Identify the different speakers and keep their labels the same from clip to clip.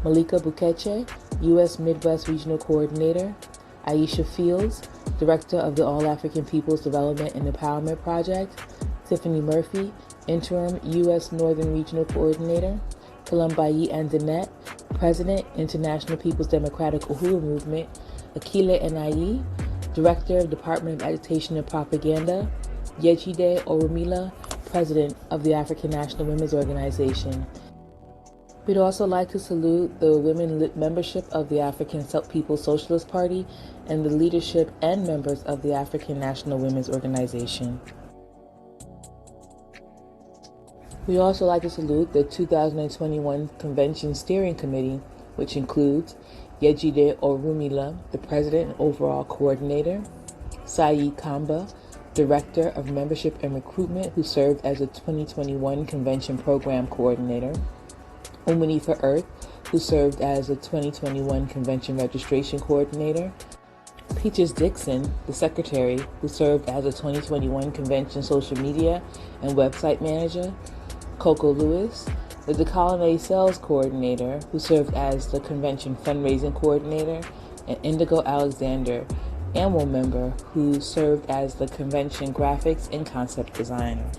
Speaker 1: Malika Bukeche, U.S. Midwest Regional Coordinator, Aisha Fields, Director of the All African Peoples Development and Empowerment Project, Tiffany Murphy, Interim U.S. Northern Regional Coordinator, Columbayi Andanette, President, International People's Democratic Uhuru Movement, Akile Enayi, Director of Department of Agitation and Propaganda, Yejide Orumila, President of the African National Women's Organization. We'd also like to salute the women membership of the African People's Socialist Party and the leadership and members of the African National Women's Organization. We also like to salute the 2021 Convention Steering Committee, which includes Yejide Orumila, the President and Overall Coordinator, Sayi Kamba, Director of Membership and Recruitment, who served as the 2021 Convention Program Coordinator, Umani for Earth, who served as the 2021 Convention Registration Coordinator, Peaches Dixon, the Secretary, who served as the 2021 Convention Social Media and Website Manager, Coco Lewis, the Decolonize Sales Coordinator, who served as the Convention Fundraising Coordinator, and Indigo Alexander, AMWO member, who served as the Convention Graphics and Concept Designer.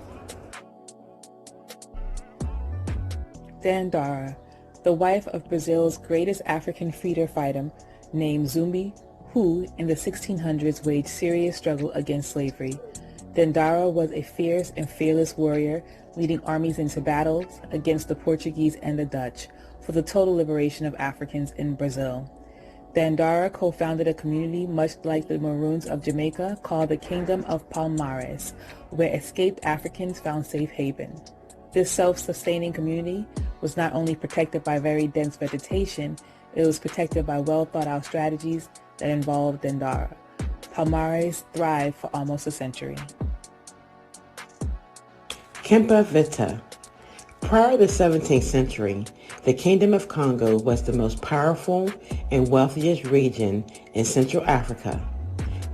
Speaker 1: Dandara, the wife of Brazil's greatest African freedom fighter named Zumbi, who in the 1600s waged serious struggle against slavery. Dandara was a fierce and fearless warrior, leading armies into battles against the Portuguese and the Dutch for the total liberation of Africans in Brazil. Dandara co-founded a community much like the Maroons of Jamaica called the Kingdom of Palmares, where escaped Africans found safe haven. This self-sustaining community was not only protected by very dense vegetation, it was protected by well-thought-out strategies that involved Dandara. Palmares thrived for almost a century.
Speaker 2: Kempa Vita. Prior to the 17th century, the Kingdom of Congo was the most powerful and wealthiest region in Central Africa.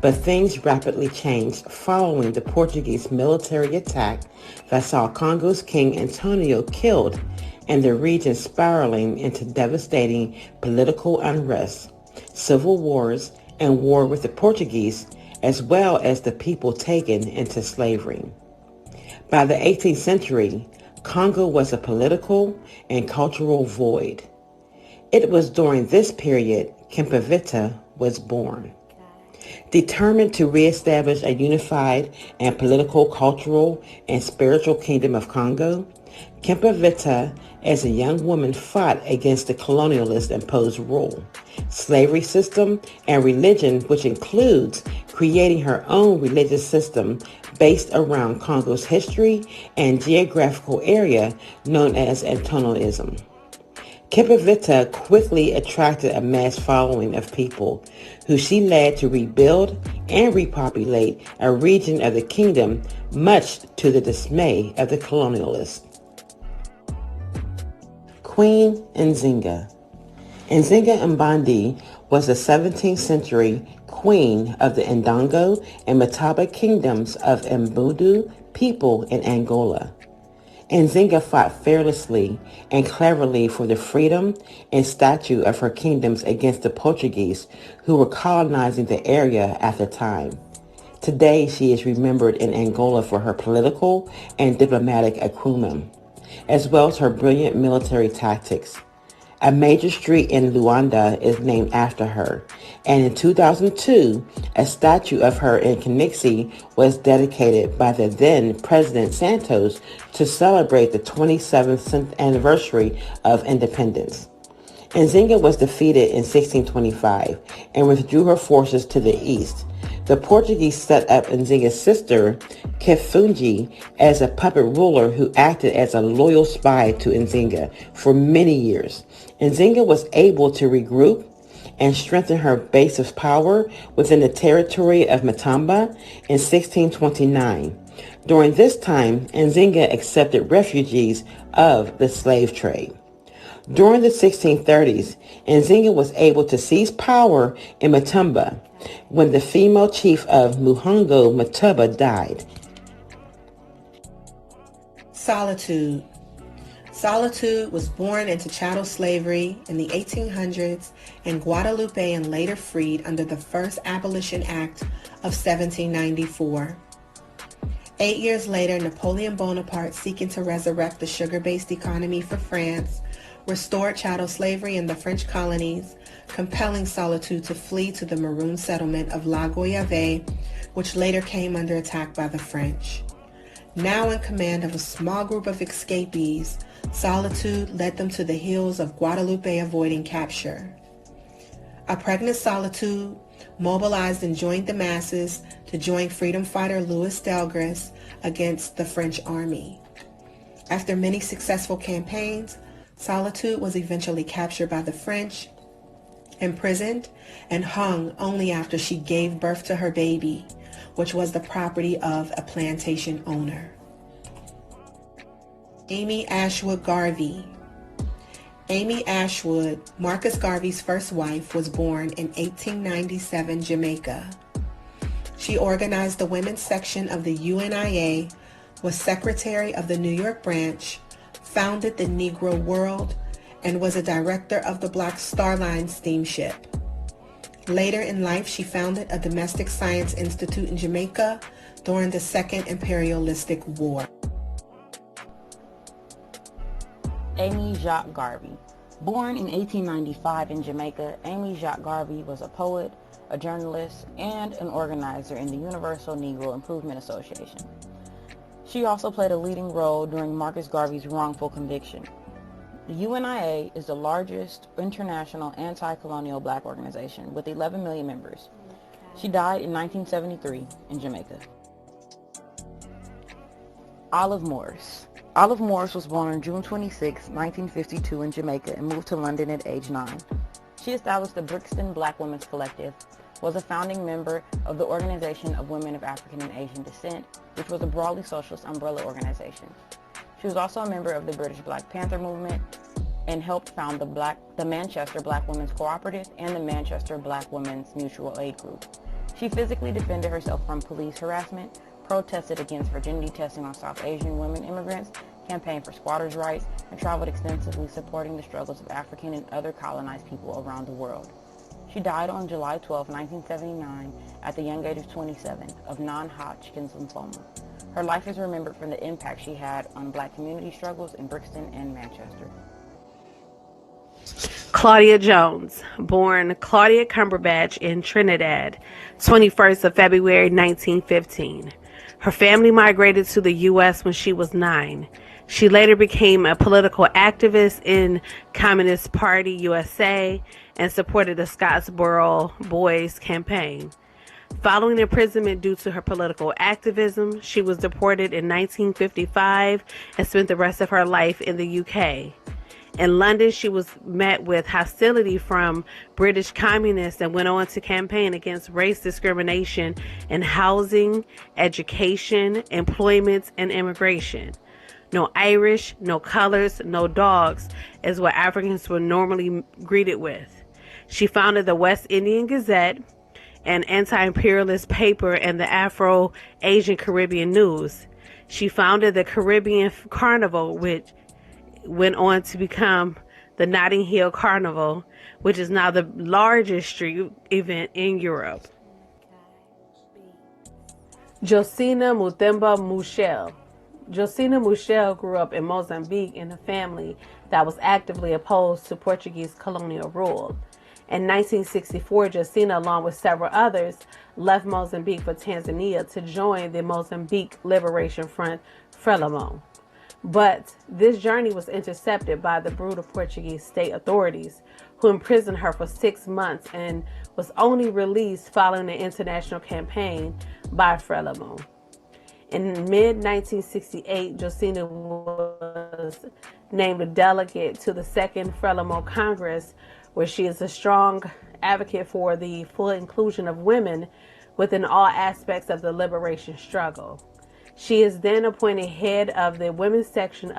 Speaker 2: But things rapidly changed following the Portuguese military attack that saw Congo's King Antonio killed and the region spiraling into devastating political unrest, civil wars, and war with the Portuguese, as well as the people taken into slavery. By the 18th century, Congo was a political and cultural void. It was during this period Kempa Vita was born. Determined to reestablish a unified and political, cultural, and spiritual kingdom of Congo, Kempa Vita, as a young woman, fought against the colonialist imposed rule, slavery system, and religion, which includes creating her own religious system based around Congo's history and geographical area known as Antonoism. Kempa Vita quickly attracted a mass following of people who she led to rebuild and repopulate a region of the kingdom, much to the dismay of the colonialists. Queen Nzinga. Nzinga Mbandi was the 17th century queen of the Ndongo and Mataba kingdoms of Mbudu people in Angola. Nzinga fought fearlessly and cleverly for the freedom and stature of her kingdoms against the Portuguese who were colonizing the area at the time. Today, she is remembered in Angola for her political and diplomatic acumen, as well as her brilliant military tactics. A major street in Luanda is named after her, and in 2002, a statue of her in Kinixi was dedicated by the then President Santos to celebrate the 27th anniversary of independence. Nzinga was defeated in 1625 and withdrew her forces to the east. The Portuguese set up Nzinga's sister, Kifungi, as a puppet ruler who acted as a loyal spy to Nzinga for many years. Nzinga was able to regroup and strengthen her base of power within the territory of Matamba in 1629. During this time, Nzinga accepted refugees of the slave trade. During the 1630s, Nzinga was able to seize power in Matamba when the female chief of Muhongo Mataba died.
Speaker 3: Solitude. Solitude was born into chattel slavery in the 1800s in Guadeloupe and later freed under the First Abolition Act of 1794. 8 years later, Napoleon Bonaparte, seeking to resurrect the sugar-based economy for France, restored chattel slavery in the French colonies, compelling Solitude to flee to the maroon settlement of La Goyave, which later came under attack by the French. Now in command of a small group of escapees, Solitude led them to the hills of Guadeloupe, avoiding capture. A pregnant Solitude mobilized and joined the masses to join freedom fighter Louis Delgres against the French army. After many successful campaigns, Solitude was eventually captured by the French, imprisoned, and hung only after she gave birth to her baby, which was the property of a plantation owner. Amy Ashwood Garvey. Amy Ashwood, Marcus Garvey's first wife, was born in 1897, Jamaica. She organized the women's section of the UNIA, was secretary of the New York branch, founded the Negro World, and was a director of the Black Star Line steamship. Later in life, she founded a domestic science institute in Jamaica during the Second Imperialistic War.
Speaker 4: Amy Jacques Garvey. Born in 1895 in Jamaica, Amy Jacques Garvey was a poet, a journalist, and an organizer in the Universal Negro Improvement Association. She also played a leading role during Marcus Garvey's wrongful conviction. The UNIA is the largest international anti-colonial black organization with 11 million members. She died in 1973 in Jamaica. Olive Morris. Olive Morris was born on June 26, 1952 in Jamaica and moved to London at age 9. She established the Brixton Black Women's Collective, was a founding member of the Organization of Women of African and Asian Descent, which was a broadly socialist umbrella organization. She was also a member of the British Black Panther movement and helped found the Manchester Black Women's Cooperative and the Manchester Black Women's Mutual Aid Group. She physically defended herself from police harassment, protested against virginity testing on South Asian women immigrants, campaigned for squatters' rights, and traveled extensively supporting the struggles of African and other colonized people around the world. She died on July 12, 1979, at the young age of 27, of non-Hodgkin's lymphoma. Her life is remembered for the impact she had on black community struggles in Brixton and Manchester.
Speaker 5: Claudia Jones, born Claudia Cumberbatch in Trinidad, 21st of February 1915. Her family migrated to the U.S. when she was 9. She later became a political activist in Communist Party USA and supported the Scottsboro Boys campaign. Following imprisonment due to her political activism, she was deported in 1955 and spent the rest of her life in the UK. In London, she was met with hostility from British communists and went on to campaign against race discrimination in housing, education, employment, and immigration. No Irish, no colors, no dogs is what Africans were normally greeted with. She founded the West Indian Gazette, an anti-imperialist paper, and the Afro-Asian Caribbean News. She founded the Caribbean Carnival, which went on to become the Notting Hill Carnival, which is now the largest street event in Europe. Josina Muthemba Mouchel. Josina Mouchel grew up in Mozambique in a family that was actively opposed to Portuguese colonial rule. In 1964, Josina, along with several others, left Mozambique for Tanzania to join the Mozambique Liberation Front, Frelimo. But this journey was intercepted by the brutal Portuguese state authorities, who imprisoned her for 6 months and was only released following an international campaign by Frelimo. In mid-1968, Josina was named a delegate to the Second Frelimo Congress, where she is a strong advocate for the full inclusion of women within all aspects of the liberation struggle. She is then appointed head of the women's section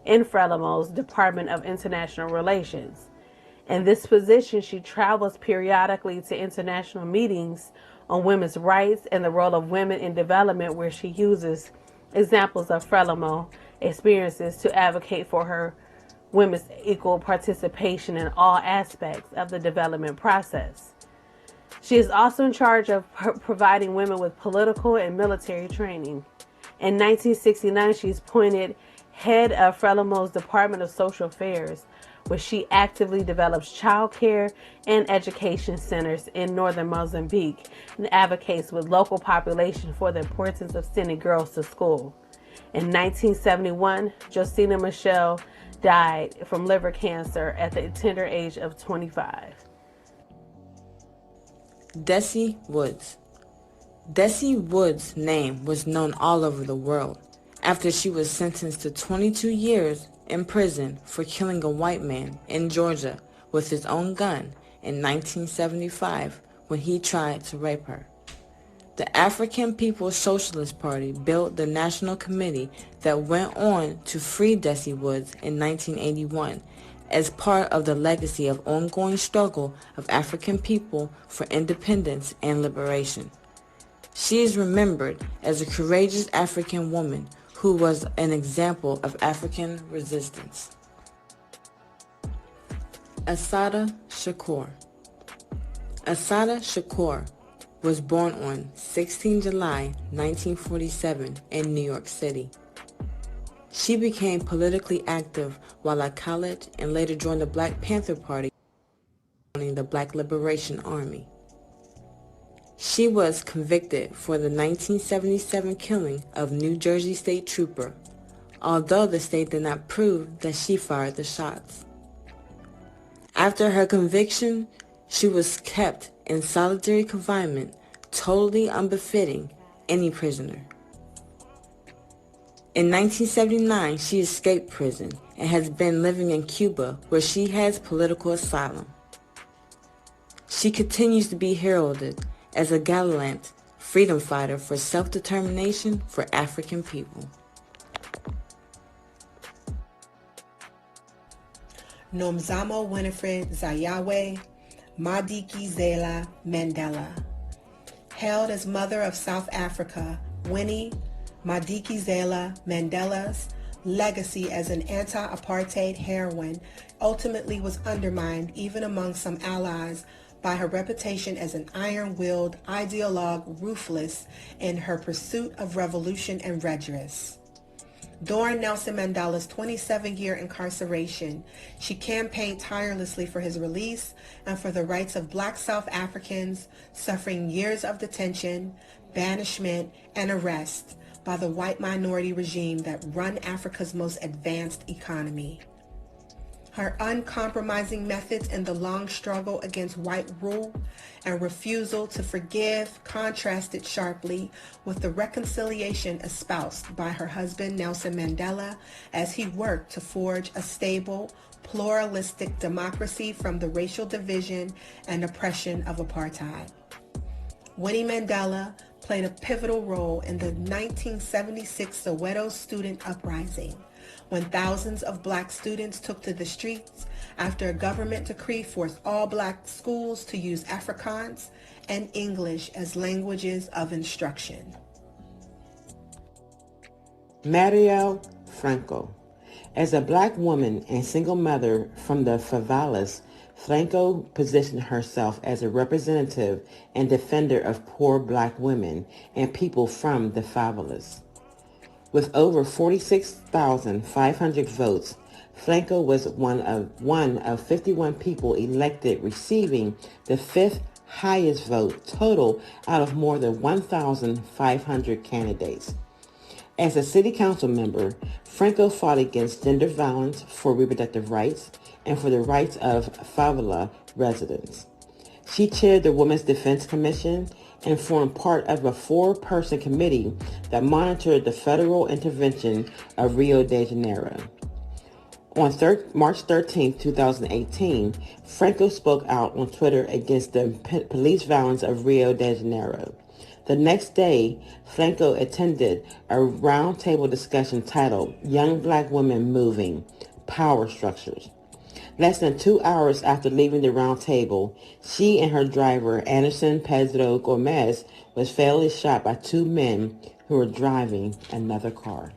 Speaker 5: in Frelimo's Department of International Relations. In this position, she travels periodically to international meetings on women's rights and the role of women in development, where she uses examples of Frelimo experiences to advocate for her women's equal participation in all aspects of the development process. She is also in charge of providing women with political and military training. In 1969, she is appointed head of Frelimos Department of Social Affairs, where she actively develops child care and education centers in northern Mozambique and advocates with local population for the importance of sending girls to school. In 1971, Josina Michelle died from liver cancer at the tender age of 25.
Speaker 2: Desi Woods. Desi Woods' name was known all over the world after she was sentenced to 22 years in prison for killing a white man in Georgia with his own gun in 1975 when he tried to rape her. The African People's Socialist Party built the National Committee that went on to free Desi Woods in 1981 as part of the legacy of ongoing struggle of African people for independence and liberation. She is remembered as a courageous African woman who was an example of African resistance. Assata Shakur. Assata Shakur was born on 16 July 1947 in New York City. She became politically active while at college and later joined the Black Panther Party, joining the Black Liberation Army. She was convicted for the 1977 killing of New Jersey State Trooper, although the state did not prove that she fired the shots. After her conviction, she was kept in solitary confinement, totally unbefitting any prisoner. In 1979, she escaped prison and has been living in Cuba, where she has political asylum. She continues to be heralded as a gallant freedom fighter for self-determination for African people.
Speaker 3: Nomzamo Winifred Zayawe Madikizela Mandela. Hailed as mother of South Africa, Winnie Madikizela Mandela's legacy as an anti-apartheid heroine ultimately was undermined even among some allies by her reputation as an iron-willed ideologue, ruthless in her pursuit of revolution and redress. During Nelson Mandela's 27-year incarceration, she campaigned tirelessly for his release and for the rights of Black South Africans suffering years of detention, banishment, and arrest by the white minority regime that run Africa's most advanced economy. Her uncompromising methods in the long struggle against white rule and refusal to forgive contrasted sharply with the reconciliation espoused by her husband Nelson Mandela as he worked to forge a stable, pluralistic democracy from the racial division and oppression of apartheid. Winnie Mandela played a pivotal role in the 1976 Soweto student uprising, when thousands of Black students took to the streets after a government decree forced all Black schools to use Afrikaans and English as languages of instruction.
Speaker 2: Marielle Franco. As a Black woman and single mother from the favelas, Franco positioned herself as a representative and defender of poor Black women and people from the favelas. With over 46,500 votes, Franco was one of 51 people elected, receiving the fifth highest vote total out of more than 1,500 candidates. As a city council member, Franco fought against gender violence, for reproductive rights, and for the rights of favela residents. She chaired the Women's Defense Commission and formed part of a 4-person committee that monitored the federal intervention of Rio de Janeiro. On March 13, 2018, Franco spoke out on Twitter against the police violence of Rio de Janeiro. The next day, Franco attended a roundtable discussion titled Young Black Women Moving, Power Structures. Less than 2 hours after leaving the round table, she and her driver, Anderson Pedro Gomez, was fatally shot by 2 men who were driving another car.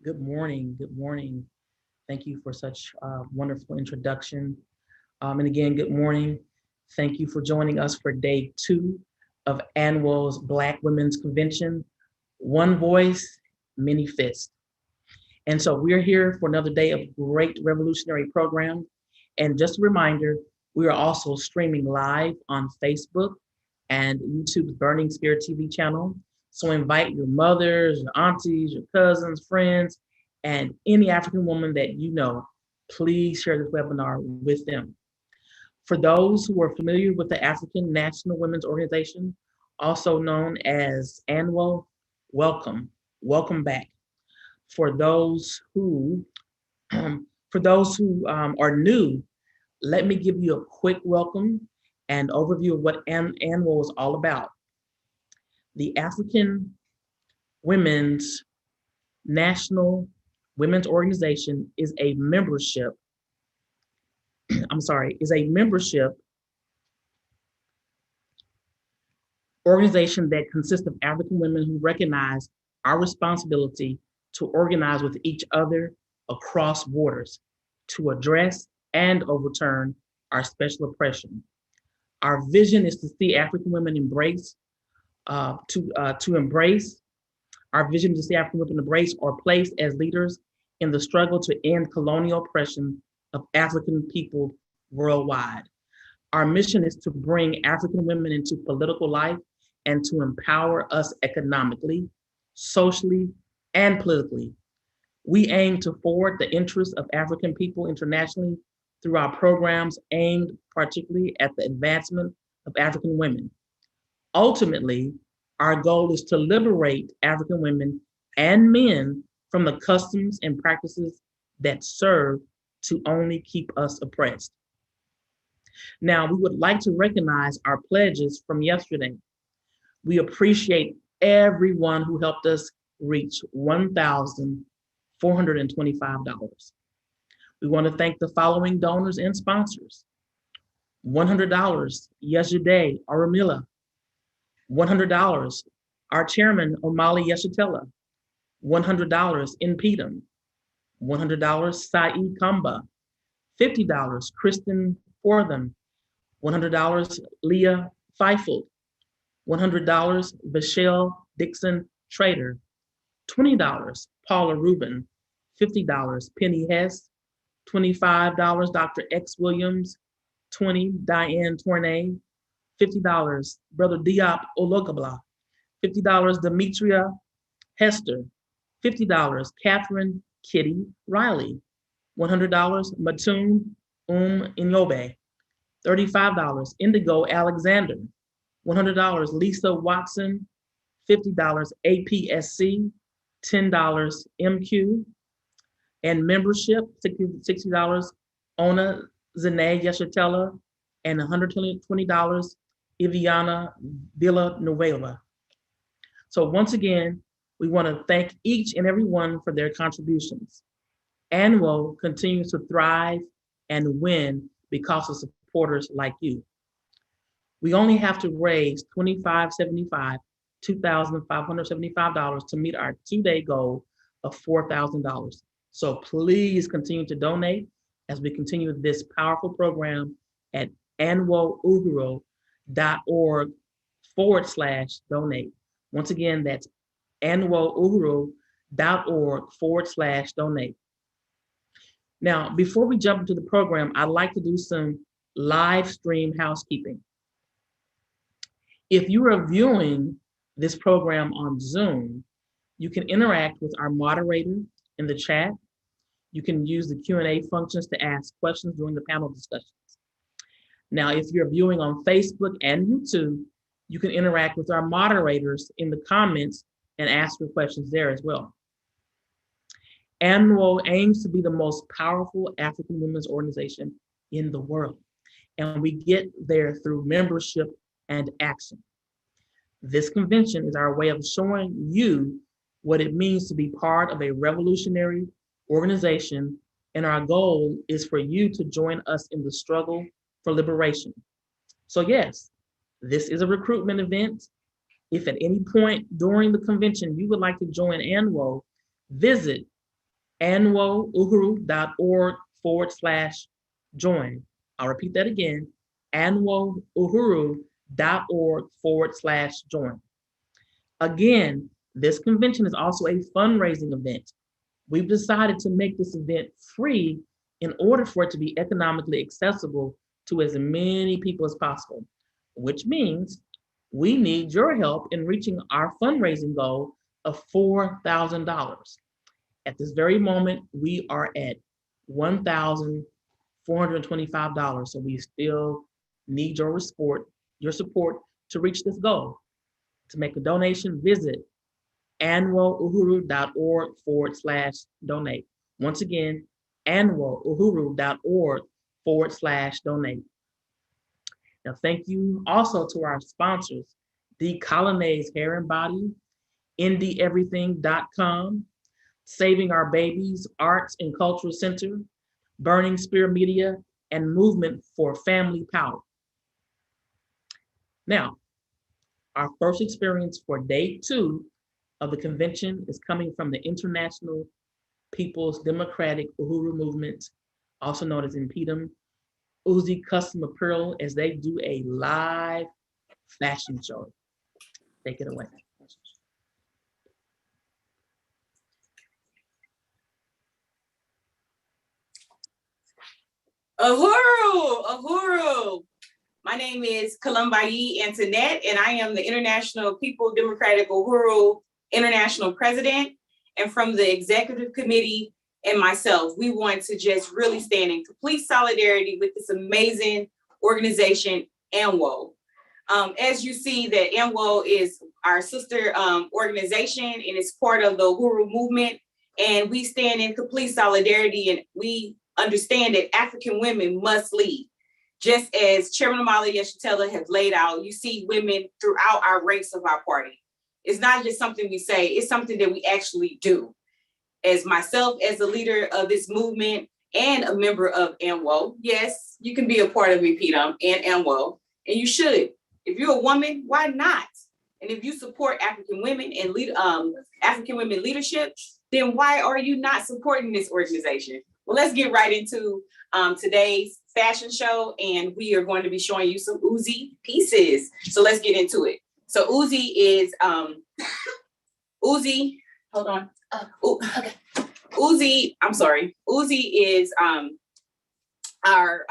Speaker 6: Good morning. Good morning. Thank you for such a wonderful introduction. And again, good morning. Thank you for joining us for day 2 of Annual's Black Women's Convention, One Voice, Many Fists. And so we're here for another day of great revolutionary program. And just a reminder, we are also streaming live on Facebook and YouTube's Burning Spirit TV channel. So invite your mothers, your aunties, your cousins, friends, and any African woman that you know. Please share this webinar with them. For those who are familiar with the African National Women's Organization, also known as ANWO, welcome, welcome back. For those who, are new, let me give you a quick welcome and overview of what ANWO is all about. The African Women's National Women's Organization is a membership, organization that consists of African women who recognize our responsibility to organize with each other across borders to address and overturn our special oppression. Our vision is to see African women embrace, to embrace our vision to see African women embrace or placed as leaders in the struggle to end colonial oppression of African people worldwide. Our mission is to bring African women into political life and to empower us economically, socially, and politically. We aim to forward the interests of African people internationally through our programs aimed particularly at the advancement of African women. Ultimately, our goal is to liberate African women and men from the customs and practices that serve to only keep us oppressed. Now, we would like to recognize our pledges from yesterday. We appreciate everyone who helped us reach $1,425. We want to thank the following donors and sponsors. $100, Yesterday, Aramila. $100, our chairman, Omali Yeshitela. $100, Impedum. $100, Saeed Kamba. $50, Kristen Fortham. $100, Leah Feifeld. $100, Vachelle Dixon Trader. $20, Paula Rubin. $50, Penny Hess. $25, Dr. X Williams. $20, Diane Tournay. $50, Brother Diop Ologabla. $50, Demetria Hester. $50, Catherine Kitty Riley. $100, Matun Inyobe. $35, Indigo Alexander. $100, Lisa Watson. $50, APSC. $10, MQ. And membership, $60, Ona Zane Yeshatella. And $120, Iviana Villanueva. So once again, we want to thank each and every one for their contributions. ANWO continues to thrive and win because of supporters like you. We only have to raise $2,575 to meet our 2-day goal of $4,000. So please continue to donate as we continue this powerful program at anwouguru.org/donate. Once again, that's anwouguru.org/donate. Now, before we jump into the program, I'd like to do some live stream housekeeping. If you are viewing this program on Zoom, you can interact with our moderator in the chat. You can use the Q&A functions to ask questions during the panel discussions. Now, if you're viewing on Facebook and YouTube, you can interact with our moderators in the comments and ask your questions there as well. ANWO aims to be the most powerful African women's organization in the world, and we get there through membership and action. This convention is our way of showing you what it means to be part of a revolutionary organization, and our goal is for you to join us in the struggle for liberation. So yes, this is a recruitment event. If at any point during the convention you would like to join ANWO, visit anwouhuru.org/join. I'll repeat that again, anwouhuru.org/join. Again, this convention is also a fundraising event. We've decided to make this event free in order for it to be economically accessible to as many people as possible, which means we need your help in reaching our fundraising goal of $4,000. At this very moment, we are at $1,425, so we still need your support to reach this goal. To make a donation, visit anwouhuru.org/donate. Once again, anwouhuru.org/donate. Now, thank you also to our sponsors, Decolonize Hair and Body, IndieEverything.com, Saving Our Babies Arts and Cultural Center, Burning Spear Media, and Movement for Family Power. Now, our first experience for day 2 of the convention is coming from the International People's Democratic Uhuru Movement, also known as INPDUM, Uzi Custom Apparel, as they do a live fashion show. Take it away.
Speaker 7: Uhuru, Uhuru. My name is Columbayi Antoinette, and I am the International People Democratic Uhuru International President. And from the Executive Committee and myself, we want to just really stand in complete solidarity with this amazing organization, AMWO. As you see, that AMWO is our sister organization, and it's part of the Uhuru movement. And we stand in complete solidarity, and we understand that African women must lead. Just as Chairman Amali Yeshitela has laid out, you see women throughout our ranks of our party. It's not just something we say, it's something that we actually do. As myself, as a leader of this movement and a member of AMWO, yes, you can be a part of INPDUM and AMWO, and you should. If you're a woman, why not? And if you support African women and African women leadership, then why are you not supporting this organization? Well, let's get right into today's fashion show, and we are going to be showing you some Uzi pieces. So let's get into it. So Uzi is Uzi. Hold on. Okay. Uzi. I'm sorry. Uzi is our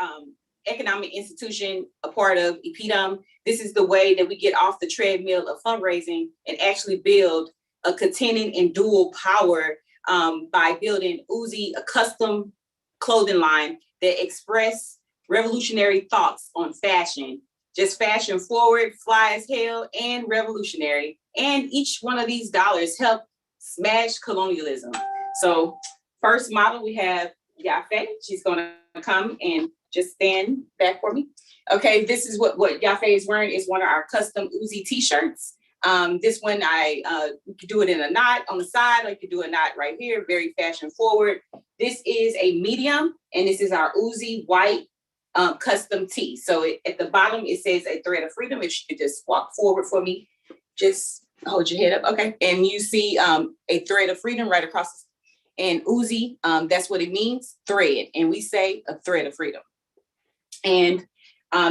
Speaker 7: economic institution, a part of INPDUM. This is the way that we get off the treadmill of fundraising and actually build a contending and dual power by building Uzi, a custom clothing line that express revolutionary thoughts on fashion, just fashion forward, fly as hell, and revolutionary. And each one of these dollars help smash colonialism. So first model, we have Yafe. She's gonna come and just stand back for me. Okay, this is what Yafe is wearing. Is one of our custom Uzi t-shirts. This one, you could do it in a knot on the side, or you could do a knot right here, very fashion forward. This is a medium, and this is our Uzi white custom tee. So at the bottom, it says a thread of freedom. If you could just walk forward for me, just hold your head up, okay? And you see a thread of freedom right across. And Uzi, that's what it means, thread. And we say a thread of freedom. And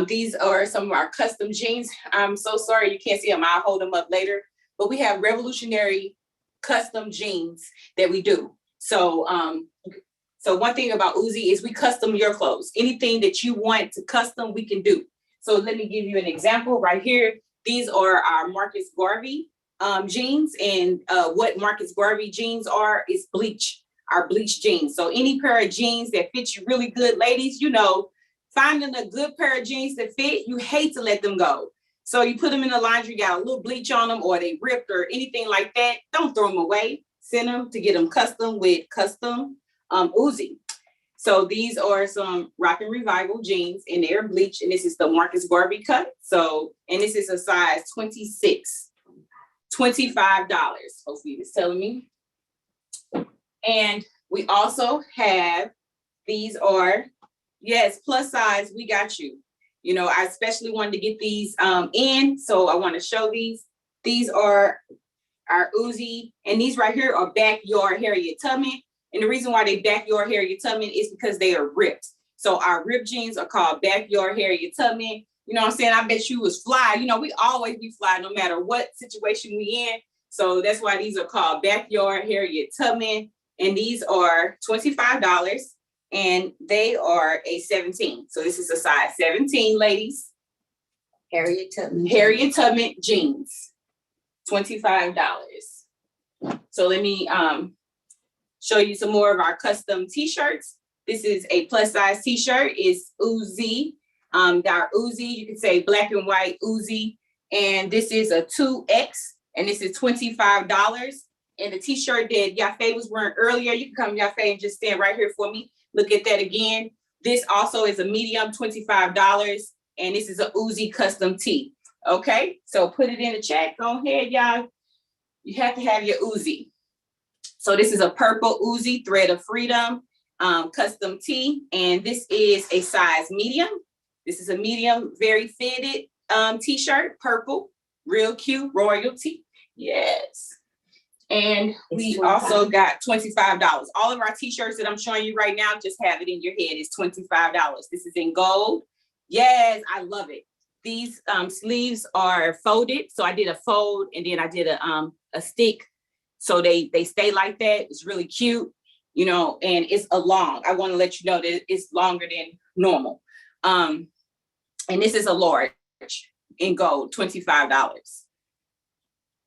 Speaker 7: these are some of our custom jeans. I'm so sorry you can't see them. I'll hold them up later. But we have revolutionary custom jeans that we do. So one thing about Uzi is we custom your clothes. Anything that you want to custom, we can do. So let me give you an example right here. These are our Marcus Garvey jeans. And what Marcus Garvey jeans are is bleach, our bleach jeans. So any pair of jeans that fit you really good, ladies, you know, finding a good pair of jeans that fit, you hate to let them go. So you put them in the laundry, got a little bleach on them, or they ripped or anything like that. Don't throw them away. Send them to get them custom with custom Uzi. So these are some Rock and Revival jeans, and they're bleach, and this is the Marcus Garvey cut. So, and this is a size 26, $25. Hopefully it's telling me. And we also have, these are, yes, plus size, we got you. You know, I especially wanted to get these in, so I want to show these. These are our Uzi, and these right here are Backyard Harriet Tubman. And the reason why they backyard Harriet Tubman is because they are ripped. So our ripped jeans are called backyard Harriet Tubman. You know what I'm saying? I bet you was fly. You know, we always be fly no matter what situation we in. So that's why these are called backyard Harriet Tubman. And these are $25 and they are a 17. So this is a size 17, ladies.
Speaker 8: Harriet
Speaker 7: Tubman jeans, $25. So let me show you some more of our custom t-shirts. This is a plus size t-shirt. It's Uzi. Our Uzi, you can say black and white Uzi. And this is a 2X, and this is $25. And the t-shirt that Yafe was wearing earlier, you can come Yafe and just stand right here for me. Look at that again. This also is a medium, $25. And this is a Uzi custom tee. Okay, so put it in the chat. Go ahead, y'all. You have to have your Uzi. So this is a purple Uzi thread of freedom custom tee. And this is a size medium. This is a medium, very fitted t-shirt, purple, real cute, royalty. Yes. And we also got $25. All of our t-shirts that I'm showing you right now, just have it in your head. It's $25. This is in gold. Yes, I love it. These sleeves are folded. So I did a fold and then I did a stick. So they stay like that. It's really cute, you know, and it's a long. I want to let you know that it's longer than normal. And this is a large in gold, $25.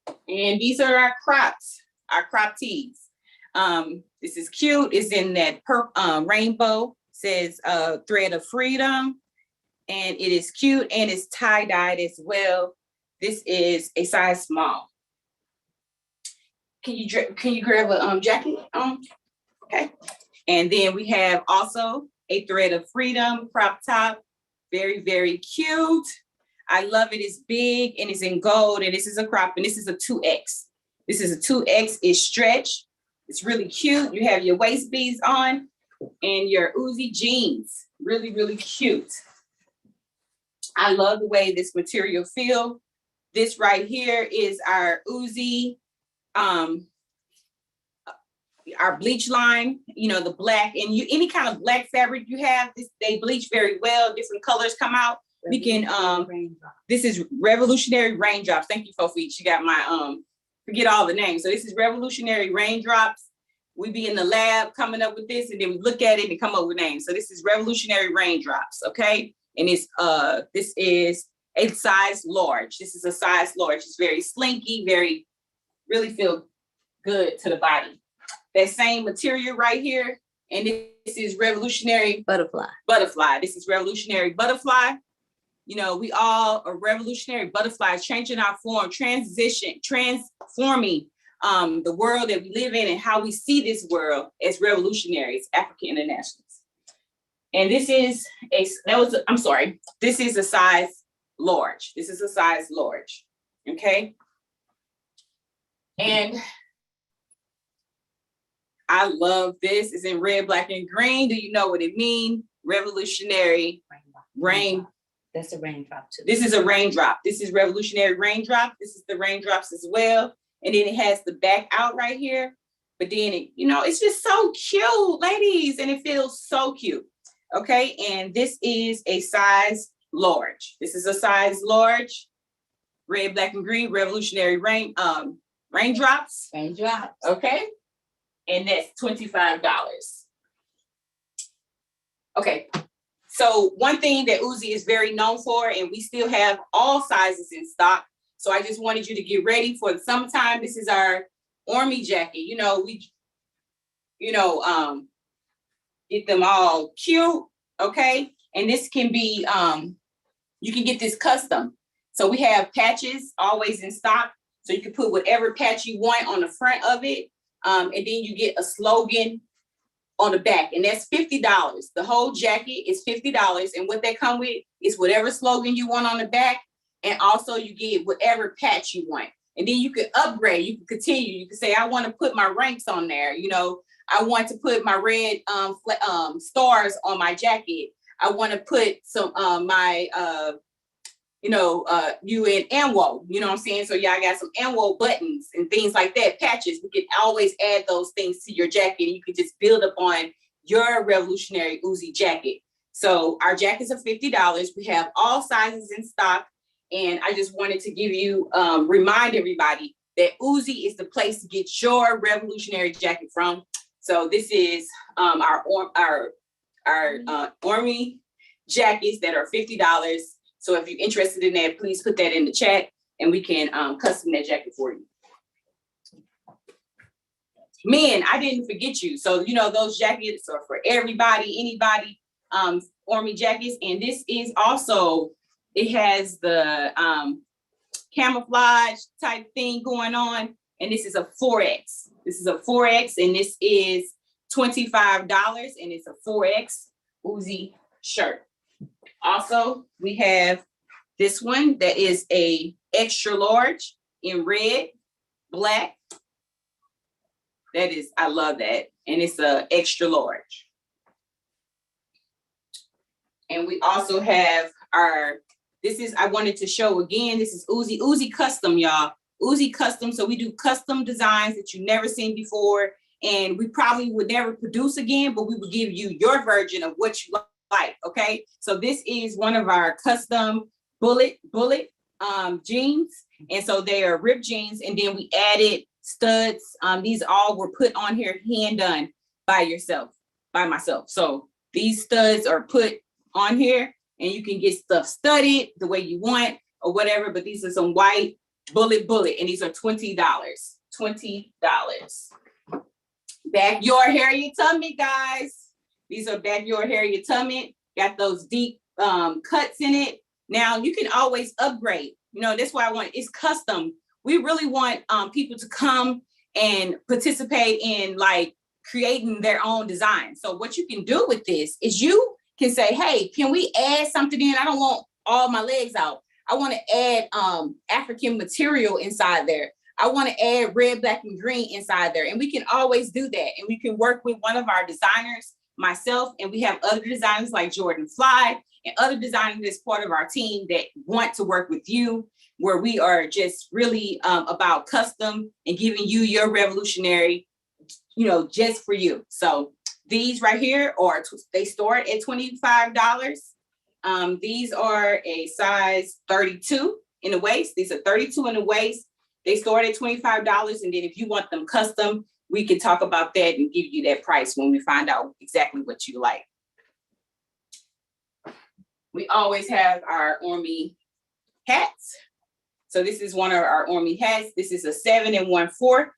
Speaker 7: And these are our crops, our crop tees. This is cute. It's in that rainbow, says thread of freedom. And it is cute and it's tie-dyed as well. This is a size small. Can you grab a jacket? Okay. And then we have also a thread of freedom crop top. Very, very cute. I love it. It's big and it's in gold. And this is a crop and this is a 2X. This is a 2X. It's stretch. It's really cute. You have your waist beads on and your Uzi jeans. Really, really cute. I love the way this material feels. This right here is our Uzi, our bleach line, you know, the black, and any kind of black fabric you have, they bleach very well. Different colors come out. We can, this is revolutionary raindrops. Thank you, Fofi. She got my, forget all the names. So this is revolutionary raindrops. We be in the lab coming up with this and then we look at it and come up with names. So this is revolutionary raindrops, okay? And it's this is a size large. This is a size large. It's very slinky, very, really feel good to the body. That same material right here. And this is revolutionary
Speaker 8: butterfly.
Speaker 7: This is revolutionary butterfly. You know, we all are revolutionary butterflies, changing our form, transforming the world that we live in and how we see this world as revolutionaries, African Internationalists. And this is this is a size large. This is a size large, okay? And I love this. It's in red, black, and green. Do you know what it means? Revolutionary rain.
Speaker 8: That's a raindrop too.
Speaker 7: This is a raindrop. This is revolutionary raindrop. This is the raindrops as well. And then it has the back out right here. But then, it's just so cute, ladies. And it feels so cute. Okay, and this is a size large. This is a size large, red, black, and green, revolutionary raindrops.
Speaker 8: Raindrops.
Speaker 7: Okay, and that's $25. Okay, so one thing that Uzi is very known for, and we still have all sizes in stock. So I just wanted you to get ready for the summertime. This is our army jacket. Get them all cute, okay? And this can be, you can get this custom. So we have patches always in stock. So you can put whatever patch you want on the front of it. And then you get a slogan on the back, and that's $50. The whole jacket is $50. And what they come with is whatever slogan you want on the back. And also you get whatever patch you want. And then you could upgrade, you can continue. You can say, I want to put my ranks on there, I want to put my red stars on my jacket. I want to put some my you in AMWO, you know what I'm saying? So y'all got some AMWO buttons and things like that, patches. We can always add those things to your jacket, and you can just build up on your revolutionary Uzi jacket. So our jackets are $50. We have all sizes in stock. And I just wanted to give you, remind everybody that Uzi is the place to get your revolutionary jacket from. So this is our Army jackets that are $50. So if you're interested in that, please put that in the chat and we can custom that jacket for you. Men, I didn't forget you. So, those jackets are for everybody, anybody, Army jackets. And this is also, it has the camouflage type thing going on. And this is a 4X. This is a 4X and this is $25 and it's a 4X Uzi shirt. Also, we have this one that is a extra large in red, black. That is, I love that. And it's a extra large. And we also have I wanted to show again, this is Uzi Custom, y'all. Uzi Custom, so we do custom designs that you've never seen before. And we probably would never produce again, but we would give you your version of what you like, okay? So this is one of our custom bullet jeans. And so they are ripped jeans. And then we added studs. These all were put on here hand done by myself. So these studs are put on here and you can get stuff studded the way you want or whatever. But these are some white bullet and these are $20. $20. Backyard hair your tummy, guys. These are backyard hair your tummy. Got those deep cuts in it. Now you can always upgrade. That's why it's custom. We really want people to come and participate in like creating their own design. So what you can do with this is you can say, hey, can we add something in? I don't want all my legs out. I want to add African material inside there. I want to add red, black, and green inside there. And we can always do that. And we can work with one of our designers, myself, and we have other designers like Jordan Fly and other designers that's part of our team that want to work with you, where we are just really about custom and giving you your revolutionary, just for you. So these right here they start at $25. These are a size 32 in the waist. These are 32 in the waist. They start at $25. And then if you want them custom, we can talk about that and give you that price when we find out exactly what you like. We always have our Army hats. So this is one of our Army hats. This is a 7 1/4.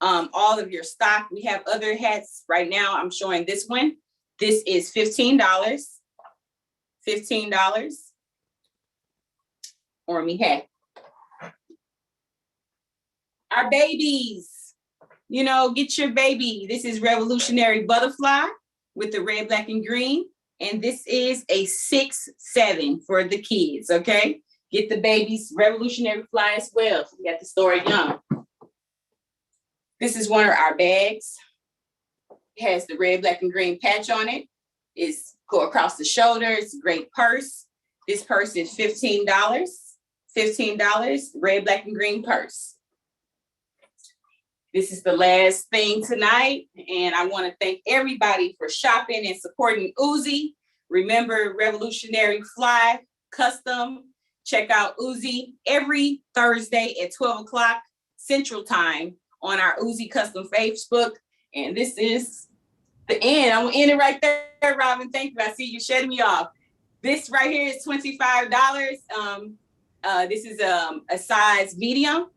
Speaker 7: All of your stock. We have other hats right now. I'm showing this one. This is $15. $15. Army hat. Our babies, get your baby. This is Revolutionary Butterfly with the red, black, and green. And this is a 6-7 for the kids, okay? Get the babies Revolutionary Fly as well. We got the story young. This is one of our bags. It has the red, black, and green patch on it. It's go across the shoulder. It's a great purse. This purse is $15. $15, red, black, and green purse. This is the last thing tonight. And I want to thank everybody for shopping and supporting Uzi. Remember, Revolutionary Fly Custom. Check out Uzi every Thursday at 12 o'clock Central Time on our Uzi Custom Facebook. And this is the end. I'm gonna end it right there, Robin. Thank you. I see you shutting me off. This right here is $25. This is a size medium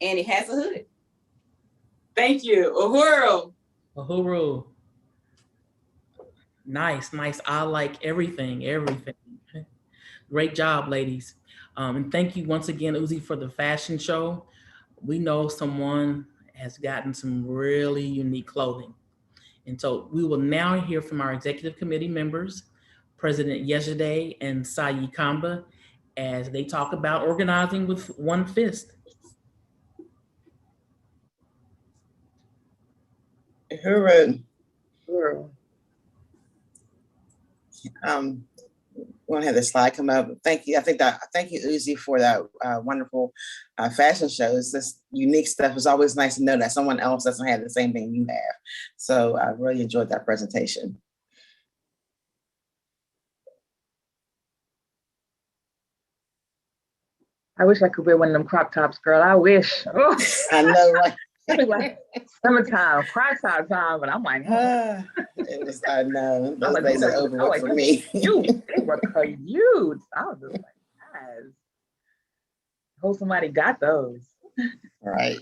Speaker 7: and it has a hood. Thank you. Uhuru.
Speaker 6: Uhuru. Nice. I like everything. Great job, ladies. And thank you once again, Uzi, for the fashion show. We know someone has gotten some really unique clothing. And so we will now hear from our executive committee members, President Yejide and Sayi Kamba, as they talk about organizing with one fist.
Speaker 9: Uhuru.
Speaker 2: want to have the slide come up. Thank you. Thank you, Uzi, for that wonderful fashion show. It's this unique stuff. It's always nice to know that someone else doesn't have the same thing you have. So I really enjoyed that presentation.
Speaker 9: I wish I could wear one of them crop tops, girl. I wish. Oh.
Speaker 2: I know, right?
Speaker 9: Like summertime, crop top time, but I'm like,
Speaker 2: I know. Those
Speaker 9: like,
Speaker 2: days are over for me.
Speaker 9: They were cute. I was just like, yes. Hope somebody got those.
Speaker 2: Right.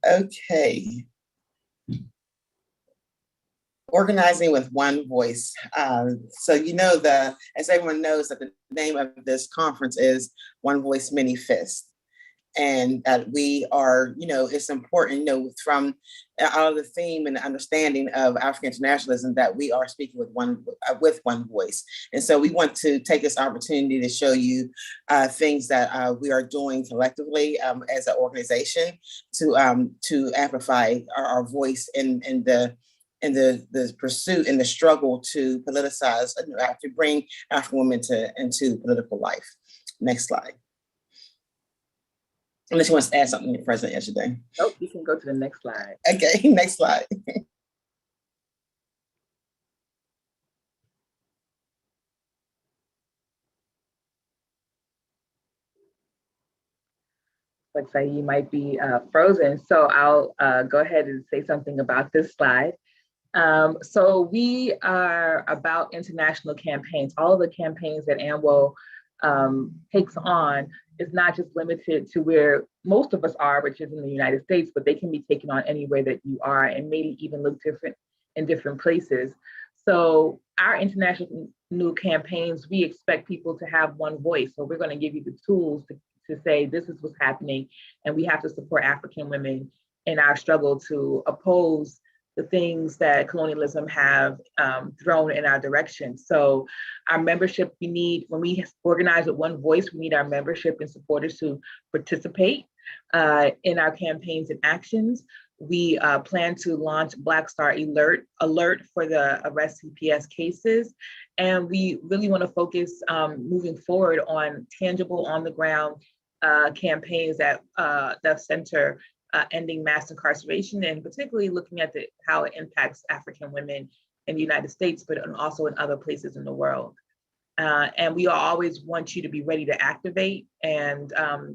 Speaker 2: Okay. Organizing with one voice. So as everyone knows, that the name of this conference is One Voice, Many Fists. And that we are, it's important, from out of the theme and the understanding of African internationalism, that we are speaking with one voice. And so we want to take this opportunity to show you things that we are doing collectively as an organization to amplify our voice in the pursuit and the struggle to politicize, to bring African women into political life. Next slide. Unless you want to add something to the president yesterday.
Speaker 9: Nope, you can go to the next slide.
Speaker 2: Okay, next slide.
Speaker 9: Looks like you might be frozen. So I'll go ahead and say something about this slide. So we are about international campaigns. All of the campaigns that AMWO takes on is not just limited to where most of us are, which is in the United States, but they can be taken on anywhere that you are and maybe even look different in different places. So our international new campaigns, we expect people to have one voice. So we're going to give you the tools to say, this is what's happening, and we have to support African women in our struggle to oppose the things that colonialism have thrown in our direction. So our membership, we need, when we organize with one voice, we need our membership and supporters to participate in our campaigns and actions. We plan to launch Black Star Alert for the arrest CPS cases. And we really want to focus moving forward on tangible, on the ground campaigns that center ending mass incarceration, and particularly looking at how it impacts African women in the United States, but also in other places in the world. And we always want you to be ready to activate and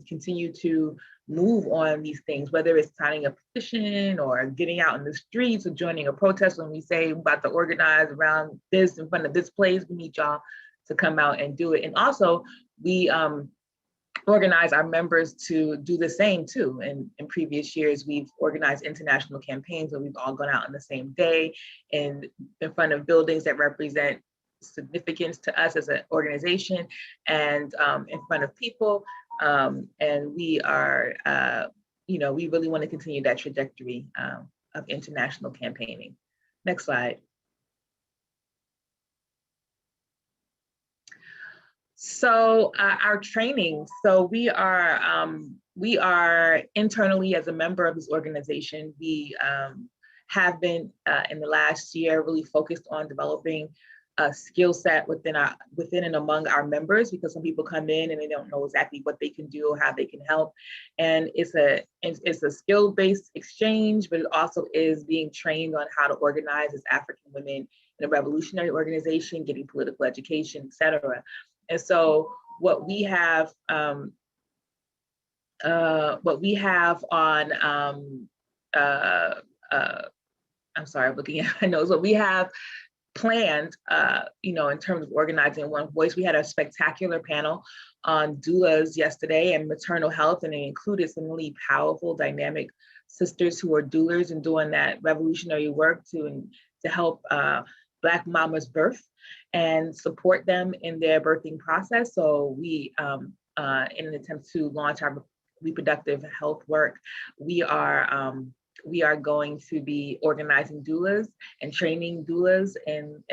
Speaker 9: continue to move on these things, whether it's signing a petition or getting out in the streets or joining a protest. When we say we're about to organize around this in front of this place, we need y'all to come out and do it. And also, we organize our members to do the same too. And in previous years, we've organized international campaigns where we've all gone out on the same day and in front of buildings that represent significance to us as an organization and in front of people. And we are, we really want to continue that trajectory of international campaigning. Next slide. So our training, so we are internally as a member of this organization, we have been in the last year really focused on developing a skill set within and among our members, because some people come in and they don't know exactly what they can do or how they can help. And it's a skill-based exchange, but it also is being trained on how to organize as African women in a revolutionary organization, getting political education, et cetera. And so what we have on I'm sorry, I'm looking at my notes. What we have planned, in terms of organizing one voice, we had a spectacular panel on doulas yesterday and maternal health, and it included some really powerful, dynamic sisters who are doulas and doing that revolutionary work to help Black mamas birth and support them in their birthing process. So we, in an attempt to launch our reproductive health work, we are going to be organizing doulas and training doulas in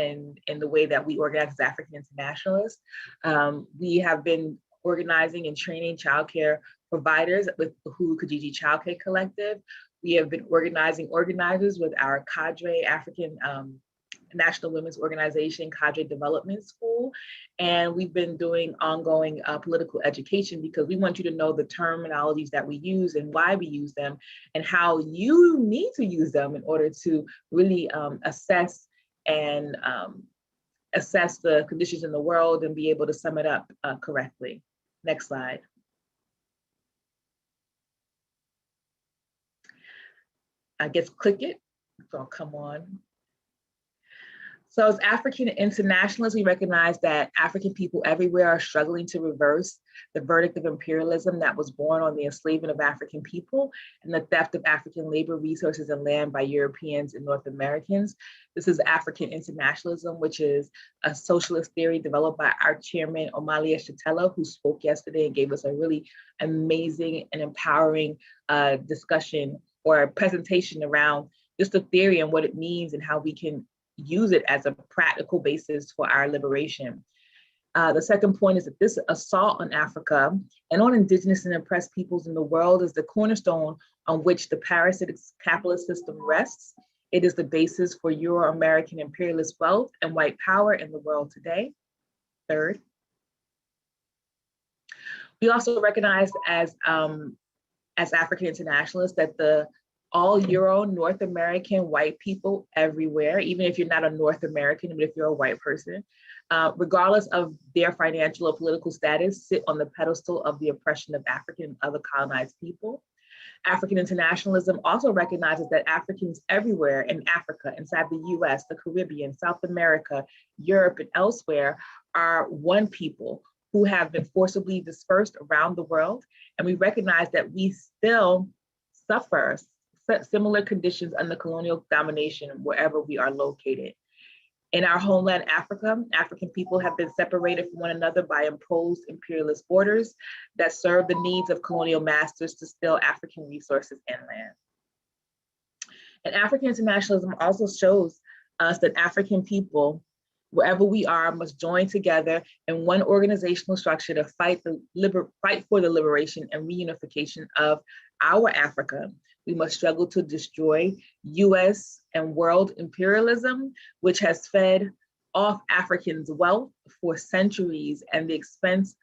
Speaker 9: the way that we organize as African Internationalists. We have been organizing and training childcare providers with the Hulu Kijiji Childcare Collective. We have been organizing organizers with our cadre African National Women's Organization Cadre Development School. And we've been doing ongoing political education because we want you to know the terminologies that we use and why we use them and how you need to use them in order to really assess the conditions in the world and be able to sum it up correctly. Next slide. I guess click it, so I'll come on. So as African internationalists, we recognize that African people everywhere are struggling to reverse the verdict of imperialism that was born on the enslavement of African people and the theft of African labor resources and land by Europeans and North Americans. This is African internationalism, which is a socialist theory developed by our chairman, Omali Eshatella, who spoke yesterday and gave us a really amazing and empowering discussion or presentation around just the theory and what it means and how we can use it as a practical basis for our liberation. The second point is that this assault on Africa and on indigenous and oppressed peoples in the world is the cornerstone on which the parasitic capitalist system rests. It is the basis for Euro-American imperialist wealth and white power in the world today. Third, we also recognize as African internationalists that all Euro North American white people everywhere, even if you're not a North American, but if you're a white person, regardless of their financial or political status, sit on the pedestal of the oppression of African and other colonized people. African internationalism also recognizes that Africans everywhere in Africa, inside the US, the Caribbean, South America, Europe, and elsewhere are one people who have been forcibly dispersed around the world. And we recognize that we still suffer similar conditions under colonial domination wherever we are located. In our homeland, Africa, African people have been separated from one another by imposed imperialist borders that serve the needs of colonial masters to steal African resources and land. And African internationalism also shows us that African people, wherever we are, must join together in one organizational structure to fight for the liberation and reunification of our Africa. We must struggle to destroy US and world imperialism, which has fed off Africans' wealth for centuries at the expense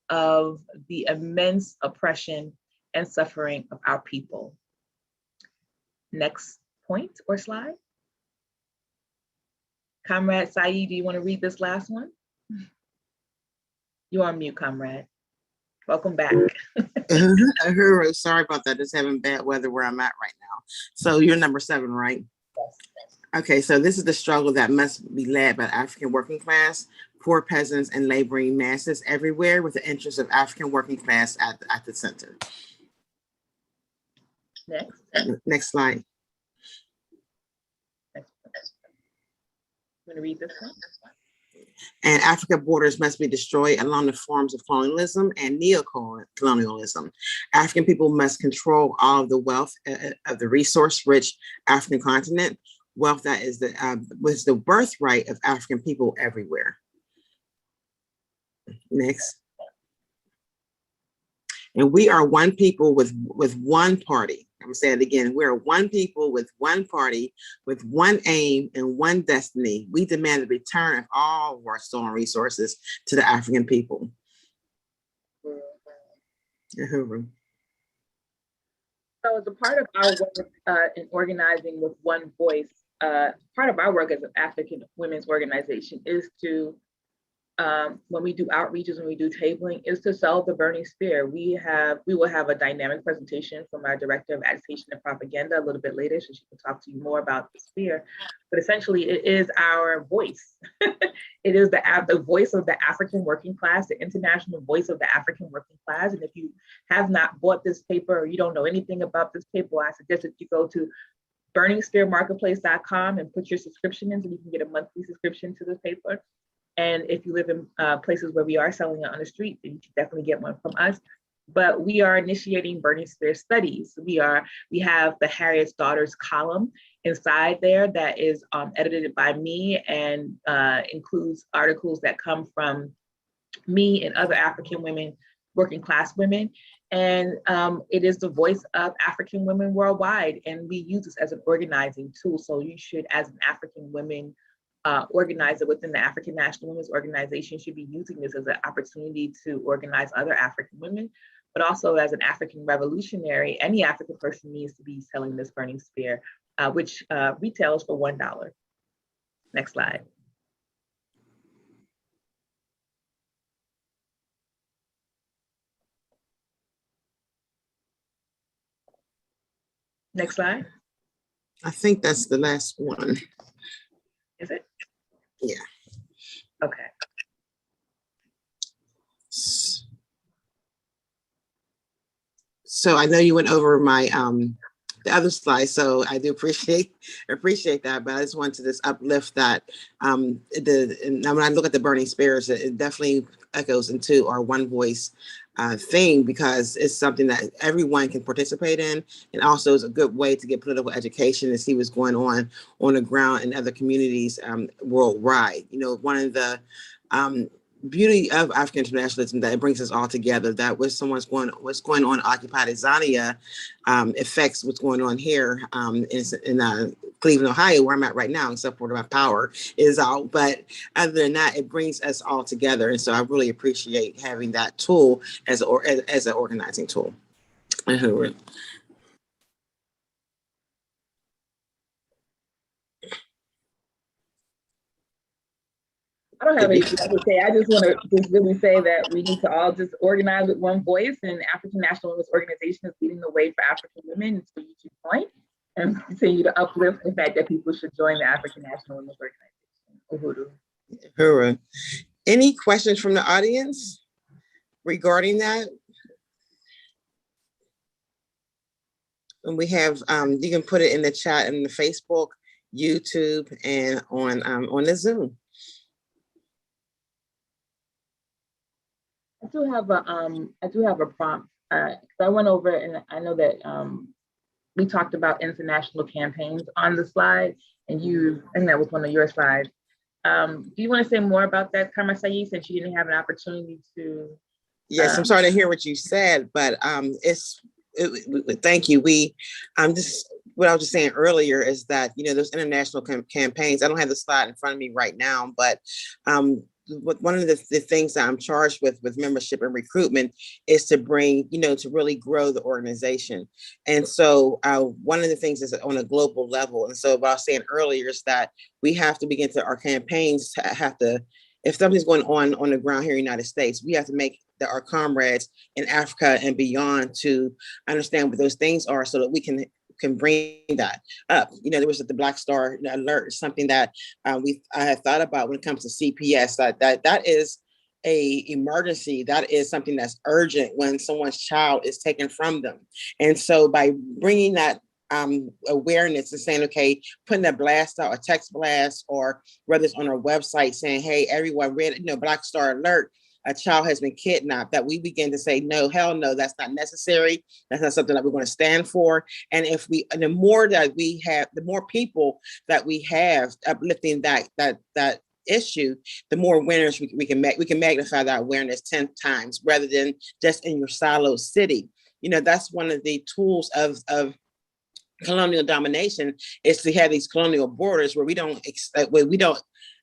Speaker 9: of the immense oppression and suffering of our people. Next point or slide. Comrade Saeed, do you want to read this last one? You're on mute, comrade. Welcome back.
Speaker 2: Sorry about that. Just having bad weather where I'm at right now. So you're number 7, right?
Speaker 9: Yes.
Speaker 2: Okay, so this is the struggle that must be led by the African working class, poor peasants, and laboring masses everywhere, with the interests of African working class at the center.
Speaker 9: Next.
Speaker 2: Next slide.
Speaker 9: I'm going to read this one.
Speaker 2: And Africa borders must be destroyed along the forms of colonialism and neo-colonialism. African people must control all of the wealth of the resource-rich African continent, wealth that is was the birthright of African people everywhere. Next. And we are one people with one party. I'm gonna say it again. We're one people with one party, with one aim and one destiny. We demand the return of all of our stolen resources to the African people.
Speaker 9: So as a part of our work in organizing with one voice, part of our work as an African women's organization is to, when we do outreaches, when we do tabling, is to solve the burning spear. We will have a dynamic presentation from our director of agitation and propaganda a little bit later, so she can talk to you more about the spear. But essentially, it is our voice. It is the voice of the African working class, the international voice of the African working class. And if you have not bought this paper or you don't know anything about this paper, I suggest that you go to burningspearmarketplace.com and put your subscription in so you can get a monthly subscription to this paper. And if you live in places where we are selling it on the street, then you should definitely get one from us. But we are initiating Burning Spear studies. We have the Harriet's Daughters column inside there that is edited by me and includes articles that come from me and other African women, working class women. And it is the voice of African women worldwide. And we use this as an organizing tool. So you should, as an African women organizer within the African National Women's Organization should be using this as an opportunity to organize other African women, but also as an African revolutionary, any African person needs to be selling this burning spear, which retails for $1. Next slide. Next slide.
Speaker 2: I think that's the last one.
Speaker 9: Is it?
Speaker 2: Yeah.
Speaker 9: Okay.
Speaker 2: So I know you went over my the other slide, so I do appreciate that. But I just wanted to just uplift that. And when I look at the burning spears, it definitely echoes into our one voice thing, because it's something that everyone can participate in, and also is a good way to get political education and see what's going on the ground in other communities worldwide. You know, one of the beauty of African internationalism, that it brings us all together, that what's going on in occupied Azania affects what's going on here in Cleveland, Ohio, where I'm at right now, except for my power is out. But other than that, it brings us all together. And so I really appreciate having that tool as an organizing tool.
Speaker 9: I don't have anything to say. I just want to just really say that we need to all just organize with one voice, and African National Women's Organization is leading the way for African women. So you should join and continue to uplift the fact that people should join the African National Women's Organization.
Speaker 2: Uhuru. Any questions from the audience regarding that? And we have, you can put it in the chat in the Facebook, YouTube, and on the Zoom.
Speaker 9: I do have a prompt. I went over, and I know that we talked about international campaigns on the slide, and that was one of your slides. Do you want to say more about that, Kamasayi, since you didn't have an opportunity to?
Speaker 2: Yes, I'm sorry to hear what you said, but thank you. What I was just saying earlier is that, you know, those international campaigns, I don't have the slide in front of me right now, but one of the things that I'm charged with membership and recruitment is to bring, you know, to really grow the organization. And so one of the things is on a global level. And so what I was saying earlier is that we have to begin to, our campaigns have to, if something's going on the ground here in the United States, we have to make our comrades in Africa and beyond to understand what those things are, so that we can bring that up. You know, there was the Black Star Alert, something that I have thought about when it comes to CPS, that is a emergency. That is something that's urgent when someone's child is taken from them. And so by bringing that awareness and saying, okay, putting a blast out, a text blast, or whether it's on our website saying, hey, everyone read, you know, Black Star Alert, a child has been kidnapped, that we begin to say, no, hell no, that's not necessary. That's not something that we're going to stand for. And the more that we have, the more people that we have uplifting that issue, the more winners we can make. We can magnify that awareness 10 times rather than just in your siloed city. You know, that's one of the tools of colonial domination, is to have these colonial borders where we don't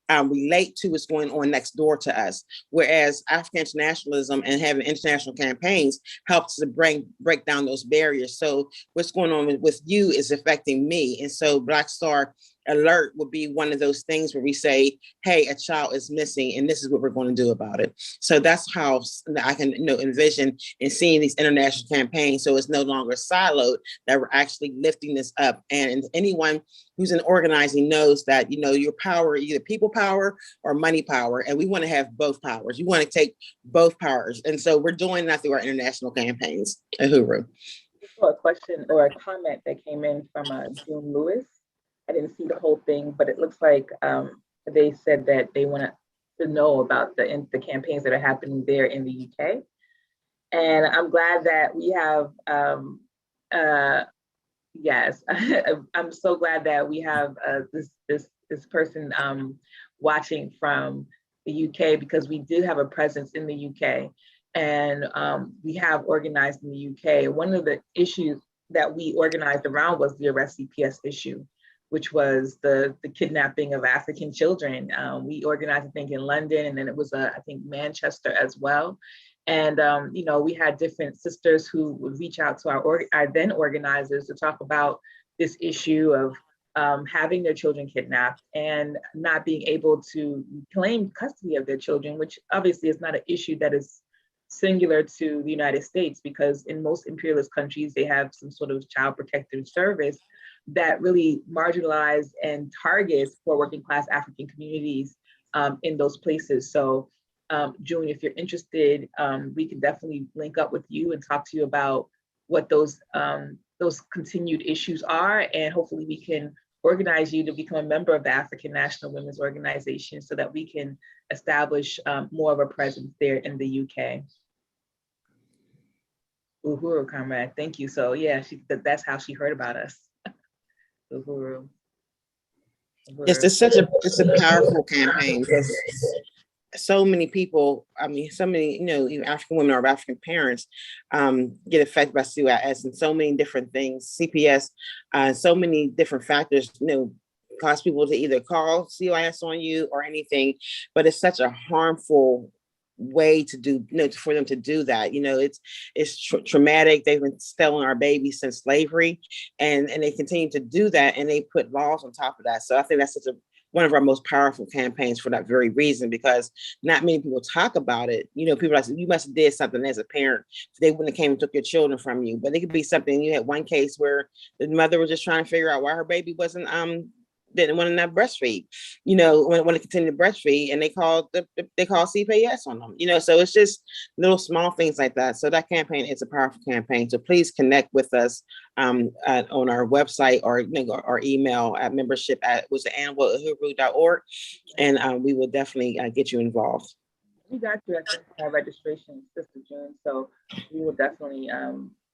Speaker 2: relate to what's going on next door to us. Whereas African internationalism and having international campaigns helps to break down those barriers. So what's going on with you is affecting me. And so Black Star Alert would be one of those things where we say, hey, a child is missing and this is what we're going to do about it. So that's how I can, you know, envision and seeing these international campaigns. So it's no longer siloed, that we're actually lifting this up. And anyone who's in organizing knows that, you know, your power, either people power or money power. And we want to have both powers. You want to take both powers. And so we're doing that through our international campaigns. Uhuru.
Speaker 9: A question or a comment that came in from June Lewis. I didn't see the whole thing, but it looks like they said that they want to know about the campaigns that are happening there in the UK. And I'm glad that we have, yes, I'm so glad that we have this person watching from the UK, because we do have a presence in the UK, and we have organized in the UK. One of the issues that we organized around was the arrest CPS issue. which was the kidnapping of African children. We organized, I think, in London, and then it was, I think, Manchester as well. And, you know, we had different sisters who would reach out to our then organizers to talk about this issue of having their children kidnapped and not being able to claim custody of their children, which obviously is not an issue that is singular to the United States, because in most imperialist countries, they have some sort of child protective service that really marginalize and targets poor working class African communities in those places. So June, if you're interested, we can definitely link up with you and talk to you about what those continued issues are, and hopefully we can organize you to become a member of the African National Women's Organization so that we can establish more of a presence there in the UK. Uhuru, comrade, thank you. So yeah, that's how she heard about us. Uhuru.
Speaker 2: Yes, it's a powerful campaign because so many people, I mean, so many, you know, even African women or African parents get affected by CYS and so many different things, CPS, so many different factors, you know, cause people to either call CYS on you or anything, but it's such a harmful way to do, you know, for them to do that. You know, it's traumatic. They've been stealing our babies since slavery, and they continue to do that, and they put laws on top of that. So I think that's such a one of our most powerful campaigns for that very reason, because not many people talk about it. You know, people are like, you must have did something as a parent. They wouldn't have came and took your children from you. But it could be something. You had one case where the mother was just trying to figure out why her baby wasn't didn't want to breastfeed, you know, want to continue to breastfeed, and they called CPS on them, you know. So it's just little small things like that. So that campaign is a powerful campaign. So please connect with us on our website, or you know, or email at membership at uhuru.org, and we will definitely get you involved.
Speaker 9: We got you at the registration, Sister June. So we will definitely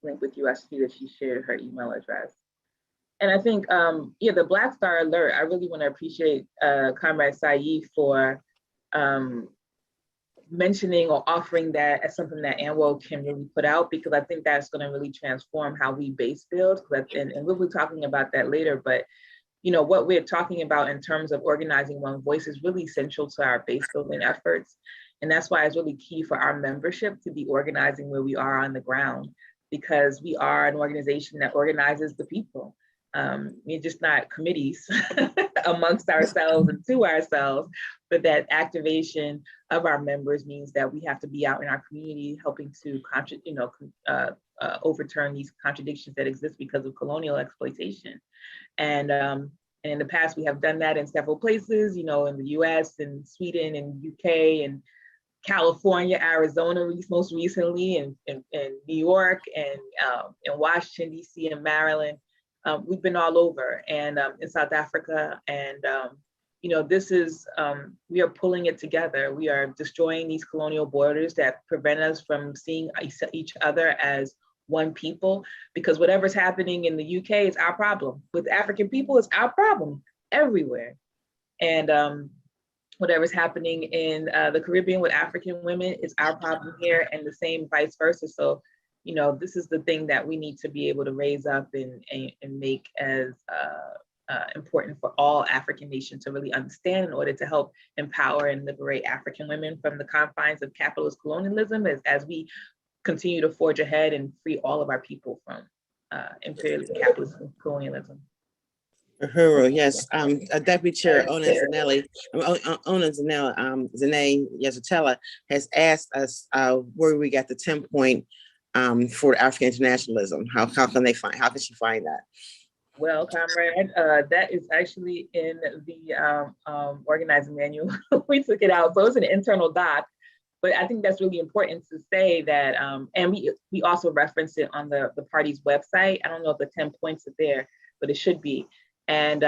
Speaker 9: link with you. I see that she shared her email address. And I think, yeah, the Black Star Alert, I really want to appreciate Comrade Saeed for mentioning or offering that as something that ANWO can really put out, because I think that's going to really transform how we base build. And we'll be talking about that later. But, you know, what we're talking about in terms of organizing one voice is really central to our base building efforts. And that's why it's really key for our membership to be organizing where we are on the ground, because we are an organization that organizes the people. We're just not committees amongst ourselves and to ourselves, but that activation of our members means that we have to be out in our community helping to overturn these contradictions that exist because of colonial exploitation. And in the past, we have done that in several places, you know, in the US and Sweden and UK and California, Arizona, most recently, and New York, and in Washington, DC, and Maryland. We've been all over, and in South Africa, and you know, this is, we are pulling it together. We are destroying these colonial borders that prevent us from seeing each other as one people, because whatever's happening in the UK is our problem. With African people, it's our problem everywhere. And whatever's happening in the Caribbean with African women is our problem here, and the same vice versa. So, you know, this is the thing that we need to be able to raise up and make as important for all African nations to really understand in order to help empower and liberate African women from the confines of capitalist colonialism as we continue to forge ahead and free all of our people from imperialist capitalist colonialism.
Speaker 2: Uhuru, yes. Deputy Chair Ona Zane Yazatella has asked us where we got the 10-point for African internationalism. How can they find? How can she find that?
Speaker 9: Well, comrade, that is actually in the organizing manual. We took it out, so it's an internal doc. But I think that's really important to say that, and we also reference it on the party's website. I don't know if the 10 points are there, but it should be. And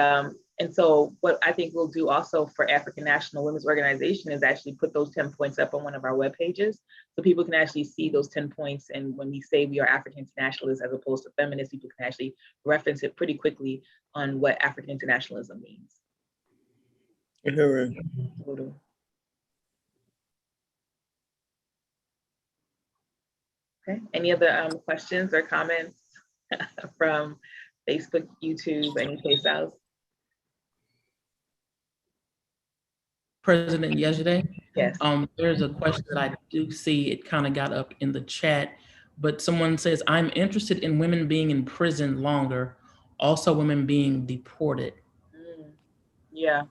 Speaker 9: so what I think we'll do also for African National Women's Organization is actually put those 10 points up on one of our web pages, so people can actually see those 10 points. And when we say we are African internationalists as opposed to feminists, people can actually reference it pretty quickly on what African internationalism means.
Speaker 2: Uhuru.
Speaker 9: Okay, any other questions or comments from Facebook, YouTube, any place else?
Speaker 6: President yesterday.
Speaker 9: Yes.
Speaker 6: There's a question that I do see, it kind of got up in the chat, but someone says, I'm interested in women being in prison longer, also women being deported.
Speaker 9: Yeah,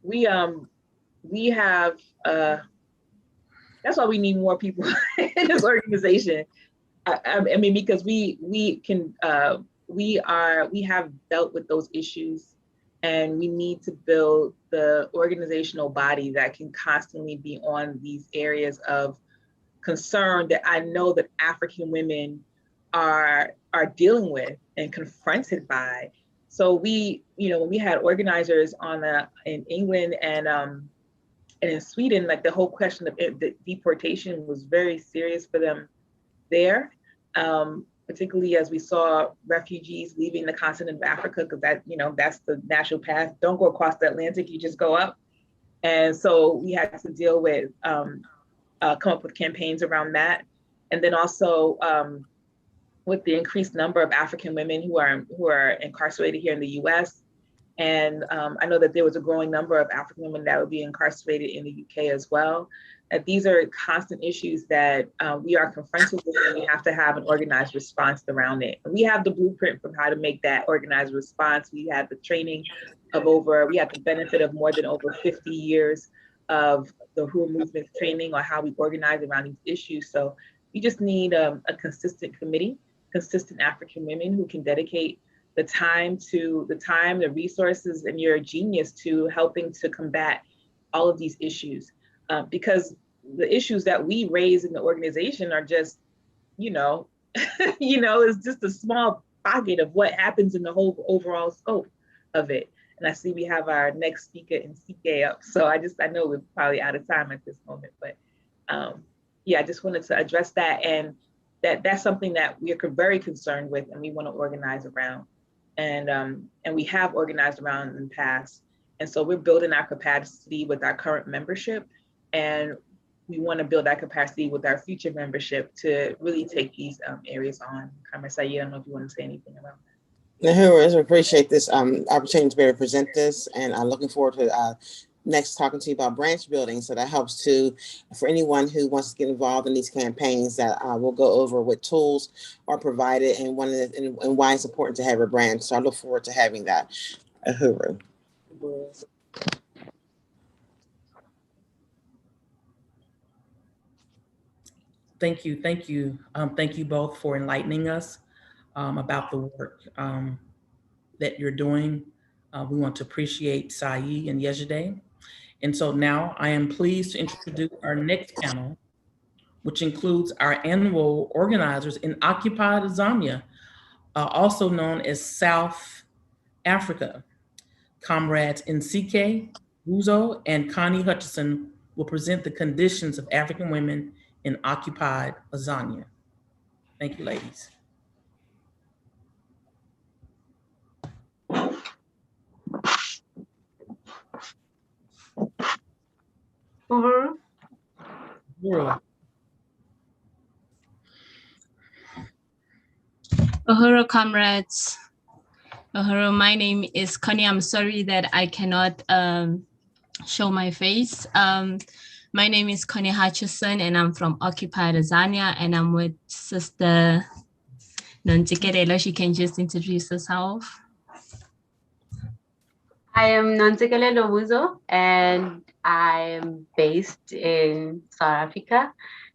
Speaker 9: we have that's why we need more people in this organization. I mean, because we have dealt with those issues, and we need to build the organizational body that can constantly be on these areas of concern that I know that African women are dealing with and confronted by. So we, when we had organizers in England and in Sweden, like the whole question of the deportation was very serious for them there, particularly as we saw refugees leaving the continent of Africa, because that's the natural path. Don't go across the Atlantic, you just go up. And so we had to deal with, come up with campaigns around that. And then also with the increased number of African women who are incarcerated here in the US. And I know that there was a growing number of African women that would be incarcerated in the UK as well. And these are constant issues that we are confronted with, and we have to have an organized response around it. And we have the blueprint from how to make that organized response. We had the training we had the benefit of more than over 50 years of the Who movement training on how we organize around these issues. So we just need a consistent committee, consistent African women who can dedicate the time, the resources, and your genius to helping to combat all of these issues. Because the issues that we raise in the organization are just, it's just a small pocket of what happens in the whole overall scope of it. And I see we have our next speaker in CK up. So I know we're probably out of time at this moment, but I just wanted to address that. And that's something that we are very concerned with, and we want to organize around. And we have organized around in the past. And so we're building our capacity with our current membership, and we want to build that capacity with our future membership to really take these areas on. Kamasai, I don't know if you want to say anything about that.
Speaker 2: Nahuras, we appreciate this opportunity to be able to present this, and I'm looking forward to next talking to you about branch building. So that helps for anyone who wants to get involved in these campaigns, that we'll go over what tools are provided and why it's important to have a branch. So I look forward to having that. Uhuru.
Speaker 6: Thank you. Thank you both for enlightening us about the work that you're doing. We want to appreciate Sai and Yejide. And so now I am pleased to introduce our next panel, which includes our annual organizers in occupied Azania, also known as South Africa. Comrades Nsike, Uzo, and Connie Hutchison will present the conditions of African women in occupied Azania. Thank you, ladies.
Speaker 10: Uhuru. Uhuru, comrades. Uhuru, my name is Connie. I'm sorry that I cannot show my face. My name is Connie Hutchison, and I'm from Occupied Azania, and I'm with Sister Nontikerelo. She can just introduce herself.
Speaker 11: I am Nontikerelo Wuzo, and I'm based in South Africa,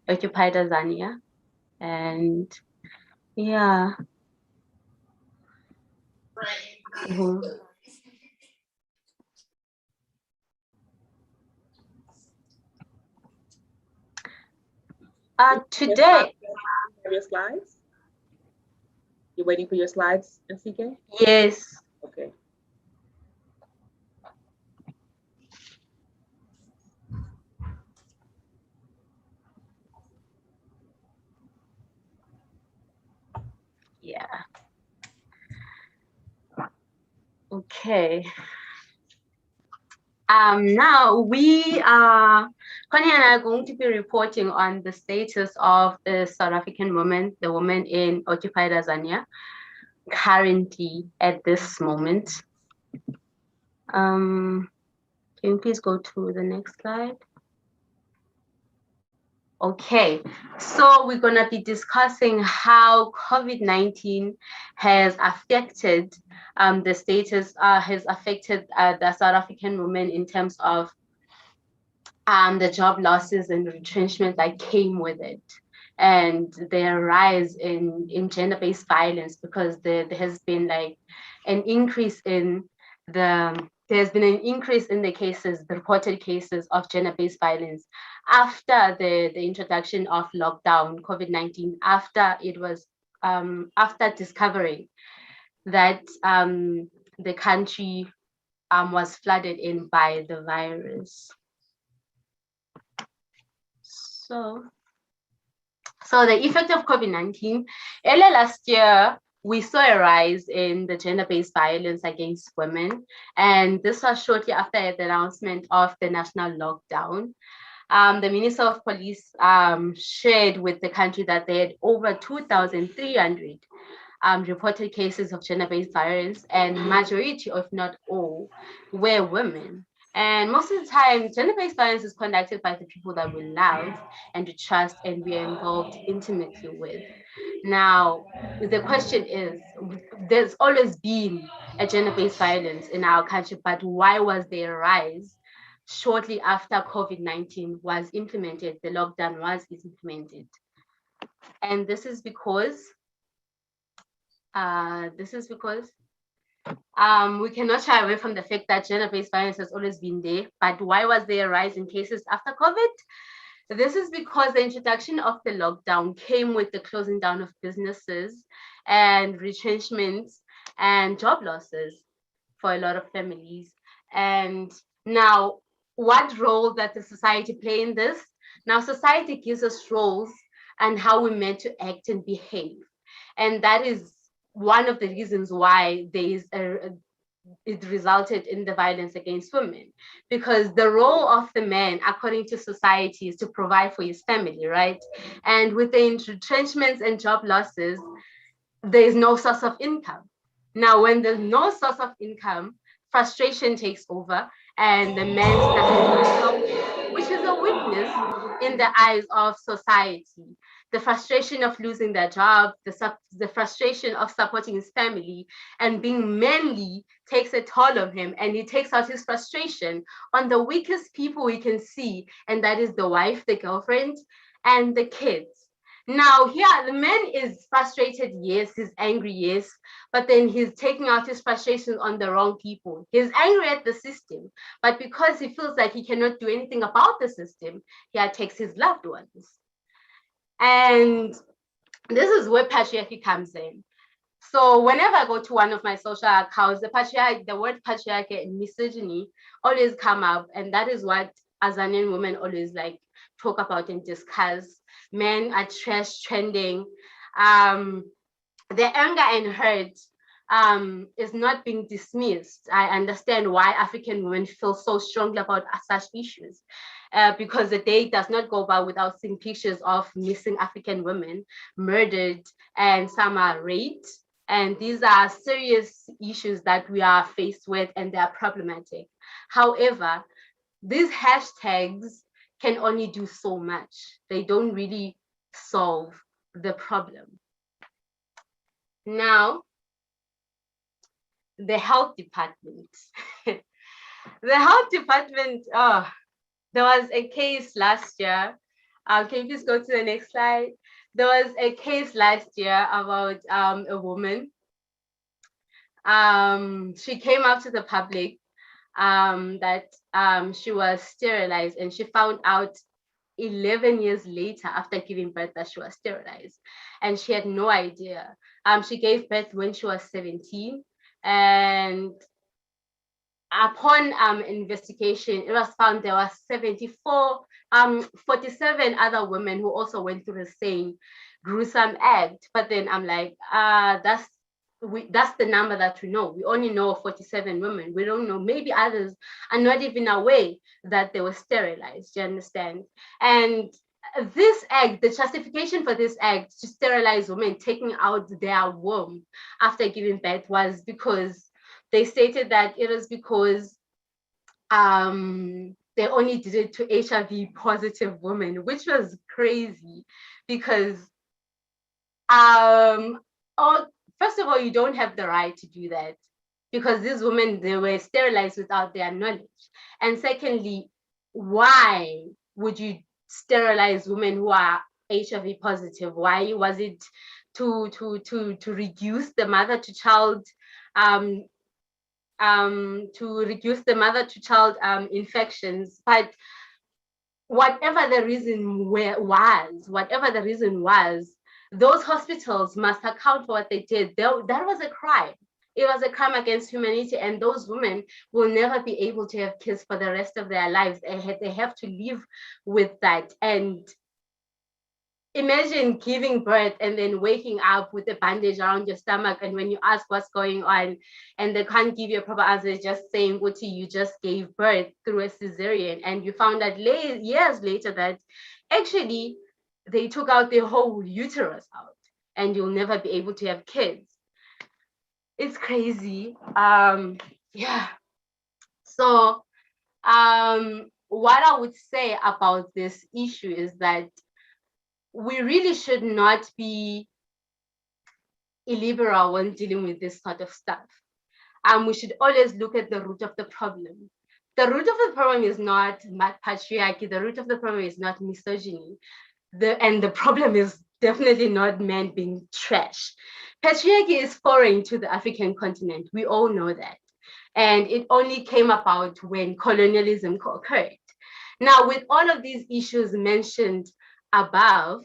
Speaker 11: Occupied Azania, and yeah. Today.
Speaker 9: Your slides? You're waiting for your slides, Nsike?
Speaker 11: Yes.
Speaker 9: Okay.
Speaker 11: Yeah. Okay. Now we are, Connie and I are going to be reporting on the status of the South African women, the women in occupied Azania, currently at this moment. Can you please go to the next slide? Okay, so we're going to be discussing how COVID-19 has affected the status, has affected the South African women in terms of the job losses and retrenchment that came with it, and their rise in gender-based violence, because there has been like an increase in the cases, the reported cases of gender-based violence after the introduction of lockdown, COVID-19, after it was after discovering that the country was flooded in by the virus. So the effect of COVID-19, earlier last year, we saw a rise in the gender-based violence against women. And this was shortly after the announcement of the national lockdown. The Minister of Police shared with the country that they had over 2,300 reported cases of gender-based violence, and majority, if not all, were women. And most of the time, gender-based violence is conducted by the people that we love and we trust and we are involved intimately with. Now, the question is, there's always been a gender-based violence in our country, but why was there a rise shortly after COVID-19 was implemented, the lockdown was implemented? And this is because we cannot shy away from the fact that gender-based violence has always been there, but why was there a rise in cases after COVID? This is because the introduction of the lockdown came with the closing down of businesses and retrenchments and job losses for a lot of families. And now, what role does the society play in this? Now, society gives us roles and how we're meant to act and behave. And that is one of the reasons why it resulted in the violence against women, because the role of the man, according to society, is to provide for his family, right? And with the retrenchments and job losses, there is no source of income. Now, when there's no source of income, frustration takes over and the man starts to help, which is a weakness in the eyes of society. The frustration of losing their job, the frustration of supporting his family and being manly takes a toll on him, and he takes out his frustration on the weakest people we can see, and that is the wife, the girlfriend, and the kids. Now, here, the man is frustrated, yes, he's angry, yes, but then he's taking out his frustration on the wrong people. He's angry at the system, but because he feels like he cannot do anything about the system, he attacks his loved ones. And this is where patriarchy comes in. So whenever I go to one of my social accounts, the word patriarchy and misogyny always come up, and that is what Azanian women always like talk about and discuss. Men are trash trending. The anger and hurt is not being dismissed. I understand why African women feel so strongly about such issues, because the day does not go by without seeing pictures of missing African women murdered, and some are raped. And these are serious issues that we are faced with, and they are problematic. However, these hashtags can only do so much. They don't really solve the problem. Now, the health department. The health department, there was a case last year. Can you please go to the next slide? There was a case last year about a woman. She came up to the public that she was sterilized, and she found out 11 years later after giving birth that she was sterilized, and she had no idea. She gave birth when she was 17, and upon investigation, it was found there were 47 other women who also went through the same gruesome act. But then I'm like, that's the number that we know. We only know 47 women. We don't know, maybe others are not even aware that they were sterilized, you understand? And this act, the justification for this act to sterilize women taking out their womb after giving birth was because they stated that it was because they only did it to HIV positive women, which was crazy because first of all, you don't have the right to do that because these women, they were sterilized without their knowledge. And secondly, why would you sterilize women who are HIV positive? Why was it to reduce the mother to child infections? But whatever the reason was, those hospitals must account for what they did. That was a crime. It was a crime against humanity, and those women will never be able to have kids for the rest of their lives. They have to live with that. And imagine giving birth and then waking up with a bandage around your stomach, and when you ask what's going on and they can't give you a proper answer, just saying, Uti, you just gave birth through a cesarean, and you found out years later that actually they took out the whole uterus out and you'll never be able to have kids. It's crazy. Yeah. So what I would say about this issue is that we really should not be illiberal when dealing with this sort of stuff. We should always look at the root of the problem. The root of the problem is not patriarchy. The root of the problem is not misogyny. And the problem is definitely not men being trash. Patriarchy is foreign to the African continent. We all know that. And it only came about when colonialism occurred. Now, with all of these issues mentioned above,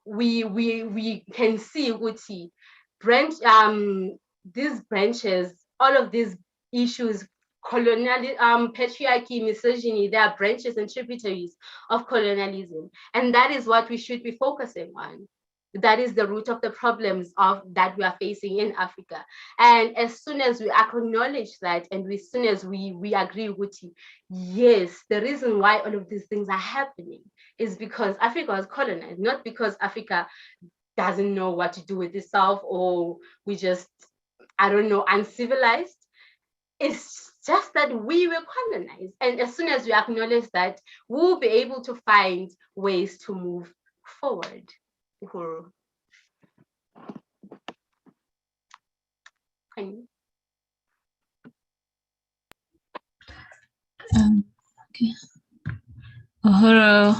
Speaker 11: we can see Uti these branches, all of these issues, colonialism, patriarchy, misogyny, they are branches and tributaries of colonialism, and that is what we should be focusing on. That is the root of the problems that we are facing in Africa. And as soon as we acknowledge that, and as soon as we agree with you, yes, the reason why all of these things are happening is because Africa was colonized, not because Africa doesn't know what to do with itself, or we just, I don't know, uncivilized. It's just that we were colonized. And as soon as we acknowledge that, we'll be able to find ways to move forward.
Speaker 10: Okay. Ohoro,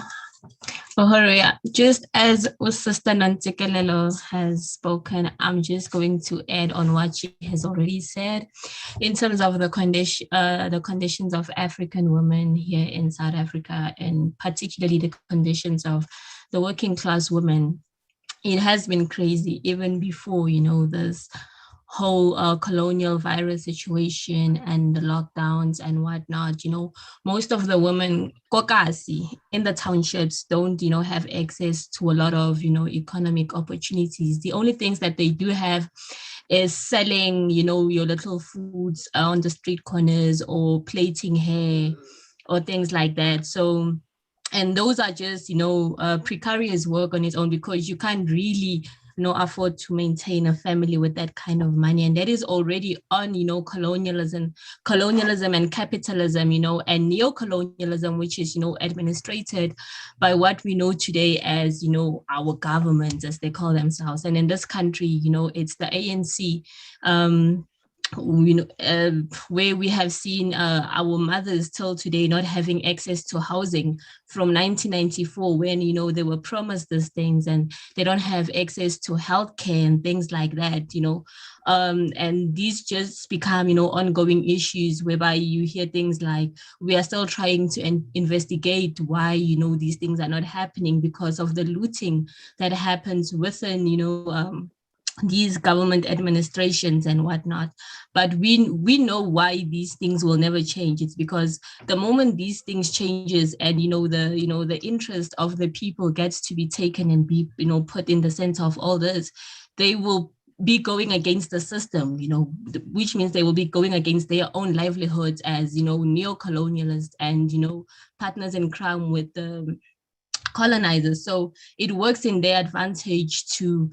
Speaker 10: yeah. Just as Sister Nantikelelo has spoken, I'm just going to add on what she has already said in terms of the conditions of African women here in South Africa, and particularly the conditions of the working class women. It has been crazy even before, this whole colonial virus situation and the lockdowns and whatnot. Most of the women kokasi in the townships don't have access to a lot of economic opportunities. The only things that they do have is selling your little foods on the street corners or plaiting hair or things like that. So, and those are just precarious work on its own, because you can't really afford to maintain a family with that kind of money. And that is already on, colonialism and capitalism, and neo-colonialism, which is, administrated by what we know today as, our governments, as they call themselves. And in this country, it's the ANC, where we have seen our mothers till today not having access to housing from 1994, when they were promised these things, and they don't have access to healthcare and things like that. And these just become ongoing issues, whereby you hear things like, we are still trying to investigate why these things are not happening, because of the looting that happens within these government administrations and whatnot. But we know why these things will never change. It's because the moment these things changes, and the interest of the people gets to be taken and be put in the center of all this, they will be going against the system, which means they will be going against their own livelihoods as neo-colonialists and partners in crime with the colonizers. So it works in their advantage to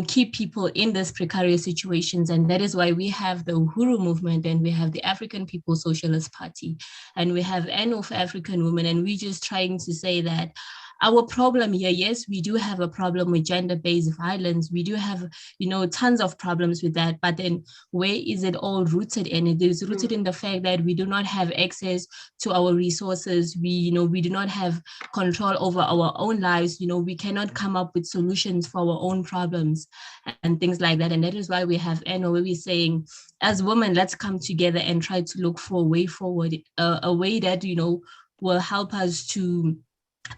Speaker 10: keep people in these precarious situations. And that is why we have the Uhuru movement, and we have the African People's Socialist Party, and we have NO for African Women. And we're just trying to say that our problem here, yes, we do have a problem with gender-based violence. We do have, tons of problems with that. But then where is it all rooted in? It is rooted in the fact that we do not have access to our resources. We do not have control over our own lives. We cannot come up with solutions for our own problems and things like that. And that is why we have NO, where we're saying, as women, let's come together and try to look for a way forward, a way that, will help us to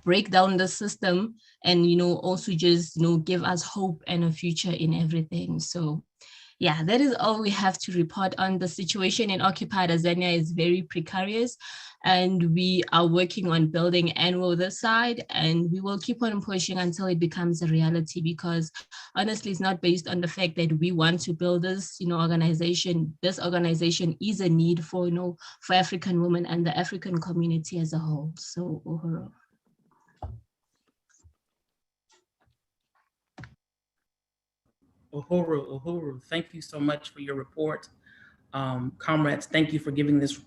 Speaker 10: break down the system and also just give us hope and a future in everything. So yeah, that is all we have to report on. The situation in occupied Azania is very precarious, and we are working on building NWO this side, and we will keep on pushing until it becomes a reality, because honestly, it's not based on the fact that we want to build this, organization. This organization is a need for, for African women and the African community as a whole. So overall.
Speaker 6: Uhuru, thank you so much for your report. Comrades, thank you for giving this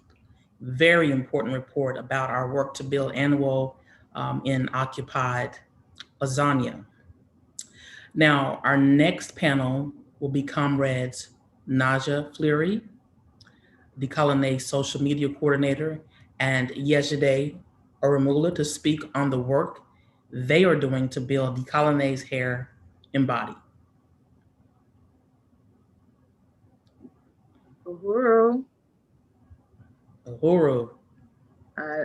Speaker 6: very important report about our work to build NWO in occupied Azania. Now, our next panel will be Comrades Naja Fleury, the Colonnade social media coordinator, and Yejide Oromula to speak on the work they are doing to build the Colonnade's hair embody.
Speaker 9: Uhuru.
Speaker 6: Uhuru.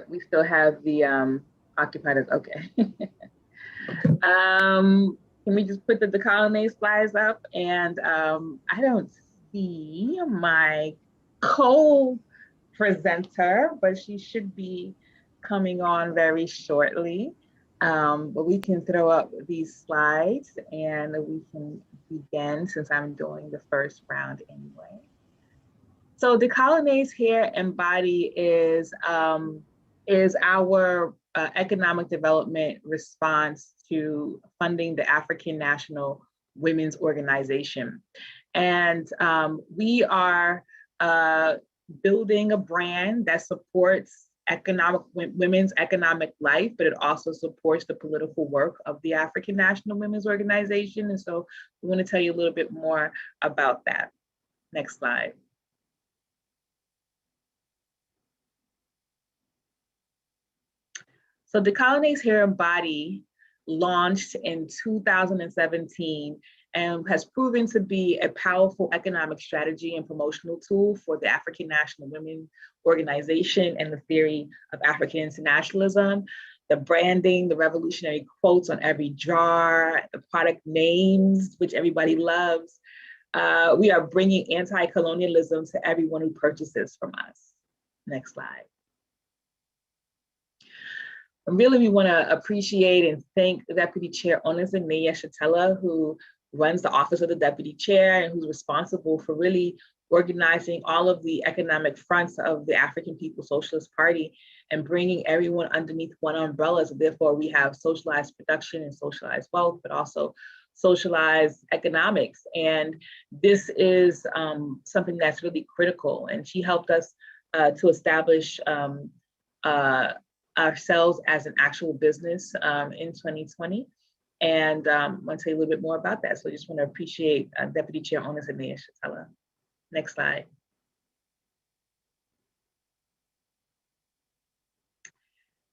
Speaker 9: We still have the occupied. Okay. Can we just put the colonnade slides up? And I don't see my co-presenter, but she should be coming on very shortly. But we can throw up these slides and we can begin, since I'm doing the first round anyway. So the Colonnade's Hair and Body is our economic development response to funding the African National Women's Organization. And we are building a brand that supports women's economic life, but it also supports the political work of the African National Women's Organization. And so we want to tell you a little bit more about that. Next slide. So the Colonnade's Hair and Body launched in 2017 and has proven to be a powerful economic strategy and promotional tool for the African National Women Organization and the theory of African internationalism. The branding, the revolutionary quotes on every jar, the product names, which everybody loves. We are bringing anti-colonialism to everyone who purchases from us. Next slide. Really, we want to appreciate and thank the Deputy Chair Onazineye Shatella, who runs the Office of the Deputy Chair and who's responsible for really organizing all of the economic fronts of the African People's Socialist Party and bringing everyone underneath one umbrella. So therefore, we have socialized production and socialized wealth, but also socialized economics. And this is something that's really critical. And she helped us to establish ourselves as an actual business in 2020. And I want to tell you a little bit more about that. So I just want to appreciate Deputy Chair Onazineye Shatella. Next slide.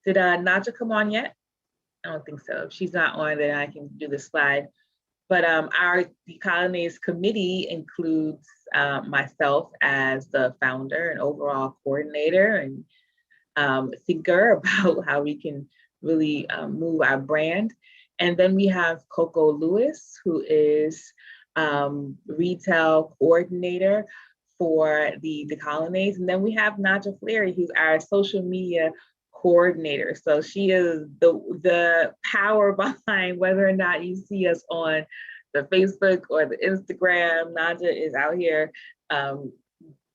Speaker 9: Did Naja come on yet? I don't think so. If she's not on, then I can do this slide. But our Colonnades committee includes myself as the founder and overall coordinator and thinker about how we can really move our brand. And then we have Coco Lewis, who is retail coordinator for the Colonnades. And then we have Naja Fleury, who's our social media coordinator. So she is the power behind whether or not you see us on the Facebook or the Instagram. Naja is out here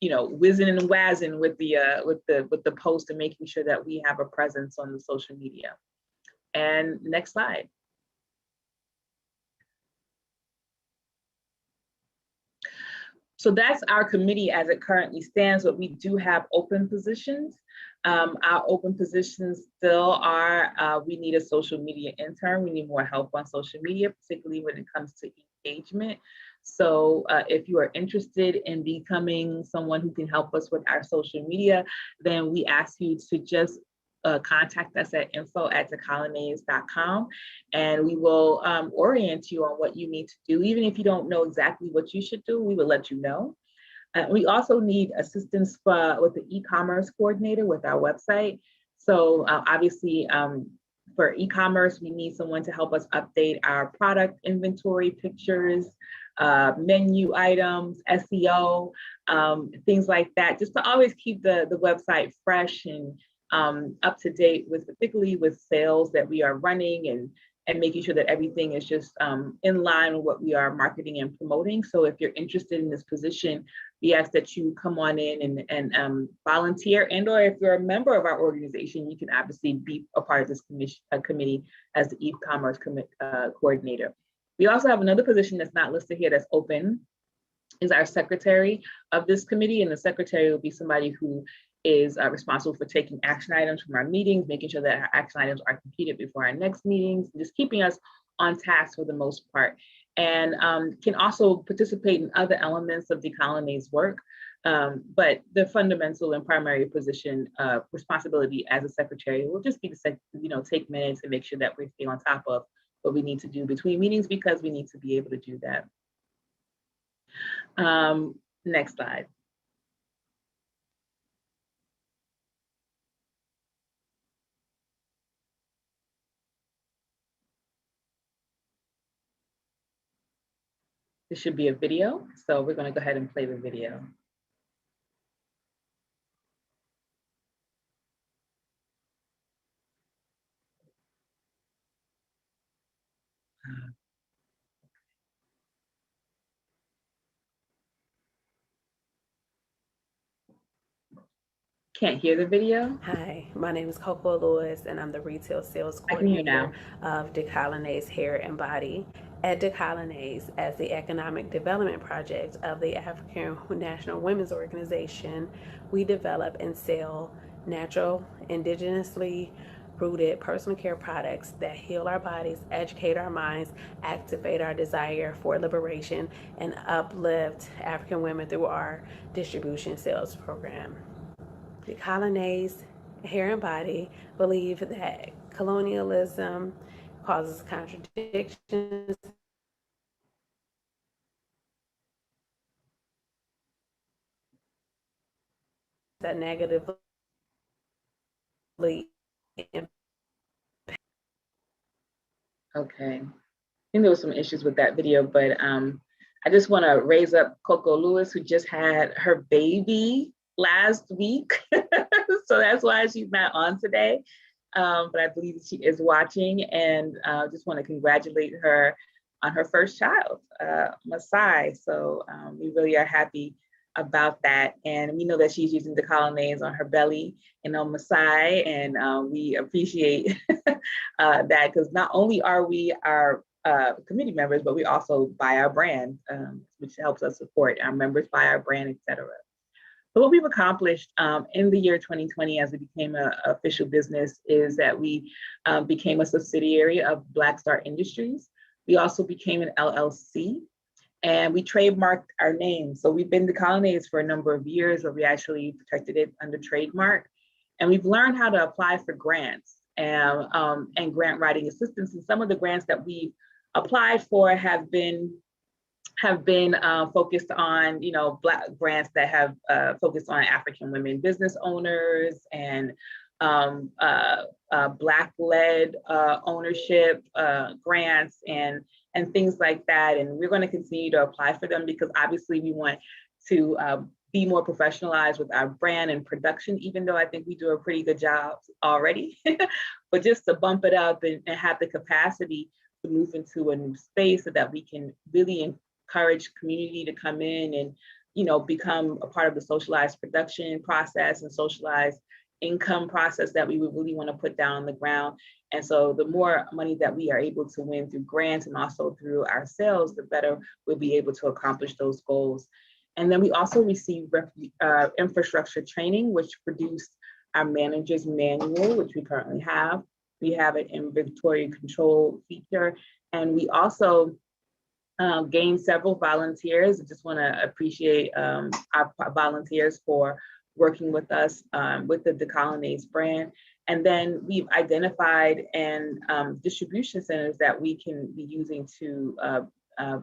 Speaker 9: whizzing and wazzing with the post and making sure that we have a presence on the social media. And next slide. So that's our committee as it currently stands, but we do have open positions. Our open positions still are, we need a social media intern. We need more help on social media, particularly when it comes to engagement. So if you are interested in becoming someone who can help us with our social media, then we ask you to just contact us at info@decolonize.com, and we will orient you on what you need to do. Even if you don't know exactly what you should do, we will let you know. We also need assistance with the e-commerce coordinator with our website. So obviously for e-commerce, we need someone to help us update our product inventory pictures, menu items, SEO, things like that, just to always keep the website fresh and up to date with, particularly with sales that we are running, and making sure that everything is just in line with what we are marketing and promoting. So if you're interested in this position, we ask that you come on in and volunteer, and or if you're a member of our organization, you can obviously be a part of this committee as the e-commerce coordinator. We also have another position that's not listed here that's open, is our secretary of this committee, and the secretary will be somebody who is responsible for taking action items from our meetings, making sure that our action items are completed before our next meetings, just keeping us on task for the most part, and can also participate in other elements of decolonize work. But the fundamental and primary position responsibility as a secretary will just be to take minutes and make sure that we stay on top of what we need to do between meetings, because we need to be able to do that. Next slide. This should be a video, so we're going to go ahead and play the video. Can't hear the video?
Speaker 5: Hi, my name is Coco Lewis, and I'm the retail sales coordinator of Decolonize Hair and Body. At Decolonize, as the economic development project of the African National Women's Organization, we develop and sell natural, indigenously rooted personal care products that heal our bodies, educate our minds, activate our desire for liberation, and uplift African women through our distribution sales program. Decolonize Hair and Body believe that colonialism causes contradictions that negatively impact.
Speaker 9: Okay. I think there was some issues with that video, but I just want to raise up Coco Lewis, who just had her baby last week. So that's why she's not on today. But I believe she is watching, and just want to congratulate her on her first child, Masai. So we really are happy about that. And we know that she's using Decolonize on her belly and on Masai, and we appreciate that, because not only are we our committee members, but we also buy our brand, which helps us support our members, buy our brand, etc. So what we've accomplished in the year 2020 as we became an official business is that we became a subsidiary of Black Star Industries. We also became an LLC, and we trademarked our name. So we've been Decolonize for a number of years, but we actually protected it under trademark. And we've learned how to apply for grants and grant writing assistance. And some of the grants that we've applied for have been focused on, Black grants that have focused on African women business owners and Black-led ownership grants and things like that. And we're going to continue to apply for them, because obviously we want to be more professionalized with our brand and production, even though I think we do a pretty good job already. But just to bump it up and have the capacity to move into a new space so that we can really encourage community to come in and, become a part of the socialized production process and socialized income process that we would really want to put down on the ground. And so the more money that we are able to win through grants and also through our sales, the better we'll be able to accomplish those goals. And then we also received infrastructure training, which produced our manager's manual, which we currently have. We have an inventory control feature, and we also gained several volunteers. I just want to appreciate our volunteers for working with us with the Decolonize brand. And then we've identified and distribution centers that we can be using to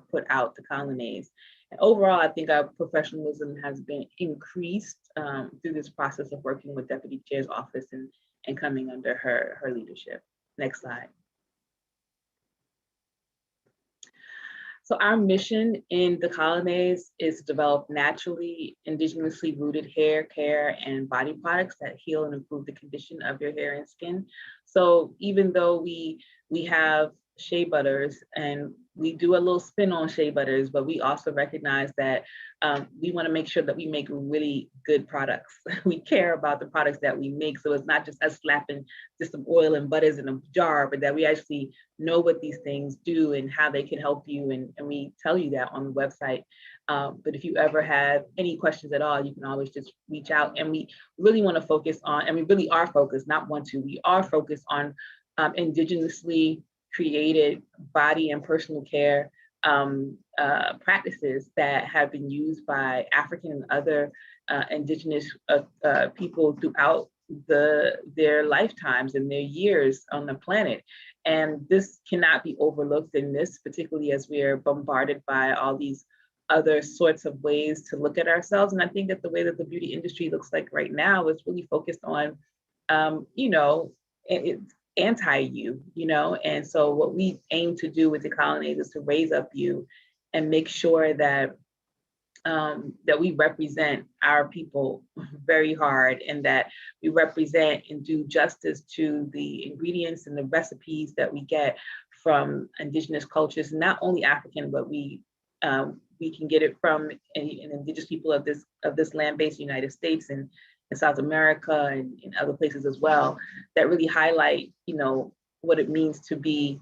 Speaker 9: put out Decolonize. And overall, I think our professionalism has been increased through this process of working with Deputy Chair's office and coming under her leadership. Next slide. So our mission in Decolonize is to develop naturally indigenously rooted hair care and body products that heal and improve the condition of your hair and skin. So even though we have shea butters and we do a little spin on shea butters, but we also recognize that we want to make sure that we make really good products. We care about the products that we make. So it's not just us slapping just some oil and butters in a jar, but that we actually know what these things do and how they can help you. And we tell you that on the website. But if you ever have any questions at all, you can always just reach out. And we really want to focus on, and we really are focused, not want to, we are focused on indigenously created body and personal care practices that have been used by African and other indigenous people throughout their lifetimes and their years on the planet. And this cannot be overlooked in this, particularly as we are bombarded by all these other sorts of ways to look at ourselves. And I think that the way that the beauty industry looks like right now is really focused on, it's anti-you, and so what we aim to do with Decolonize is to raise up you and make sure that that we represent our people very hard, and that we represent and do justice to the ingredients and the recipes that we get from indigenous cultures, not only African, but we can get it from indigenous people of this land-based United States and in South America and in other places as well, that really highlight, what it means to be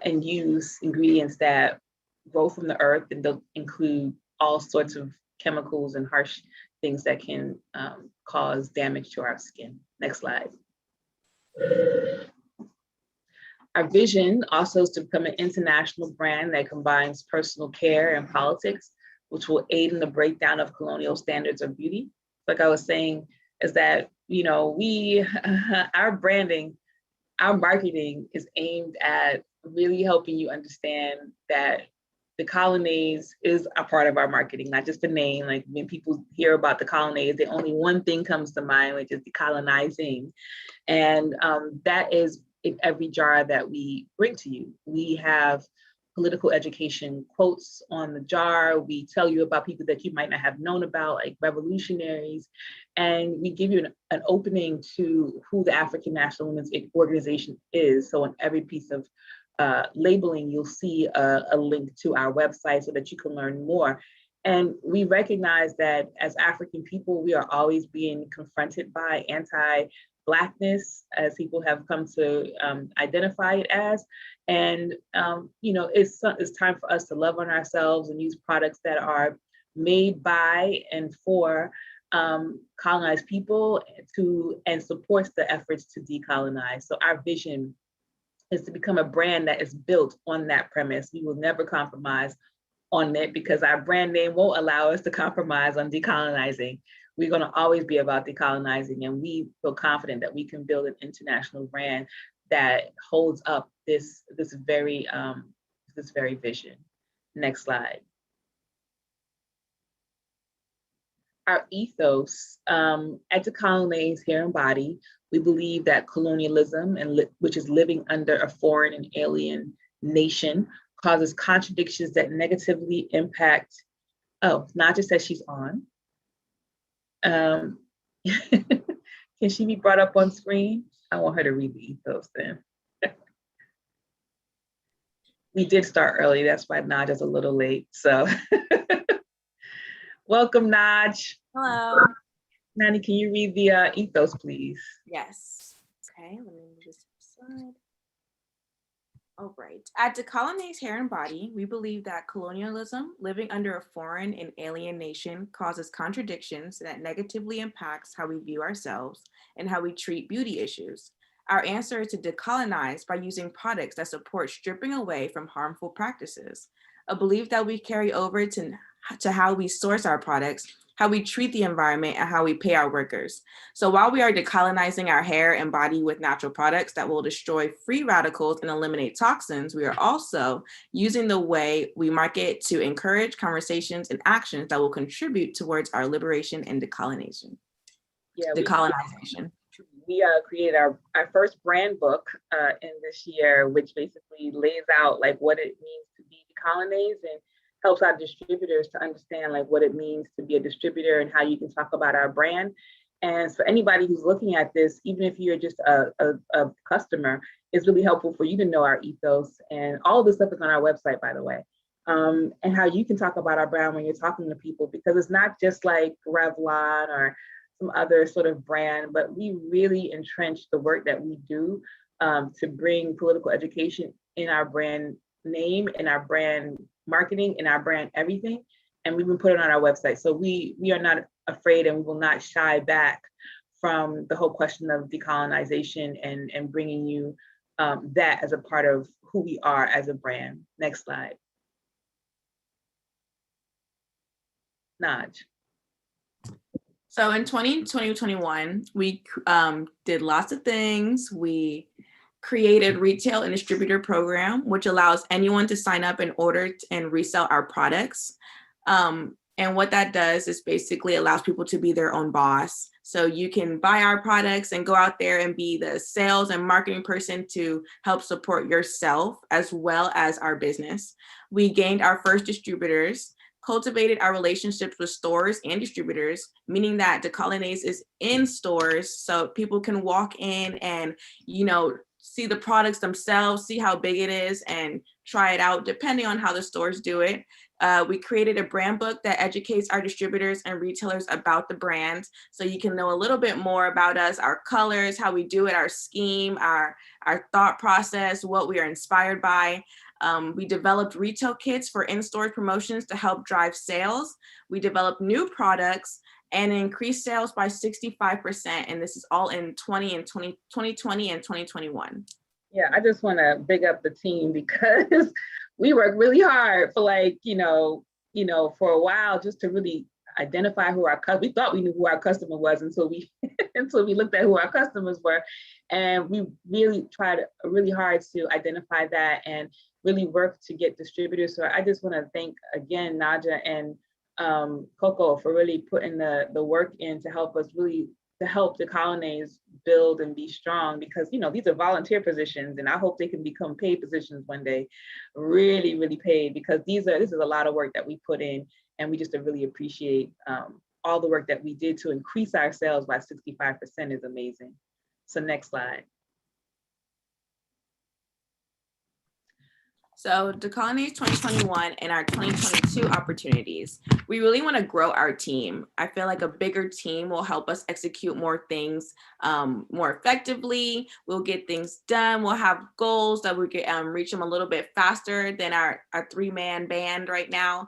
Speaker 9: and use ingredients that grow from the earth and don't include all sorts of chemicals and harsh things that can cause damage to our skin. Next slide. Our vision also is to become an international brand that combines personal care and politics, which will aid in the breakdown of colonial standards of beauty. Like I was saying, is that, our branding, our marketing is aimed at really helping you understand that Decolonize is a part of our marketing, not just the name. Like when people hear about Decolonize, the only one thing comes to mind, which is decolonizing. And that is in every jar that we bring to you. We have political education quotes on the jar. We tell you about people that you might not have known about, like revolutionaries. And we give you an opening to who the African National Women's Organization is. So on every piece of labeling, you'll see a link to our website so that you can learn more. And we recognize that as African people, we are always being confronted by anti-Blackness, as people have come to identify it as. And, it's time for us to love on ourselves and use products that are made by and for colonized people and supports the efforts to decolonize. So our vision is to become a brand that is built on that premise. We will never compromise on it because our brand name won't allow us to compromise on decolonizing. We're going to always be about decolonizing, and we feel confident that we can build an international brand that holds up this very vision. Next slide. Our ethos at Decolonize Hair and Body, we believe that colonialism, which is living under a foreign and alien nation, causes contradictions that negatively impact. Oh, not just that she's on. Can she be brought up on screen? I want her to read the ethos then. We did start early, that's why Naj is a little late. So welcome, Naj.
Speaker 12: Hello.
Speaker 9: Nani, can you read the ethos, please?
Speaker 12: Yes. Okay, let me move this aside. All right. At Decolonize Hair and Body, we believe that colonialism, living under a foreign and alien nation, causes contradictions that negatively impacts how we view ourselves and how we treat beauty issues. Our answer is to decolonize by using products that support stripping away from harmful practices, a belief that we carry over to how we source our products, how we treat the environment, and how we pay our workers. So while we are decolonizing our hair and body with natural products that will destroy free radicals and eliminate toxins, we are also using the way we market to encourage conversations and actions that will contribute towards our liberation and decolonization.
Speaker 9: Yeah,
Speaker 12: Decolonization.
Speaker 9: We created our first brand book in this year, which basically lays out like what it means to be decolonized and helps our distributors to understand like what it means to be a distributor and how you can talk about our brand. And for anybody who's looking at this, even if you're just a customer, it's really helpful for you to know our ethos. And all of this stuff is on our website, by the way, and how you can talk about our brand when you're talking to people, because it's not just like Revlon or some other sort of brand, but we really entrench the work that we do to bring political education in our brand name, in our brand marketing, in our brand everything. And we've been put it on our website. So we are not afraid and we will not shy back from the whole question of decolonization and bringing you that as a part of who we are as a brand. Next slide. Naj.
Speaker 12: So in 2021, we did lots of things. We created retail and distributor program, which allows anyone to sign up and order and resell our products. And what that does is basically allows people to be their own boss. So you can buy our products and go out there and be the sales and marketing person to help support yourself as well as our business. We gained our first distributors, cultivated our relationships with stores and distributors, meaning that Decolonize is in stores so people can walk in and, see the products themselves, see how big it is, and try it out depending on how the stores do it. We created a brand book that educates our distributors and retailers about the brand, so you can know a little bit more about us, our colors, how we do it, our scheme, our thought process, what we are inspired by. We developed retail kits for in-store promotions to help drive sales. We developed new products and increased sales by 65%. And this is all in 2020 and 2021.
Speaker 9: Yeah, I just want to big up the team because we worked really hard for for a while just to really identify who we thought we knew who our customer was until we until we looked at who our customers were. And we really tried really hard to identify that and really work to get distributors. So I just want to thank again Naja and Coco for really putting the work in to help us to help Decolonize build and be strong, because these are volunteer positions and I hope they can become paid positions one day, really, really paid, because this is a lot of work that we put in, and we just really appreciate all the work that we did to increase our sales by 65% is amazing. So next slide.
Speaker 12: So Decolonize 2021 and our 2022 opportunities. We really want to grow our team. I feel like a bigger team will help us execute more things more effectively. We'll get things done. We'll have goals that we can reach them a little bit faster than our three-man band right now.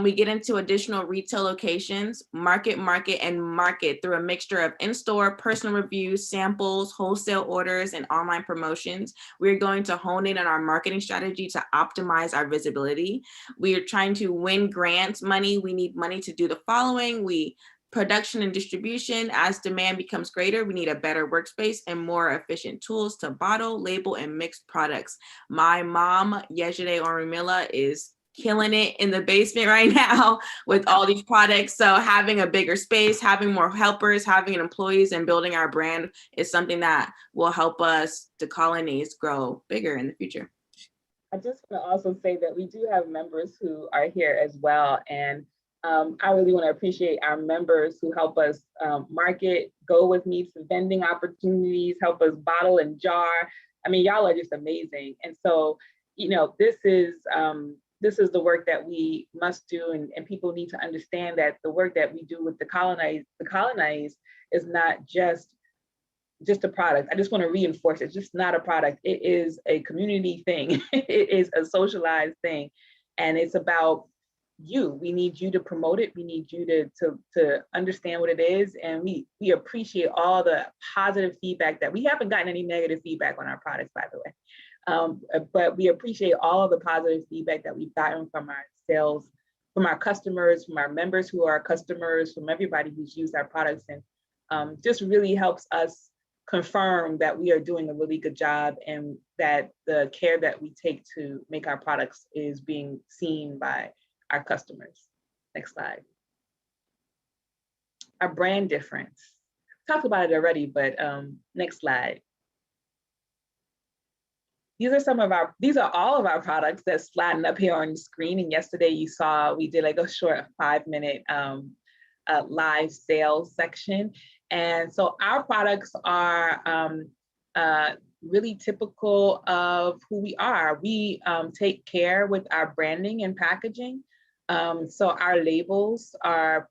Speaker 12: We get into additional retail locations, market through a mixture of in-store, personal reviews, samples, wholesale orders, and online promotions. We're going to hone in on our marketing strategy to optimize our visibility. We are trying to win grant money. We need money to do the following. Production and distribution. As demand becomes greater, we need a better workspace and more efficient tools to bottle, label, and mix products. My mom, Yejide Orumila, is killing it in the basement right now with all these products. So having a bigger space, having more helpers, having employees, and building our brand is something that will help us Decolonize grow bigger in the future.
Speaker 9: I just want to also say that we do have members who are here as well. And I really want to appreciate our members who help us market, go with me to vending opportunities, help us bottle and jar. I mean, y'all are just amazing. And so, this is the work that we must do. And people need to understand that the work that we do with Decolonize is not just just a product. I just want to reinforce it's just not a product. It is a community thing. It is a socialized thing. And it's about you. We need you to promote it. We need you to understand what it is. And we appreciate all the positive feedback that we haven't gotten any negative feedback on our products, by the way. But we appreciate all of the positive feedback that we've gotten from our sales, from our customers, from our members who are our customers, from everybody who's used our products, and just really helps us confirm that we are doing a really good job and that the care that we take to make our products is being seen by our customers. Next slide. Our brand difference. Talked about it already, but next slide. These are all of our products that's sliding up here on the screen. And yesterday you saw we did like a short 5-minute live sales section. And so our products are really typical of who we are. We take care with our branding and packaging. So our labels are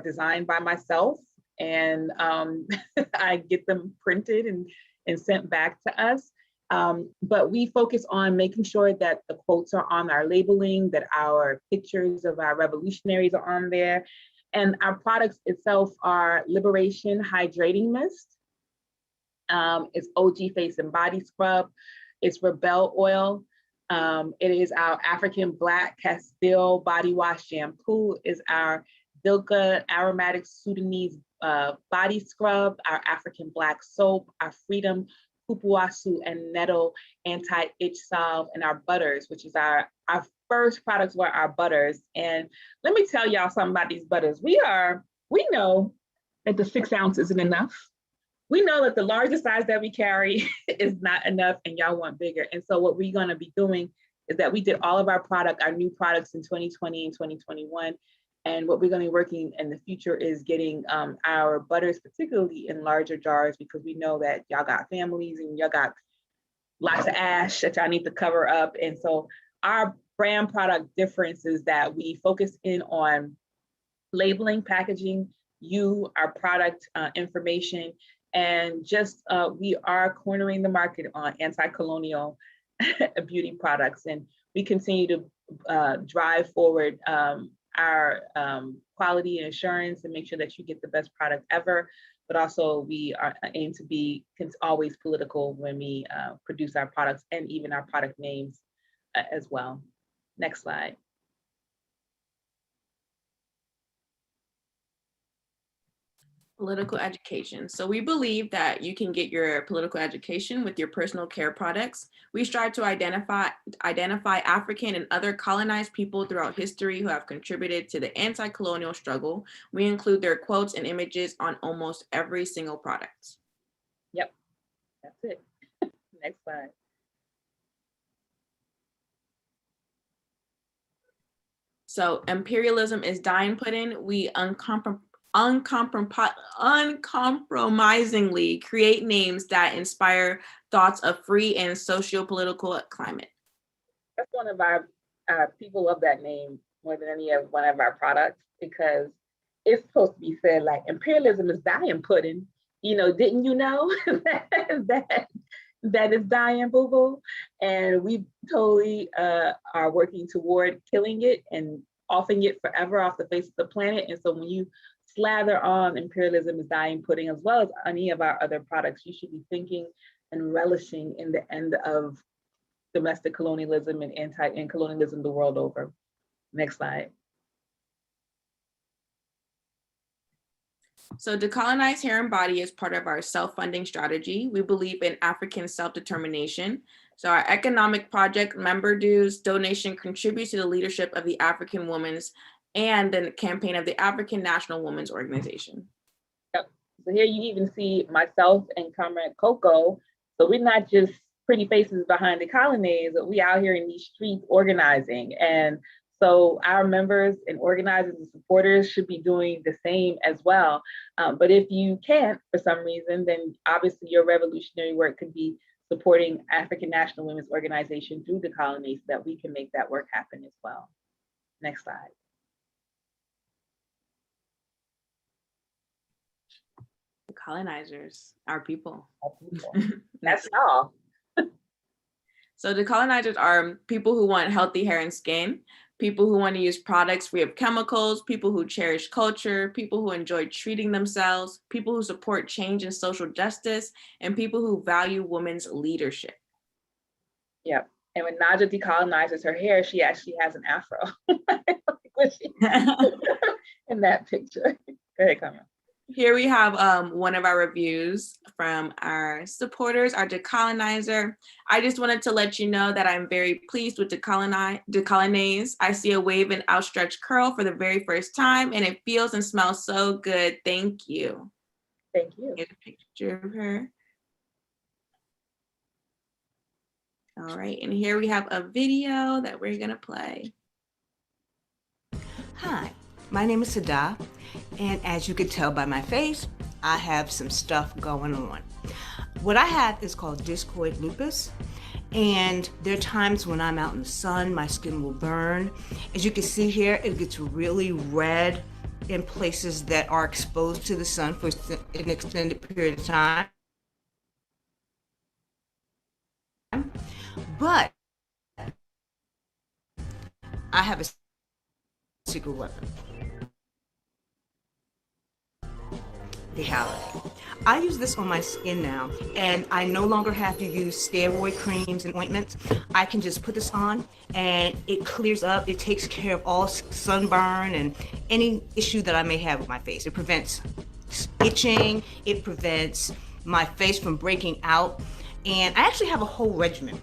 Speaker 9: designed by myself, and I get them printed and sent back to us. But we focus on making sure that the quotes are on our labeling, that our pictures of our revolutionaries are on there. And our products itself are Liberation Hydrating Mist. It's OG Face and Body Scrub. It's Rebel Oil. It is our African Black Castile Body Wash Shampoo. Is our Dilka Aromatic Sudanese Body Scrub, our African Black Soap, our Freedom Kupuasu and Nettle Anti-Itch Salve, and our butters, which is our first products were our butters. And let me tell y'all something about these butters. We know that the 6 ounce isn't enough. We know that the largest size that we carry is not enough, and y'all want bigger. And so what we're gonna be doing is that we did all of our new products in 2020 and 2021. And what we're gonna be working in the future is getting our butters, particularly in larger jars, because we know that y'all got families and y'all got lots of ash that y'all need to cover up. And so our brand product difference is that we focus in on labeling, packaging, our product information, and just we are cornering the market on anti-colonial beauty products. And we continue to drive forward our quality and assurance and make sure that you get the best product ever. But also we aim to be always political when we produce our products, and even our product names as well. Next slide.
Speaker 12: Political education. So we believe that you can get your political education with your personal care products. We strive to identify African and other colonized people throughout history who have contributed to the anti-colonial struggle. We include their quotes and images on almost every single product.
Speaker 9: Yep, that's it. Next slide.
Speaker 12: So imperialism is dying pudding. We uncompromisingly create names that inspire thoughts of free and socio-political climate.
Speaker 9: That's one of our people love that name more than any of one of our products, because it's supposed to be said like imperialism is dying pudding. You know, didn't you know that is dying boo-boo? And we totally are working toward killing it and offing it forever off the face of the planet. And so when you slather on imperialism is dying pudding, as well as any of our other products, you should be thinking and relishing in the end of domestic colonialism and colonialism the world over. Next slide.
Speaker 12: So decolonize hair and body is part of our self-funding strategy. We believe in African self-determination. So our economic project member dues donation contributes to the leadership of the African Women's and the campaign of the African National Women's Organization.
Speaker 9: Yep. So here you even see myself and Comrade Coco. So we're not just pretty faces behind the colonnades, but we out here in these streets organizing. And so our members and organizers and supporters should be doing the same as well. But if you can't for some reason, then obviously your revolutionary work could be supporting African National Women's Organization through the colonnades, so that we can make that work happen as well. Next slide.
Speaker 12: colonizers, our people.
Speaker 9: That's all.
Speaker 12: So the colonizers are people who want healthy hair and skin, people who want to use products free of chemicals, people who cherish culture, people who enjoy treating themselves, people who support change and social justice, and people who value women's leadership.
Speaker 9: Yep. And when Naja decolonizes her hair, she actually has an afro. In that picture. Go ahead, Kamala.
Speaker 12: Here we have one of our reviews from our supporters, our decolonizer. I just wanted to let you know that I'm very pleased with decolonize. I see a wave and outstretched curl for the very first time, and it feels and smells so good. Thank you.
Speaker 9: Thank you.
Speaker 12: Here's a picture of her. All right, and here we have a video that we're gonna play.
Speaker 13: Hi, my name is Sada, and as you can tell by my face, I have some stuff going on. What I have is called discoid lupus, and there are times when I'm out in the sun, my skin will burn. As you can see here, it gets really red in places that are exposed to the sun for an extended period of time. But I have a secret weapon. The hyaluronate. I use this on my skin now, and I no longer have to use steroid creams and ointments. I can just put this on, and it clears up. It takes care of all sunburn and any issue that I may have with my face. It prevents itching. It prevents my face from breaking out. And I actually have a whole regimen.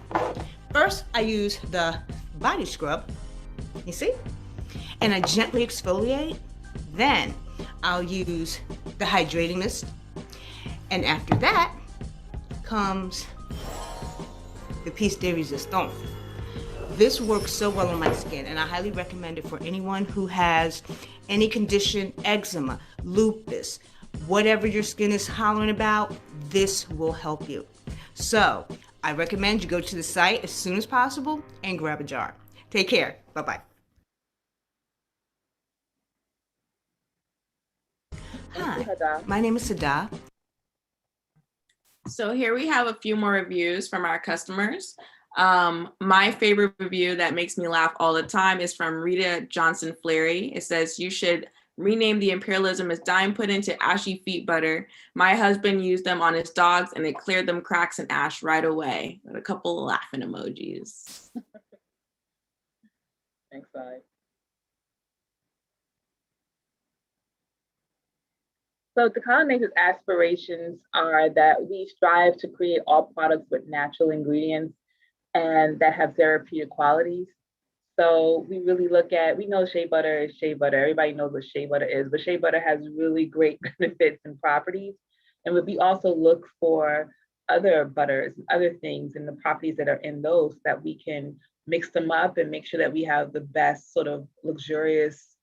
Speaker 13: First, I use the body scrub, you see? And I gently exfoliate. Then I'll use the hydrating mist. And after that comes the piece de resistance. This works so well on my skin, and I highly recommend it for anyone who has any condition, eczema, lupus, whatever your skin is hollering about, this will help you. So I recommend you go to the site as soon as possible and grab a jar. Take care. Bye-bye. Hi, my name is Sada.
Speaker 12: So here we have a few more reviews from our customers. My favorite review that makes me laugh all the time is from Rita Johnson Fleury. It says, you should rename the imperialism as dime put into ashy feet butter. My husband used them on his dogs and it cleared them cracks and ash right away. With a couple of laughing emojis.
Speaker 9: Next slide. So decolonizers' aspirations are that we strive to create all products with natural ingredients and that have therapeutic qualities. So we really look at, we know shea butter is shea butter. Everybody knows what shea butter is, but shea butter has really great benefits and properties. And we also look for other butters and other things and the properties that are in those that we can mix them up and make sure that we have the best sort of luxurious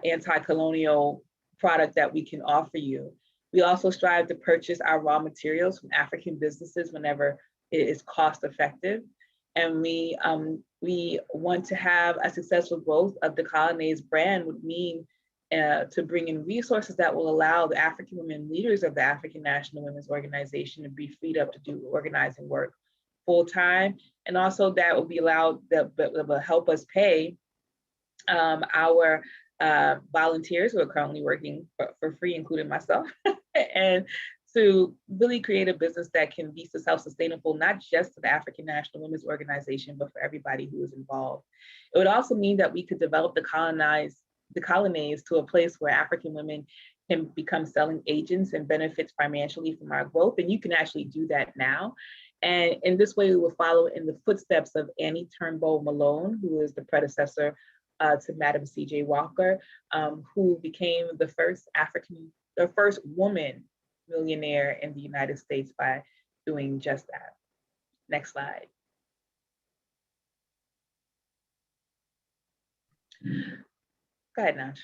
Speaker 9: anti-colonial product that we can offer you. We also strive to purchase our raw materials from African businesses whenever it is cost effective. And we want to have a successful growth of the Colonize brand would mean to bring in resources that will allow the African women leaders of the African National Women's Organization to be freed up to do organizing work full time. And also that will be allowed, that will help us pay our volunteers who are currently working for free, including myself, and to really create a business that can be self-sustainable, not just to the African National Women's Organization, but for everybody who is involved. It would also mean that we could develop the colonize to a place where African women can become selling agents and benefits financially from our growth. And you can actually do that now. And in this way, we will follow in the footsteps of Annie Turnbull Malone, who is the predecessor to Madam C.J. Walker, who became the first woman millionaire in the United States by doing just that. Next slide. Go ahead, Nash.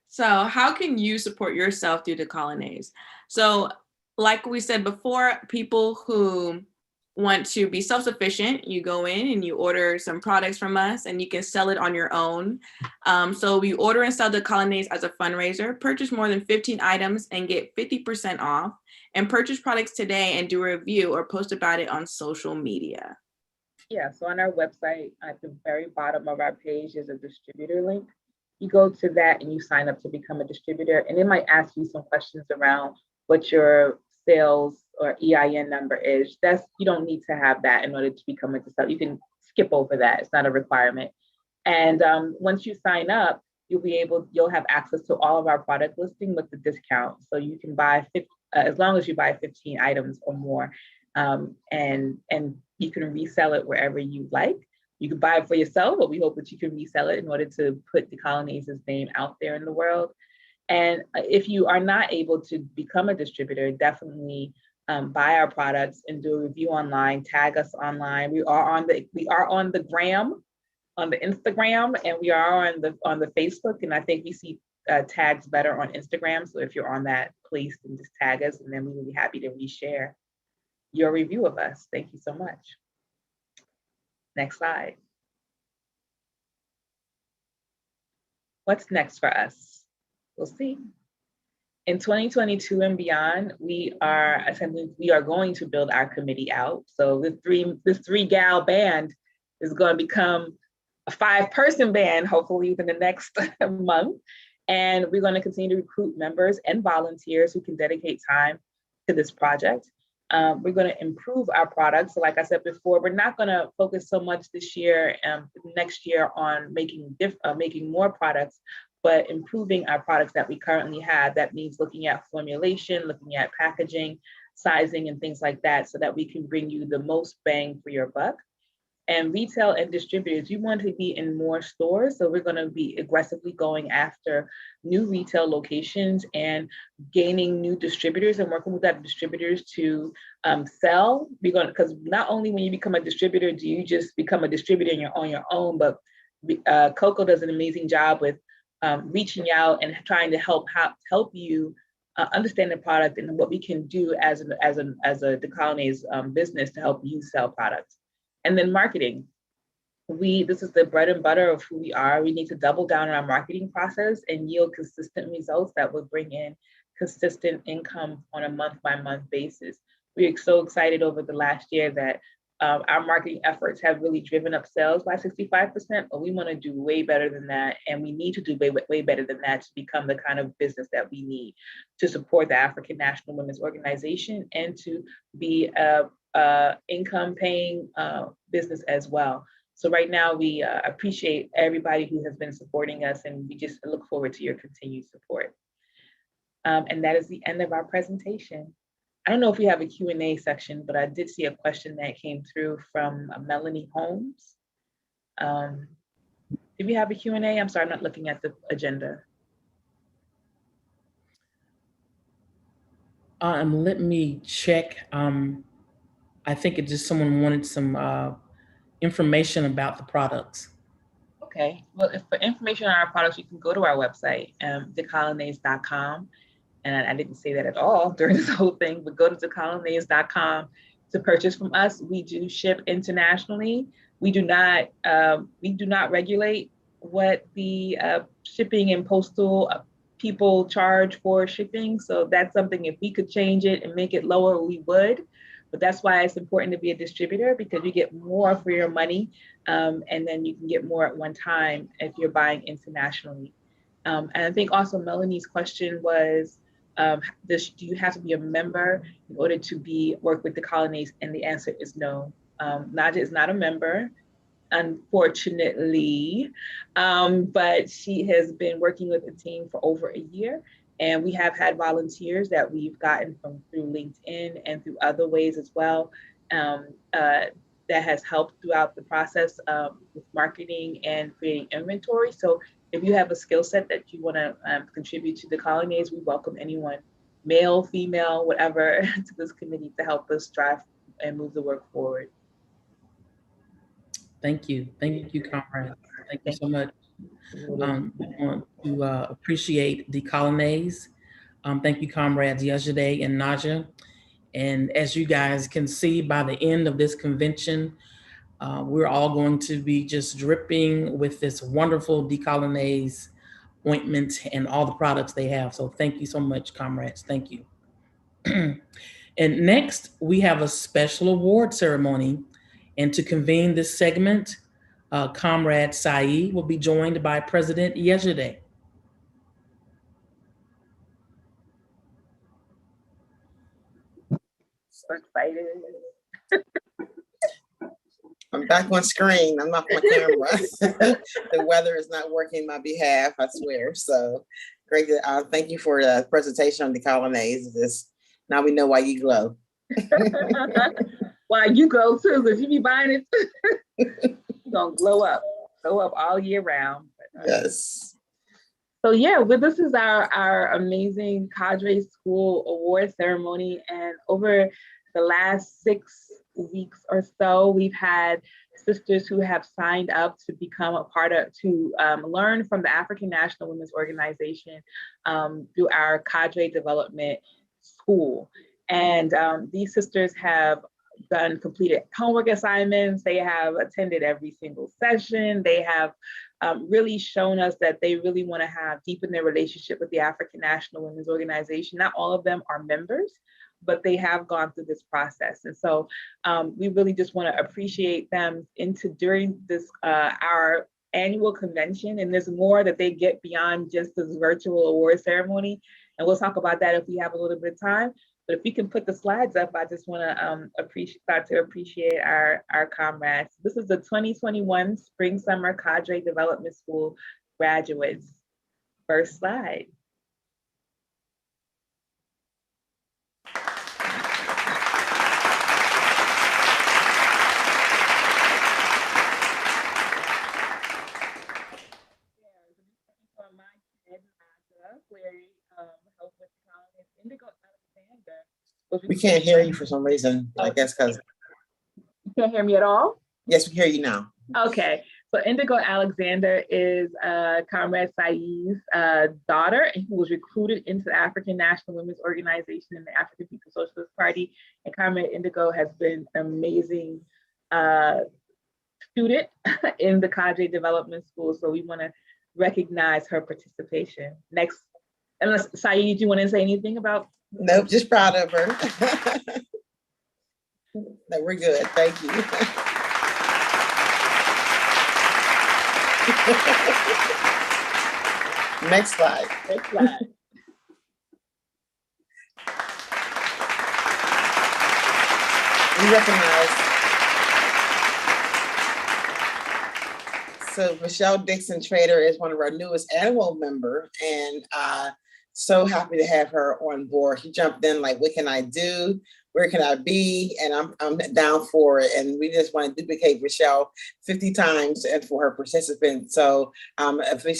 Speaker 12: So how can you support yourself through Decolonize? So like we said before, people who want to be self-sufficient, you go in and you order some products from us and you can sell it on your own. So we order and sell Decolonize as a fundraiser, purchase more than 15 items and get 50% off, and purchase products today and do a review or post about it on social media.
Speaker 9: Yeah, so on our website, at the very bottom of our page is a distributor link. You go to that and you sign up to become a distributor, and it might ask you some questions around what your sales or EIN number is. You don't need to have that in order to become a distributor. You can skip over that. It's not a requirement. And once you sign up, you'll have access to all of our product listing with the discount. So you can buy as long as you buy 15 items or more, and you can resell it wherever you like. You can buy it for yourself, but we hope that you can resell it in order to put Decolonize's name out there in the world. And if you are not able to become a distributor, definitely buy our products and do a review online, tag us online. We are on the gram, on the Instagram, and we are on the Facebook. And I think we see tags better on Instagram. So if you're on that place, then just tag us, and then we will be happy to reshare your review of us. Thank you so much. Next slide. What's next for us? We'll see. In 2022 and beyond, we are going to build our committee out. So this three gal band is going to become a 5-person band, hopefully within the next month. And we're going to continue to recruit members and volunteers who can dedicate time to this project. We're going to improve our products. So like I said before, we're not going to focus so much this year, next year on making more products, but improving our products that we currently have. That means looking at formulation, looking at packaging, sizing, and things like that, so that we can bring you the most bang for your buck. And retail and distributors, you want to be in more stores. So we're going to be aggressively going after new retail locations and gaining new distributors and working with that distributors to sell. Because not only when you become a distributor, do you just become a distributor on your own, but Coco does an amazing job with reaching out and trying to help you understand the product and what we can do as a Decolonize business to help you sell products. And then marketing. This is the bread and butter of who we are. We need to double down on our marketing process and yield consistent results that will bring in consistent income on a month-by-month basis. We are so excited over the last year that our marketing efforts have really driven up sales by 65%, but we want to do way better than that. And we need to do way better than that to become the kind of business that we need to support the African National Women's Organization and to be income paying business as well. So right now we appreciate everybody who has been supporting us, and we just look forward to your continued support. And that is the end of our presentation. I don't know if we have a Q&A section, but I did see a question that came through from Melanie Holmes. Do we have a Q&A? I'm sorry, I'm not looking at the agenda.
Speaker 6: Let me check. I think it just someone wanted some information about the products.
Speaker 9: Okay, well, for information on our products, you can go to our website, decolonize.com. And I didn't say that at all during this whole thing, but go to decolonize.com to purchase from us. We do ship internationally. We do not regulate what the shipping and postal people charge for shipping. So that's something, if we could change it and make it lower, we would. But that's why it's important to be a distributor, because you get more for your money, and then you can get more at one time if you're buying internationally. And I think also Melanie's question was, do you have to be a member in order to work with Decolonize? And the answer is no. Naja is not a member, unfortunately, but she has been working with the team for over a year. And we have had volunteers that we've gotten through LinkedIn and through other ways as well, that has helped throughout the process with marketing and creating inventory. So if you have a skill set that you want to contribute to Decolonize, we welcome anyone, male, female, whatever, to this committee to help us drive and move the work forward.
Speaker 6: Thank you, comrade. Thank you so much. I want to appreciate Decolonize. Thank you, comrades Yejide and Naja. And as you guys can see, by the end of this convention, we're all going to be just dripping with this wonderful decolonize ointment and all the products they have. So thank you so much, comrades. Thank you. And next, we have a special award ceremony. And to convene this segment, Comrade Saeed will be joined by President Yejide.
Speaker 9: So excited.
Speaker 2: I'm back on screen. I'm off my camera. The weather is not working on my behalf, I swear. So great. Thank you for the presentation on decolonize. Now we know why you glow.
Speaker 9: Why you glow too, because you be buying it too. You're gonna glow up all year round.
Speaker 2: Yes.
Speaker 9: So yeah, this is our amazing Cadre School Award ceremony. And over the last 6 weeks or so, we've had sisters who have signed up to become a part of, to learn from the African National Women's Organization through our Cadre Development School. And these sisters have completed homework assignments. They have attended every single session. They have really shown us that they really want to deepen their relationship with the African National Women's Organization. Not all of them are members, but they have gone through this process. And so we really just want to appreciate them during this, our annual convention. And there's more that they get beyond just this virtual award ceremony. And we'll talk about that if we have a little bit of time. But if you can put the slides up, I just want to start to appreciate our comrades. This is the 2021 Spring Summer Cadre Development School graduates. First slide.
Speaker 2: We can't hear you for some reason, I guess because.
Speaker 9: You can't hear me at all?
Speaker 2: Yes, we hear you now.
Speaker 9: Okay, so Indigo Alexander is Comrade Saeed's daughter, who was recruited into the African National Women's Organization and the African People's Socialist Party. And Comrade Indigo has been an amazing student in the Cadre Development School. So we want to recognize her participation. Next, unless Saeed, do you want to say anything about?
Speaker 2: Nope, just proud of her. No, we're good. Thank you. Next slide.
Speaker 9: Next slide.
Speaker 2: We recognize. So Michelle Dixon Trader is one of our newest annual members, and so happy to have her on board. She jumped in like, what can I do? Where can I be? And I'm down for it. And we just want to duplicate Michelle 50 times and for her participants. So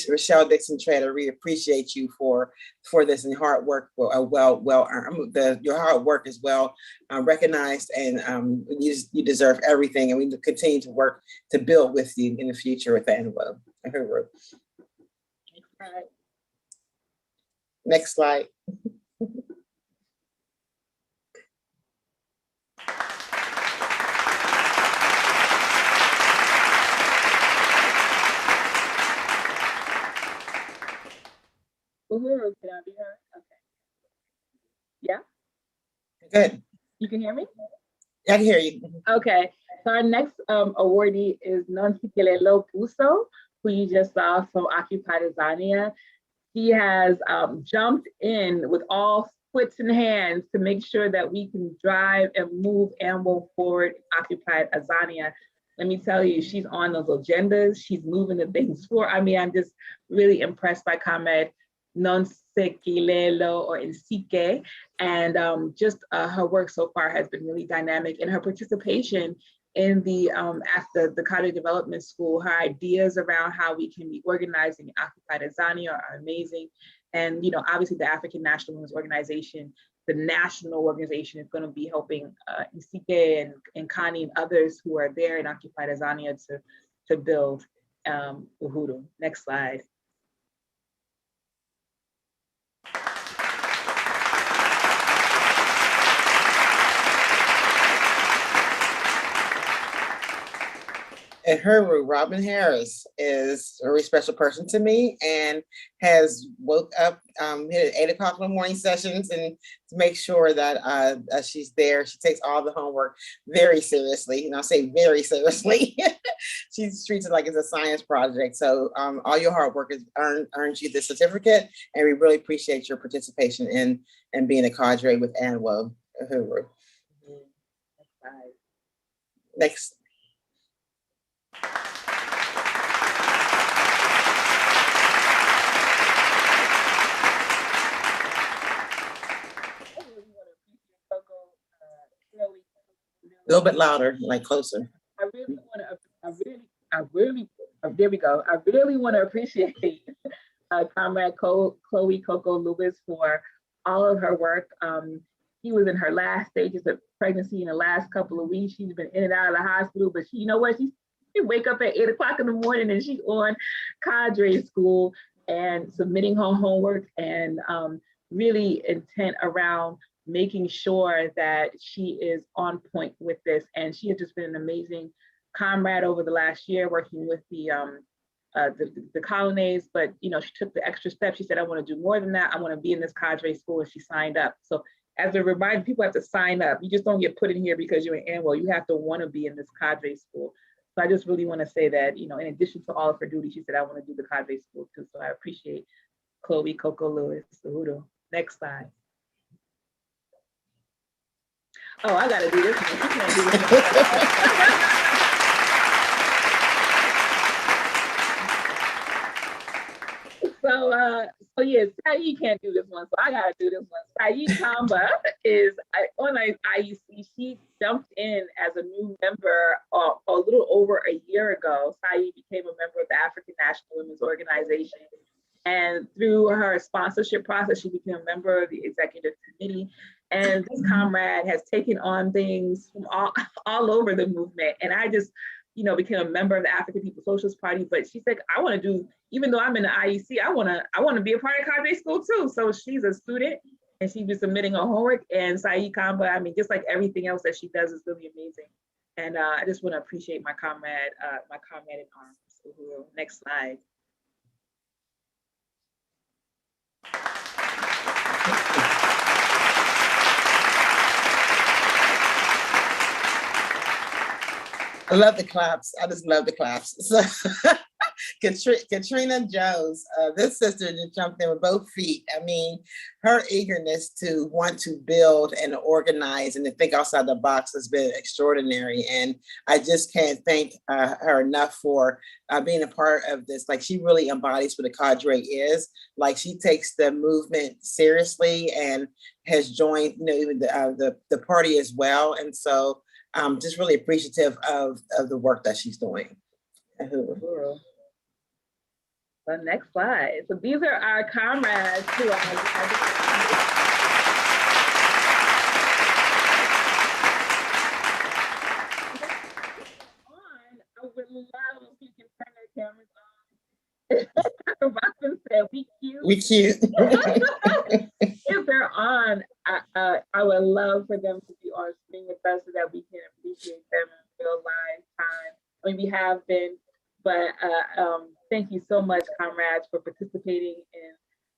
Speaker 2: Michelle Dixon Trader, we appreciate you for this and hard work. Your hard work is well recognized, and you deserve everything. And we continue to work to build with you in the future with Antelope. Next slide.
Speaker 9: Uhuru, can I be heard? Okay. Yeah?
Speaker 2: Good.
Speaker 9: You can hear me?
Speaker 2: I can hear you.
Speaker 9: Okay. So our next awardee is Nonsikelelo Puso, who you just saw from Occupy Tanzania. He has jumped in with all foots and hands to make sure that we can drive and move forward Occupy Tanzania. Let me tell you, she's on those agendas. She's moving the things forward. I mean, I'm just really impressed by Comrade Nonsikelelo or Nsike, and just her work so far has been really dynamic, and her participation in the after the Cadre Development School, her ideas around how we can be organizing Occupy Tanzania are amazing. And obviously the African National Women's Organization, the national organization, is going to be helping Nsike and Connie and others who are there in Occupy Tanzania to build Uhuru. Next slide.
Speaker 2: And her Robin Harris is a very special person to me and has woke up hit at 8 o'clock in the morning sessions and to make sure that she's there. She takes all the homework very seriously, and I'll say very seriously. She treats it like it's a science project. So all your hard work has earned you the certificate, and we really appreciate your participation in being a cadre with ANWO. Next. A little bit louder, like closer.
Speaker 9: There we go. I really want to appreciate Comrade Chloe Coco Lewis for all of her work. She was in her last stages of pregnancy in the last couple of weeks. She's been in and out of the hospital, but you know what? She wake up at 8 o'clock in the morning and she's on cadre school and submitting her homework and really intent around making sure that she is on point with this. And she has just been an amazing comrade over the last year working with the colonies, but you know, she took the extra step. She said, I want to do more than that. I want to be in this cadre school, and she signed up. So as a reminder, people have to sign up. You just don't get put in here because you're in ANWO. You have to want to be in this cadre school. So I just really want to say that, you know, in addition to all of her duties, she said, I want to do the cadre school too. So I appreciate Chloe Coco Lewis. Next slide. Oh, I gotta do this one. She can't do this one. So yeah, Saeed can't do this one, so I gotta do this one. Saeed Kamba is on IUC. She jumped in as a new member a little over a year ago. Saeed became a member of the African National Women's Organization. And through her sponsorship process, she became a member of the executive committee. And this comrade has taken on things from all over the movement. And I just, you know, became a member of the African People's Socialist Party. But she said, I want to do, even though I'm in the IEC, I want to be a part of cadre school too. So she's a student and she's been submitting her homework. And Saeed Kamba, I mean, just like everything else that she does is really amazing. And I just want to appreciate my comrade in arms. Next slide.
Speaker 2: I love the claps. I just love the claps. So Katrina Jones, this sister just jumped in with both feet. I mean, her eagerness to want to build and organize and to think outside the box has been extraordinary. And I just can't thank her enough for being a part of this. Like, she really embodies what a cadre is. Like, she takes the movement seriously and has joined, you know, even the party as well. And so I'm just really appreciative of the work that she's doing.
Speaker 9: The next slide. So these are our comrades who are I would love if you can turn their cameras on. Robin said, we cute.
Speaker 2: We cute.
Speaker 9: If they're on, I would love for them to be on screen with us so that we can appreciate them in real live time. I mean, we have been, but thank you so much, comrades, for participating in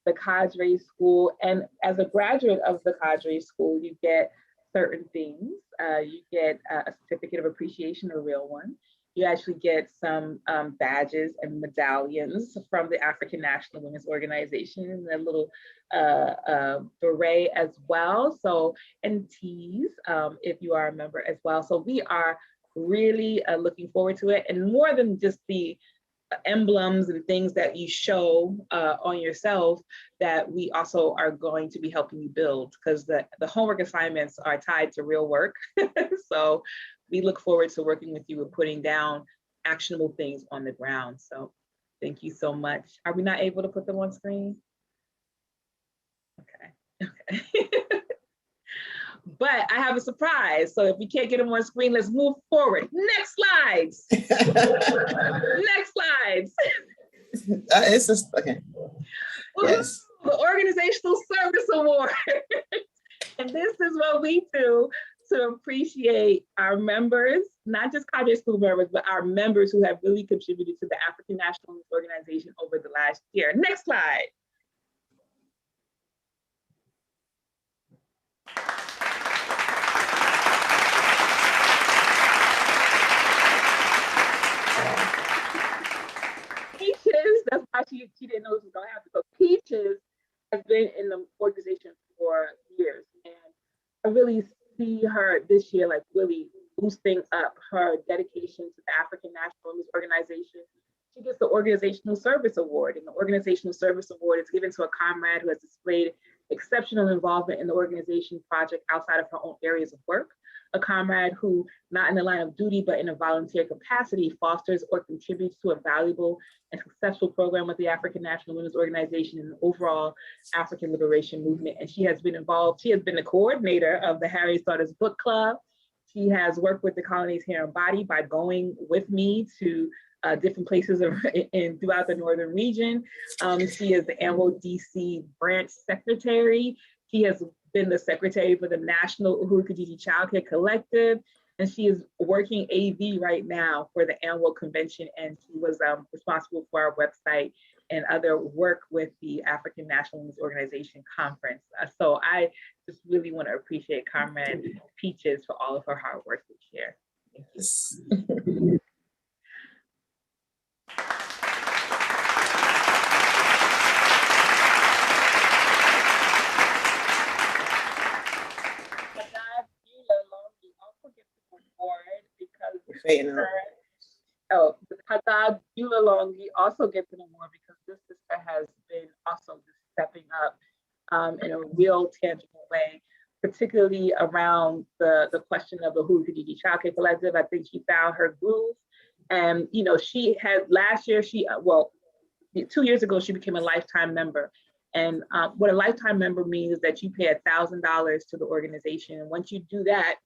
Speaker 9: the cadre school. And as a graduate of the cadre school, you get certain things. You get a certificate of appreciation, a real one. You actually get some badges and medallions from the African National Women's Organization, and a little beret as well. So, and teas if you are a member as well. So we are really looking forward to it. And more than just the emblems and things that you show on yourself, that we also are going to be helping you build, because the homework assignments are tied to real work. So we look forward to working with you with putting down actionable things on the ground. So thank you so much. Are we not able to put them on screen? Okay. But I have a surprise. So if we can't get them on screen, let's move forward. Next slides. Next slides.
Speaker 2: It's just, okay. Yes.
Speaker 9: The Organizational Service Award. And this is what we do to appreciate our members, not just cadre school members, but our members who have really contributed to the African Nationalist Organization over the last year. Next slide. Peaches, that's why she didn't know this was gonna happen. So Peaches has been in the organization for years, and I really see her this year like really boosting up her dedication to the African Nationalist Organization. She gets the Organizational Service Award, and the Organizational Service Award is given to a comrade who has displayed exceptional involvement in the organization project outside of her own areas of work. A comrade who, not in the line of duty, but in a volunteer capacity, fosters or contributes to a valuable and successful program with the African National Women's Organization and the overall African liberation movement. And she has been involved, she has been the coordinator of the Harriet Starters Book Club. She has worked with the Colonies Hair and Body by going with me to different places throughout the Northern region. She is the AMWO DC branch secretary. She has been the secretary for the National Uhuru Kijiji Child Care Collective, and she is working AV right now for the AMWO convention, and she was responsible for our website and other work with the African Nationalist Organization conference. So I just really want to appreciate Comrade Peaches for all of her hard work this year. Thank you. Haddad Yulalongi also gets an award because this sister has been also just stepping up in a real tangible way, particularly around the question of the Uhuru Kijiji Child Care Collective. I think she found her groove. And, you know, she had last year, 2 years ago, she became a lifetime member. And what a lifetime member means is that you pay $1,000 to the organization. And once you do that,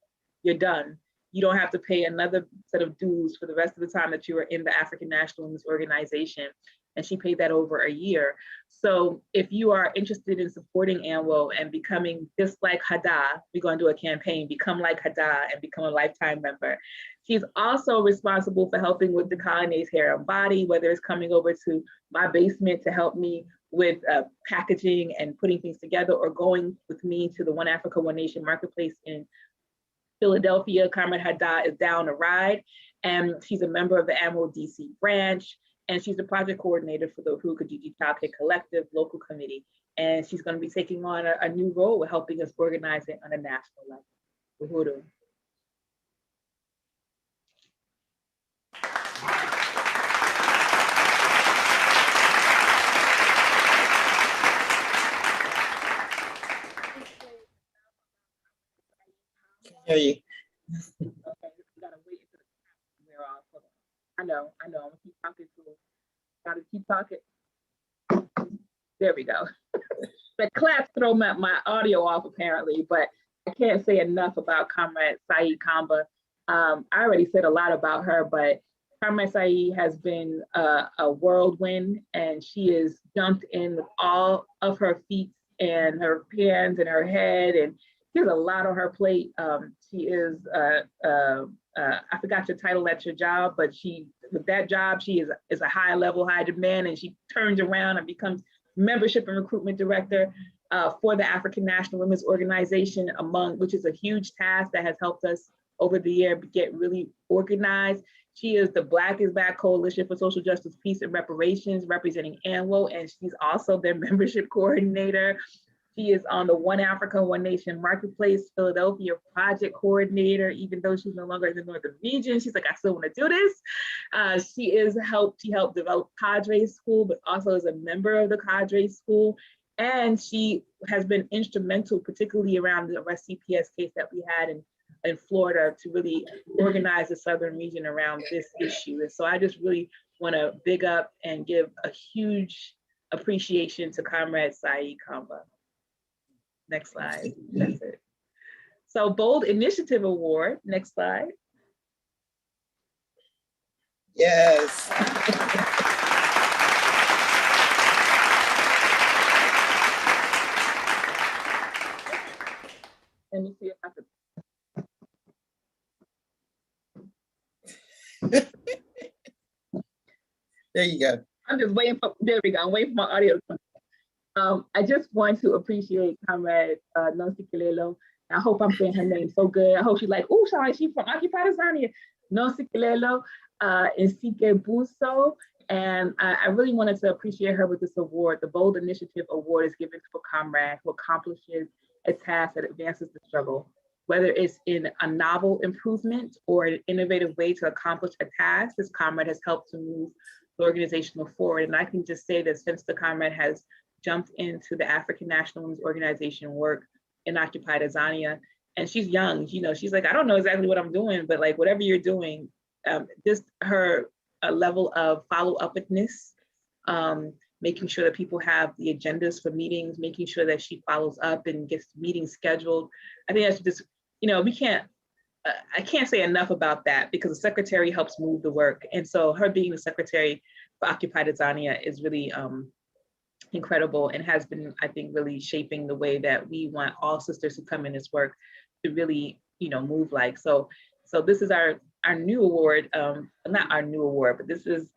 Speaker 9: you're done. You don't have to pay another set of dues for the rest of the time that you are in the African Nationalist Organization. And she paid that over a year. So if you are interested in supporting AMWO and becoming just like Hada, we're going to do a campaign, become like Hada and become a lifetime member. She's also responsible for helping with the Colonies Hair and Body, whether it's coming over to my basement to help me with packaging and putting things together, or going with me to the One Africa, One Nation marketplace in Philadelphia. Comrade Hada is down to ride, and she's a member of the AMWO DC branch, and she's the project coordinator for the Uhuru Kijiji Child Care Collective local committee, and she's going to be taking on a new role with helping us organize it on a national level. Uhuru.
Speaker 2: Hear you.
Speaker 9: Okay, we gotta wait until the we're off. Hold on. I know. I'm gonna keep talking to him. Gotta keep talking. There we go. The claps throw my audio off apparently, but I can't say enough about Comrade Saeed Kamba. I already said a lot about her, but Comrade Saeed has been a whirlwind, and she has jumped in with all of her feet and her hands and her head, and she has a lot on her plate. She is, I forgot your title at your job, but with that job, she is a high level, high demand, and she turns around and becomes membership and recruitment director for the African National Women's Organization, which is a huge task that has helped us over the year get really organized. She is the Black is Back Coalition for Social Justice, Peace, and Reparations, representing AMWO, and she's also their membership coordinator. She is on the One Africa, One Nation Marketplace Philadelphia project coordinator, even though she's no longer in the Northern region. She's like, I still want to do this. She helped develop Cadre School, but also is a member of the Cadre School. And she has been instrumental, particularly around the arrest CPS case that we had in Florida, to really organize the Southern region around this issue. And so I just really want to big up and give a huge appreciation to Comrade Saeed Kamba. Next slide. That's it. So Bold Initiative Award. Next slide.
Speaker 2: Yes.
Speaker 9: Let me see if I can
Speaker 14: There you go.
Speaker 9: I'm just waiting for, there we go. I'm waiting for my audio. I just want to appreciate Comrade Nancy Kilelo. I hope I'm saying her name so good. I hope she's like, oh, sorry, she's from Occupy Tanzania. Nancy Kilelo and Sike Buso. And I really wanted to appreciate her with this award. The Bold Initiative Award is given to a comrade who accomplishes a task that advances the struggle, whether it's in a novel improvement or an innovative way to accomplish a task. This comrade has helped to move the organization forward. And I can just say that since the comrade has jumped into the African Nationalism organization work in Occupy Tanzania, and she's young, you know, she's like, I don't know exactly what I'm doing, but like whatever you're doing, just her level of follow-upness, making sure that people have the agendas for meetings, making sure that she follows up and gets meetings scheduled. I think that's just, you know, I can't say enough about that because the secretary helps move the work. And so her being the secretary for Occupy Tanzania is really incredible and has been, I think, really shaping the way that we want all sisters who come in this work to really, you know, move like. So this is our new award, not our new award, but this is,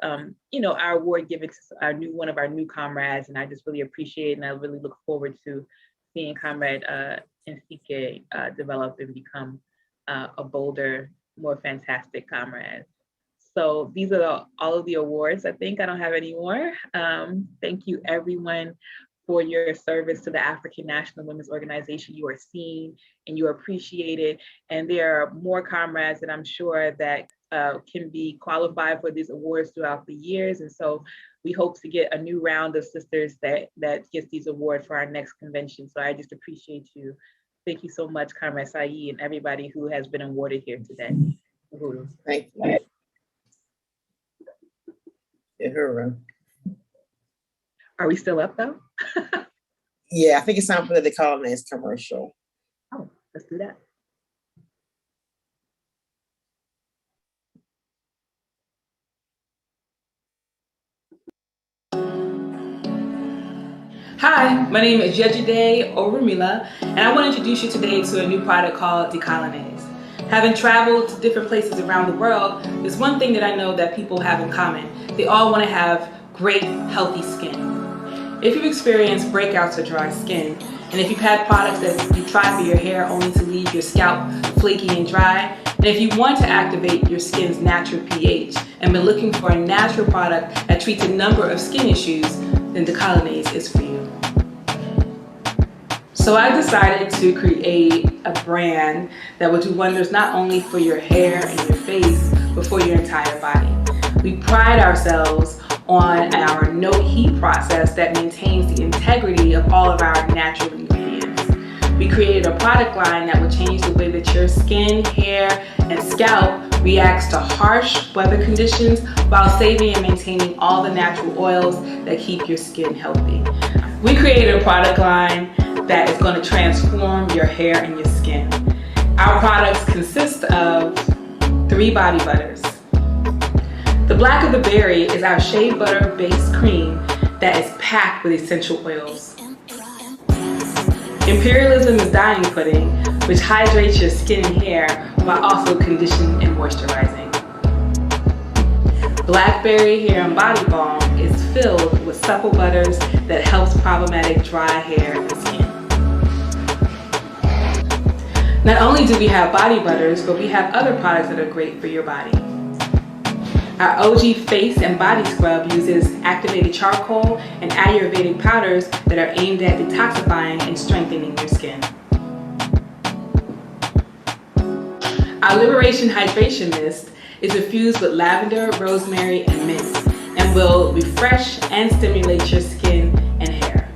Speaker 9: you know, our award given to one of our new comrades. And I just really appreciate it. And I really look forward to seeing Comrade Nsike develop and become a bolder, more fantastic comrade. So these are all of the awards. I think I don't have any more. Thank you everyone for your service to the African National Women's Organization. You are seen and you are appreciated. And there are more comrades that I'm sure that can be qualified for these awards throughout the years. And so we hope to get a new round of sisters that gets these awards for our next convention. So I just appreciate you. Thank you so much, Comrade Sayi, and everybody who has been awarded here today.
Speaker 14: Thank you.
Speaker 9: Are we still up though?
Speaker 14: Yeah, I think it's time for the colonize commercial.
Speaker 9: Oh, let's do that.
Speaker 1: Hi, my name is Yejide Orumila, and I want to introduce you today to a new product called Decolonize. Having traveled to different places around the world, there's one thing that I know that people have in common. They all want to have great, healthy skin. If you've experienced breakouts or dry skin, and if you've had products that you try for your hair only to leave your scalp flaky and dry, and if you want to activate your skin's natural pH and been looking for a natural product that treats a number of skin issues, then Decolonize is for you. So I decided to create a brand that will do wonders not only for your hair and your face, but for your entire body. We pride ourselves on our no heat process that maintains the integrity of all of our natural ingredients. We created a product line that will change the way that your skin, hair, and scalp reacts to harsh weather conditions while saving and maintaining all the natural oils that keep your skin healthy. We created a product line that is going to transform your hair and your skin. Our products consist of 3 body butters. The Black of the Berry is our shea butter based cream that is packed with essential oils. Imperialism is dyeing pudding, which hydrates your skin and hair while also conditioning and moisturizing. Blackberry Hair and Body Balm is filled with supple butters that helps problematic dry hair and skin. Not only do we have body butters, but we have other products that are great for your body. Our OG face and body scrub uses activated charcoal and Ayurvedic powders that are aimed at detoxifying and strengthening your skin. Our Liberation Hydration Mist is infused with lavender, rosemary, and mint, and will refresh and stimulate your skin and hair.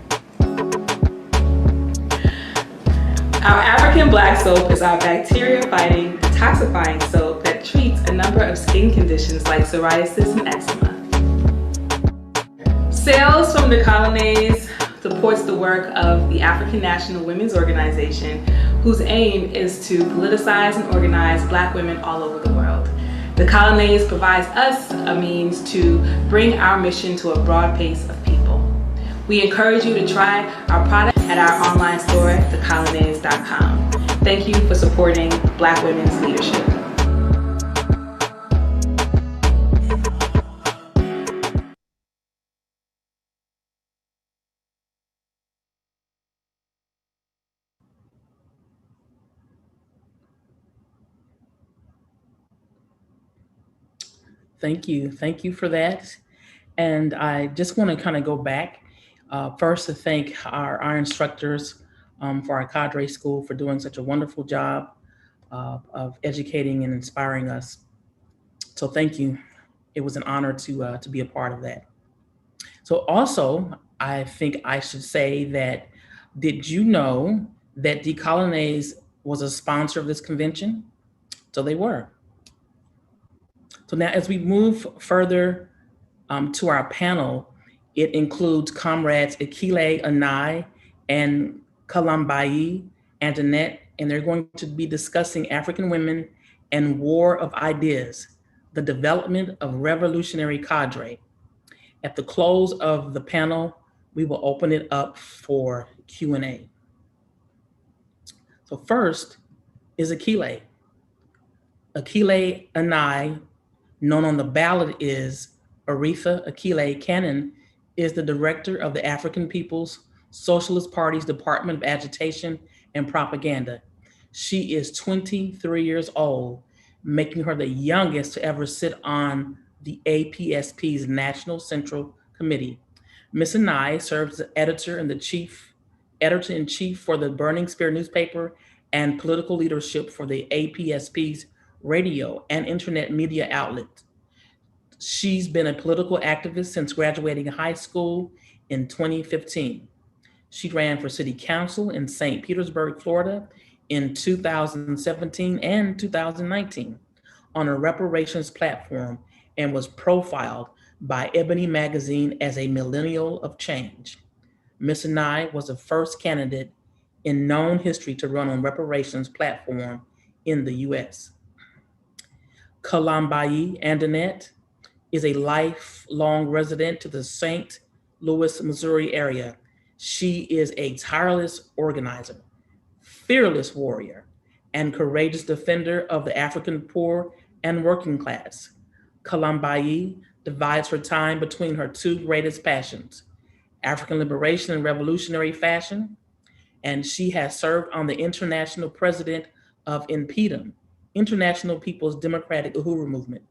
Speaker 1: Our African Black Soap is our bacteria-fighting, detoxifying soap that treats a number of skin conditions like psoriasis and eczema. Sales from Decolonize supports the work of the African National Women's Organization, whose aim is to politicize and organize Black women all over the world. Decolonize provides us a means to bring our mission to a broad base of people. We encourage you to try our product at our online store, thecolonize.com. Thank you for supporting Black women's leadership.
Speaker 6: Thank you. Thank you for that. And I just want to kind of go back first to thank our instructors for our cadre school for doing such a wonderful job of educating and inspiring us. So thank you. It was an honor to be a part of that. So also, I think I should say that, did you know that Decolonize was a sponsor of this convention? So they were. So now as we move further to our panel, it includes comrades Akile Anai and Kalambayi Antoinette, and they're going to be discussing African women and war of ideas, the development of revolutionary cadre. At the close of the panel, we will open it up for Q&A. So first is Akile. Akile Anai, known on the ballot is Aretha Akile Cannon, is the director of the African People's Socialist Party's Department of Agitation and Propaganda. She is 23 years old, making her the youngest to ever sit on the APSP's National Central Committee. Ms. Anai serves as editor-in-chief for the Burning Spear newspaper and political leadership for the APSP's radio and internet media outlet. She's been a political activist since graduating high school in 2015. She ran for city council in St. Petersburg, Florida in 2017 and 2019 on a reparations platform and was profiled by Ebony magazine as a millennial of change. Ms. Anai was the first candidate in known history to run on reparations platform in the US. Kalambayi Antoinette is a lifelong resident to the St. Louis, Missouri area. She is a tireless organizer, fearless warrior, and courageous defender of the African poor and working class. Kalambayi divides her time between her two greatest passions, African liberation and revolutionary fashion, and she has served on the international president of INPEDM, International People's Democratic Uhuru Movement,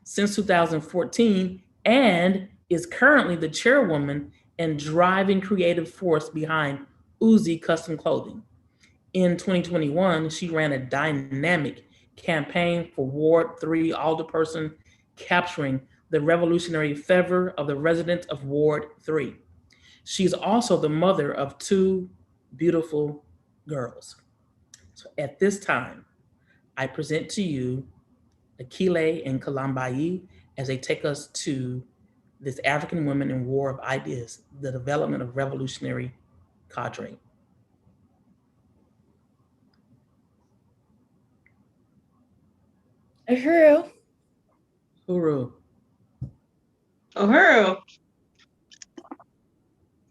Speaker 6: since 2014, and is currently the chairwoman and driving creative force behind Uzi Custom Clothing. In 2021, she ran a dynamic campaign for Ward 3 alderperson, capturing the revolutionary fervor of the residents of Ward 3. She's also the mother of two beautiful girls. So at this time, I present to you Akile and Kalambayi as they take us to this African Women in War of Ideas, the development of revolutionary cadre.
Speaker 15: Uhuru.
Speaker 6: Uhuru.
Speaker 15: Uhuru.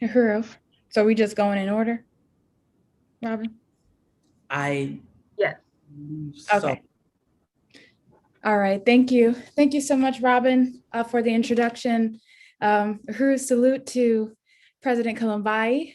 Speaker 15: Uhuru. So are we just going in order, Robin?
Speaker 9: Yes.
Speaker 6: So.
Speaker 15: Okay. All right. Thank you. Thank you so much, Robin, for the introduction. Uhuru, salute to President Kalambayi,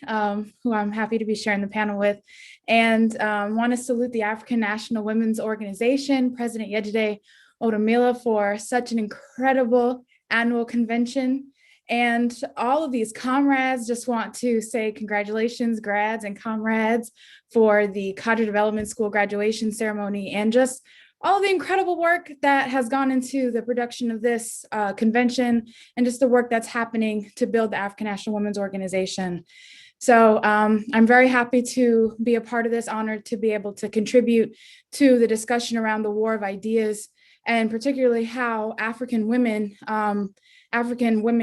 Speaker 15: who I'm happy to be sharing the panel with, and want to salute the African National Women's Organization, President Yejide Odumila, for such an incredible annual convention. And all of these comrades, just want to say congratulations, grads and comrades, for the Cadre Development School graduation ceremony, and just all the incredible work that has gone into the production of this convention, and just the work that's happening to build the African National Women's Organization. So I'm very happy to be a part of this, honored to be able to contribute to the discussion around the war of ideas, and particularly how African women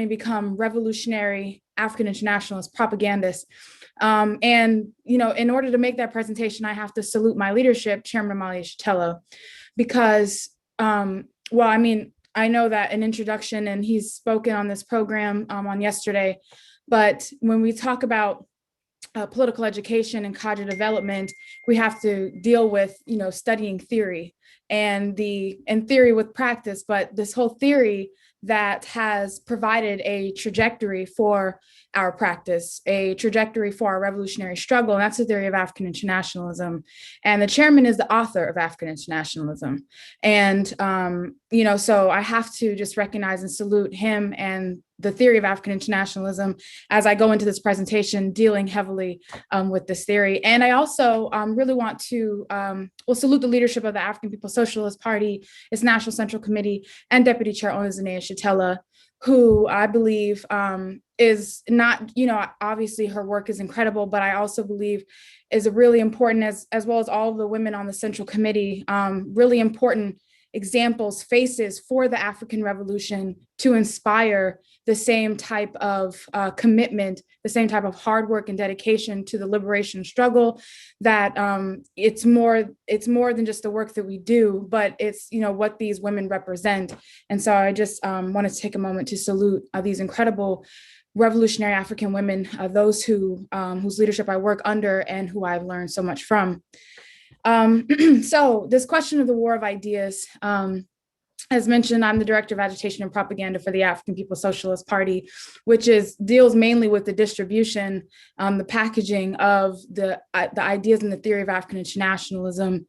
Speaker 15: become revolutionary African internationalist propagandists. And, you know, in order to make that presentation, I have to salute my leadership, Chairman Amalia Chitello, because, well, I mean, I know that an introduction, and he's spoken on this program on yesterday, but when we talk about political education and cadre development, we have to deal with, studying theory and theory with practice, but this whole theory that has provided a trajectory for our practice, a trajectory for our revolutionary struggle, and that's the theory of African internationalism. And the chairman is the author of African internationalism. And, so I have to just recognize and salute him and the theory of African internationalism as I go into this presentation dealing heavily with this theory. And I also really want to salute the leadership of the African People's Socialist Party, its National Central Committee, and Deputy Chair Onizane Shatella, who I believe is not, obviously her work is incredible, but I also believe is a really important, as well as all of the women on the Central Committee, really important examples, faces for the African Revolution to inspire the same type of commitment, the same type of hard work and dedication to the liberation struggle, that it's more than just the work that we do, but it's, what these women represent. And so I just wanted to take a moment to salute these incredible revolutionary African women, those whose leadership I work under and who I've learned so much from. So this question of the war of ideas, as mentioned, I'm the director of agitation and propaganda for the African People's Socialist Party, which deals mainly with the distribution, the packaging of the ideas and the theory of African internationalism,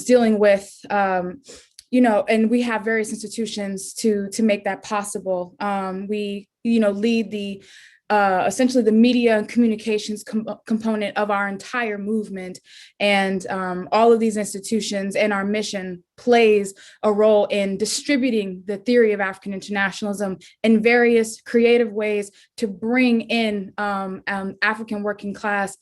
Speaker 15: dealing with, and we have various institutions to make that possible. We, lead the essentially the media and communications component of our entire movement. And all of these institutions and our mission plays a role in distributing the theory of African internationalism in various creative ways to bring in African working class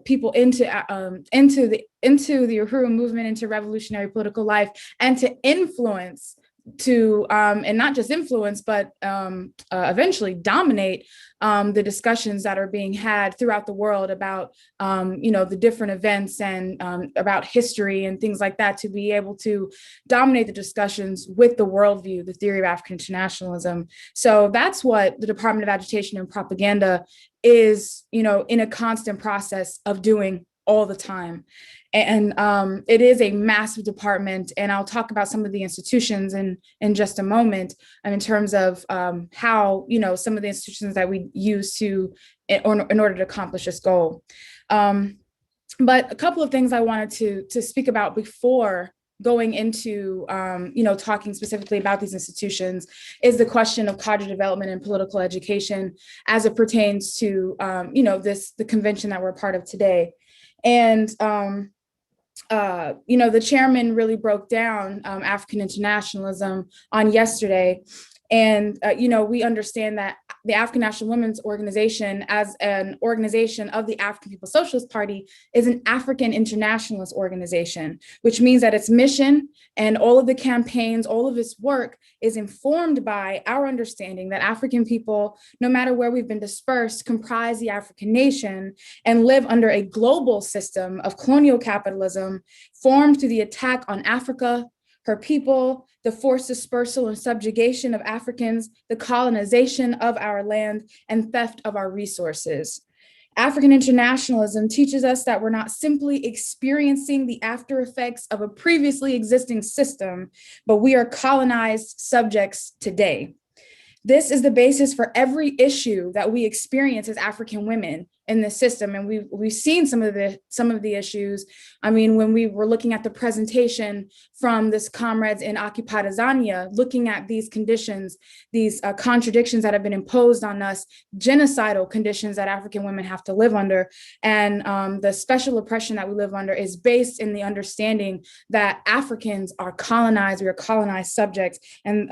Speaker 15: people into the Uhuru movement, into revolutionary political life, and to influence and not just influence, but eventually dominate the discussions that are being had throughout the world about, the different events and about history and things like that, to be able to dominate the discussions with the worldview, the theory of African internationalism. So that's what the Department of Agitation and Propaganda is, in a constant process of doing all the time. And it is a massive department, and I'll talk about some of the institutions in just a moment, in terms of how, some of the institutions that we use in order to accomplish this goal. But a couple of things I wanted to speak about before going into, talking specifically about these institutions is the question of cadre development and political education as it pertains to, the convention that we're a part of today. And, the chairman really broke down African internationalism on yesterday. And, we understand that the African National Women's Organization, as an organization of the African People's Socialist Party, is an African internationalist organization, which means that its mission and all of the campaigns, all of its work is informed by our understanding that African people, no matter where we've been dispersed, comprise the African nation and live under a global system of colonial capitalism formed through the attack on Africa, her people, the forced dispersal and subjugation of Africans, the colonization of our land, and theft of our resources. African internationalism teaches us that we're not simply experiencing the after effects of a previously existing system, but we are colonized subjects today. This is the basis for every issue that we experience as African women in this system. And we've seen some of the issues. I mean, when we were looking at the presentation from this comrades in occupied Azania, looking at these conditions, these contradictions that have been imposed on us, genocidal conditions that African women have to live under, and the special oppression that we live under is based in the understanding that Africans are colonized, we are colonized subjects, and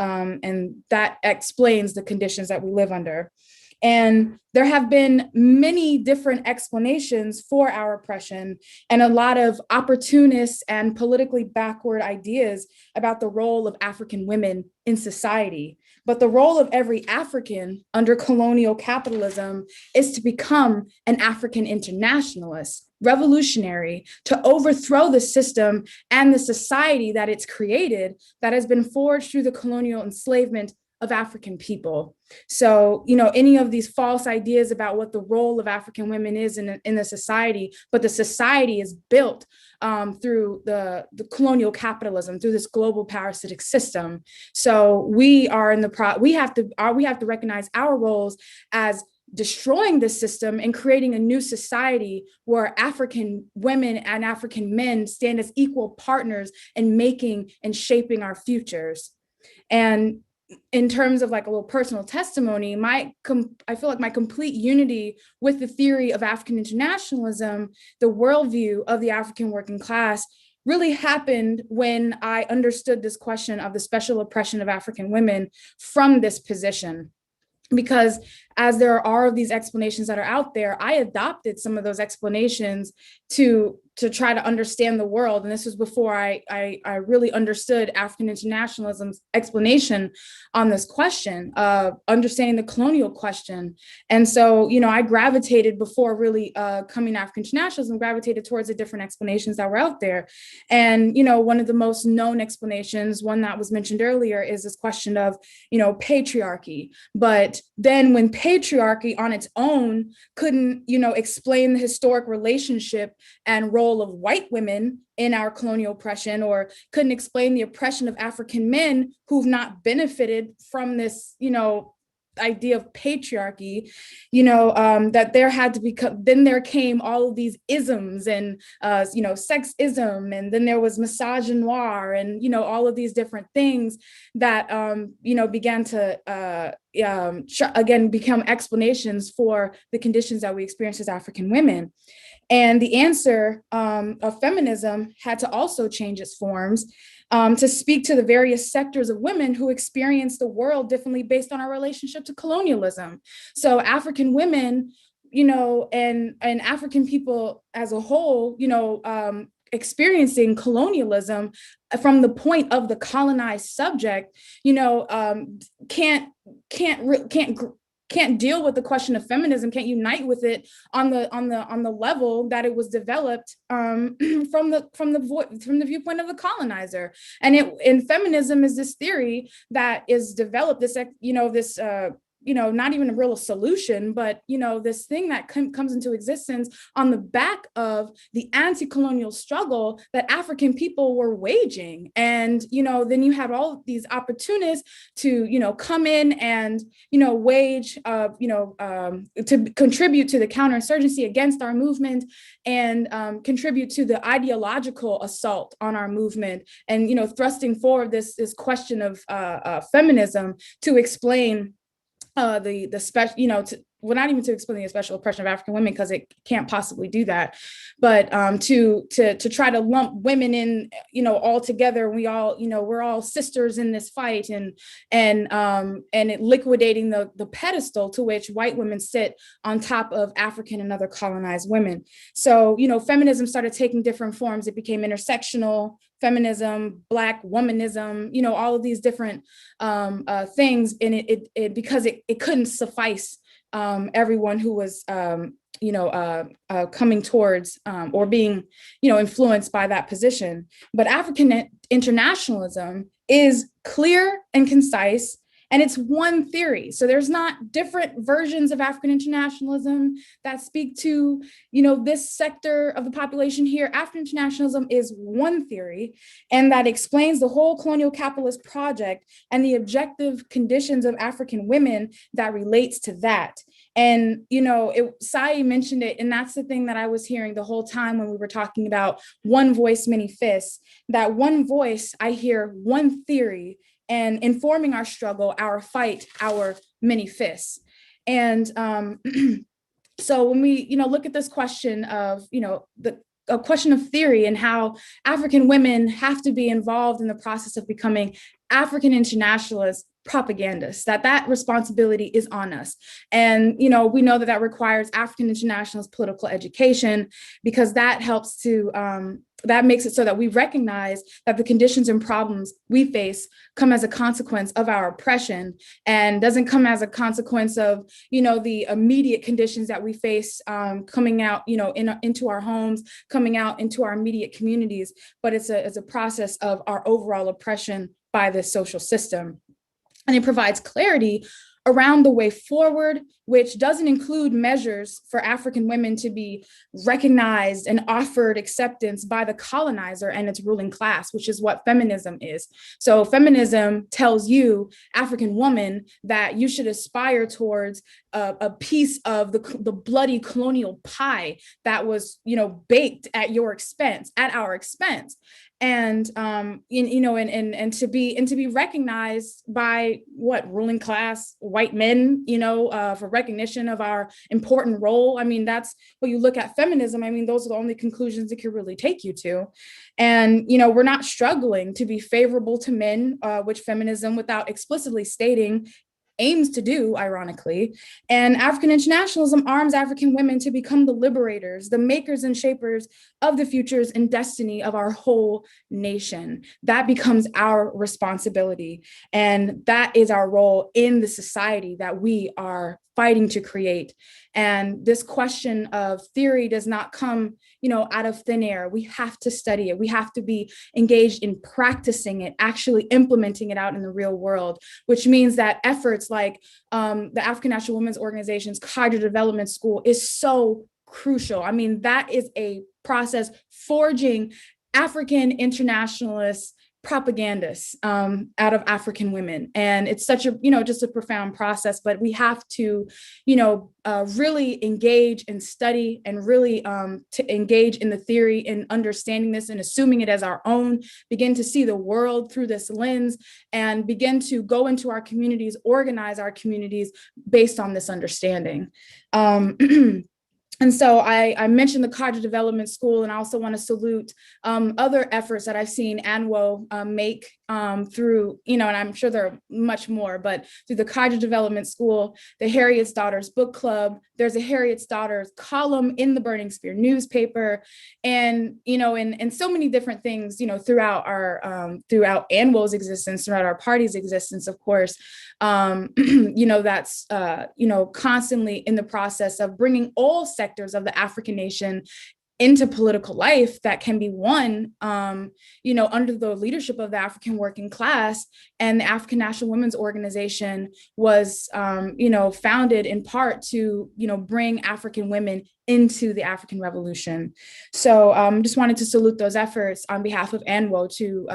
Speaker 15: that explains the conditions that we live under. And there have been many different explanations for our oppression and a lot of opportunist and politically backward ideas about the role of African women in society. But the role of every African under colonial capitalism is to become an African internationalist, revolutionary, to overthrow the system and the society that it's created that has been forged through the colonial enslavement of African people. So, any of these false ideas about what the role of African women is in the society, but the society is built through the colonial capitalism, through this global parasitic system. So we have to recognize our roles as destroying this system and creating a new society where African women and African men stand as equal partners in making and shaping our futures. And in terms of like a little personal testimony, I feel like my complete unity with the theory of African internationalism, the worldview of the African working class, really happened when I understood this question of the special oppression of African women from this position. Because as there are these explanations that are out there, I adopted some of those explanations to try to understand the world. And this was before I really understood African internationalism's explanation on this question of understanding the colonial question. And so, I gravitated before really coming to African internationalism, gravitated towards the different explanations that were out there. And, one of the most known explanations, one that was mentioned earlier, is this question of, patriarchy. But then when patriarchy on its own couldn't, explain the historic relationship and role of white women in our colonial oppression, or couldn't explain the oppression of African men who've not benefited from this, idea of patriarchy, that there had to be, then there came all of these isms and, sexism, and then there was misogynoir and, all of these different things that, began to, again, become explanations for the conditions that we experience as African women. And the answer of feminism had to also change its forms to speak to the various sectors of women who experience the world differently based on our relationship to colonialism. So African women, and African people as a whole, experiencing colonialism from the point of the colonized subject, can't deal with the question of feminism, can't unite with it on the level that it was developed from the viewpoint of the colonizer. And feminism is this theory that is developed, not even a real solution, but, this thing that comes into existence on the back of the anti-colonial struggle that African people were waging. And, then you had all these opportunists to, come in and, wage, to contribute to the counterinsurgency against our movement and contribute to the ideological assault on our movement and, thrusting forward this question of feminism to explain the special, not even to explain the special oppression of African women, because it can't possibly do that, but to try to lump women in, all together. We all, we're all sisters in this fight, and it liquidating the pedestal to which white women sit on top of African and other colonized women. So, feminism started taking different forms. It became intersectional feminism, Black womanism, all of these different things. And it because it couldn't suffice everyone who was, coming towards or being, influenced by that position. But African internationalism is clear and concise, and it's one theory. So there's not different versions of African internationalism that speak to, this sector of the population here. African internationalism is one theory, and that explains the whole colonial capitalist project and the objective conditions of African women that relates to that. And, Sai mentioned it, and that's the thing that I was hearing the whole time when we were talking about one voice, many fists. That one voice, I hear one theory, and informing our struggle, our fight, our many fists. And so when we, look at this question of, a question of theory and how African women have to be involved in the process of becoming African internationalist propagandists, that responsibility is on us. And, we know that requires African internationalist political education, because that helps to, that makes it so that we recognize that the conditions and problems we face come as a consequence of our oppression, and doesn't come as a consequence of, the immediate conditions that we face coming out, into our homes, coming out into our immediate communities, but it's a process of our overall oppression by this social system. And it provides clarity around the way forward, which doesn't include measures for African women to be recognized and offered acceptance by the colonizer and its ruling class, which is what feminism is. So feminism tells you, African woman, that you should aspire towards a piece of the bloody colonial pie that was, baked at your expense, at our expense. And and to be recognized by ruling class white men, for recognition of our important role. I mean, that's when you look at feminism. I mean, those are the only conclusions it could really take you to. And we're not struggling to be favorable to men, which feminism, without explicitly stating, aims to do, ironically. And African internationalism arms African women to become the liberators, the makers and shapers of the futures and destiny of our whole nation. That becomes our responsibility. And that is our role in the society that we are fighting to create. And this question of theory does not come, out of thin air. We have to study it. We have to be engaged in practicing it, actually implementing it out in the real world, which means that efforts like the African National Women's Organization's Cadre Development School is so crucial. I mean, that is a process forging African internationalists, propagandists out of African women. And it's such a, just a profound process, but we have to, really engage and study and really to engage in the theory and understanding this and assuming it as our own, begin to see the world through this lens and begin to go into our communities, organize our communities based on this understanding. And so I mentioned the Cadre Development School, and I also want to salute other efforts that I've seen ANWO make through, and I'm sure there are much more, but through the Cadre Development School, the Harriet's Daughters Book Club, there's a Harriet's Daughters column in the Burning Spear newspaper, and, and so many different things, throughout our, throughout ANWO's existence, throughout our party's existence, of course, that's, constantly in the process of bringing all sectors of the African nation into political life that can be won, under the leadership of the African working class. And the African National Women's Organization was, founded in part to, bring African women into the African Revolution. So just wanted to salute those efforts on behalf of ANWO to,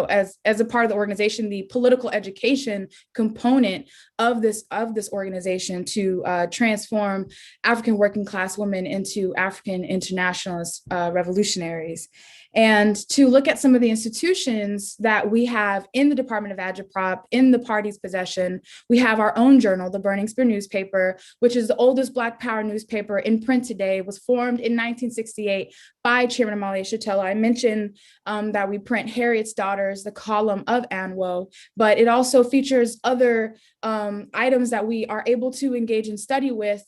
Speaker 15: as a part of the organization, the political education component of this organization to transform African working class women into African internationalist revolutionaries. And to look at some of the institutions that we have in the Department of Agitprop, in the party's possession. We have our own journal, the Burning Spear newspaper, which is the oldest Black Power newspaper in print today. It was formed in 1968 by Chairman Amalia Shatella. I mentioned that we print Harriet's Daughters, the column of ANWO, but it also features other items that we are able to engage and study with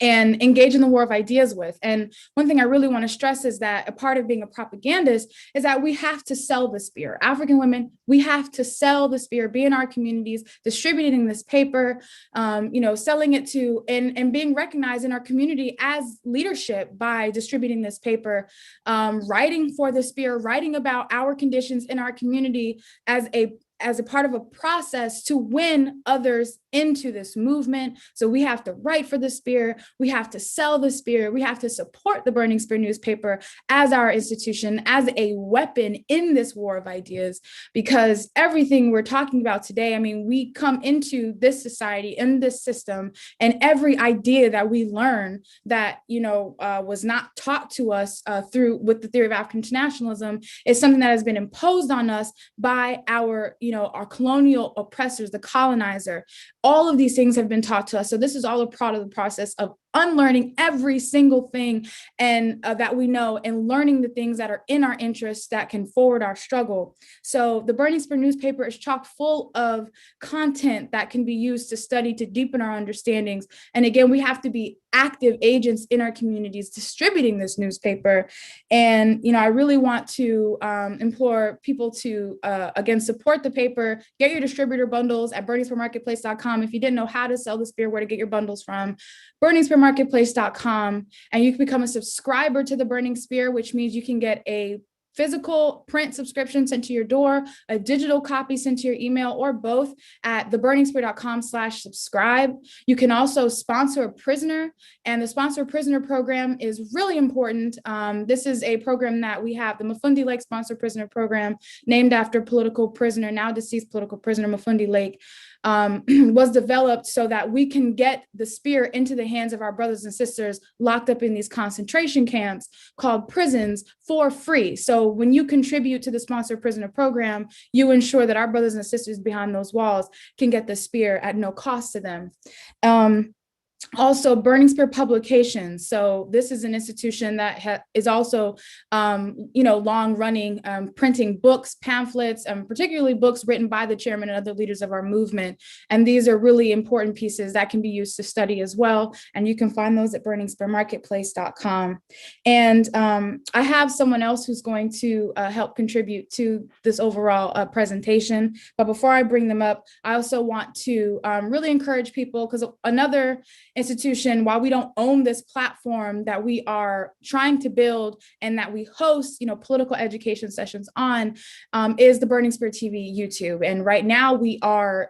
Speaker 15: and engage in the war of ideas with. And one thing I really want to stress is that a part of being a propagandist is that we have to sell the spear. African women, we have to sell the spear, be in our communities, distributing this paper, selling it to, and being recognized in our community as leadership by distributing this paper, writing for the spear, writing about our conditions in our community as a part of a process to win others into this movement. So we have to write for the spear, we have to sell the spear, we have to support the Burning Spear newspaper as our institution, as a weapon in this war of ideas, because everything we're talking about today, I mean, we come into this society, in this system, and every idea that we learn that, was not taught to us through with the theory of African internationalism is something that has been imposed on us by our colonial oppressors, the colonizer. All of these things have been taught to us. So this is all a part of the process of unlearning every single thing and that we know, and learning the things that are in our interests that can forward our struggle. So the Burning Spear newspaper is chock full of content that can be used to study, to deepen our understandings. And again, we have to be active agents in our communities distributing this newspaper. And, I really want to implore people to, again, support the paper, get your distributor bundles at burningspearmarketplace.com. If you didn't know how to sell the spear, where to get your bundles from, burningspearmarketplace.com, and you can become a subscriber to the Burning Spear, which means you can get a physical print subscription sent to your door, a digital copy sent to your email, or both at theburningspear.com/subscribe. You can also sponsor a prisoner, and the Sponsor a Prisoner program is really important. This is a program that we have, the Mafundi Lake Sponsor Prisoner program, named after political prisoner, now deceased political prisoner Mafundi Lake, was developed so that we can get the spear into the hands of our brothers and sisters locked up in these concentration camps called prisons for free. So when you contribute to the Sponsor Prisoner program, you ensure that our brothers and sisters behind those walls can get the spear at no cost to them. Also, Burning Spear Publications. So this is an institution that is also, long running, printing books, pamphlets, particularly books written by the chairman and other leaders of our movement. And these are really important pieces that can be used to study as well. And you can find those at burningspearmarketplace.com. And I have someone else who's going to help contribute to this overall presentation. But before I bring them up, I also want to really encourage people, because another institution, while we don't own this platform that we are trying to build and that we host, political education sessions on, is the Burning Spear TV YouTube. And right now we are,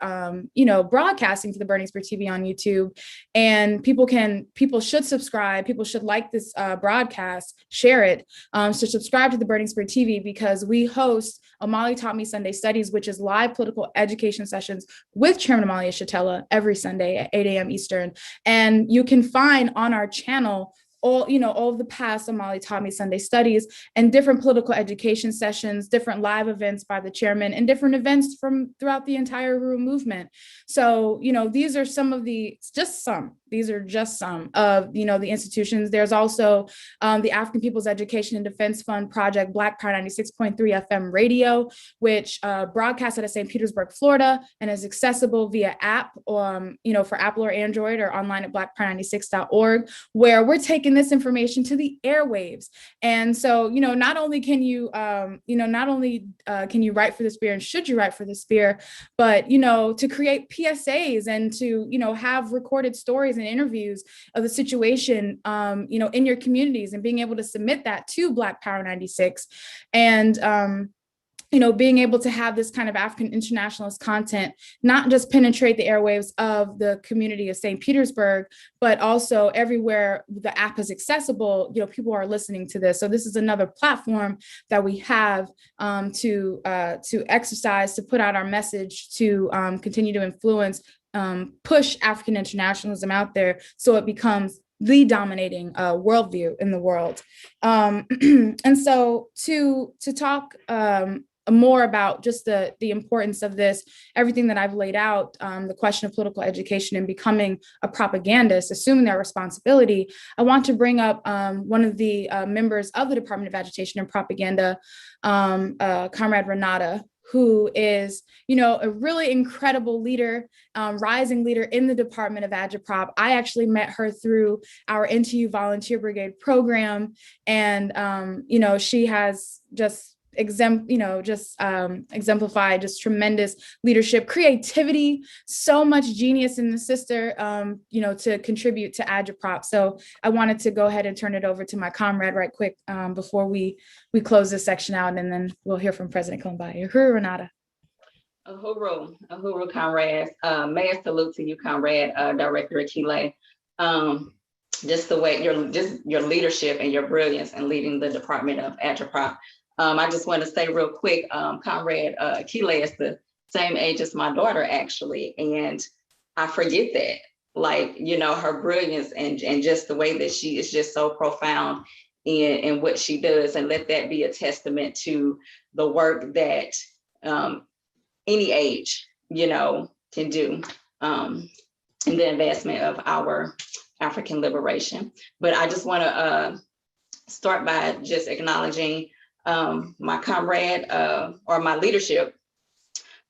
Speaker 15: broadcasting to the Burning Spear TV on YouTube, and people should subscribe. People should like this broadcast, share it. So subscribe to the Burning Spear TV, because we host Omali Taught Me Sunday Studies, which is live political education sessions with Chairman Omali Yeshitela every Sunday at 8 a.m. Eastern. And you can find on our channel all of the past Omali Taught Me Sunday Studies and different political education sessions, different live events by the chairman, and different events from throughout the entire Uhuru movement. So, these are some of just some of, the institutions. There's also the African People's Education and Defense Fund Project, Black Power 96.3 FM radio, which broadcasts out of St. Petersburg, Florida, and is accessible via app, for Apple or Android, or online at blackpower96.org, where we're taking this information to the airwaves. And so, not only can you, can you write for the Spear, and should you write for the Spear, but, to create PSAs and to, have recorded stories and interviews of the situation, in your communities, and being able to submit that to Black Power 96. And, being able to have this kind of African internationalist content, not just penetrate the airwaves of the community of St. Petersburg, but also everywhere the app is accessible, people are listening to this. So this is another platform that we have to exercise, to put out our message, to continue to influence, push African internationalism out there, so it becomes the dominating worldview in the world. And so to talk more about just the importance of this, everything that I've laid out, the question of political education and becoming a propagandist, assuming their responsibility, I want to bring up one of the members of the Department of Agitation and Propaganda, Comrade Renata, who is, a really incredible leader, rising leader in the Department of Agitprop. I actually met her through our NTU Volunteer Brigade program, and she has just exemplified just tremendous leadership, creativity, so much genius in the sister, to contribute to Agitprop. So I wanted to go ahead and turn it over to my comrade right quick before we close this section out, and then we'll hear from President Kalumbai. Uhuru, Renata.
Speaker 16: Uhuru, comrades. May I salute to you, comrade, Director Akile. Just the way your leadership and your brilliance in leading the Department of Agitprop. I just want to say real quick, Comrade Akile is the same age as my daughter, actually, and I forget that. Her brilliance and just the way that she is just so profound in what she does, and let that be a testament to the work that any age, can do in the advancement of our African liberation. But I just want to start by just acknowledging my comrade or my leadership,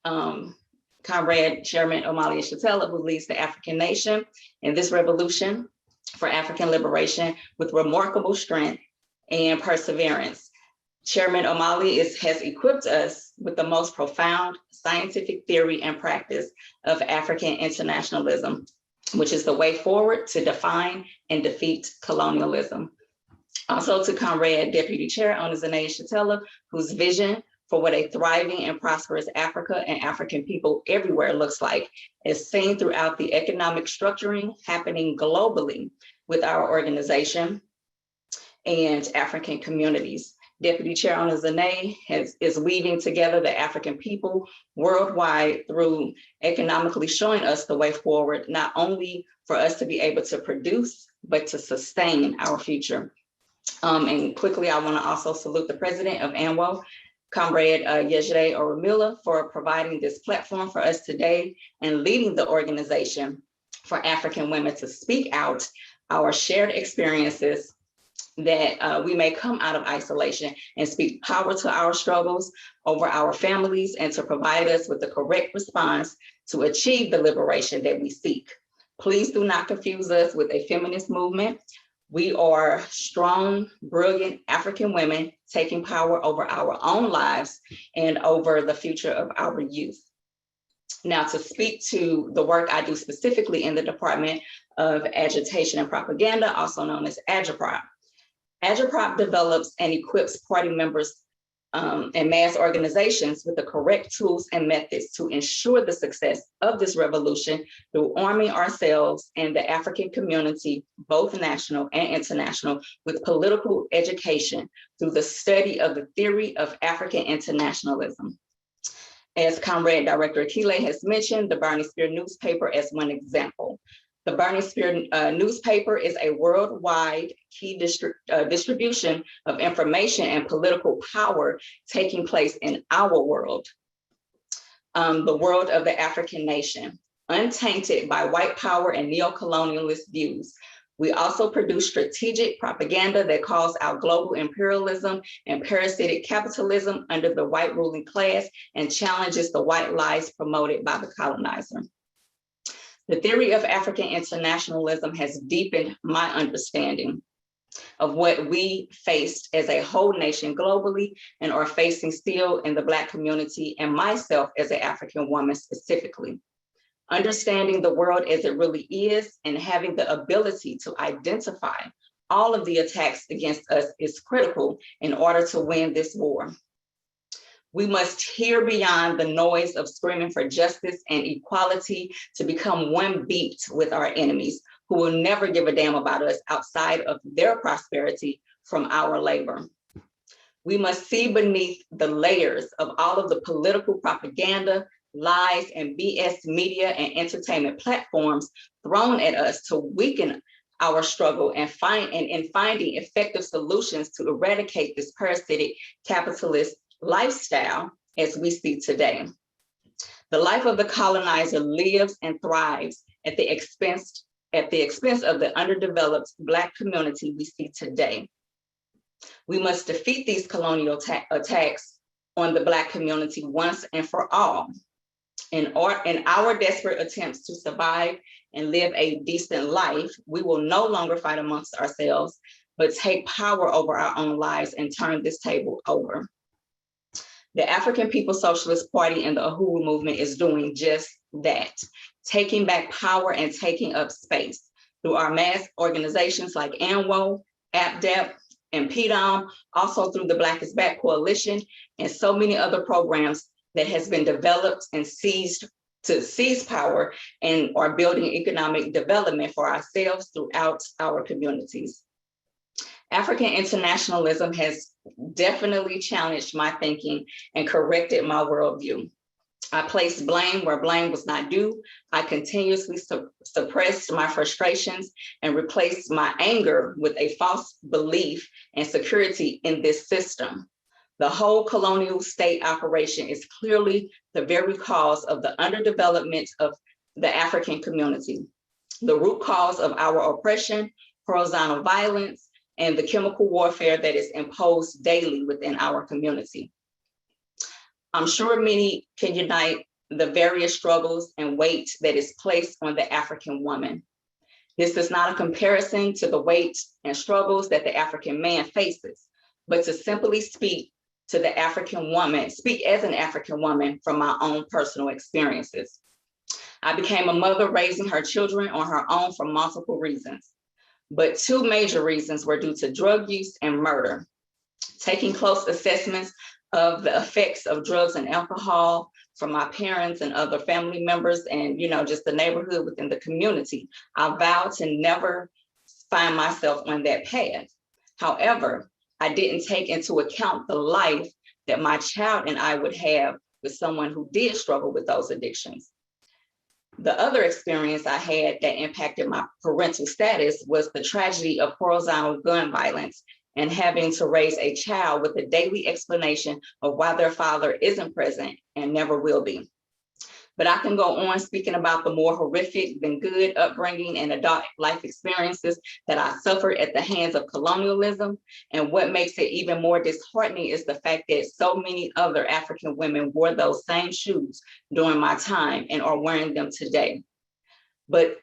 Speaker 16: Comrade Chairman Omali Yeshitela, who leads the African nation in this revolution for African liberation with remarkable strength and perseverance. Chairman Omali has equipped us with the most profound scientific theory and practice of African internationalism, which is the way forward to define and defeat colonialism. Also to Comrade Deputy Chair Onizane Shatella, whose vision for what a thriving and prosperous Africa and African people everywhere looks like is seen throughout the economic structuring happening globally with our organization and African communities. Deputy Chair Onizane is weaving together the African people worldwide through economically showing us the way forward, not only for us to be able to produce, but to sustain our future. And quickly, I want to also salute the president of ANWO, Comrade Yejide Orumila, for providing this platform for us today and leading the organization for African women to speak out our shared experiences that we may come out of isolation and speak power to our struggles over our families and to provide us with the correct response to achieve the liberation that we seek. Please do not confuse us with a feminist movement. We are strong, brilliant African women taking power over our own lives and over the future of our youth. Now, to speak to the work I do specifically in the Department of Agitation and Propaganda, also known as Agitprop. Agitprop develops and equips party members and mass organizations with the correct tools and methods to ensure the success of this revolution through arming ourselves and the African community, both national and international, with political education through the study of the theory of African internationalism. As Comrade Director Akile has mentioned, the Burning Spear newspaper as one example. The Burning Spear newspaper is a worldwide key distribution of information and political power taking place in our world, the world of the African nation, untainted by white power and neo-colonialist views. We also produce strategic propaganda that calls out global imperialism and parasitic capitalism under the white ruling class and challenges the white lies promoted by the colonizer. The theory of African internationalism has deepened my understanding of what we faced as a whole nation globally and are facing still in the Black community and myself as an African woman specifically. Understanding the world as it really is and having the ability to identify all of the attacks against us is critical in order to win this war. We must hear beyond the noise of screaming for justice and equality to become one beat with our enemies, who will never give a damn about us outside of their prosperity from our labor. We must see beneath the layers of all of the political propaganda, lies, and BS media and entertainment platforms thrown at us to weaken our struggle and finding effective solutions to eradicate this parasitic capitalist lifestyle as we see today. The life of the colonizer lives and thrives at the expense of the underdeveloped Black community we see today. We must defeat these colonial attacks on the Black community once and for all. In our desperate attempts to survive and live a decent life, we will no longer fight amongst ourselves, but take power over our own lives and turn this table over. The African People's Socialist Party and the Uhuru movement is doing just that, taking back power and taking up space through our mass organizations like ANWO, APDEP, and PDOM, also through the Black is Back Coalition, and so many other programs that has been developed and seized to seize power and are building economic development for ourselves throughout our communities. African internationalism has definitely challenged my thinking and corrected my worldview. I placed blame where blame was not due. I continuously suppressed my frustrations and replaced my anger with a false belief and security in this system. The whole colonial state operation is clearly the very cause of the underdevelopment of the African community, the root cause of our oppression, horizontal violence, and the chemical warfare that is imposed daily within our community. I'm sure many can unite the various struggles and weight that is placed on the African woman. This is not a comparison to the weight and struggles that the African man faces, but to simply speak to the African woman, speak as an African woman from my own personal experiences. I became a mother raising her children on her own for multiple reasons. but two major reasons were due to drug use and murder. Taking close assessments of the effects of drugs and alcohol from my parents and other family members and, just the neighborhood within the community, I vowed to never find myself on that path. However, I didn't take into account the life that my child and I would have with someone who did struggle with those addictions. The other experience I had that impacted my parental status was the tragedy of horizontal gun violence and having to raise a child with a daily explanation of why their father isn't present and never will be. But I can go on speaking about the more horrific than good upbringing and adult life experiences that I suffered at the hands of colonialism. And what makes it even more disheartening is the fact that so many other African women wore those same shoes during my time and are wearing them today. But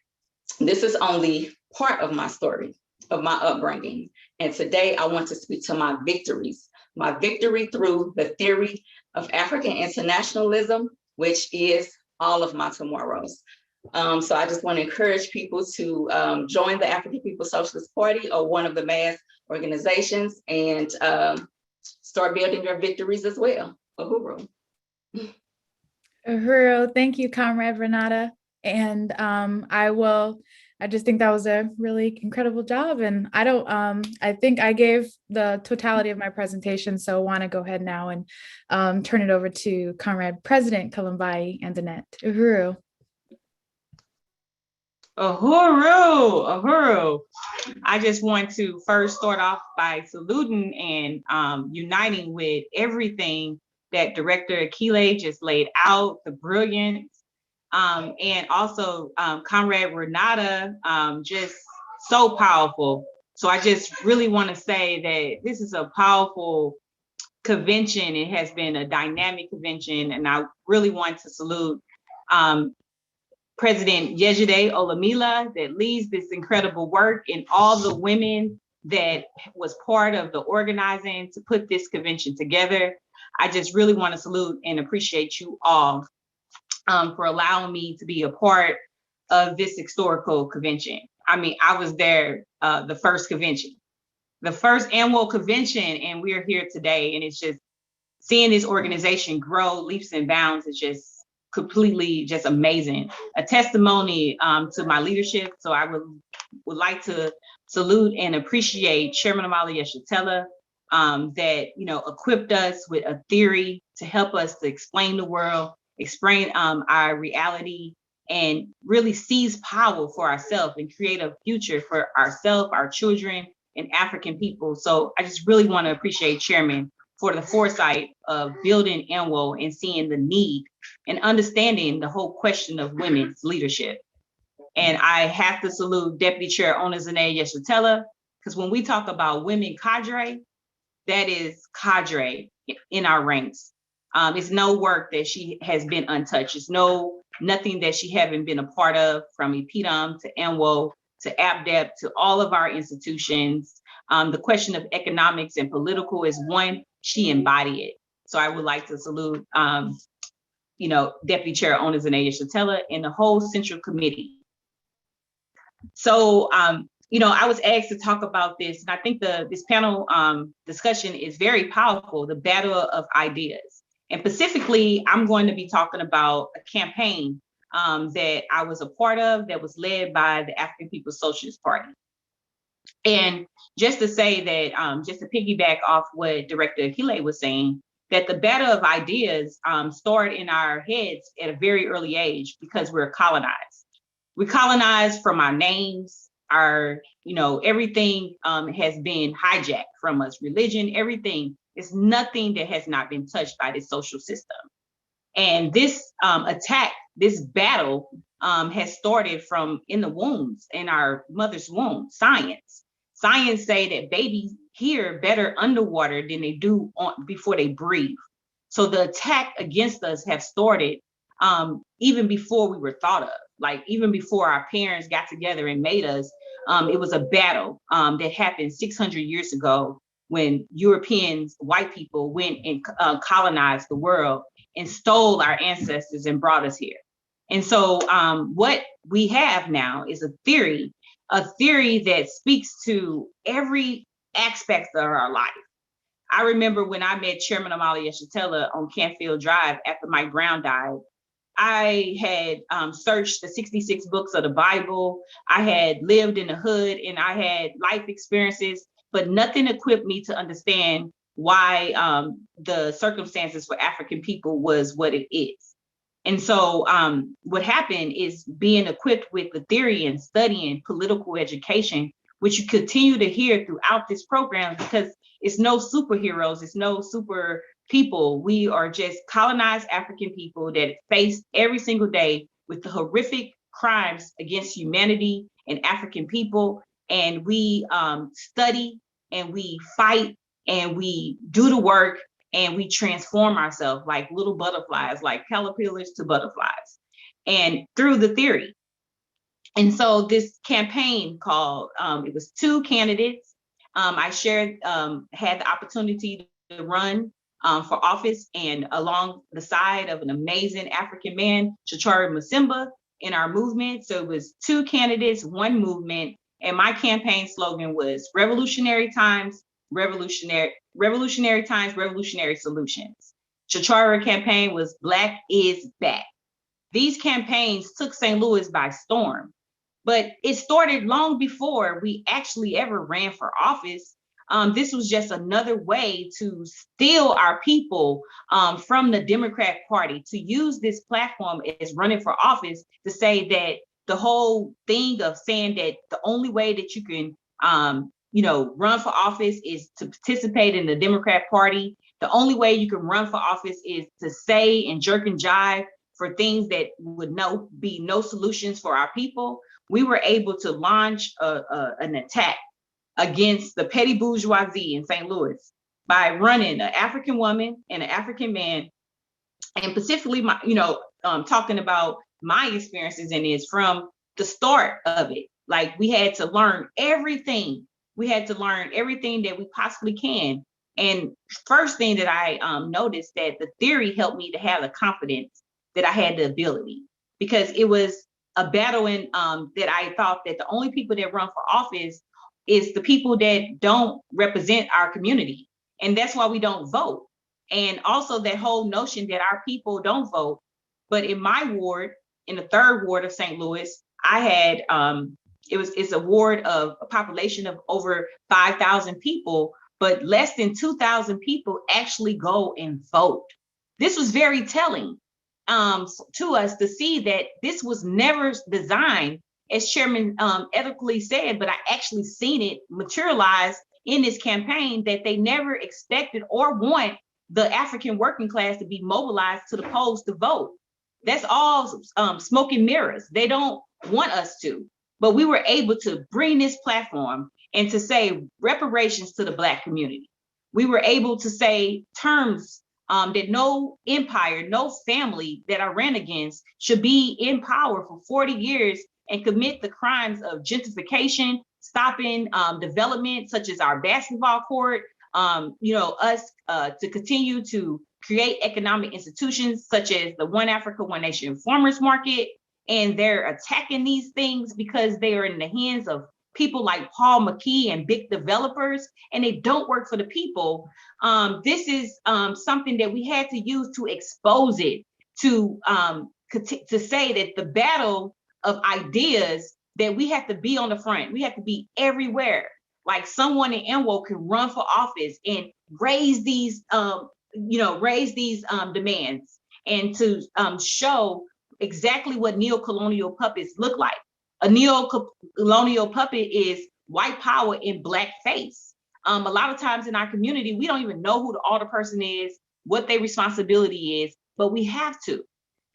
Speaker 16: this is only part of my story, of my upbringing. And today I want to speak to my victories. My victory through the theory of African internationalism, which is all of my tomorrows. So I just want to encourage people to join the African People's Socialist Party or one of the mass organizations and start building your victories as well. Uhuru.
Speaker 15: Uhuru, thank you, Comrade Renata. And I just think that was a really incredible job. And I think I gave the totality of my presentation. So I want to go ahead now and turn it over to Comrade President Kalambai and Annette. Uhuru.
Speaker 17: Uhuru. I just want to first start off by saluting and uniting with everything that Director Akile just laid out, the brilliance. And also Comrade Renata, just so powerful. So I just really want to say that this is a powerful convention. It has been a dynamic convention, and I really want to salute President Yejide Olamila that leads this incredible work, and all the women that was part of the organizing to put this convention together. I just really want to salute and appreciate you all for allowing me to be a part of this historical convention. I mean, I was there the first convention, the first annual convention, and we're here today. And it's just seeing this organization grow leaps and bounds is just completely just amazing. A testimony to my leadership. So I would like to salute and appreciate Chairman Amali Yeshatella that equipped us with a theory to help us to explain the world, explain our reality, and really seize power for ourselves and create a future for ourselves, our children, and African people. So I just really want to appreciate Chairman for the foresight of building ANWO and seeing the need and understanding the whole question of women's leadership. And I have to salute Deputy Chair Onazane Yeshatella, because when we talk about women cadre, that is cadre in our ranks. It's no work that she has been untouched. It's nothing that she haven't been a part of, from EPDM to ANWO to APDEP to all of our institutions. The question of economics and political is one, she embodied it. So I would like to salute, Deputy Chair Onazane Yeshatella and the whole Central Committee. So, I was asked to talk about this, and I think this panel discussion is very powerful, the battle of ideas. And specifically, I'm going to be talking about a campaign that I was a part of that was led by the African People's Socialist Party. And just to say that, just to piggyback off what Director Akile was saying, that the battle of ideas started in our heads at a very early age because we're colonized. We're colonized from our names, everything has been hijacked from us, religion, everything. It's nothing that has not been touched by this social system. And this attack, this battle has started from in the wombs, in our mother's womb. Science say that babies hear better underwater than they do before they breathe. So the attack against us have started even before we were thought of, like even before our parents got together and made us. It was a battle that happened 600 years ago when Europeans, white people, went and colonized the world and stole our ancestors and brought us here. And so what we have now is a theory a theory that speaks to every aspect of our life. I remember when I met Chairman Amalia Shatella on Canfield Drive after Mike Brown died, I had searched the 66 books of the Bible. I had lived in the hood and I had life experiences, but nothing equipped me to understand why the circumstances for African people was what it is. And so what happened is being equipped with the theory and studying political education, which you continue to hear throughout this program, because it's no superheroes, it's no super people. We are just colonized African people that face every single day with the horrific crimes against humanity and African people. And we study and we fight and we do the work and we transform ourselves like little butterflies, like caterpillars to butterflies, and through the theory. And so this campaign called, it was 2 candidates. I had the opportunity to run for office, and along the side of an amazing African man, Chachari Masimba, in our movement. So it was 2 candidates, 1 movement. And my campaign slogan was revolutionary times, revolutionary times, revolutionary solutions. Chachara campaign was Black is Back. These campaigns took St. Louis by storm, but it started long before we actually ever ran for office. This was just another way to steal our people from the Democratic Party, to use this platform as running for office to say that the whole thing of saying that the only way that you can run for office is to participate in the Democrat Party. The only way you can run for office is to say and jerk and jive for things that would be no solutions for our people. We were able to launch an attack against the petty bourgeoisie in St. Louis by running an African woman and an African man, and specifically, talking about my experiences in this from the start of it. Like, we had to learn everything. We had to learn everything that we possibly can. And first thing that I noticed, that the theory helped me to have the confidence that I had the ability, because it was a battle in that I thought that the only people that run for office is the people that don't represent our community. And that's why we don't vote. And also that whole notion that our people don't vote. But in my ward, in the 3rd ward of St. Louis, I had, it's a ward of a population of over 5,000 people, but less than 2,000 people actually go and vote. This was very telling to us to see that this was never designed, as Chairman ethically said, but I actually seen it materialize in this campaign, that they never expected or want the African working class to be mobilized to the polls to vote. That's all smoke and mirrors. They don't want us to, but we were able to bring this platform and to say reparations to the Black community. We were able to say terms that no empire, no family that I ran against should be in power for 40 years and commit the crimes of gentrification, stopping development such as our basketball court, us to continue to create economic institutions such as the One Africa, One Nation Farmers Market. And they're attacking these things because they are in the hands of people like Paul McKee and big developers, and they don't work for the people. This is something that we had to use to expose it, to say that the battle of ideas, that we have to be on the front, we have to be everywhere. Like someone in NWO can run for office and raise these, demands, and to show exactly what neo-colonial puppets look like. A neo-colonial puppet is white power in Black face. A lot of times in our community, we don't even know who the alder person is, what their responsibility is, but we have to,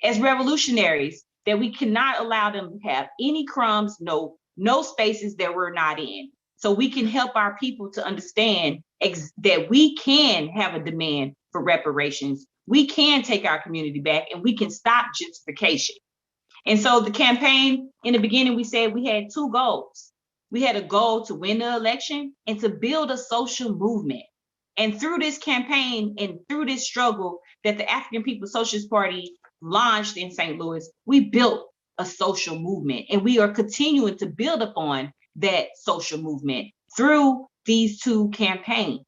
Speaker 17: as revolutionaries, that we cannot allow them to have any crumbs, no spaces that we're not in. So we can help our people to understand that we can have a demand for reparations. We can take our community back, and we can stop gentrification. And so the campaign, in the beginning, we said we had 2 goals. We had a goal to win the election and to build a social movement. And through this campaign and through this struggle that the African People's Socialist Party launched in St. Louis, we built a social movement, and we are continuing to build upon that social movement through these two campaigns.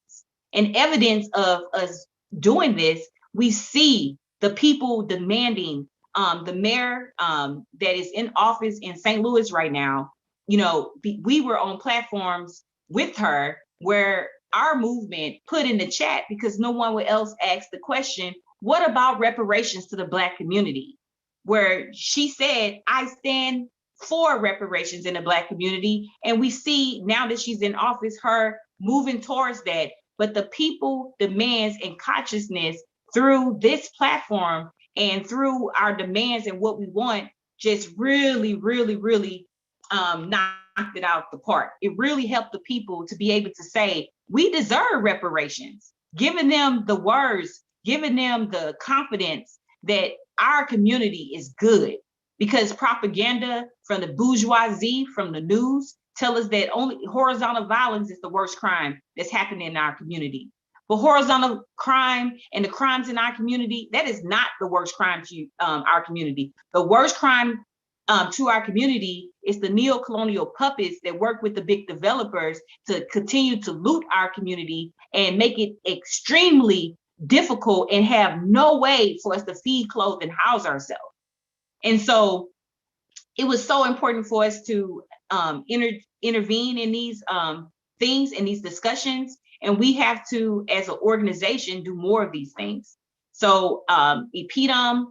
Speaker 17: And evidence of us doing this, we see the people demanding, the mayor that is in office in St. Louis right now, we were on platforms with her where our movement put in the chat, because no one else asked the question, what about reparations to the Black community? Where she said, I stand for reparations in the Black community. And we see now that she's in office, her moving towards that. But the people demands and consciousness through this platform and through our demands and what we want just really, really, really knocked it out the park. It really helped the people to be able to say, we deserve reparations, giving them the words, giving them the confidence that our community is good. Because propaganda from the bourgeoisie, from the news, tell us that only horizontal violence is the worst crime that's happening in our community. But horizontal crime and the crimes in our community, that is not the worst crime to our community. The worst crime to our community is the neo-colonial puppets that work with the big developers to continue to loot our community and make it extremely difficult and have no way for us to feed, clothe, and house ourselves. And so it was so important for us to intervene in these things and these discussions. And we have to, as an organization, do more of these things. So EPDM,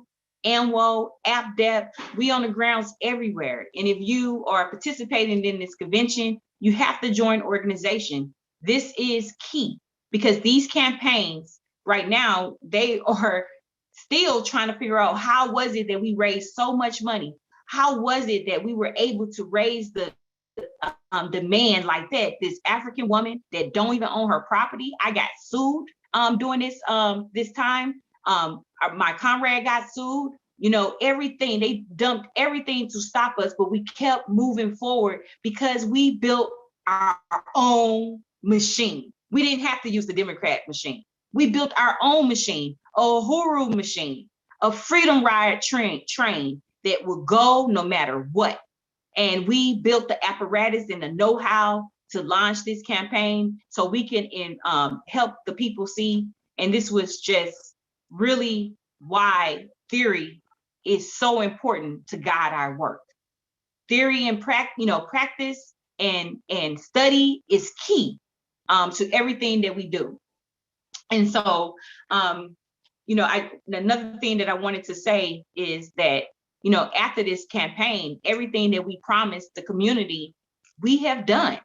Speaker 17: AMWO, APDEP, we on the grounds everywhere. And if you are participating in this convention, you have to join organization. This is key, because these campaigns right now, they are still trying to figure out, how was it that we raised so much money? How was it that we were able to raise the demand like that? This African woman that don't even own her property, I got sued during this time. My comrade got sued. Everything, they dumped everything to stop us, but we kept moving forward because we built our own machine. We didn't have to use the Democrat machine. We built our own machine, a Uhuru machine, a freedom riot train that will go no matter what. And we built the apparatus and the know-how to launch this campaign so we can help the people see. And this was just really why theory is so important to guide our work. Theory and practice and study is key to everything that we do. And so, another thing that I wanted to say is that, after this campaign, everything that we promised the community, we have done.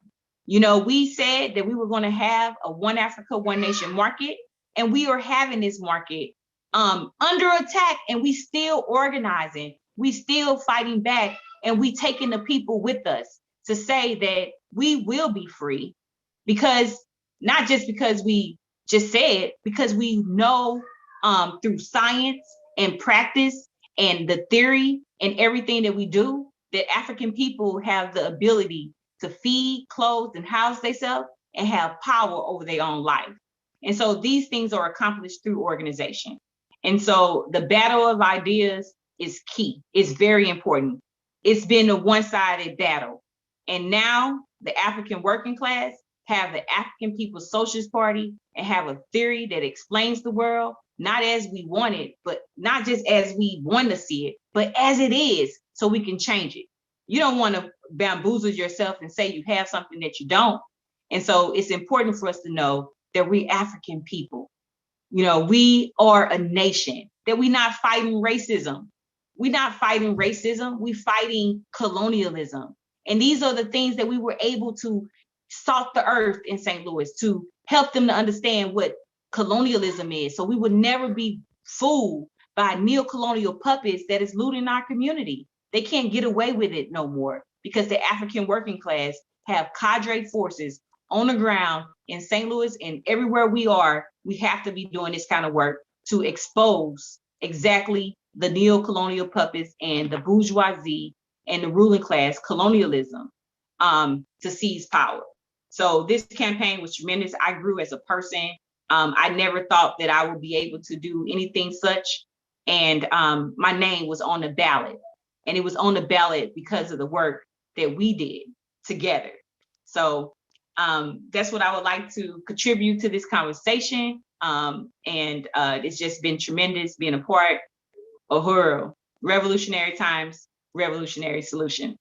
Speaker 17: We said that we were going to have a One Africa, One Nation market, and we are having this market under attack, and we still organizing, we still fighting back, and we taking the people with us to say that we will be free, because not just because we just said, because we know through science and practice and the theory and everything that we do, that African people have the ability to feed, clothe, and house themselves and have power over their own life. And so these things are accomplished through organization. And so the battle of ideas is key. It's very important. It's been a one-sided battle. And now the African working class have the African People's Socialist Party and have a theory that explains the world, not as we want it, but not just as we want to see it, but as it is, so we can change it. You don't want to bamboozle yourself and say you have something that you don't. And so it's important for us to know that we African people, we are a nation, that we're not fighting racism. We're not fighting racism, we're fighting colonialism. And these are the things that we were able to salt the earth in St. Louis to help them to understand what colonialism is. So we would never be fooled by neo-colonial puppets that is looting our community. They can't get away with it no more, because the African working class have cadre forces on the ground in St. Louis and everywhere we are. We have to be doing this kind of work to expose exactly the neo-colonial puppets and the bourgeoisie and the ruling class colonialism to seize power. So this campaign was tremendous. I grew as a person. I never thought that I would be able to do anything such. And my name was on the ballot. And it was on the ballot because of the work that we did together. So that's what I would like to contribute to this conversation. It's just been tremendous being a part. Uhuru, revolutionary times, revolutionary solution.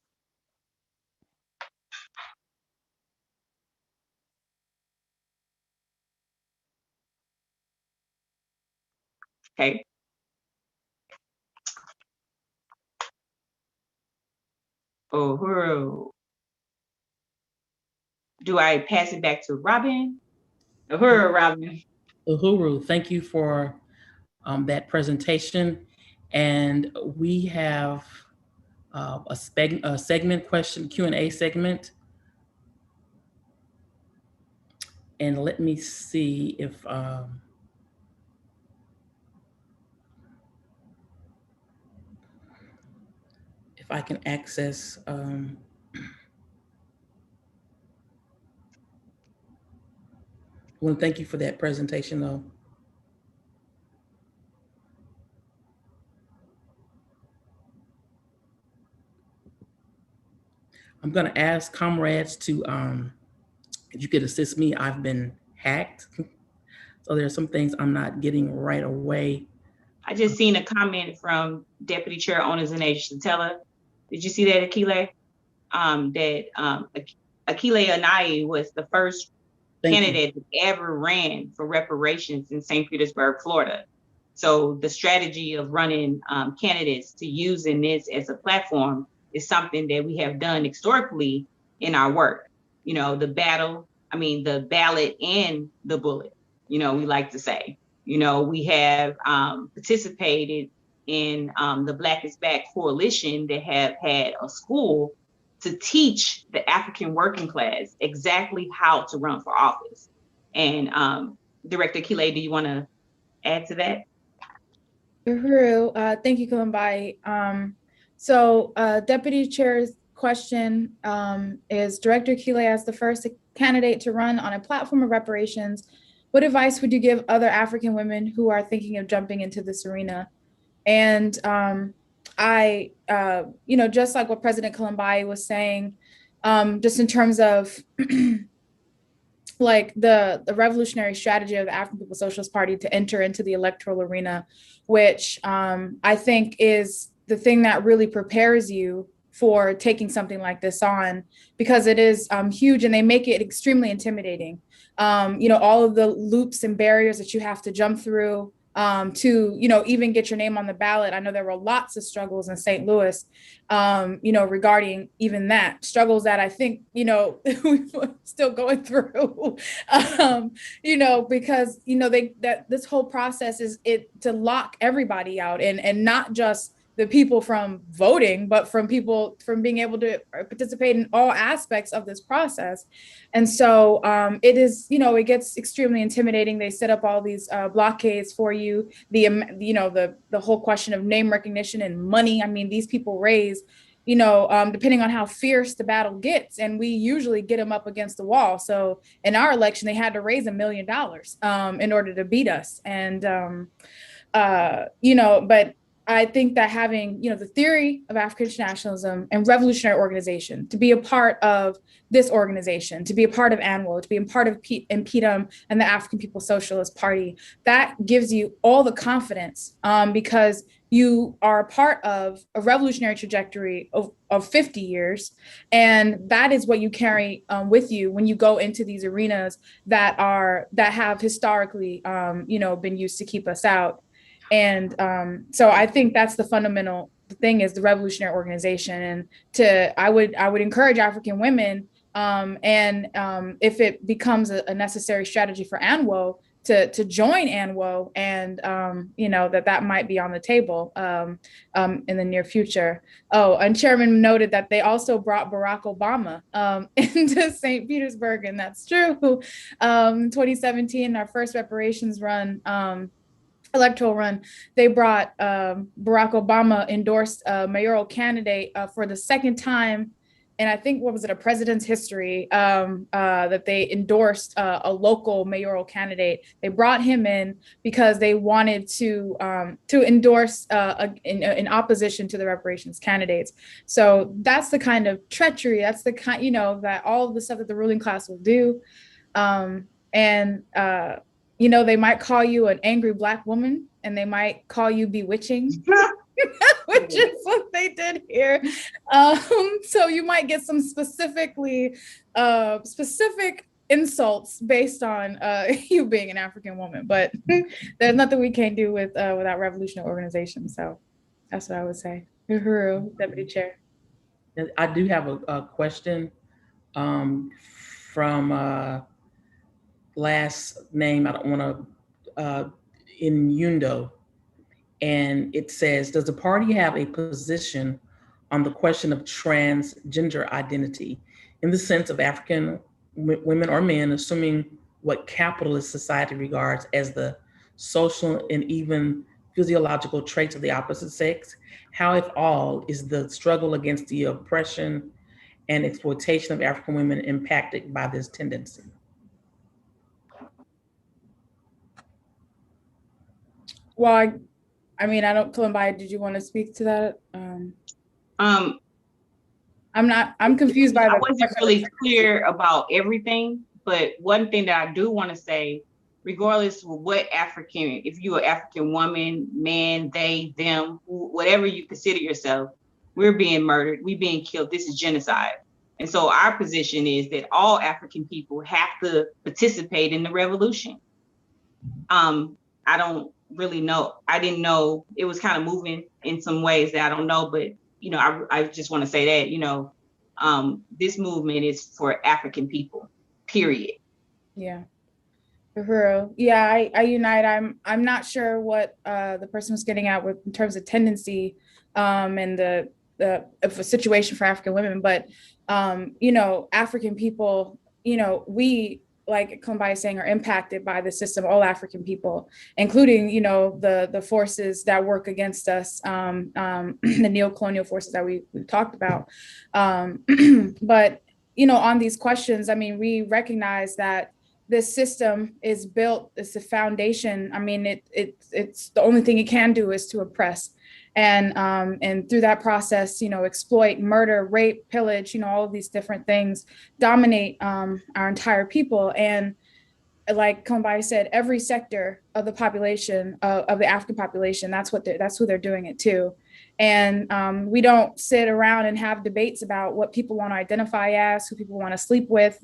Speaker 17: Okay. Uhuru. Do I pass it back to Robin? Uhuru, Robin.
Speaker 6: Uhuru, thank you for that presentation. And we have a segment question, Q&A segment. And let me see if I can access. I want to thank you for that presentation, though. I'm going to ask comrades to, if you could assist me, I've been hacked. So there are some things I'm not getting right away.
Speaker 17: I just seen a comment from Deputy Chair Owners and Asia Satella. Did you see that, Akile? That Akile Anai was the first candidate that ever ran for reparations in St. Petersburg, Florida. So the strategy of running candidates to using this as a platform is something that we have done historically in our work. You know, the ballot and the bullet, you know, we like to say. You know, we have participated in the Black is Back coalition that have had a school to teach the African working class exactly how to run for office. And Director Kile, do you want to add to that?
Speaker 15: Uhuru, thank you, Kalambai. So Deputy Chair's question is, Director Kile, as the first candidate to run on a platform of reparations, what advice would you give other African women who are thinking of jumping into this arena? And I, just like what President Kalambai was saying, just in terms of like the revolutionary strategy of the African People's Socialist Party to enter into the electoral arena, which I think is the thing that really prepares you for taking something like this on, because it is huge and they make it extremely intimidating. All of the loops and barriers that you have to jump through to, even get your name on the ballot. I know there were lots of struggles in St. Louis, regarding even that, struggles that I think, we're still going through, because, that this whole process is to lock everybody out and not just the people from voting, but from people from being able to participate in all aspects of this process. And so it is, it gets extremely intimidating. They set up all these blockades for you. The whole question of name recognition and money. I mean, these people raise, depending on how fierce the battle gets, and we usually get them up against the wall. So in our election, they had to raise $1 million in order to beat us. And, but I think that having, the theory of African internationalism and revolutionary organization, to be a part of this organization, to be a part of ANWO, to be a part of IMPEDUM and the African People's Socialist Party, that gives you all the confidence because you are a part of a revolutionary trajectory of 50 years. And that is what you carry with you when you go into these arenas that have historically, been used to keep us out. And so I think that's the fundamental thing, is the revolutionary organization. And I would encourage African women, and if it becomes a necessary strategy for ANWO, to join ANWO, and that might be on the table in the near future. Oh, and Chairman noted that they also brought Barack Obama into St. Petersburg, and that's true. 2017, our first reparations run, electoral run, they brought Barack Obama endorsed a mayoral candidate for the second time I think, what was it, a president's history, that they endorsed a local mayoral candidate. They brought him in because they wanted to endorse in opposition to the reparations candidates. So that's the kind of treachery, that's the kind, that all of the stuff that the ruling class will do. They might call you an angry Black woman, and they might call you bewitching, which is what they did here. So you might get some specific insults based on you being an African woman, but there's nothing we can do without revolutionary organization. So that's what I would say. Uhuru, Deputy Chair.
Speaker 6: I do have a question from last name, I don't want to, Inyundo. And it says, does the party have a position on the question of transgender identity in the sense of African women or men assuming what capitalist society regards as the social and even physiological traits of the opposite sex? How, if all, is the struggle against the oppression and exploitation of African women impacted by this tendency?
Speaker 15: Well, I don't, Kalambai, did you want to speak to that? I'm confused by
Speaker 17: I wasn't really clear about everything, but one thing that I do want to say, regardless of what African, if you're an African woman, man, they, them, whatever you consider yourself, we're being murdered, we're being killed. This is genocide. And so our position is that all African people have to participate in the revolution. I don't really know. I didn't know it was kind of moving in some ways that I don't know, but I just want to say that, this movement is for African people, period.
Speaker 15: Yeah. Yeah, I unite. I'm not sure what the person was getting at with in terms of tendency and the of a situation for African women, but African people, we, like Kumbai is saying, are impacted by the system, all African people, including, the forces that work against us, the neo-colonial forces that we've talked about. But, on these questions, we recognize that this system is built, it's the foundation. It's the only thing it can do is to oppress. And through that process, exploit, murder, rape, pillage, all of these different things dominate our entire people. And like Kombai said, every sector of the population, of the African population, that's who they're doing it to. And we don't sit around and have debates about what people want to identify as, who people want to sleep with.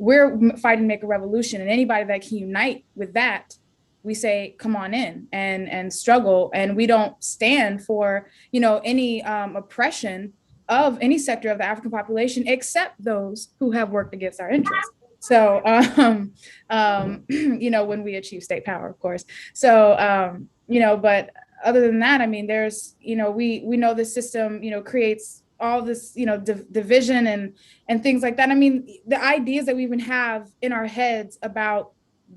Speaker 15: We're fighting to make a revolution, and anybody that can unite with that, we say, come on in and struggle. And we don't stand for, any oppression of any sector of the African population, except those who have worked against our interests. So, when we achieve state power, of course. So, but other than that, there's, we know the system, creates all this, division and things like that. The ideas that we even have in our heads about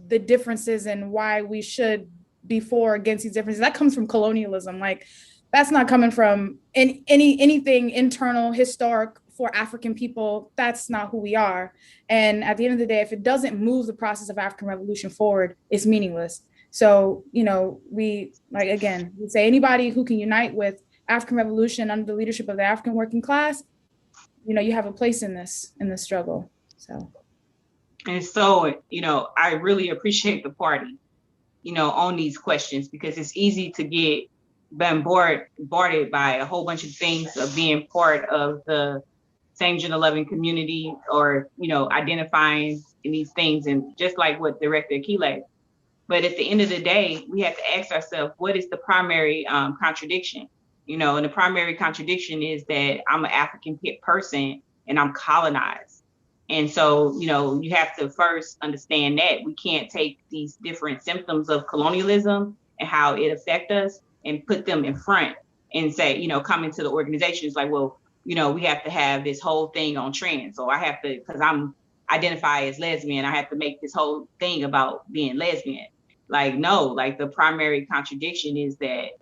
Speaker 15: the differences and why we should be for or against these differences, that comes from colonialism. Like, that's not coming from anything internal, historic for African people. That's not who we are. And at the end of the day, if it doesn't move the process of African revolution forward, it's meaningless. So, we say anybody who can unite with African revolution under the leadership of the African working class, you have a place in this struggle. So.
Speaker 17: And so, I really appreciate the party, on these questions, because it's easy to get bombarded by a whole bunch of things of being part of the same gender loving community, or, identifying in these things. And just like what Director Akile, but at the end of the day, we have to ask ourselves, what is the primary contradiction? And the primary contradiction is that I'm an African person and I'm colonized. And so, you have to first understand that we can't take these different symptoms of colonialism and how it affects us and put them in front and say, come into the organization. It's like, well, we have to have this whole thing on trans. So I have to, because I'm identify as lesbian, I have to make this whole thing about being lesbian. Like, no, like the primary contradiction is that,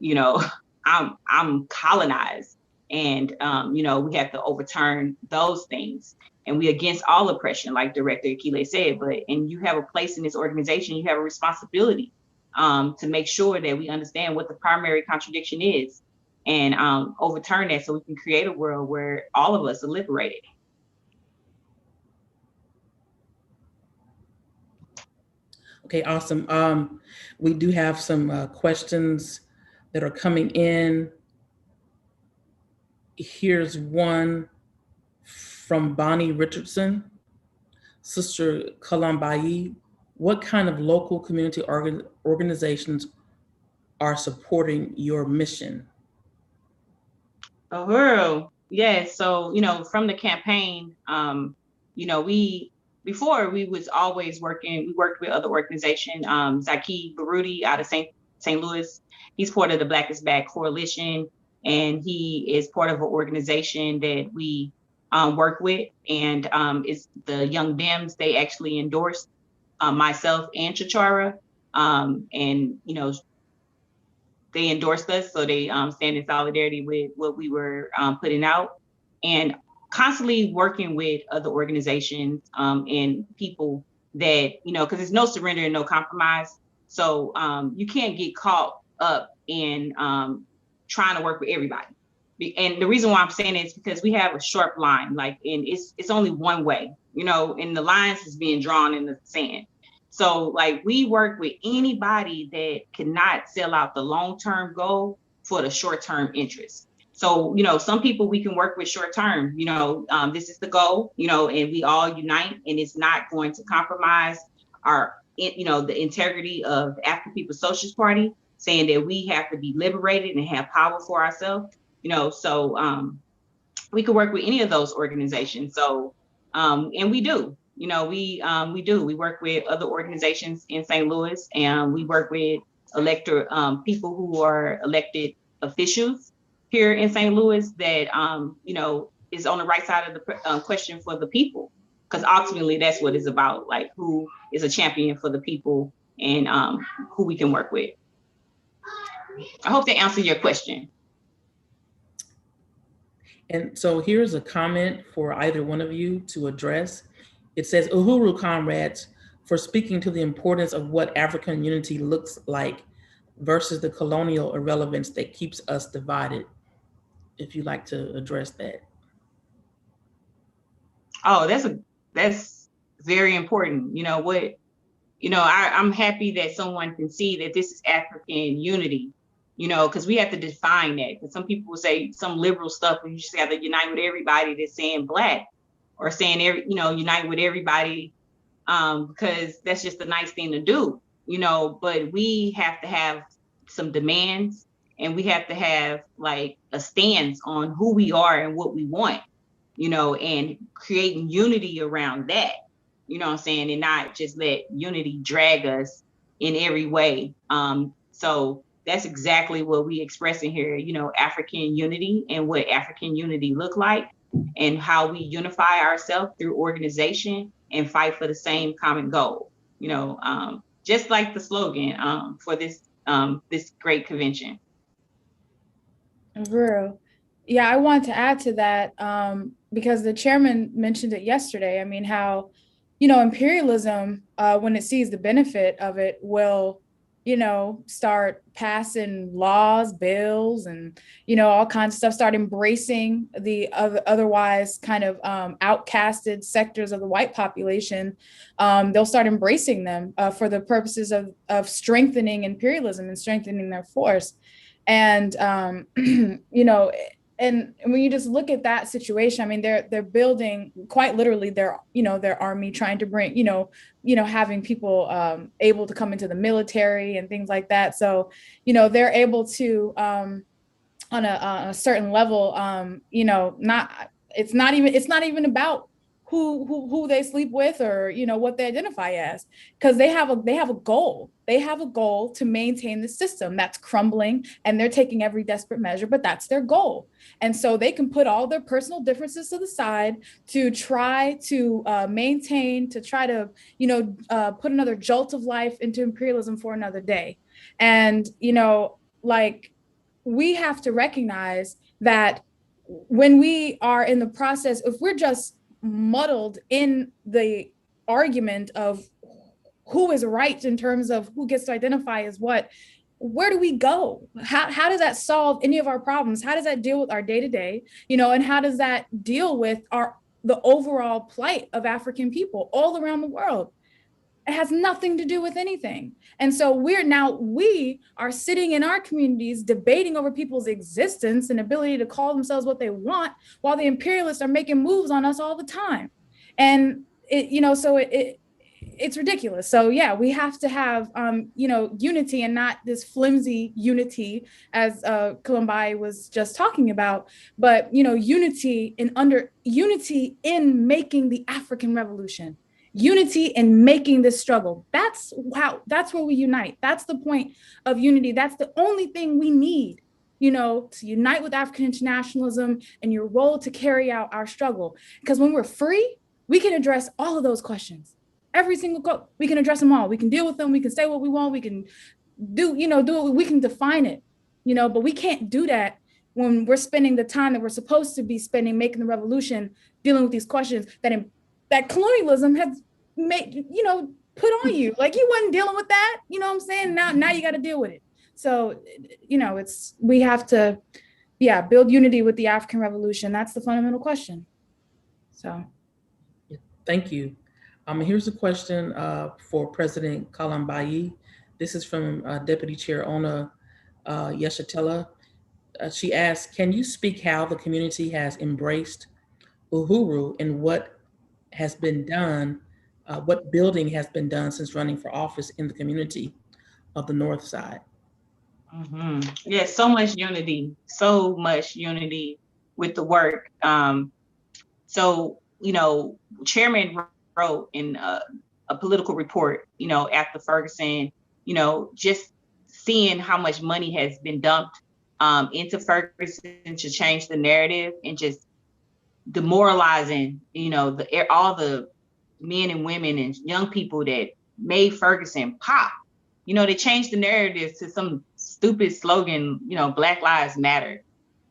Speaker 17: I'm colonized. And, we have to overturn those things. And we against all oppression, like Director Akile said, and you have a place in this organization, you have a responsibility to make sure that we understand what the primary contradiction is and overturn that so we can create a world where all of us are liberated.
Speaker 6: Okay, awesome. We do have some questions that are coming in. Here's one from Bonnie Richardson. Sister Kalambayi, what kind of local community organizations are supporting your mission?
Speaker 17: Oh, yes. So, from the campaign, before we was always we worked with other organizations. Zaki Baruti out of St. Louis, he's part of the Black is Back Coalition, and he is part of an organization that we work with, and it's the Young Dems. They actually endorsed myself and Chichara, and they endorsed us, so they stand in solidarity with what we were putting out, and constantly working with other organizations and people that, because there's no surrender and no compromise. So you can't get caught up in trying to work with everybody. And the reason why I'm saying it is because we have a sharp line, and it's only one way, and the lines is being drawn in the sand. So we work with anybody that cannot sell out the long-term goal for the short-term interest. So, some people we can work with short-term, this is the goal, and we all unite, and it's not going to compromise the integrity of the African People's Socialist Party, saying that we have to be liberated and have power for ourselves, so we could work with any of those organizations. So, and we do. We do. We work with other organizations in St. Louis, and we work with people who are elected officials here in St. Louis that, is on the right side of the question for the people. Because ultimately, that's what it's about, who is a champion for the people and who we can work with. I hope that answered your question.
Speaker 6: And so here's a comment for either one of you to address. It says, Uhuru comrades, for speaking to the importance of what African unity looks like versus the colonial irrelevance that keeps us divided. If you'd like to address that.
Speaker 17: Oh, that's very important. I'm happy that someone can see that this is African unity, because we have to define that. Because some people will say some liberal stuff where you just have to unite with everybody that's saying Black, or saying unite with everybody because that's just a nice thing to do, but we have to have some demands, and we have to have a stance on who we are and what we want, and creating unity around that, what I'm saying, and not just let unity drag us in every way. So that's exactly what we express in here, African unity, and what African unity look like, and how we unify ourselves through organization and fight for the same common goal, just like the slogan for this great convention.
Speaker 15: Real. Yeah, I want to add to that because the chairman mentioned it yesterday. I mean, how, imperialism, when it sees the benefit of it, will, start passing laws, bills, and, all kinds of stuff, start embracing the otherwise kind of outcasted sectors of the white population. They'll start embracing them for the purposes of strengthening imperialism and strengthening their force. And, and when you just look at that situation, I mean, they're building quite literally their army, trying to bring, having people able to come into the military and things like that. So, they're able to, on a certain level, it's not even about who they sleep with, or what they identify as, because they have a goal. They have a goal to maintain the system that's crumbling, and they're taking every desperate measure, but that's their goal. And so they can put all their personal differences to the side to try to maintain, to try to put another jolt of life into imperialism for another day. And we have to recognize that when we are in the process, if we're just muddled in the argument of who is right in terms of who gets to identify as what, where do we go? How does that solve any of our problems? How does that deal with our day-to-day, and how does that deal with the overall plight of African people all around the world? It has nothing to do with anything. And so we are sitting in our communities debating over people's existence and ability to call themselves what they want, while the imperialists are making moves on us all the time. And it's ridiculous. So yeah, we have to have unity, and not this flimsy unity as Columbi was just talking about, but unity in making the African Revolution. Unity in making this struggle. That's where we unite. That's the point of unity. That's the only thing we need, to unite with African internationalism and your role to carry out our struggle. Because when we're free, we can address all of those questions. Every single we can address them all. We can deal with them. We can say what we want. We can we can define it, but we can't do that when we're spending the time that we're supposed to be spending making the revolution, dealing with these questions that colonialism has made, put on you. Like, you wasn't dealing with that, what I'm saying? Now you got to deal with it. So, we have to, build unity with the African Revolution. That's the fundamental question. So.
Speaker 6: Thank you. Here's a question for President Kalambayi. This is from Deputy Chair Ona Yeshatela. She asks, can you speak how the community has embraced Uhuru and what has been done, what building has been done since running for office in the community of the North Side?
Speaker 17: Mm-hmm. Yeah, so much unity with the work. Chairman wrote in a political report, after Ferguson, just seeing how much money has been dumped into Ferguson to change the narrative, and just demoralizing, all the men and women and young people that made Ferguson pop. They changed the narrative to some stupid slogan, Black Lives Matter,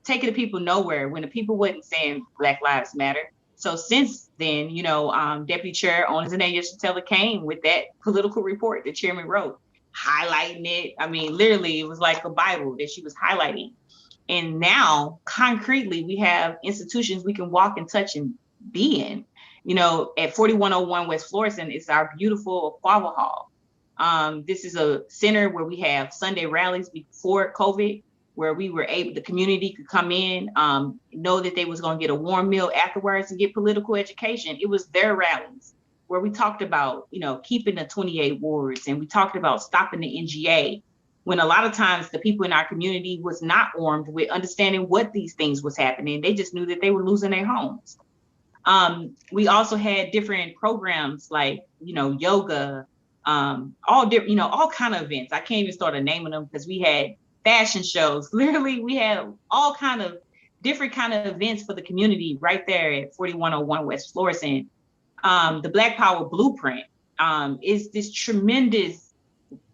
Speaker 17: taking the people nowhere when the people wasn't saying Black Lives Matter. So since then, Deputy Chair Ona Yeshatela came with that political report that Chairman wrote, highlighting it. I mean, literally, it was like a Bible that she was highlighting. And now, concretely, we have institutions we can walk and touch and be in. At 4101 West Florissant, it's our beautiful Quava Hall. This is a center where we have Sunday rallies before COVID, where we were able, the community could come in, know that they was going to get a warm meal afterwards and get political education. It was their rallies where we talked about, keeping the 28 wards, and we talked about stopping the NGA, when a lot of times the people in our community was not armed with understanding what these things was happening. They just knew that they were losing their homes. We also had different programs like, yoga, all different, all kind of events. I can't even start naming them because we had fashion shows. Literally, we had all kind of different kind of events for the community right there at 4101 West Florissant. The Black Power Blueprint is this tremendous,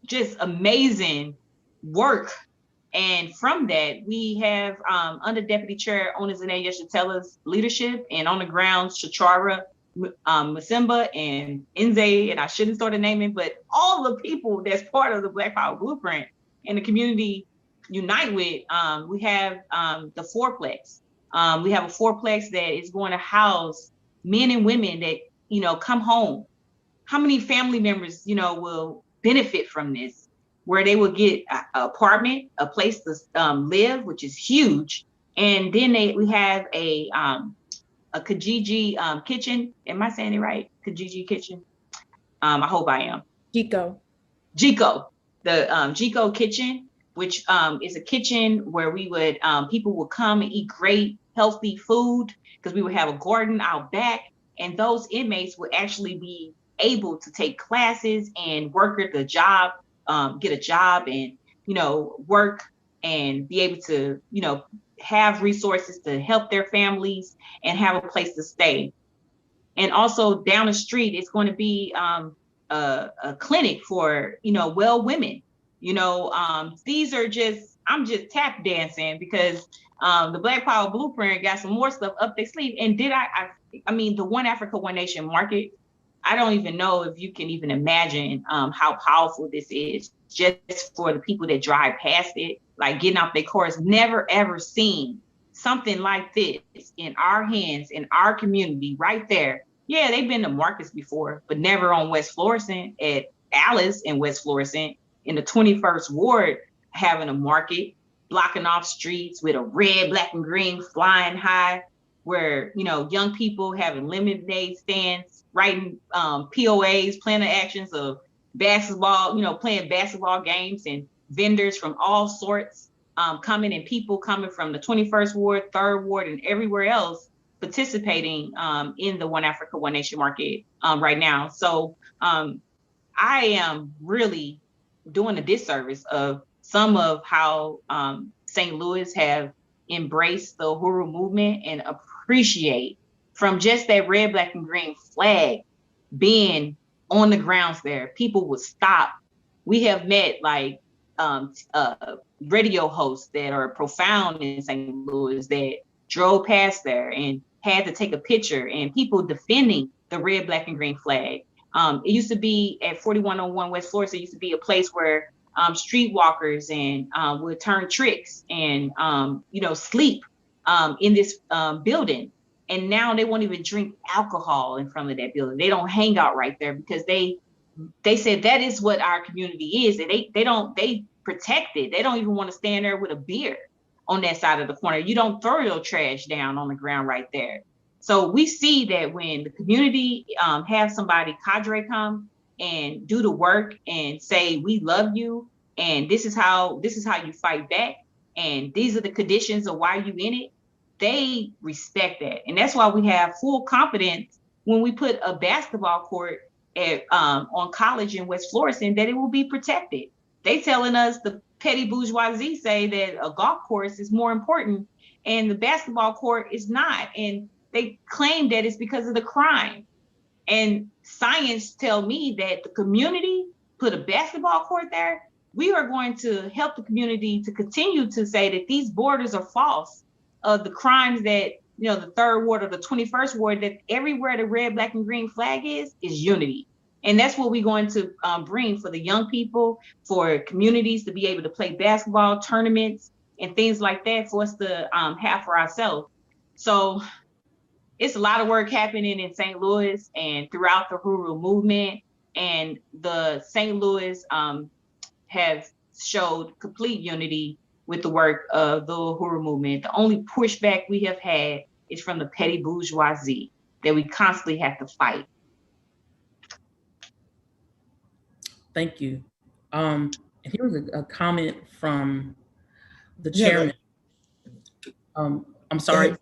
Speaker 17: just amazing work. And from that, we have under Deputy Chair Ona Yeshatela's leadership, and on the ground, Shachara, Masimba, and Nze, and I shouldn't start naming, but all the people that's part of the Black Power Blueprint and the community unite with. We have the fourplex. We have a fourplex that is going to house men and women that, come home. How many family members, will benefit from this, where they will get an apartment, a place to live, which is huge. And then we have a Kijiji kitchen. Am I saying it right? Kijiji kitchen. I hope I am.
Speaker 15: Jiko. The Jiko kitchen, which is a kitchen where we would people would come and eat great, healthy food, because we would have a garden out back, and those inmates would actually be able to take classes and work at the job, get a job, and work and be able to have resources to help their families and have a place to stay. And also down the street, it's going to be a clinic for well women. These are just, I'm just tap dancing because
Speaker 17: The Black Power Blueprint got some more stuff up their sleeve. And I mean, the One Africa, One Nation market, I don't even know if you can even imagine how powerful this is just for the people that drive past it, like getting out their cars, never ever seen something like this in our hands, in our community right there. Yeah, they've been to markets before, but never on West Florissant at Alice in West Florissant in the 21st Ward having a market, blocking off streets with a red, black, and green flying high, where, you know, young people having lemonade stands, writing POAs, plan of actions of basketball, you know, playing basketball games, and vendors from all sorts coming, and people coming from the 21st Ward, 3rd Ward, and everywhere else participating in the One Africa, One Nation market right now. So I am really doing a disservice of some of how St. Louis have embraced the Uhuru movement and appreciate from just that red, black, and green flag being on the grounds there. People would stop. We have met like radio hosts that are profound in St. Louis that drove past there and had to take a picture, and people defending the red, black, and green flag. It used to be at 4101 West Florissant. It used to be a place where streetwalkers and would turn tricks and you know, sleep in this building. And now they won't even drink alcohol in front of that building. They don't hang out right there because they said that is what our community is, and they protect it. They don't even want to stand there with a beer on that side of the corner. You don't throw your trash down on the ground right there. So we see that when the community have somebody, cadre, come and do the work and say, we love you, and this is how you fight back, and these are the conditions of why you in it, they respect that. And that's why we have full confidence when we put a basketball court at on College in West Florissant that it will be protected. They telling us the petty bourgeoisie say that a golf course is more important and the basketball court is not. And they claim that it's because of the crime. And science tell me that the community put a basketball court there, we are going to help the community to continue to say that these borders are false of the crimes that, you know, the 3rd Ward or the 21st Ward, that everywhere the red, black, and green flag is unity. And that's what we're going to bring for the young people, for communities to be able to play basketball tournaments and things like that for us to have for ourselves. So it's a lot of work happening in St. Louis and throughout the Uhuru movement. And the St. Louis have showed complete unity with the work of the Uhuru movement. The only pushback we have had is from the petty bourgeoisie that we constantly have to fight.
Speaker 6: Thank you. And here was a comment from the chairman. I'm sorry.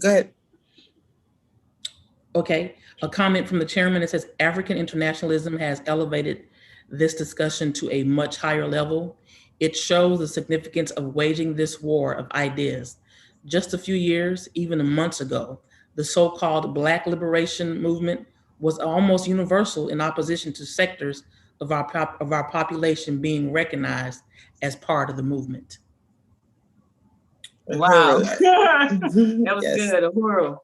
Speaker 14: Go ahead.
Speaker 6: Okay, a comment from the chairman that says African internationalism has elevated this discussion to a much higher level. It shows the significance of waging this war of ideas. Just a few years, even months ago, the so-called Black liberation movement was almost universal in opposition to sectors of our population being recognized as part of the movement.
Speaker 17: Wow. That was
Speaker 14: Yes.
Speaker 17: good, Uhuru.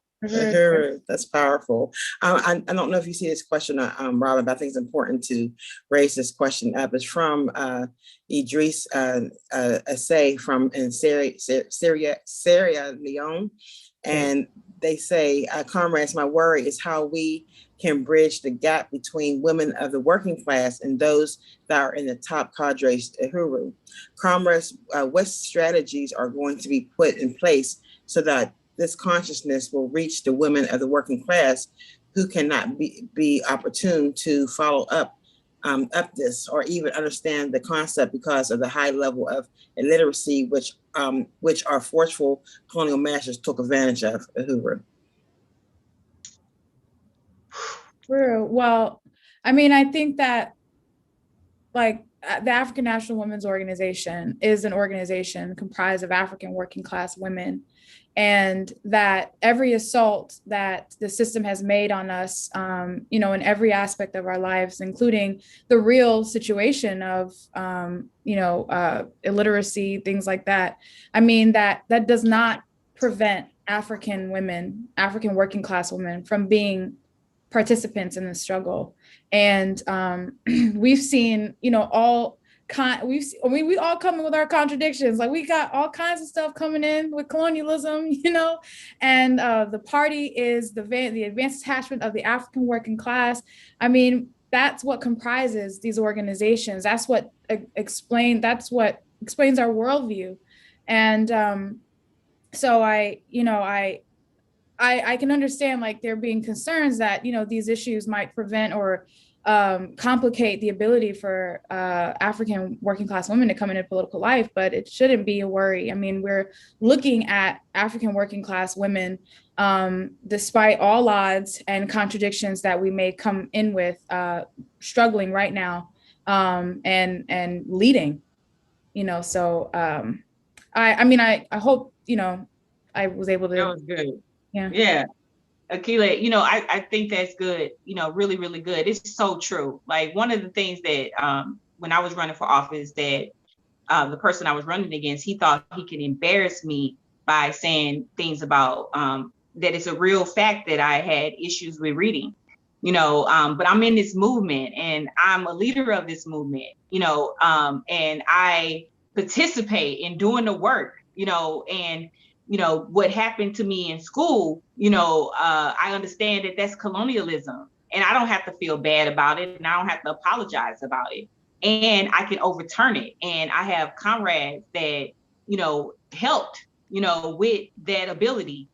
Speaker 14: That's powerful. I don't know if you see this question, Robin, but I think it's important to raise this question up. It's from Idris Assay from in Sierra Leone. And they say, comrades, my worry is how we can bridge the gap between women of the working class and those that are in the top cadres at Uhuru. Comrades, what strategies are going to be put in place so that this consciousness will reach the women of the working class who cannot be opportune to follow up this or even understand the concept because of the high level of illiteracy which our forceful colonial masters took advantage of at Hoover.
Speaker 15: True. Well, I mean, I think that like the African National Women's Organization is an organization comprised of African working class women. and that every assault that the system has made on us, in every aspect of our lives, including the real situation of, illiteracy, things like that. I mean, that does not prevent African women, African working class women, from being participants in the struggle. And we've seen, we all come in with our contradictions. Like, we got all kinds of stuff coming in with colonialism, and the party is the advanced attachment of the African working class. I mean, that's what comprises these organizations. That's what explains our worldview. And so I can understand, like, there being concerns that, these issues might prevent or complicate the ability for African working class women to come into political life, but it shouldn't be a worry. I mean, we're looking at African working class women, despite all odds and contradictions that we may come in with, struggling right now, and leading, so I hope, I was able to.
Speaker 17: That was good.
Speaker 15: Yeah.
Speaker 17: Yeah. Akila, I think that's good, really, really good. It's so true. Like, one of the things that when I was running for office, that the person I was running against, he thought he could embarrass me by saying things about that it's a real fact that I had issues with reading, but I'm in this movement and I'm a leader of this movement, and I participate in doing the work, and what happened to me in school, I understand that that's colonialism, and I don't have to feel bad about it, and I don't have to apologize about it, and I can overturn it. And I have comrades that, helped, with that ability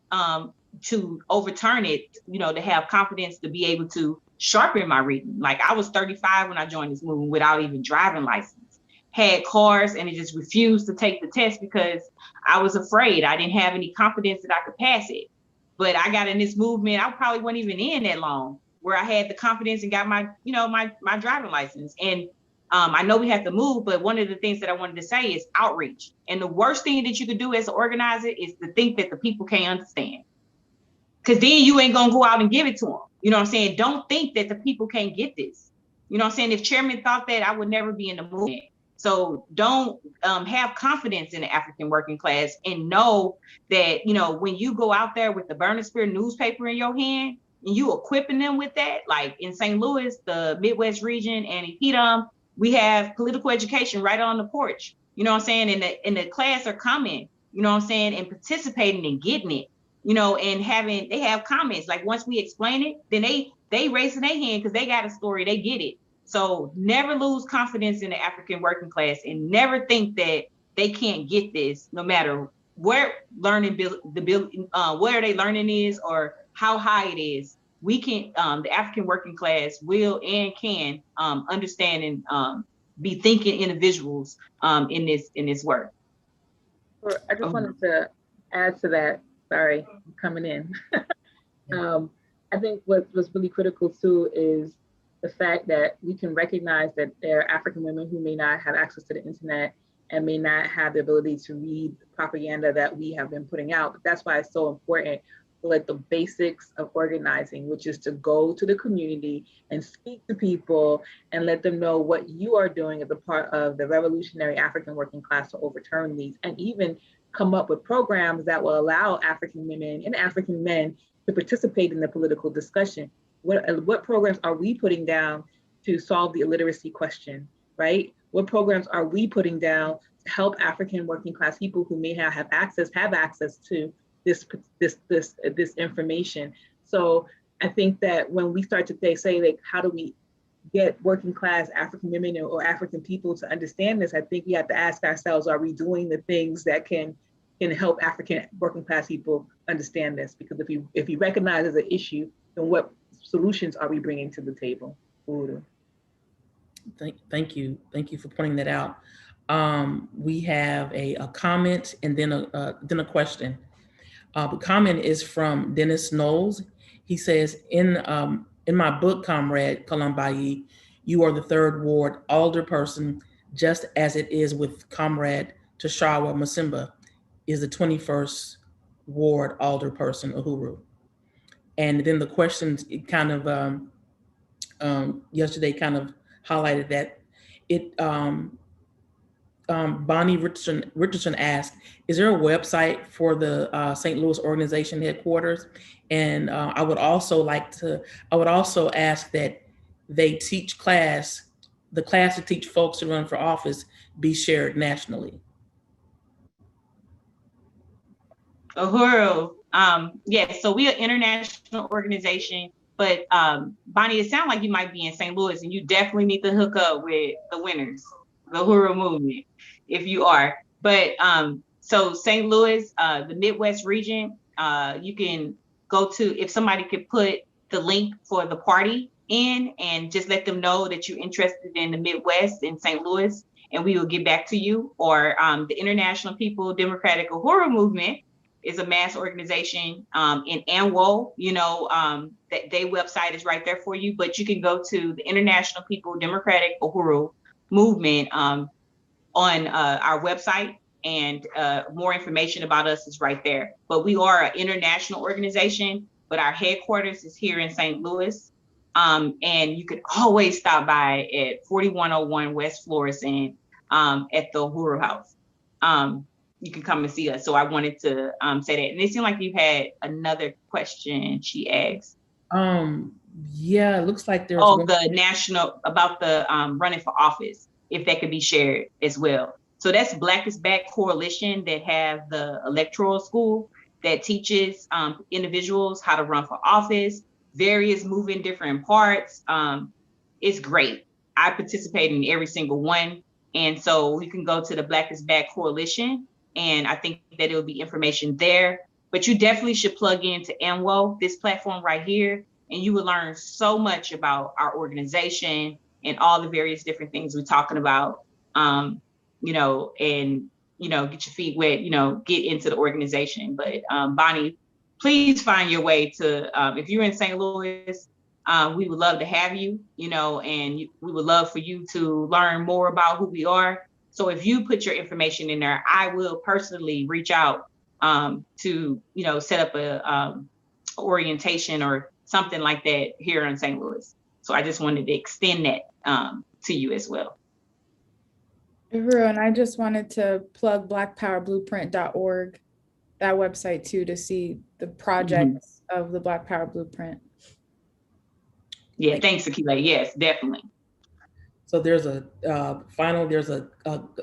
Speaker 17: to overturn it, to have confidence to be able to sharpen my reading. Like, I was 35 when I joined this movement without even driving license, had cars, and it just refused to take the test because I was afraid. I didn't have any confidence that I could pass it. But I got in this movement, I probably wasn't even in that long, where I had the confidence and got my, my driving license. And I know we have to move, but one of the things that I wanted to say is outreach. And the worst thing that you could do as an organizer is to think that the people can't understand. Because then you ain't gonna go out and give it to them. You know what I'm saying? Don't think that the people can't get this. You know what I'm saying? If Chairman thought that, I would never be in the movement. So don't have confidence in the African working class, and know that, when you go out there with the Burning Spear newspaper in your hand and you equipping them with that, like in St. Louis, the Midwest region, and in Edom, we have political education right on the porch. You know what I'm saying? And the class are coming, you know what I'm saying, and participating and getting it, and they have comments. Like, once we explain it, then they raising their hand because they got a story, they get it. So never lose confidence in the African working class, and never think that they can't get this, no matter where where they learning is or how high it is. We can, the African working class will and can understand and be thinking individuals in this work.
Speaker 9: I just wanted to add to that. Sorry, I'm coming in. I think what's really critical too is the fact that we can recognize that there are African women who may not have access to the internet and may not have the ability to read propaganda that we have been putting out. But that's why it's so important for, like, the basics of organizing, which is to go to the community and speak to people and let them know what you are doing as a part of the revolutionary African working class to overturn these, and even come up with programs that will allow African women and African men to participate in the political discussion. What programs are we putting down to solve the illiteracy question, right? What programs are we putting down to help African working class people who may not have access to this information? So I think that when we start to say, like, how do we get working class African women or African people to understand this? I think we have to ask ourselves, are we doing the things that can help African working class people understand this? Because if we recognize it as an issue, then what solutions are we bringing to the table? Uru.
Speaker 6: Thank you for pointing that out. We have a comment and then a question. The comment is from Dennis Knowles. He says, in my book, Comrade Kalambayi, you are the third ward alderperson, just as it is with Comrade Tashawa Masimba, is the 21st ward alderperson Uhuru. And then the questions kind of yesterday kind of highlighted that it. Bonnie Richardson asked, "Is there a website for the St. Louis organization headquarters?" And I would also ask that they teach the class to teach folks to run for office be shared nationally.
Speaker 17: Uhuru. Yes, so we're an international organization, but Bonnie, it sounds like you might be in St. Louis, and you definitely need to hook up with the winners, the Uhuru movement, if you are. But so St. Louis, the Midwest region, you can go to, if somebody could put the link for the party in and just let them know that you're interested in the Midwest in St. Louis, and we will get back to you. Or the International People Democratic Uhuru Movement is a mass organization in ANWO, that their website is right there for you, but you can go to the International People Democratic Uhuru Movement on our website, and more information about us is right there. But we are an international organization, but our headquarters is here in St. Louis. And you could always stop by at 4101 West Florissant at the Uhuru House. You can come and see us. So I wanted to say that. And it seemed like you had another question she asked.
Speaker 6: Yeah, it looks like there's
Speaker 17: the national, about the running for office, if that could be shared as well. So that's Black is Back Coalition that have the electoral school that teaches individuals how to run for office, various moving different parts. It's great. I participate in every single one. And so you can go to the Black is Back Coalition, and I think that it'll be information there. But you definitely should plug into ANWO, this platform right here, and you will learn so much about our organization and all the various different things we're talking about, and, get your feet wet, get into the organization. But Bonnie, please find your way to, if you're in St. Louis, we would love to have you, and we would love for you to learn more about who we are. So if you put your information in there, I will personally reach out to, set up a orientation or something like that here in St. Louis. So I just wanted to extend that to you as well.
Speaker 15: Uhuru, and I just wanted to plug blackpowerblueprint.org, that website too, to see the projects of the Black Power Blueprint.
Speaker 17: Yeah, thanks, Akila. Yes, definitely.
Speaker 6: So there's a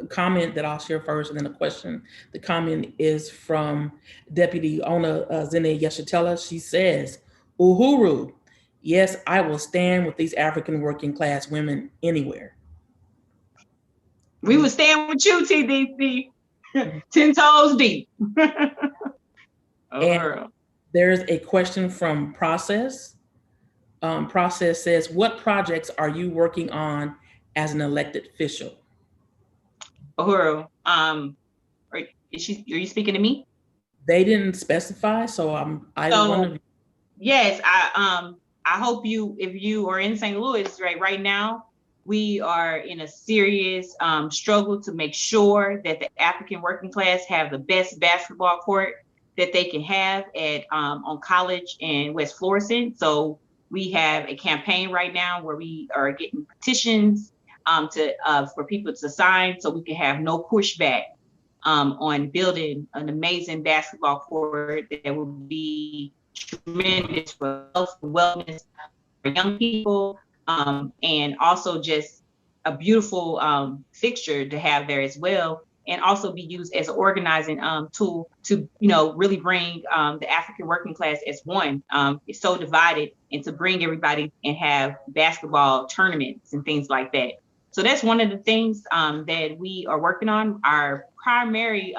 Speaker 6: comment that I'll share first, and then a question. The comment is from Deputy Ona Zene Yeshitela. She says, "Uhuru, yes, I will stand with these African working class women anywhere."
Speaker 17: We will stand with you, TDC, 10 toes deep.
Speaker 6: And there's a question from Process. Process says, "What projects are you working on as an elected official?"
Speaker 17: Uhuru, are you speaking to me?
Speaker 6: They didn't specify, so I'm either one of you.
Speaker 17: Yes, I hope if you are in St. Louis right now, we are in a serious struggle to make sure that the African working class have the best basketball court that they can have at on College in West Florissant. So we have a campaign right now where we are getting petitions for people to sign, so we can have no pushback on building an amazing basketball court that will be tremendous for health and wellness for young people, and also just a beautiful fixture to have there as well, and also be used as an organizing tool to really bring the African working class as one. It's so divided, and to bring everybody and have basketball tournaments and things like that. So that's one of the things that we are working on. Our primary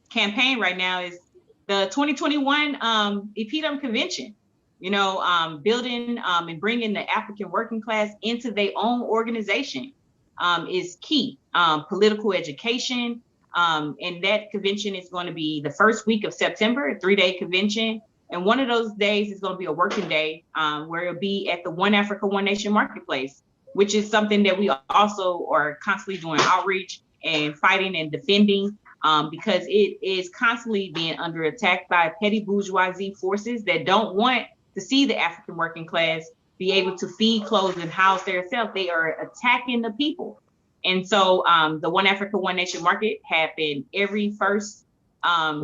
Speaker 17: campaign right now is the 2021 EPDM convention. Building and bringing the African working class into their own organization is key. Political education, and that convention is going to be the first week of September, a 3-day convention. And one of those days is going to be a working day where it'll be at the One Africa, One Nation Marketplace, which is something that we also are constantly doing outreach and fighting and defending because it is constantly being under attack by petty bourgeoisie forces that don't want to see the African working class be able to feed, clothe, and house themselves. They are attacking the people. And so the One Africa, One Nation market happened every first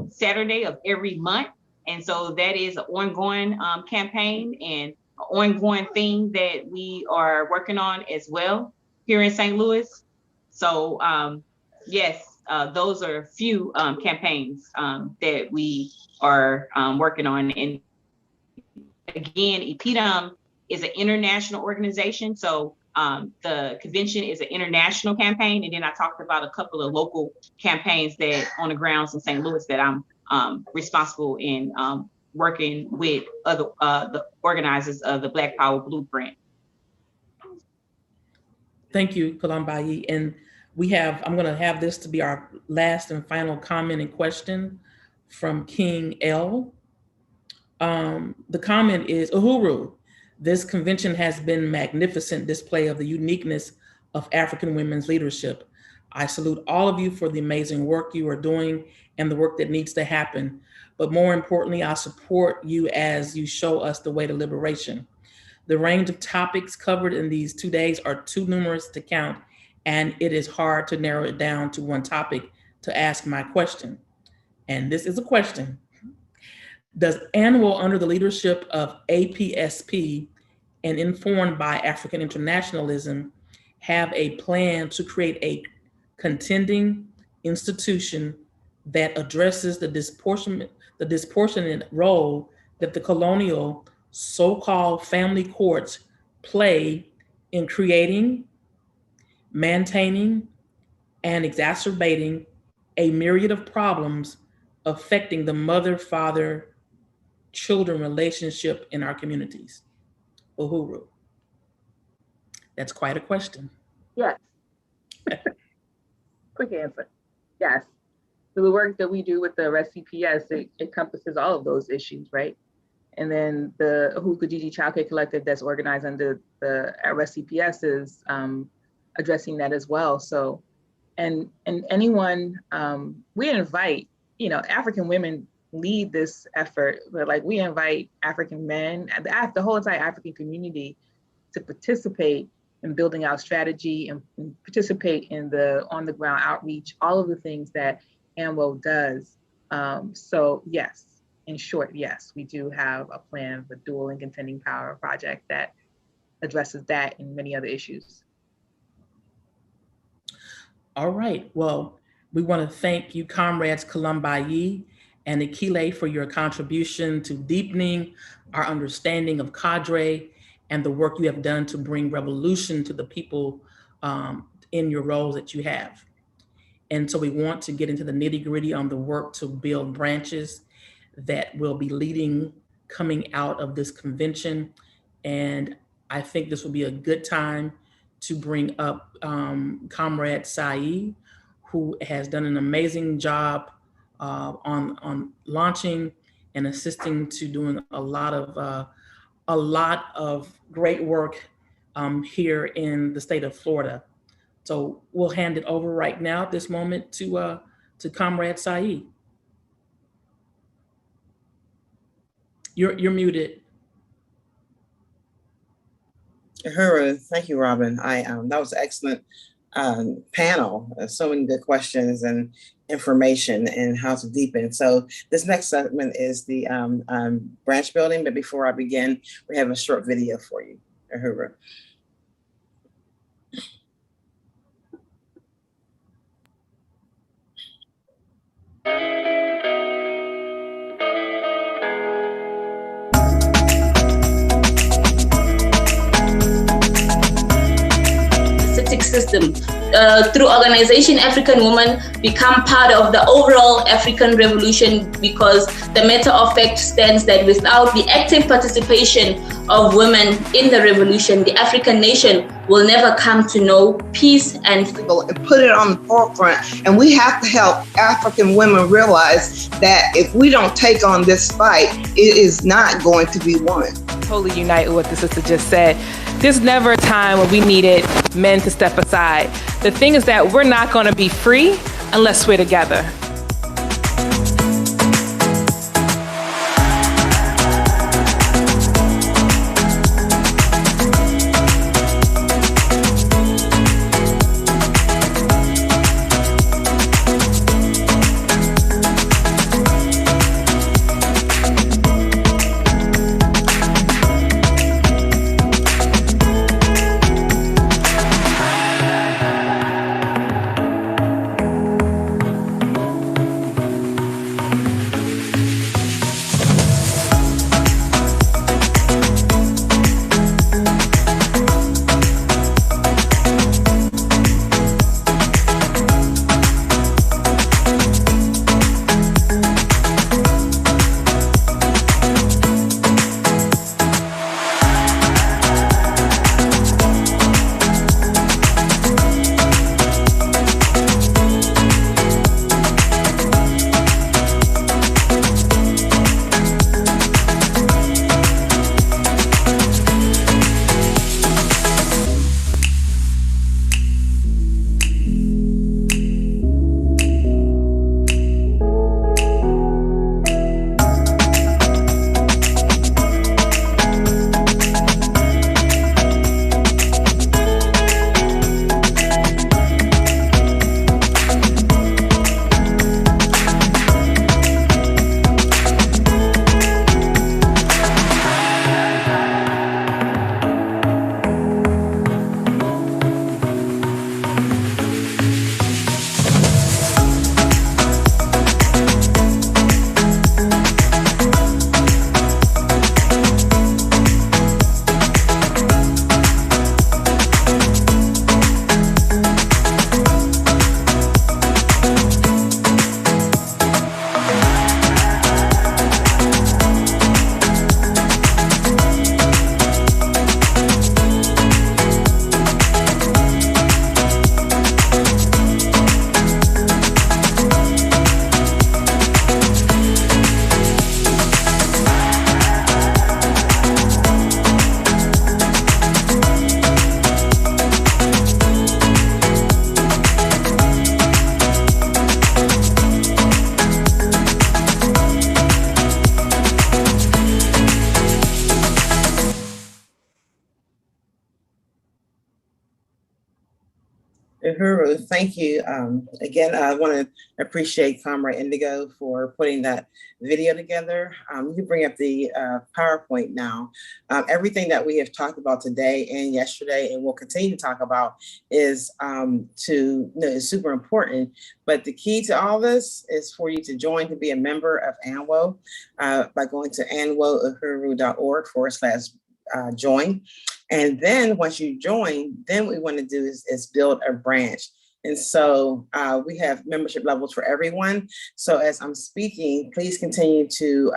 Speaker 17: Saturday of every month. And so that is an ongoing campaign and an ongoing thing that we are working on as well here in St. Louis. So yes, those are a few campaigns that we are working on. And again, EPDM is an international organization. So the convention is an international campaign. And then I talked about a couple of local campaigns that on the grounds in St. Louis that I'm responsible in working with other the organizers of the Black Power Blueprint.
Speaker 6: Thank you, Kalambayi. And I'm gonna have this to be our last and final comment and question from King L. The comment is, Uhuru, this convention has been magnificent display of the uniqueness of African women's leadership. I salute all of you for the amazing work you are doing and the work that needs to happen. But more importantly, I support you as you show us the way to liberation. The range of topics covered in these 2 days are too numerous to count, and it is hard to narrow it down to one topic to ask my question. And this is a question. Does Annual, under the leadership of APSP and informed by African Internationalism, have a plan to create a contending institution that addresses the disproportionate role that the colonial so-called family courts play in creating, maintaining, and exacerbating a myriad of problems affecting the mother-father-children relationship in our communities? Uhuru. That's quite a question.
Speaker 9: Yes. Quick answer. Yes. So the work that we do with the RSCPS, it encompasses all of those issues, right? And then the Uhuru Child Care Collective that's organized under the RSCPS is addressing that as well. So, and anyone, we invite, African women lead this effort, but like we invite African men, the whole entire African community to participate in building out strategy and participate in the on-the-ground outreach, all of the things that AMWO does. So yes, in short, yes, we do have a plan, the Dual and Contending Power project that addresses that and many other issues.
Speaker 6: All right, well, we want to thank you, comrades Kalambayi and Akile, for your contribution to deepening our understanding of cadre and the work you have done to bring revolution to the people in your roles that you have. And so we want to get into the nitty-gritty on the work to build branches that will be leading coming out of this convention. And I think this will be a good time to bring up Comrade Saeed, who has done an amazing job on launching and assisting to doing a lot of great work here in the state of Florida. So we'll hand it over right now at this moment to Comrade Saeed. You're muted.
Speaker 14: Uhuru, thank you, Robin. That was an excellent panel. So many good questions and information and how to deepen. So this next segment is the branch building. But before I begin, we have a short video for you, Uhuru.
Speaker 18: System. Through organization, African women become part of the overall African revolution, because the matter of fact stands that without the active participation of women in the revolution, the African nation will never come to know peace and
Speaker 19: put it on the forefront. And we have to help African women realize that if we don't take on this fight, it is not going to be won.
Speaker 20: Totally unite with what the sister just said. There's never a time when we needed men to step aside. The thing is that we're not going to be free unless we're together.
Speaker 14: Uhuru, thank you. Again, I want to appreciate Comrade Indigo for putting that video together. You bring up the PowerPoint now. Everything that we have talked about today and yesterday, and we'll continue to talk about, is is super important. But the key to all this is for you to join to be a member of ANWO by going to anwouhuru.org/join. And then once you join, then what we want to do is build a branch. And so we have membership levels for everyone. So as I'm speaking, please continue to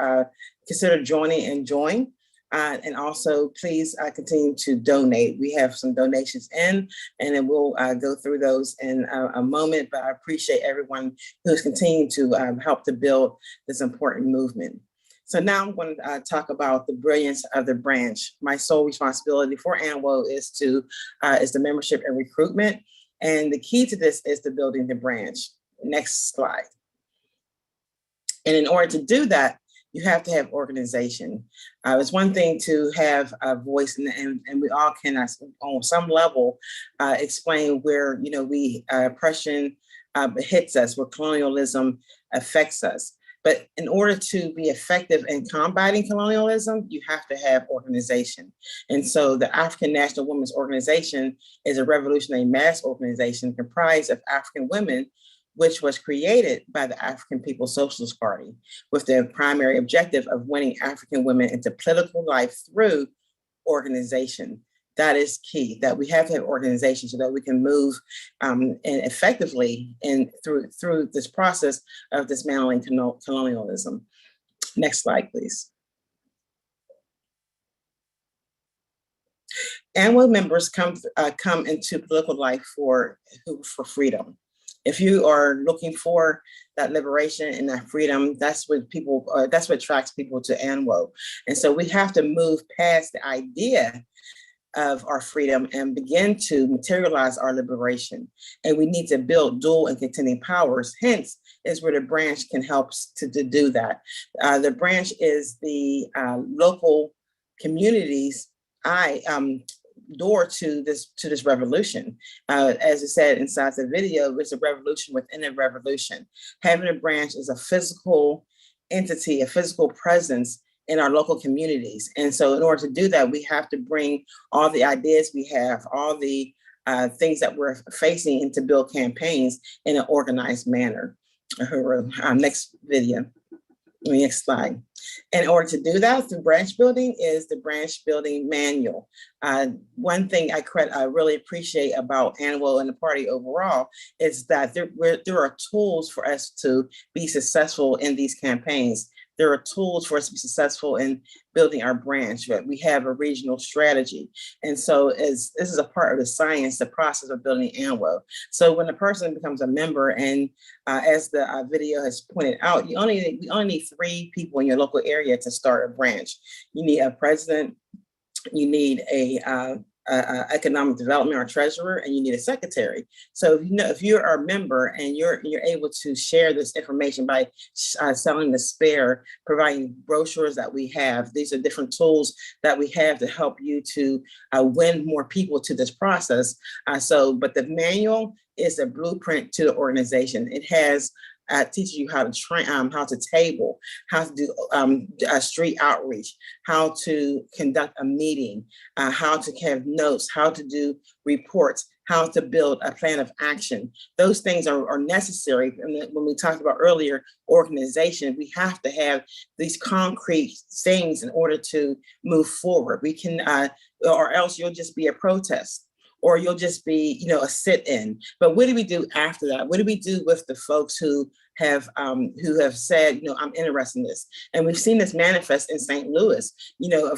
Speaker 14: consider joining and join. And also please continue to donate. We have some donations in, and then we'll go through those in a moment, but I appreciate everyone who's continuing to help to build this important movement. So now I'm going to talk about the brilliance of the branch. My sole responsibility for ANWO is the membership and recruitment. And the key to this is the building the branch. Next slide. And in order to do that, you have to have organization. It's one thing to have a voice, and we all can, on some level, explain where oppression hits us, where colonialism affects us. But in order to be effective in combating colonialism, you have to have organization. And so the African National Women's Organization is a revolutionary mass organization comprised of African women, which was created by the African People's Socialist Party with the primary objective of winning African women into political life through organization. That is key, that we have to have organization so that we can move and effectively through this process of dismantling colonialism. Next slide, please. ANWO members come into political life for freedom. If you are looking for that liberation and that freedom, that's what attracts people to ANWO. And so we have to move past the idea of our freedom and begin to materialize our liberation. And we need to build dual and contending powers. Hence is where the branch can help to do that. The branch is the local communities door to this revolution. As I said inside the video, it's a revolution within a revolution. Having a branch is a physical entity, a physical presence in our local communities. And so in order to do that, we have to bring all the ideas we have, all the things that we're facing, and to build campaigns in an organized manner. Next video, next slide. In order to do that through branch building is the branch building manual. One thing I really appreciate about ANWO and the party overall is that there are tools for us to be successful in these campaigns. There are tools for us to be successful in building our branch. Right? We have a regional strategy. And so this is a part of the science, the process of building ANWO. So when a person becomes a member, and as the video has pointed out, we only need 3 people in your local area to start a branch. You need a president, you need a economic development or treasurer, and you need a secretary. So if you're a member and you're able to share this information by selling the spare, providing brochures that we have, these are different tools that we have to help you to win more people to this process. But the manual is a blueprint to the organization. It has teaches you how to train, how to table, how to do street outreach, how to conduct a meeting, how to have notes, how to do reports, how to build a plan of action. Those things are necessary. And when we talked about earlier, organization, we have to have these concrete things in order to move forward. We can, or else you'll just be a protest, or you'll just be, a sit-in. But what do we do after that? What do we do with the folks who have said, I'm interested in this? And we've seen this manifest in St. Louis,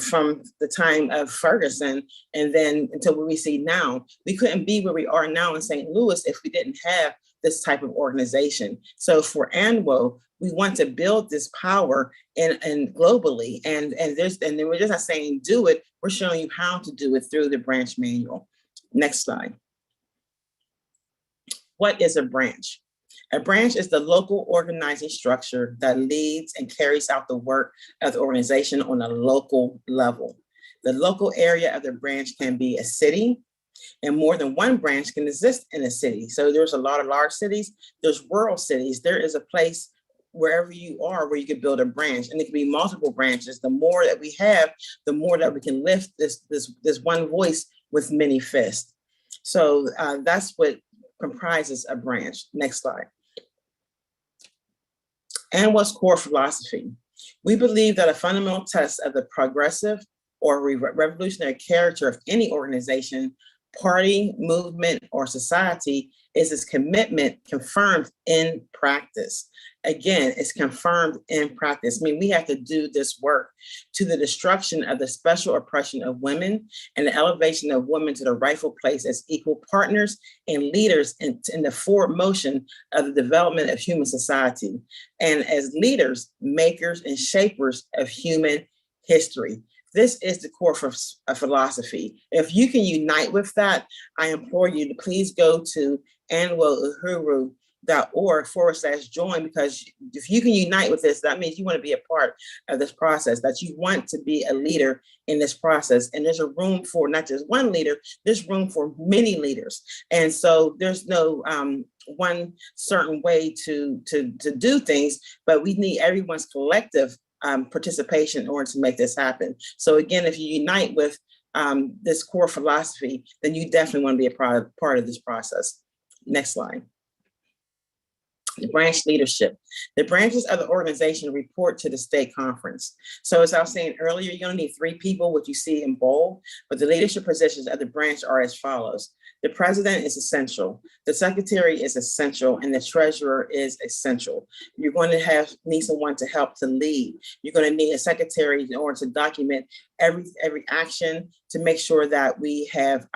Speaker 14: from the time of Ferguson and then until what we see now. We couldn't be where we are now in St. Louis if we didn't have this type of organization. So for ANWO, we want to build this power and globally. And then we're just not saying do it, we're showing you how to do it through the branch manual. Next slide. What is a branch? A branch is the local organizing structure that leads and carries out the work of the organization on a local level. The local area of the branch can be a city, And more than one branch can exist in a city. So there's a lot of large cities, there's rural cities. There is a place wherever you are where you could build a branch, and it can be multiple branches. The more that we have, the more that we can lift this one voice with many fists. So that's what comprises a branch. Next slide. And what's core philosophy? We believe that a fundamental test of the progressive or revolutionary character of any organization, party, movement, or society is its commitment confirmed in practice. Again, it's confirmed in practice. I mean, we have to do this work to the destruction of the special oppression of women and the elevation of women to the rightful place as equal partners and leaders in the forward motion of the development of human society, and as leaders, makers, and shapers of human history. This is the core for philosophy. If you can unite with that, I implore you to please go to anwouhuru.org/join, because if you can unite with this, that means you want to be a part of this process, that you want to be a leader in this process. And there's a room for not just one leader, there's room for many leaders. And so there's no one certain way to do things, but we need everyone's collective participation in order to make this happen. So again, if you unite with this core philosophy, then you definitely want to be a part of this process. Next slide. The branch leadership. The branches of the organization report to the state conference. So as I was saying earlier, you're going to need 3 people, which you see in bold, but the leadership positions of the branch are as follows. The president is essential, the secretary is essential, and the treasurer is essential. You're going to need someone to help to lead. You're going to need a secretary in order to document every action, to make sure that we have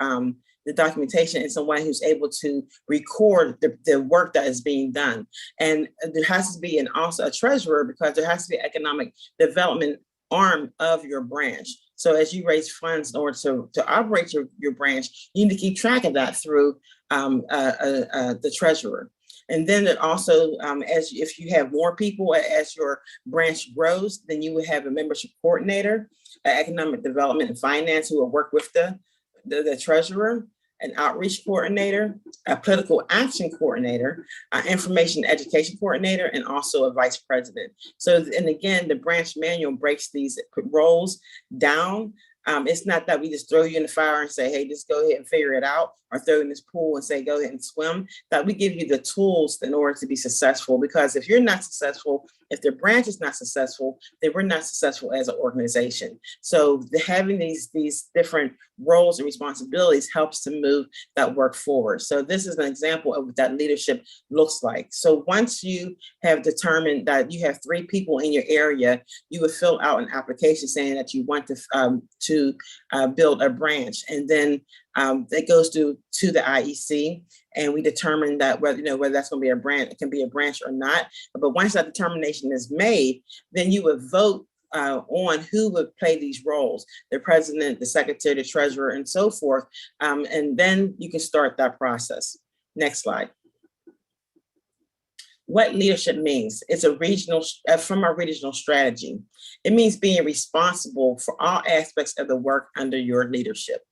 Speaker 14: the documentation, and someone who's able to record the work that is being done. And there has to be also a treasurer, because there has to be an economic development arm of your branch. So as you raise funds in order to operate your branch, you need to keep track of that through the treasurer. And then it also, if you have more people as your branch grows, then you would have a membership coordinator, an economic development and finance who will work with the treasurer, an outreach coordinator, a political action coordinator, an information education coordinator, and also a vice president. So, and again, the branch manual breaks these roles down. It's not that we just throw you in the fire and say, hey, just go ahead and figure it out, or throw you in this pool and say, go ahead and swim. That we give you the tools in order to be successful. Because if you're not successful, if the branch is not successful, then we're not successful as an organization. So having these different roles and responsibilities helps to move that work forward. So this is an example of what that leadership looks like. So once you have determined that you have 3 people in your area, you would fill out an application saying that you want to build a branch, and then it goes to the IEC, and we determine that whether that's going to be a branch, it can be a branch or not. But once that determination is made, then you would vote on who would play these roles: the president, the secretary, the treasurer, and so forth. And then you can start that process. Next slide. What leadership means. It's a regional, from our regional strategy. It means being responsible for all aspects of the work under your leadership.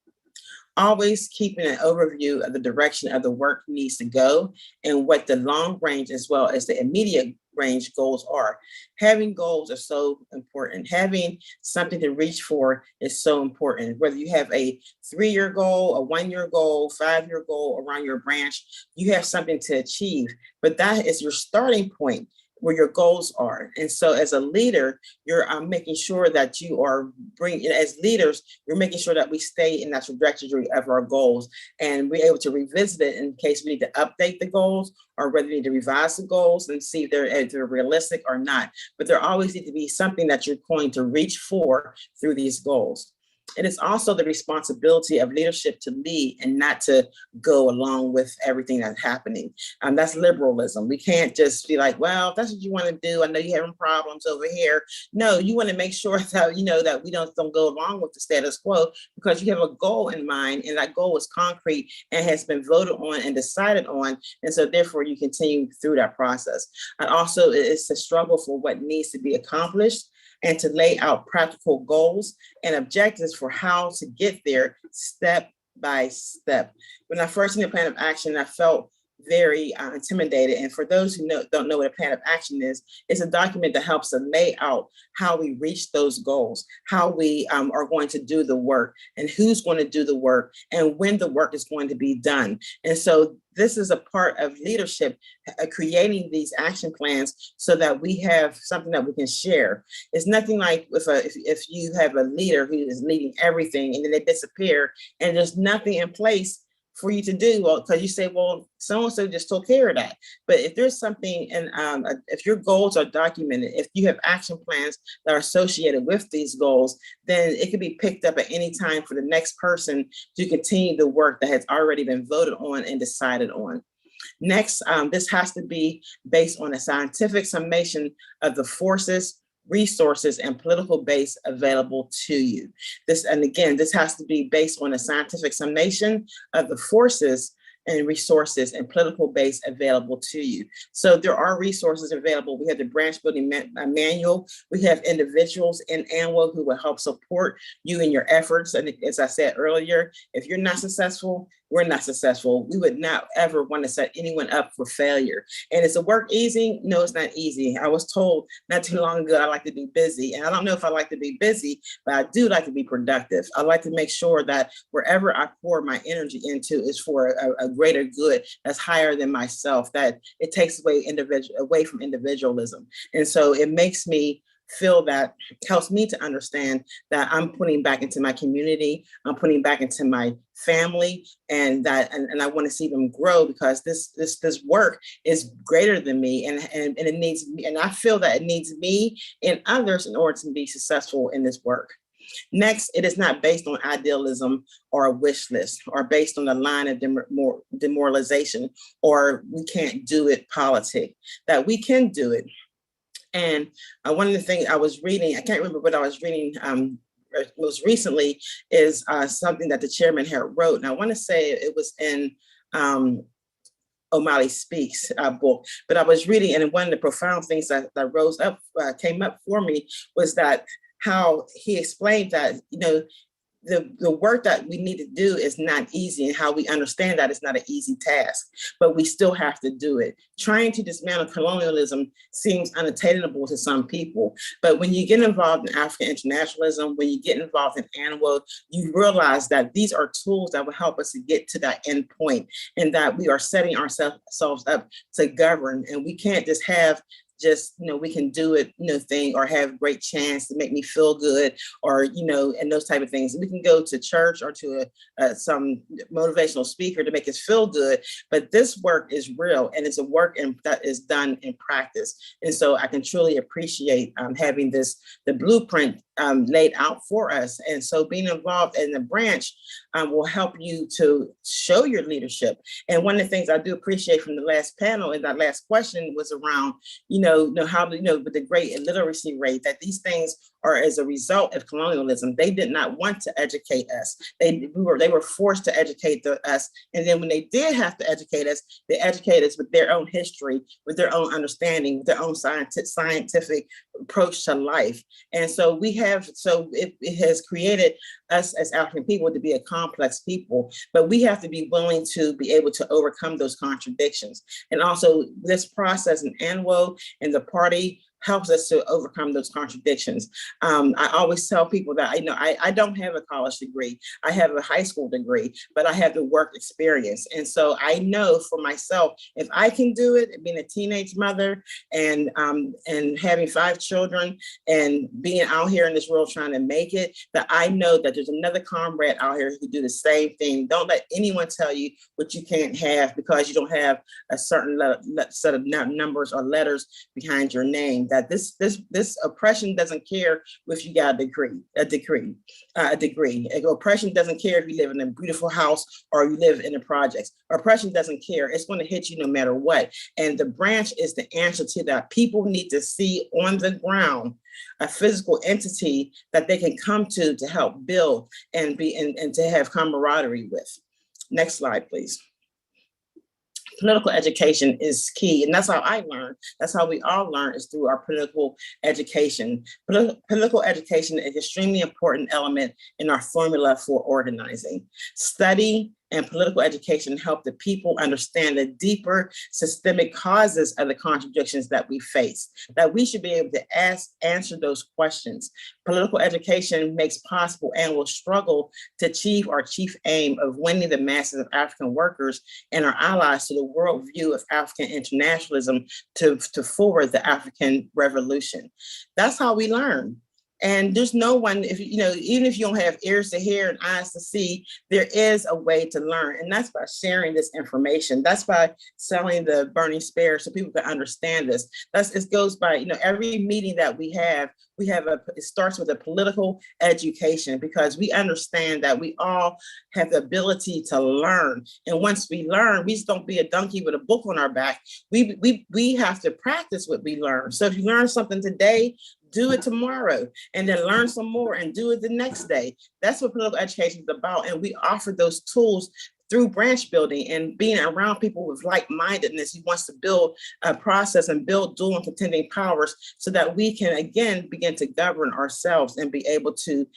Speaker 14: Always keeping an overview of the direction of the work needs to go, and what the long range as well as the immediate range goals are. Having goals are so important. Having something to reach for is so important. Whether you have a 3-year goal, a 1-year goal, 5-year goal around your branch, you have something to achieve, but that is your starting point where your goals are. And so as a leader, you're making sure that you are as leaders, you're making sure that we stay in that trajectory of our goals, and we're able to revisit it in case we need to update the goals, or whether we need to revise the goals and see if they're realistic or not. But there always needs to be something that you're going to reach for through these goals. It is also the responsibility of leadership to lead and not to go along with everything that's happening. That's liberalism. We can't just be like, well, if that's what you want to do, I know you're having problems over here. No, you want to make sure that, that we don't go along with the status quo, because you have a goal in mind, and that goal is concrete and has been voted on and decided on. And so therefore you continue through that process. And also it's a struggle for what needs to be accomplished, and to lay out practical goals and objectives for how to get there step by step. When I first seen the plan of action, I felt very intimidated. And for those who don't know what a plan of action is, it's a document that helps to lay out how we reach those goals, how we are going to do the work, and who's going to do the work, and when the work is going to be done. And so this is a part of leadership, creating these action plans so that we have something that we can share. It's nothing like if you have a leader who is leading everything and then they disappear and there's nothing in place for you to do, well, because you say, well, so-and-so just took care of that. But if there's something, and if your goals are documented, if you have action plans that are associated with these goals, then it can be picked up at any time for the next person to continue the work that has already been voted on and decided on. Next, this has to be based on a scientific summation of the forces, resources, and political base available to you. This has to be based on a scientific summation of the forces and resources and political base available to you. So there are resources available. We have the branch building manual. We have individuals in ANWO who will help support you in your efforts. And as I said earlier, if you're not successful, we're not successful. We would not ever want to set anyone up for failure. And is the work easy? No, it's not easy. I was told not too long ago I like to be busy. And I don't know if I like to be busy, but I do like to be productive. I like to make sure that wherever I pour my energy into is for a greater good that's higher than myself, that it takes away from individualism. And so it makes me feel that, helps me to understand that I'm putting back into my community, I'm putting back into my family, and I want to see them grow, because this work is greater than me, and it needs me, and I feel that it needs me and others in order to be successful in this work. Next, it is not based on idealism or a wish list, or based on a line of demoralization, or we can't do it politic, that we can do it. And one of the things I was reading, I can't remember what I was reading most recently, is something that the chairman had wrote. And I want to say it was in O'Malley Speaks book, but I was reading, and one of the profound things that came up for me was that how he explained that, the work that we need to do is not easy, and how we understand that it's not an easy task, but we still have to do it. Trying to dismantle colonialism seems unattainable to some people, but when you get involved in African internationalism, when you get involved in ANWO, you realize that these are tools that will help us to get to that end point, and that we are setting ourselves up to govern, and we can't just have we can do it, thing, or have great chance to make me feel good, or, and those type of things. We can go to church or to some motivational speaker to make us feel good, but this work is real, and it's a work that is done in practice. And so I can truly appreciate having the blueprint laid out for us. And so being involved in the branch will help you to show your leadership. And one of the things I do appreciate from the last panel, and that last question was around, how with the great illiteracy rate, that these things are as a result of colonialism. They did not want to educate us. They were forced to educate us. And then when they did have to educate us, they educated us with their own history, with their own understanding, with their own scientific approach to life. And so it has created us as African people to be a complex people, but we have to be willing to be able to overcome those contradictions. And also this process in ANWO and the party helps us to overcome those contradictions. I always tell people that, I don't have a college degree. I have a high school degree, but I have the work experience. And so I know for myself, if I can do it, being a teenage mother and having 5 children and being out here in this world trying to make it, that I know that there's another comrade out here who can do the same thing. Don't let anyone tell you what you can't have because you don't have a certain set of numbers or letters behind your name. That this oppression doesn't care if you got a degree. Oppression doesn't care if you live in a beautiful house or you live in the projects. Oppression doesn't care. It's going to hit you no matter what. And the branch is the answer to that. People need to see on the ground a physical entity that they can come to help build and to have camaraderie with. Next slide, please. political education is key. And that's how I learned. That's how we all learn, is through our political education. Political education is an extremely important element in our formula for organizing. Study and political education help the people understand the deeper systemic causes of the contradictions that we face, that we should be able to answer those questions. Political education makes possible and will struggle to achieve our chief aim of winning the masses of African workers and our allies to the worldview of African internationalism to forward the African revolution. That's how we learn. And there's no one, if you know, even if you don't have ears to hear and eyes to see, there is a way to learn. And that's by sharing this information. That's by selling the burning spare so people can understand this. It goes by, you know, every meeting that we have it starts with a political education, because we understand that we all have the ability to learn. And once we learn, we just don't be a donkey with a book on our back. We have to practice what we learn. So if you learn something today, do it tomorrow, and then learn some more and do it the next day. That's what political education is about. And we offer those tools through branch building and being around people with like-mindedness who wants to build a process and build dual and contending powers, so that we can again begin to govern ourselves and be able to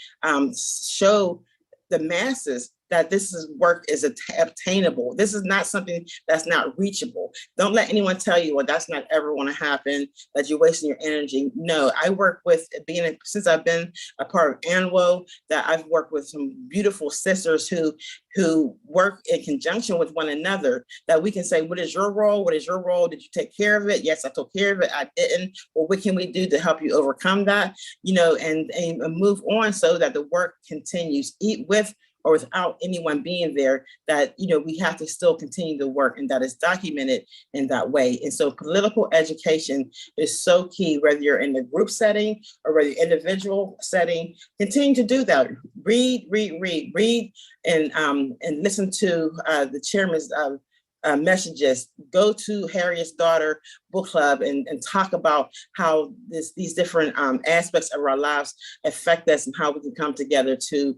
Speaker 14: show the masses that work is obtainable. This is not something that's not reachable. Don't let anyone tell you, well, that's not ever going to happen, that you're wasting your energy. No, I work with, since I've been a part of ANWO, that I've worked with some beautiful sisters who work in conjunction with one another, that we can say, what is your role? What is your role? Did you take care of it? Yes, I took care of it. I didn't. Well, what can we do to help you overcome that? You know, and move on so that the work continues, with or without anyone being there, that, you know, we have to still continue the work, and that is documented in that way. And so political education is so key, whether you're in the group setting or whether you're individual setting. Continue to do that. Read, and listen to the chairman's messages. Go to Harriet's Daughter Book Club and talk about how these different aspects of our lives affect us, and how we can come together to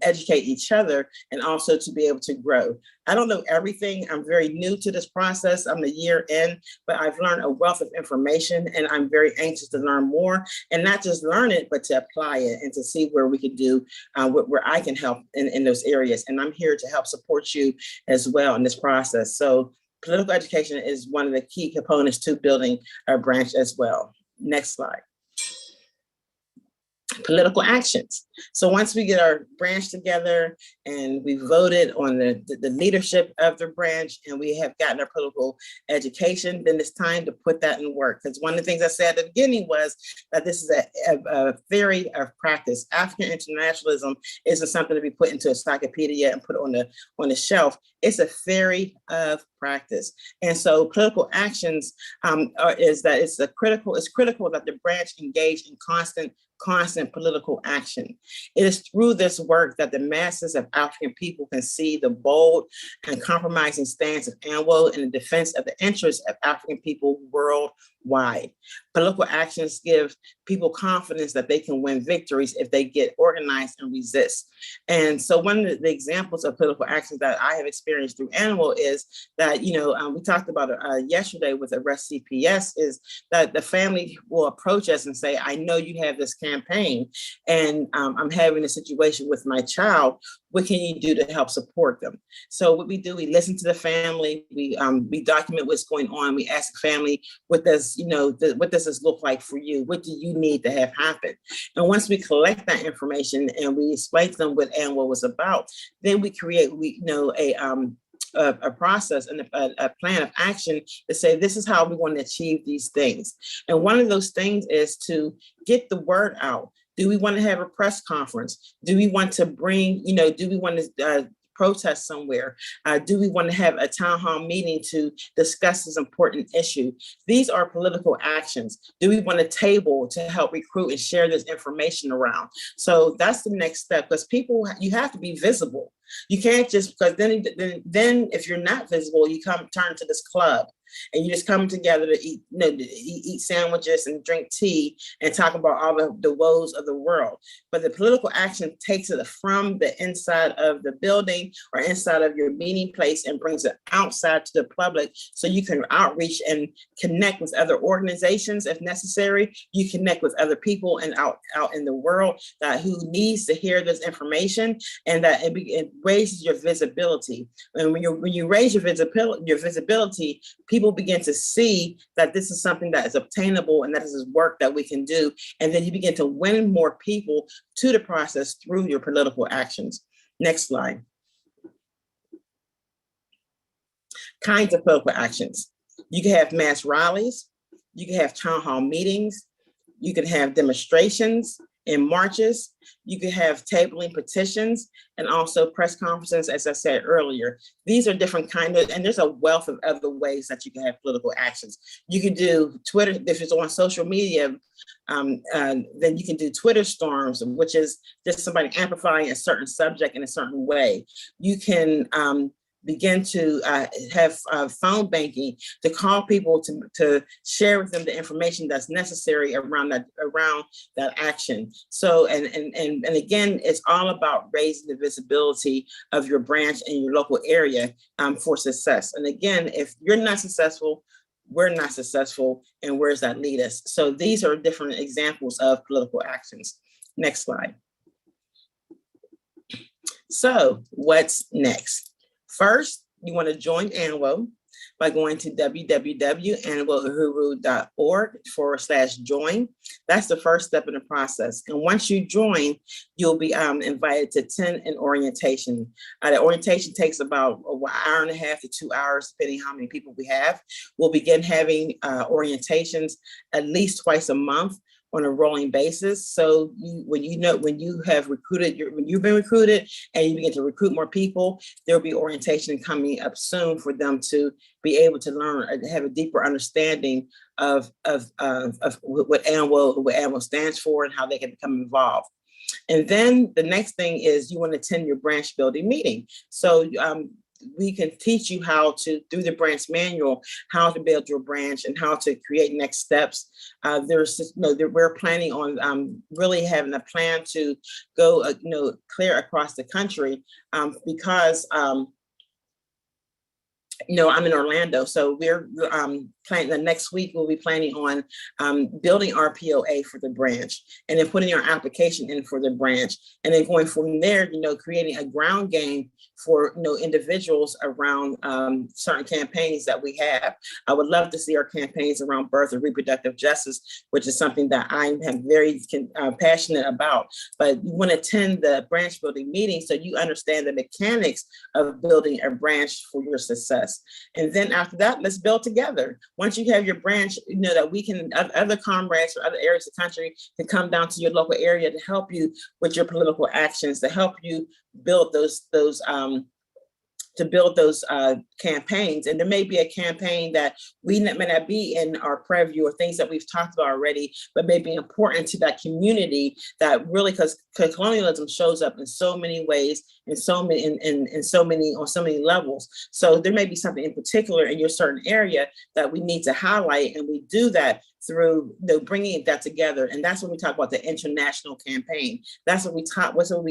Speaker 14: educate each other, and also to be able to grow. I don't know everything. I'm very new to this process. I'm a year in, but I've learned a wealth of information, and I'm very anxious to learn more, and not just learn it, but to apply it and to see where we can do, where I can help in those areas. And I'm here to help support you as well in this process. So political education is one of the key components to building our branch as well. Next slide. Political actions. So once we get our branch together and we voted on the leadership of the branch, and we have gotten our political education, then it's time to put that in work. Because one of the things I said at the beginning was that this is a theory of practice. African internationalism isn't something to be put into a encyclopedia and put on the shelf. It's a theory of practice. And so political actions it's critical that the branch engage in constant political action. It is through this work that the masses of African people can see the bold and compromising stance of ANWO in the defense of the interests of African people worldwide. Political actions give people confidence that they can win victories if they get organized and resist. And so one of the examples of political actions that I have experienced through ANWO is that, you know, we talked about it yesterday with Arrest CPS, is that the family will approach us and say, I know you have this campaign, and I'm having a situation with my child. What can you do to help support them? So what we do, we listen to the family, we document what's going on. We ask the family, what does this look like for you? What do you need to have happen? And once we collect that information and we explain to them what ANWO was about, then we create a process and a plan of action to say, this is how we want to achieve these things. And one of those things is to get the word out. Do we want to have a press conference? Do we want to bring, do we want to protest somewhere? Do we want to have a town hall meeting to discuss this important issue? These are political actions. Do we want a table to help recruit and share this information around? So that's the next step, because people, you have to be visible. You can't just, because then if you're not visible, you turn to this club. and you just come together to eat, eat sandwiches and drink tea and talk about all the woes of the world. But the political action takes it from the inside of the building or inside of your meeting place and brings it outside to the public, so you can outreach and connect with other organizations if necessary. You connect with other people and out in the world that who needs to hear this information, and that it raises your visibility. And when you raise your visibility, people begin to see that this is something that is obtainable and that this is work that we can do. And then you begin to win more people to the process through your political actions. Next slide. Kinds of political actions. You can have mass rallies, you can have town hall meetings, you can have demonstrations and marches, you can have tabling petitions, and also press conferences, as I said earlier. These are different kinds of, and there's a wealth of other ways that you can have political actions. You can do Twitter, if it's on social media, then you can do Twitter storms, which is just somebody amplifying a certain subject in a certain way. You can begin to have phone banking to call people to share with them the information that's necessary around that action. So, and again, it's all about raising the visibility of your branch and your local area for success. And again, if you're not successful, we're not successful, and where does that lead us? So these are different examples of political actions. Next slide. So what's next? First, you want to join ANWO by going to www.anwouhuru.org/join. That's the first step in the process. And once you join, you'll be invited to attend an orientation. The orientation takes about an hour and a half to 2 hours, depending how many people we have. We'll begin having orientations at least twice a month on a rolling basis. So when you have recruited, when you've been recruited and you begin to recruit more people, there'll be orientation coming up soon for them to be able to learn and have a deeper understanding of what ANWO stands for and how they can become involved. And then the next thing is you want to attend your branch building meeting. So we can teach you how to, through the branch manual, how to build your branch and how to create next steps. We're planning on really having a plan to go, clear across the country because I'm in Orlando, so we're planning the next week. We'll be planning on building our POA for the branch, and then putting our application in for the branch, and then going from there, creating a ground game for individuals around certain campaigns that we have. I would love to see our campaigns around birth and reproductive justice, which is something that I am very passionate about. But you want to attend the branch building meeting so you understand the mechanics of building a branch for your success. And then after that, let's build together. Once you have your branch, that we can, other comrades or other areas of the country can come down to your local area to help you with your political actions, to help you build those campaigns. And there may be a campaign that may not be in our preview or things that we've talked about already, but may be important to that community, that really, because colonialism shows up in so many ways, on so many levels. So there may be something in particular in your certain area that we need to highlight, and we do that through bringing that together. And that's when we talk about the international campaign. That's what we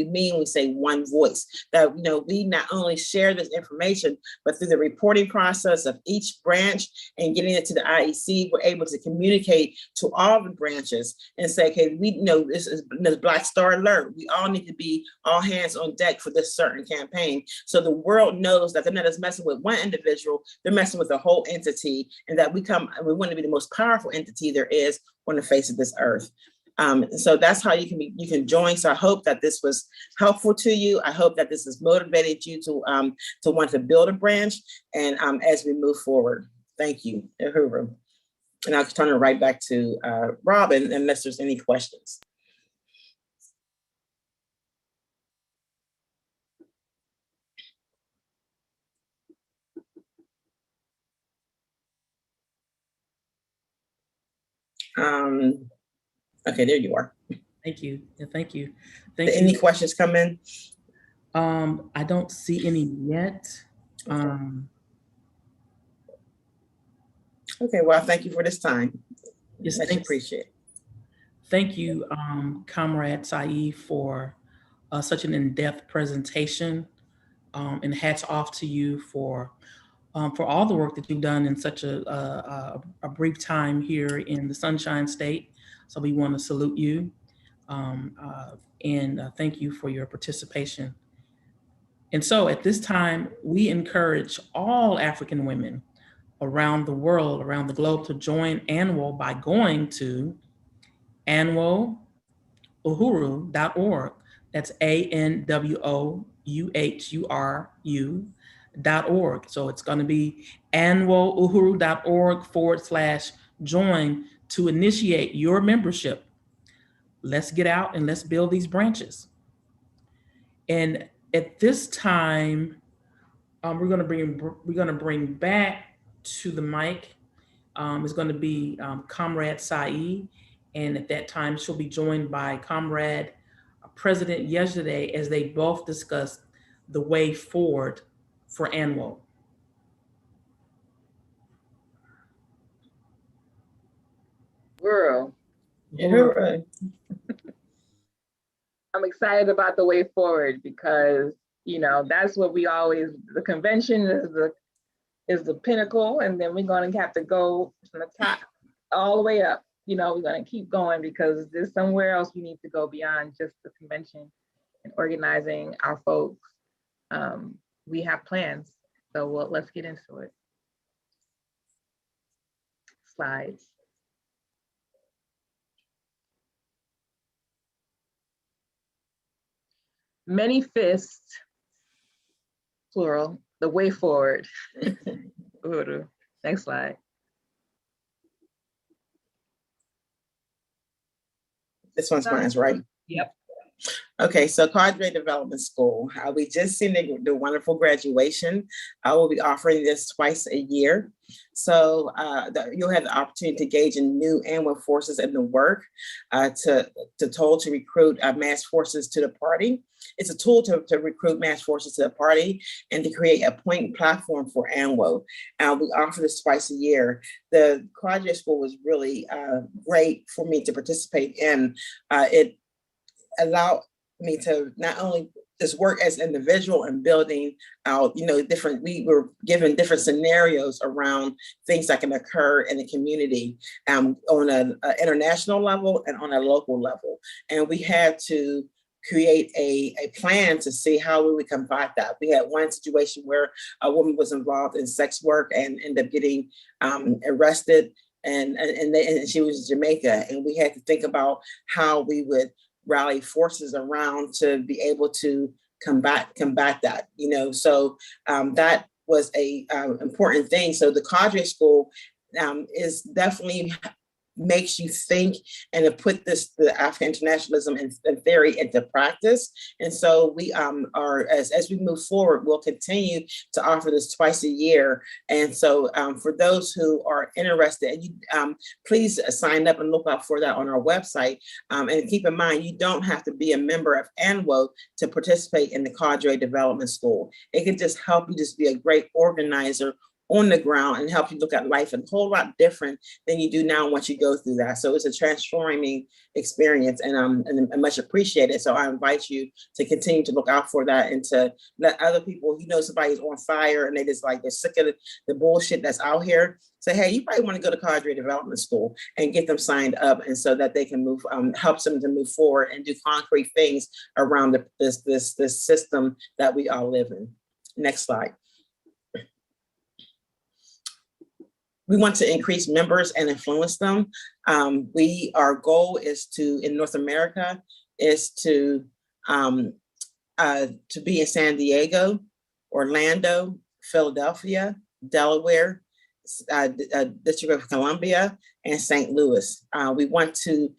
Speaker 14: mean when we say one voice, that we not only share this information, but through the reporting process of each branch and getting it to the IEC, we're able to communicate to all the branches and say, okay, we know this is Black Star Alert. We all need to be all hands on deck for this certain campaign. So the world knows that they're not just messing with one individual, they're messing with a whole entity, and that we want to be the most powerful entity there is on the face of this earth. So that's how you can join. So I hope that this was helpful to you. I hope that this has motivated you to want to build a branch, and as we move forward. Thank you, Uhuru. And I'll turn it right back to Robin, unless there's any questions. Okay, there you are.
Speaker 6: Thank you. Thank you.
Speaker 14: Did any questions come in?
Speaker 6: I don't see any yet.
Speaker 14: Okay, well, thank you for this time.
Speaker 6: Yes,
Speaker 14: Much appreciated.
Speaker 6: Thank you, Comrade Saeed, for such an in-depth presentation, and hats off to you for all the work that you've done in such a brief time here in the Sunshine State. So we want to salute you, and thank you for your participation. And so at this time, we encourage all African women around the world, around the globe, to join ANWO by going to anwouhuru.org. That's ANWOUHURU.org. So it's going to be anwouhuru.org/join to initiate your membership. Let's get out and let's build these branches. And at this time, we're going to bring back to the mic. Is going to be Comrade Saeed, and at that time she'll be joined by Comrade President Yesterday as they both discuss the way forward for ANWO.
Speaker 9: Girl.
Speaker 14: Yeah.
Speaker 9: I'm excited about the way forward because, you know, that's what we always, the convention is the pinnacle, and then we're going to have to go from the top all the way up. You know, we're going to keep going because there's somewhere else we need to go beyond just the convention and organizing our folks. We have plans, so let's get into it. Slides. Many fists, plural, the way forward. Next slide.
Speaker 14: This one's mine, right?
Speaker 9: Yep.
Speaker 14: Okay, so Cadre Development School. We just seen the wonderful graduation. I will be offering this twice a year. So you'll have the opportunity to engage in new ANWO forces in the work, to recruit mass forces to the party. It's a tool to recruit mass forces to the party and to create a point platform for ANWO. We offer this twice a year. The Cadre School was really great for me to participate in. It allowed me to not only just work as an individual and building out, you know, we were given different scenarios around things that can occur in the community on an international level and on a local level. And we had to create a plan to see how we would combat that. We had one situation where a woman was involved in sex work and ended up getting arrested, and she was in Jamaica. And we had to think about how we would rally forces around to be able to combat that, you know. So that was a important thing. So the Cadre School is definitely makes you think and to put the African internationalism and theory into practice. And so we are, as we move forward, we'll continue to offer this twice a year. And so for those who are interested, please sign up and look out for that on our website. And keep in mind, you don't have to be a member of ANWO to participate in the Cadre Development School. It can just help you just be a great organizer on the ground and help you look at life a whole lot different than you do now once you go through that. So it's a transforming experience, and much appreciated. So I invite you to continue to look out for that and to let other people, you know, somebody's on fire and they're sick of the bullshit that's out here, say, hey, you probably want to go to Cadre Development School, and get them signed up, and so that they can move, helps them to move forward and do concrete things around this system that we all live in. Next slide. We want to increase members and influence them. Our goal is in North America, is to be in San Diego, Orlando, Philadelphia, Delaware, District of Columbia, and St. Louis. We want to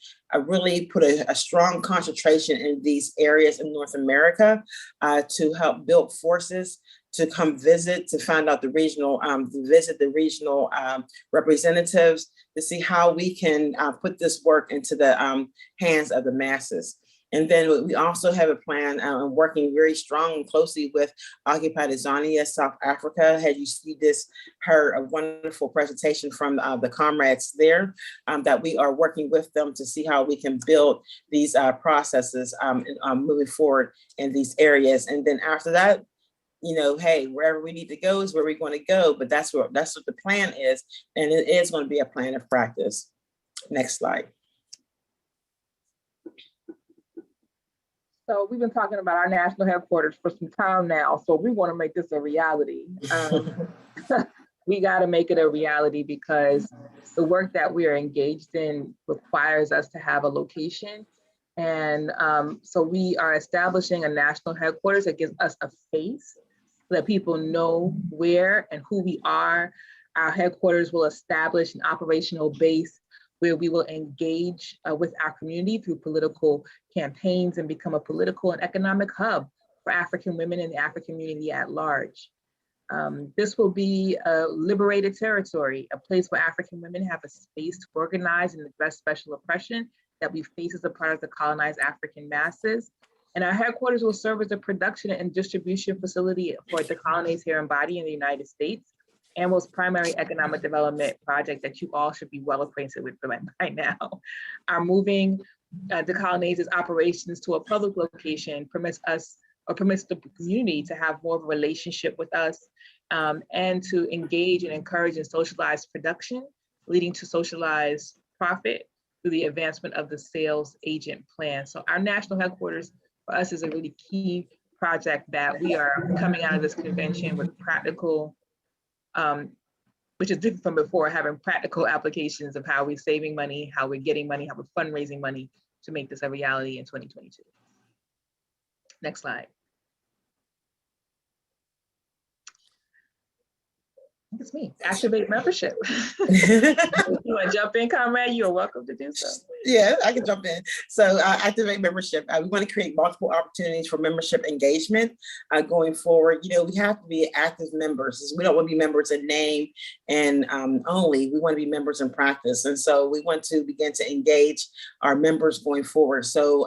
Speaker 14: really put a strong concentration in these areas in North America to help build forces to come visit, to find out the regional, to visit the regional representatives, to see how we can put this work into the hands of the masses. And then we also have a plan working very strong and closely with Occupied Tanzania, South Africa. Had you see this, heard a wonderful presentation from the comrades there, that we are working with them to see how we can build these processes moving forward in these areas. And then after that, you know, hey, wherever we need to go is where we're going to go, but that's what the plan is. And it is going to be a plan of practice. Next slide.
Speaker 9: So we've been talking about our national headquarters for some time now, so we want to make this a reality. We got to make it a reality because the work that we are engaged in requires us to have a location. And so we are establishing a national headquarters that gives us a face so that people know where and who we are. Our headquarters will establish an operational base where we will engage with our community through political campaigns and become a political and economic hub for African women and the African community at large. This will be a liberated territory, a place where African women have a space to organize and address special oppression that we face as a part of the colonized African masses. And our headquarters will serve as a production and distribution facility for the Colonized Hair and Body in the United States, and most primary economic development project that you all should be well acquainted with by now. Our moving Decolonizes operations to a public location permits the community to have more of a relationship with us, and to engage and encourage and socialize production, leading to socialized profit through the advancement of the sales agent plan. So our national headquarters for us is a really key project that we are coming out of this convention with practical, which is different from before, having practical applications of how we're saving money, how we're getting money, how we're fundraising money to make this a reality in 2022. Next slide. It's me, activate membership. You want to jump in, comrade? You are welcome to do so.
Speaker 14: Yeah, I can jump in. So activate membership. We want to create multiple opportunities for membership engagement going forward. You know, we have to be active members. We don't want to be members in name and only. We want to be members in practice. And so we want to begin to engage our members going forward. So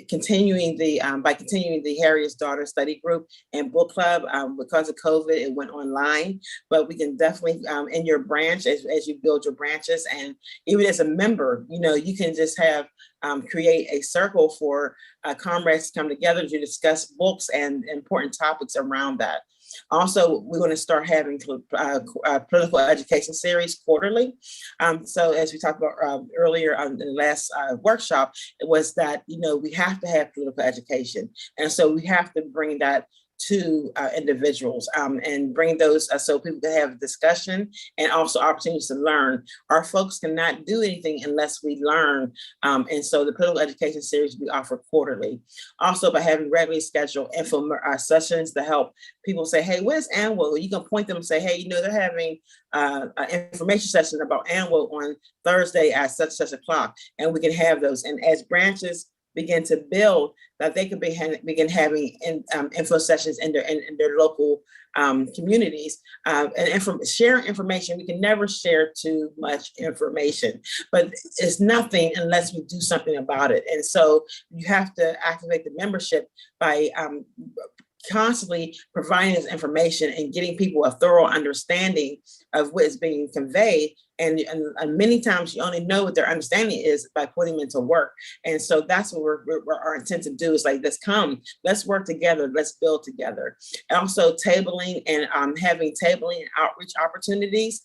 Speaker 14: continuing the Harriet's Daughter Study Group and Book Club, because of COVID, it went online. But we can definitely, in your branch, as you build your branches, and even as a member, you know, you can just have, create a circle for comrades to come together to discuss books and important topics around that. Also, we're going to start having political education series quarterly. So as we talked about earlier in the last workshop, it was that, you know, we have to have political education. And so we have to bring that to individuals and bring those so people can have discussion and also opportunities to learn. Our folks cannot do anything unless we learn. And so the political education series we offer quarterly. Also by having regularly scheduled info sessions to help people say, hey, where's ANWO? You can point them and say, hey, you know, they're having an information session about ANWO on Thursday at such o'clock. And we can have those. And as branches begin to build, that they could begin having info sessions in their local communities and sharing information. We can never share too much information, but it's nothing unless we do something about it. And so you have to activate the membership by constantly providing this information and getting people a thorough understanding of what is being conveyed. And many times you only know what their understanding is by putting them into work. And so that's what our intent to do is like, let's work together, let's build together. Also tabling and having tabling and outreach opportunities,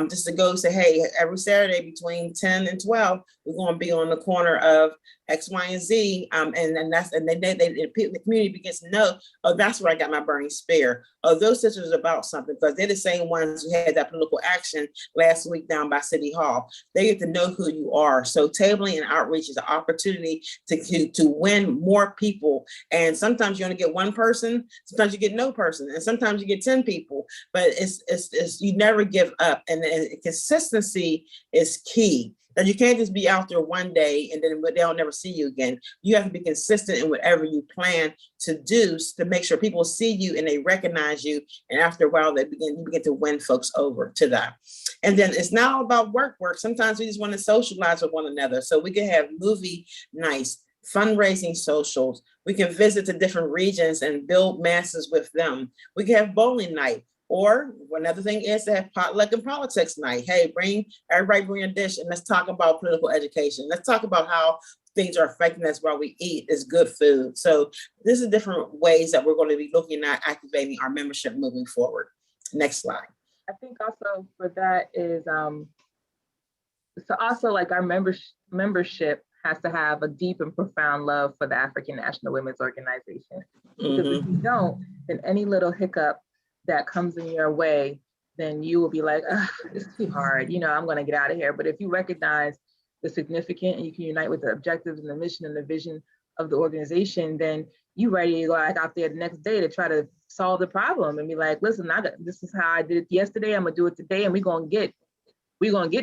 Speaker 14: just to go say, hey, every Saturday between 10 and 12, we're going to be on the corner of X, Y, and Z. And the community begins to know, oh, that's where I got my burning spear. Oh, those sisters are about something, because they're the same ones who had that political action last week down by City Hall. They get to know who you are. So tabling and outreach is an opportunity to win more people. And sometimes you only get one person, sometimes you get no person, and sometimes you get 10 people, but it's you never give up. And consistency is key. That you can't just be out there one day and then they'll never see you again. You have to be consistent in whatever you plan to do to make sure people see you and they recognize you. And after a while, you begin to win folks over to that. And then it's not all about work. Sometimes we just want to socialize with one another. So we can have movie nights, fundraising socials. We can visit the different regions and build masses with them. We can have bowling night. Or another thing is that potluck and politics night. Hey, everybody bring a dish and let's talk about political education. Let's talk about how things are affecting us while we eat is good food. So this is different ways that we're going to be looking at activating our membership moving forward. Next slide.
Speaker 9: I think also for that is, so also like our membership has to have a deep and profound love for the African National Women's Organization. Because if you don't, then any little hiccup that comes in your way, then you will be like, it's too hard, I'm gonna get out of here. But if you recognize the significant and you can unite with the objectives and the mission and the vision of the organization, then you ready to go out there the next day to try to solve the problem and be like, listen, this is how I did it yesterday, I'm gonna do it today, and we're gonna get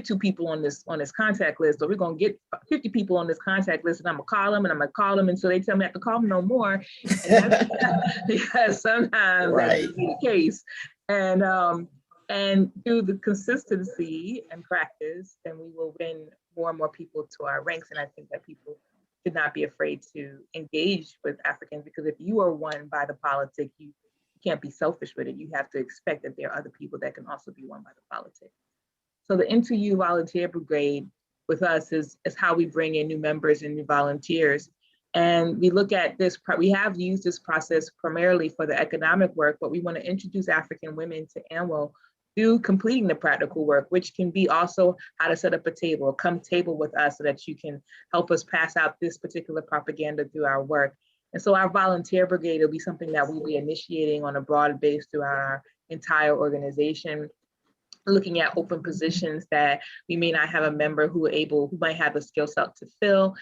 Speaker 9: 2 people on this contact list, or we're gonna get 50 people on this contact list, and I'm gonna call them until they tell me I have to call them no more. Because sometimes that can be the case. And through the consistency and practice, then we will win more and more people to our ranks. And I think that people should not be afraid to engage with Africans, because if you are won by the politics, you can't be selfish with it. You have to expect that there are other people that can also be won by the politics. So the Into Volunteer Brigade with us is how we bring in new members and new volunteers. And we look at this, we have used this process primarily for the economic work, but we want to introduce African women to ANWO through completing the practical work, which can be also how to set up a table, come table with us so that you can help us pass out this particular propaganda through our work. And so our volunteer brigade will be something that we'll be initiating on a broad base throughout our entire organization, looking at open positions that we may not have a member who might have the skill set to fill,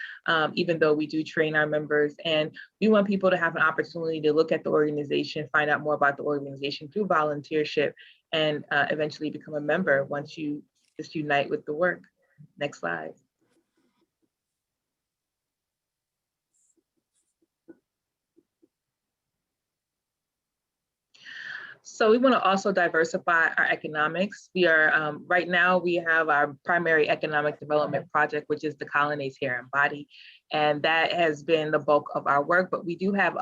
Speaker 9: even though we do train our members. And we want people to have an opportunity to look at the organization, find out more about the organization through volunteership, and eventually become a member once you just unite with the work. Next slide. So we want to also diversify our economics. We are, right now, we have our primary economic development project, which is the Colonize Hair and Body. And that has been the bulk of our work, but we do have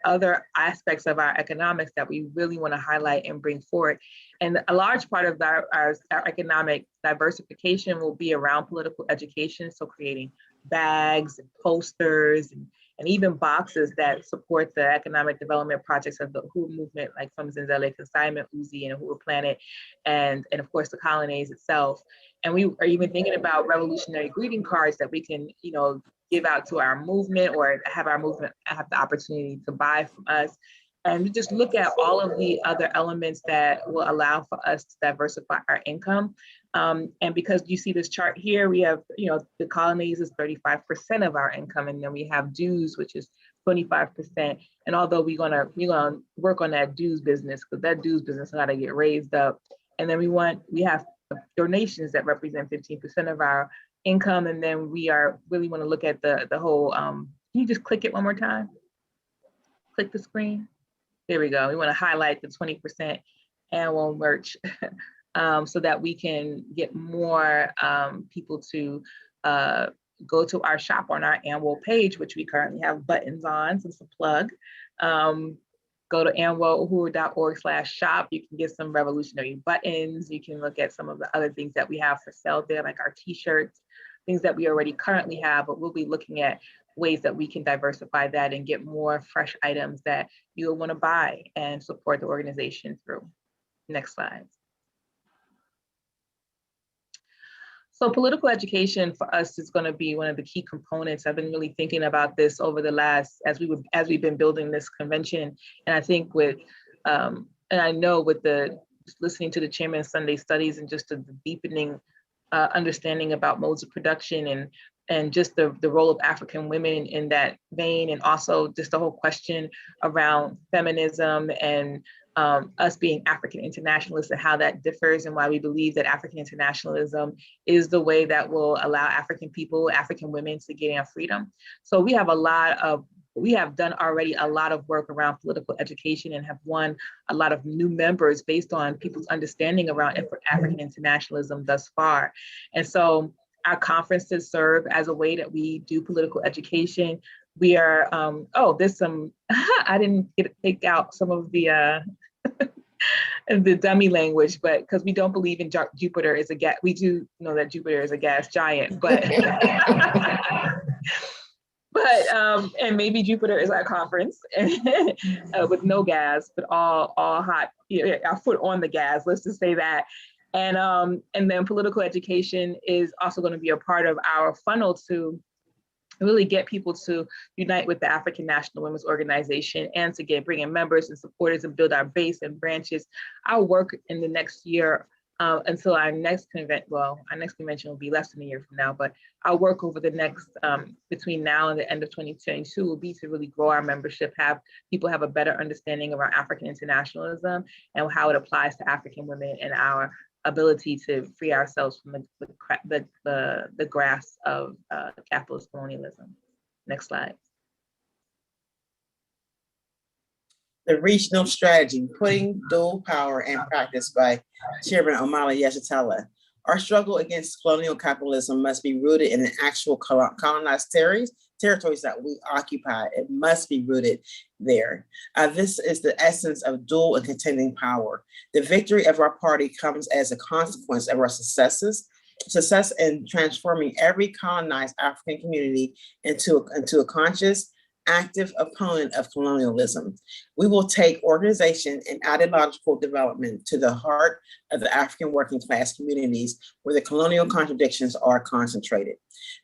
Speaker 9: other aspects of our economics that we really want to highlight and bring forward. And a large part of our economic diversification will be around political education. So creating bags and posters and even boxes that support the economic development projects of the Uhuru movement, like from Zenzele Consignment, Uzi, and Uhuru Planet, and of course the Colonize itself. And we are even thinking about revolutionary greeting cards that we can, give out to our movement, or have our movement have the opportunity to buy from us. And we just look at all of the other elements that will allow for us to diversify our income. And because you see this chart here, we have, the Colonize is 35% of our income, and then we have dues, which is 25%. And although we're gonna work on that dues business, because that dues business got to get raised up. And then we have donations that represent 15% of our income, and then we really want to look at the whole. Can you just click it one more time? Click the screen. There we go. We want to highlight the 20% annual merch so that we can get more people to go to our shop on our annual page, which we currently have buttons on, so it's a plug. Go to anwohuru.org/shop. You can get some revolutionary buttons. You can look at some of the other things that we have for sale there, like our t-shirts, things that we already currently have, but we'll be looking at ways that we can diversify that and get more fresh items that you'll want to buy and support the organization through. Next slide. So political education for us is going to be one of the key components. I've been really thinking about this over the last, as we've been building this convention. And I think and I know with just listening to the Chairman of Sunday Studies and just the deepening understanding about modes of production and just the role of African women in that vein, and also just the whole question around feminism and us being African internationalists and how that differs, and why we believe that African internationalism is the way that will allow African people, African women to gain our freedom. So we have done already a lot of work around political education and have won a lot of new members based on people's understanding around African internationalism thus far. And so our conferences serve as a way that we do political education. We are, there's some, I didn't take out some of the dummy language, but because we don't believe in Jupiter is a gas, we do know that Jupiter is a gas giant, but and maybe Jupiter is our conference with no gas, but all hot, our foot on the gas, let's just say that. And then political education is also going to be a part of our funnel to really get people to unite with the African National Women's Organization and to bring in members and supporters and build our base and branches. Our work in the next year until our next convention, our next convention will be less than a year from now, but our work over the next, between now and the end of 2022 will be to really grow our membership, have people have a better understanding of our African internationalism and how it applies to African women and our ability to free ourselves from the grasp of capitalist colonialism. Next slide.
Speaker 14: The Regional Strategy, Putting Dual Power in Practice by Chairman Omala Yeshitela. Our struggle against colonial capitalism must be rooted in the actual colonized territories that we occupy. It must be rooted there. This is the essence of dual and contending power. The victory of our party comes as a consequence of our success in transforming every colonized African community into a conscious, active opponent of colonialism. We will take organization and ideological development to the heart of the African working class communities where the colonial contradictions are concentrated.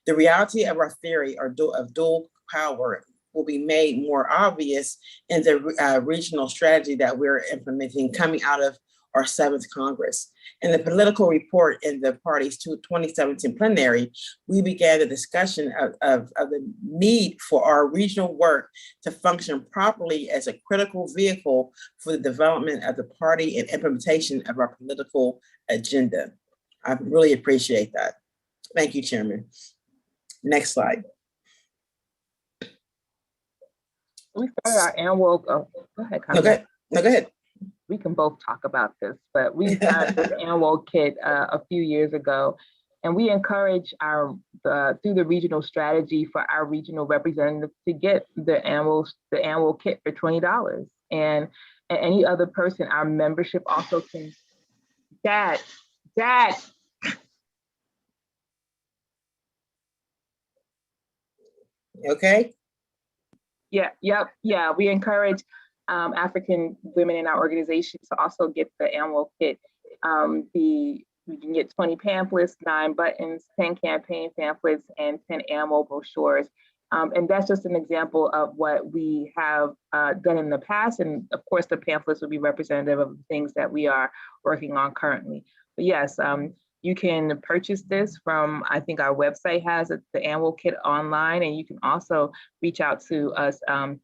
Speaker 14: The reality of our theory of dual power will be made more obvious in the regional strategy that we're implementing coming out of our 7th Congress. In the political report in the party's 2017 plenary, we began the discussion of the need for our regional work to function properly as a critical vehicle for the development of the party and implementation of our political agenda. I really appreciate that. Thank you, Chairman. Next slide.
Speaker 9: We started our annual, go ahead,
Speaker 14: Conrad. No, go ahead.
Speaker 9: We can both talk about this, but we started this annual kit a few years ago, and we encourage through the regional strategy for our regional representatives to get the annual kit for $20, and any other person, our membership also can. Dad.
Speaker 14: Okay.
Speaker 9: Yeah. We encourage African women in our organization to also get the annual kit. We can get 20 pamphlets, 9 buttons, 10 campaign pamphlets, and 10 annual brochures. And that's just an example of what we have done in the past. And of course, the pamphlets will be representative of the things that we are working on currently. But yes, you can purchase this from, I think our website has the annual kit online, and you can also reach out to us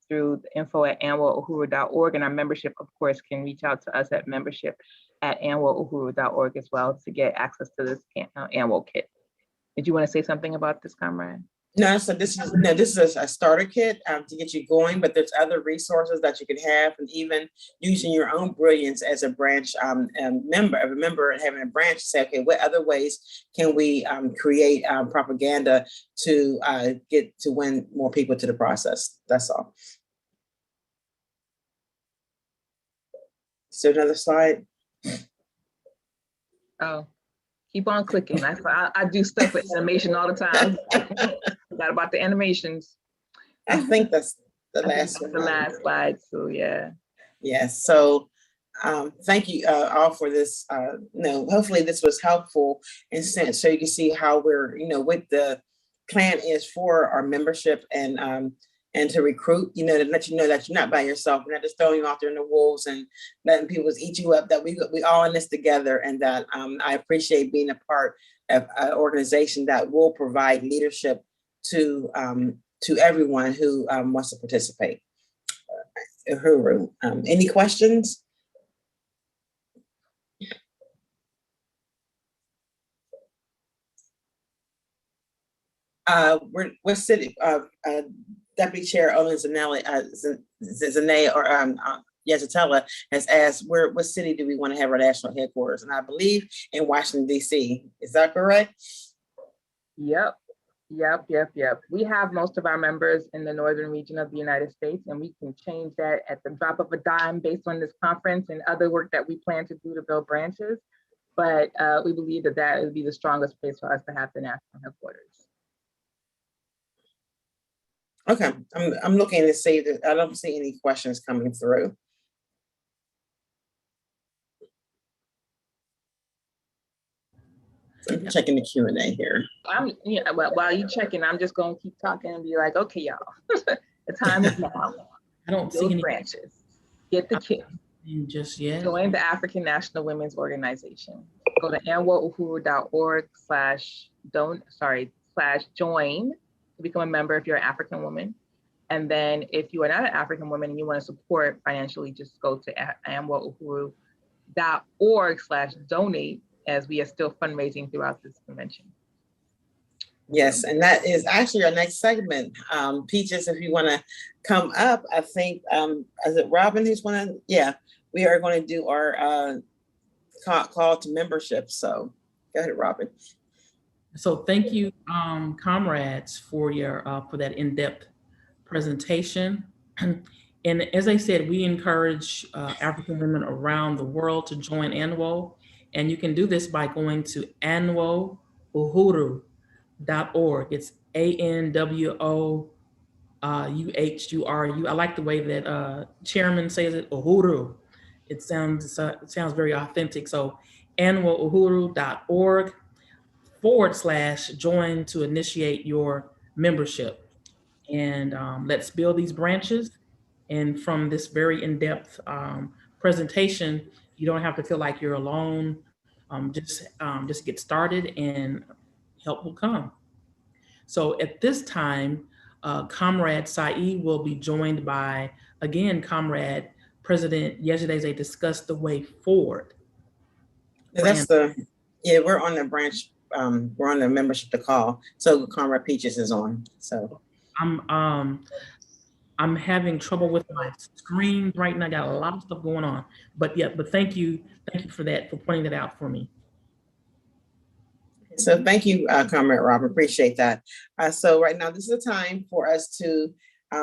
Speaker 9: through the info@annualuhuru.org, and our membership, of course, can reach out to us at membership@annualuhuru.org as well to get access to this annual kit. Did you want to say something about this, Comrade?
Speaker 14: No, so this is a starter kit to get you going, but there's other resources that you can have, and even using your own brilliance as a branch member and having a branch to say, okay, what other ways can we create propaganda to get to win more people to the process? That's all. So another slide.
Speaker 9: Oh, keep on clicking. That's why I do stuff with animation all the time. Forgot about the animations.
Speaker 14: I think that's the last one.
Speaker 9: The last slide, so yeah.
Speaker 14: Yes, so thank you all for this. Hopefully this was helpful in sense so you can see how we're, what the plan is for our membership and to recruit, to let you know that you're not by yourself. We're not just throwing you out there in the wolves and letting people eat you up, that we all in this together, and that I appreciate being a part of an organization that will provide leadership to everyone who wants to participate. Uhuru, any questions? We're sitting, Deputy Chair Olin Zane or Yeshitela has asked, what city do we want to have our national headquarters? And I believe in Washington, D.C. Is that correct?
Speaker 9: Yep. We have most of our members in the northern region of the United States, and we can change that at the drop of a dime based on this conference and other work that we plan to do to build branches. But we believe that that would be the strongest place for us to have the national headquarters.
Speaker 14: Okay, I'm looking to see that I don't see any questions coming through. I'm checking the Q&A here.
Speaker 9: While you checking, I'm just gonna keep talking and be like, okay, y'all, the time is now.
Speaker 6: I don't see
Speaker 9: Build
Speaker 6: any
Speaker 9: branches. Get the kit.
Speaker 6: just yet.
Speaker 9: Join the African National Women's Organization. Go to anwouhuru.org/join to become a member if you're an African woman. And then if you are not an African woman and you want to support financially, just go to anwouhuru.org/donate, as we are still fundraising throughout this convention.
Speaker 14: Yes, and that is actually our next segment. Peaches, if you want to come up, I think, is it Robin who's going to, yeah, we are going to do our call to membership. So go ahead, Robin.
Speaker 6: So thank you, comrades, for your for that in-depth presentation. And as I said, we encourage African women around the world to join ANWO. And you can do this by going to anwouhuru.org. It's ANWOUHURU. I like the way that chairman says it, Uhuru. It sounds very authentic. So anwouhuru.org/join to initiate your membership. And let's build these branches. And from this very in-depth presentation, you don't have to feel like you're alone. Just get started and help will come. So at this time, Comrade Saeed will be joined by, again, Comrade President Yejide to discuss the way forward.
Speaker 14: That's we're on the branch, we're on the membership to call. So Comrade Peaches is on, so.
Speaker 6: I'm having trouble with my screen right now. I got a lot of stuff going on, but thank you for that, for pointing that out for me.
Speaker 14: So thank you, Comrade Robert, appreciate that. So right now, this is the time for us to,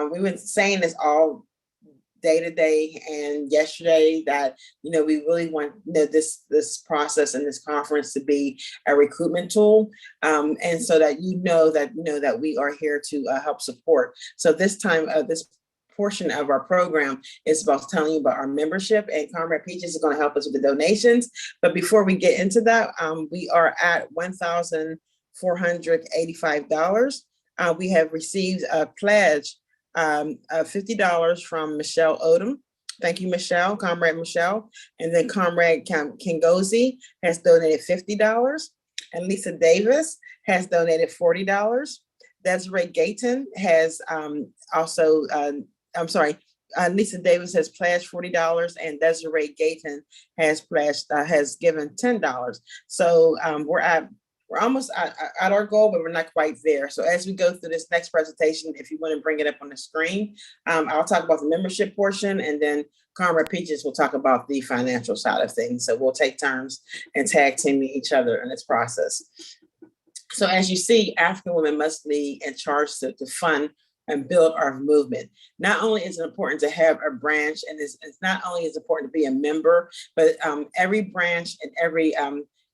Speaker 14: we've been saying this all day to day and yesterday that, we really want this process and this conference to be a recruitment tool. And so that that we are here to help support. So this time, this portion of our program is about telling you about our membership, and Comrade Peaches is going to help us with the donations. But before we get into that, we are at $1,485. We have received a pledge of $50 from Michelle Odom. Thank you, Michelle, Comrade Michelle. And then Comrade Kingozi has donated $50. And Lisa Davis has donated $40. Desiree Gayton has Lisa Davis has pledged $40 and Desiree Gayton has given $10. So we're almost at our goal, but we're not quite there. So as we go through this next presentation, if you want to bring it up on the screen, I'll talk about the membership portion, and then Comrade Peaches will talk about the financial side of things. So we'll take turns and tag teaming each other in this process. So as you see, African women must lead and charge to fund and build our movement. Not only is it important to have a branch, and it's not only is it important to be a member, but every branch and every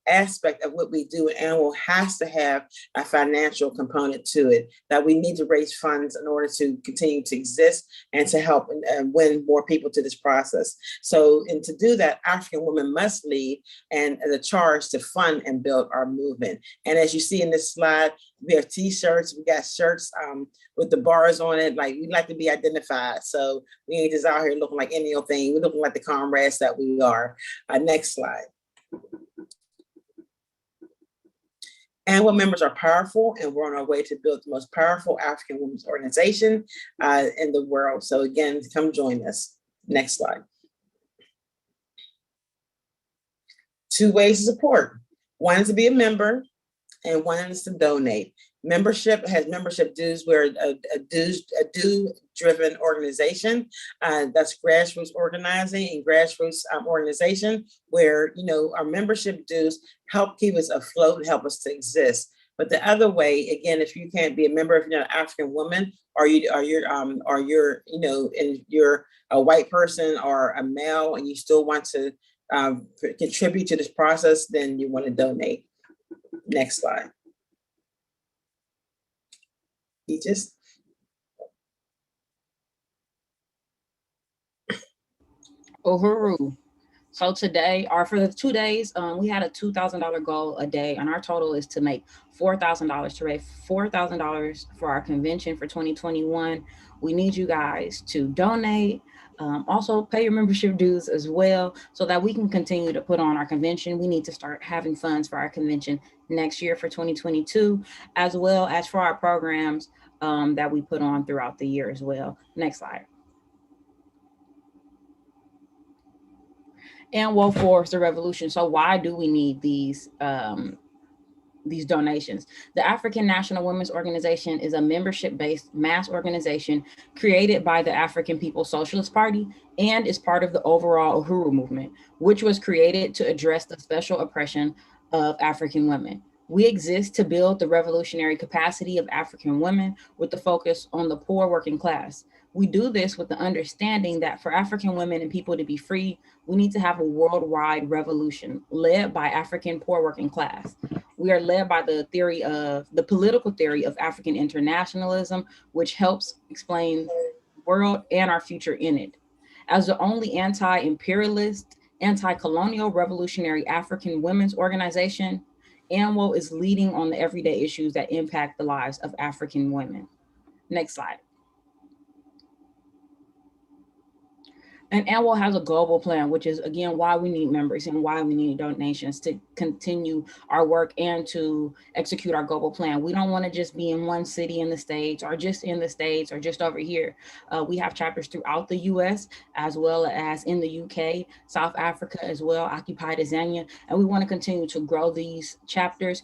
Speaker 14: aspect of what we do at ANWO has to have a financial component to it, that we need to raise funds in order to continue to exist and to help win more people to this process. So, and to do that, African women must lead and the charge to fund and build our movement. And as you see in this slide, we have t-shirts, we got shirts with the bars on it. Like, we like to be identified. So we ain't just out here looking like any old thing. We're looking like the comrades that we are. Next slide. ANWO members are powerful, and we're on our way to build the most powerful African women's organization in the world. So again, come join us. Next slide. 2 ways to support. One is to be a member, and one is to donate. Membership has membership dues. We're a due-driven organization. That's grassroots organizing and grassroots organization where, our membership dues help keep us afloat and help us to exist. But the other way, again, if you can't be a member, if you're not an African woman, or you're you know, and you're a white person or a male, and you still want to contribute to this process, then you want to donate. Next slide. You just.
Speaker 4: Uhuru. So today, or for the 2 days, we had a $2,000 goal a day, and our total is to make $4,000, to raise $4,000 for our convention for 2021. We need you guys to donate. Also pay your membership dues as well, so that we can continue to put on our convention. We need to start having funds for our convention next year for 2022, as well as for our programs that we put on throughout the year as well. Next slide. And Woe Force the Revolution. So why do we need these donations? The African National Women's Organization is a membership-based mass organization created by the African People's Socialist Party and is part of the overall Uhuru movement, which was created to address the special oppression of African women. We exist to build the revolutionary capacity of African women with the focus on the poor working class. We do this with the understanding that for African women and people to be free, we need to have a worldwide revolution led by African poor working class. We are led by the political theory of African internationalism, which helps explain the world and our future in it. As the only anti-imperialist, anti-colonial revolutionary African women's organization, ANWO is leading on the everyday issues that impact the lives of African women. Next slide. And ANWO has a global plan, which is, again, why we need members and why we need donations to continue our work and to execute our global plan. We don't want to just be in one city in the States, or just in the States, or just over here. We have chapters throughout the US, as well as in the UK, South Africa as well, occupied Tanzania. And we want to continue to grow these chapters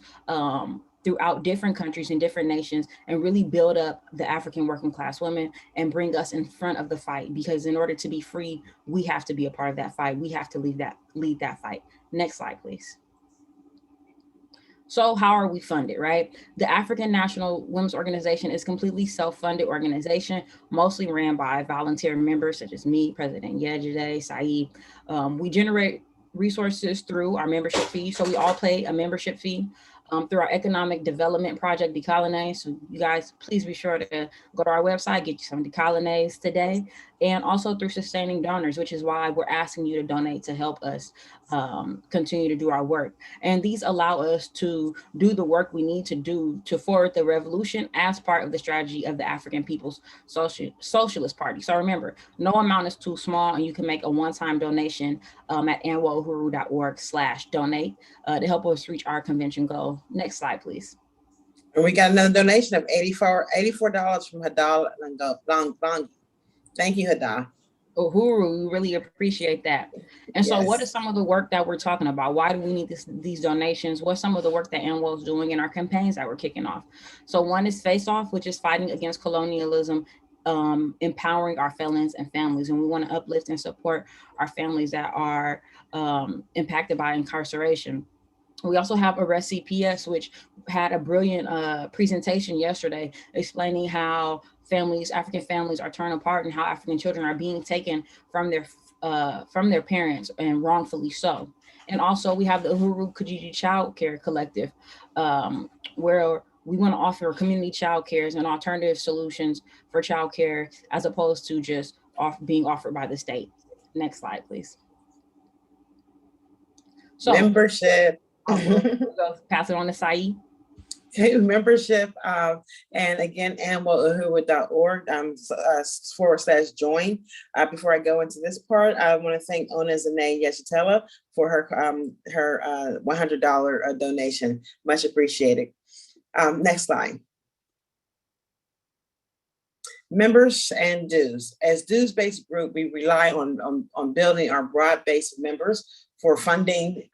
Speaker 4: throughout different countries and different nations, and really build up the African working class women and bring us in front of the fight. Because in order to be free, we have to be a part of that fight. We have to lead that fight. Next slide, please. So how are we funded, right? The African National Women's Organization is a completely self-funded organization, mostly ran by volunteer members such as me, President Yejide, Saeed. We generate resources through our membership fee. So we all pay a membership fee. Through our economic development project, Decolonize. So you guys, please be sure to go to our website, get you some Decolonize today. And also through sustaining donors, which is why we're asking you to donate to help us continue to do our work. And these allow us to do the work we need to do to forward the revolution as part of the strategy of the African People's Socialist Party. So remember, no amount is too small, and you can make a one-time donation at anwohuru.org/donate to help us reach our convention goal. Next slide, please.
Speaker 14: And we got another donation of $84 from Hadal Langi. Thank you, Hadal.
Speaker 4: Uhuru, we really appreciate that. And so what is some of the work that we're talking about? Why do we need these donations? What's some of the work that ANWO is doing in our campaigns that we're kicking off? So one is Face Off, which is fighting against colonialism, empowering our felons and families. And we want to uplift and support our families that are impacted by incarceration. We also have Arrest CPS, which had a brilliant presentation yesterday explaining how African families are torn apart, and how African children are being taken from their parents, and wrongfully so. And also we have the Uhuru Kijiji Child Care Collective, where we want to offer community child cares and alternative solutions for child care, as opposed to just being offered by the state. Next slide, please. So
Speaker 14: membership.
Speaker 4: Go pass it on to Saeed.
Speaker 14: Okay, membership, and again, anwohuru.org /join. Before I go into this part, I want to thank Ona Zane Yeshitela for her $100 donation. Much appreciated. Next slide. Members and dues. As dues-based group, we rely on building our broad base of members for funding.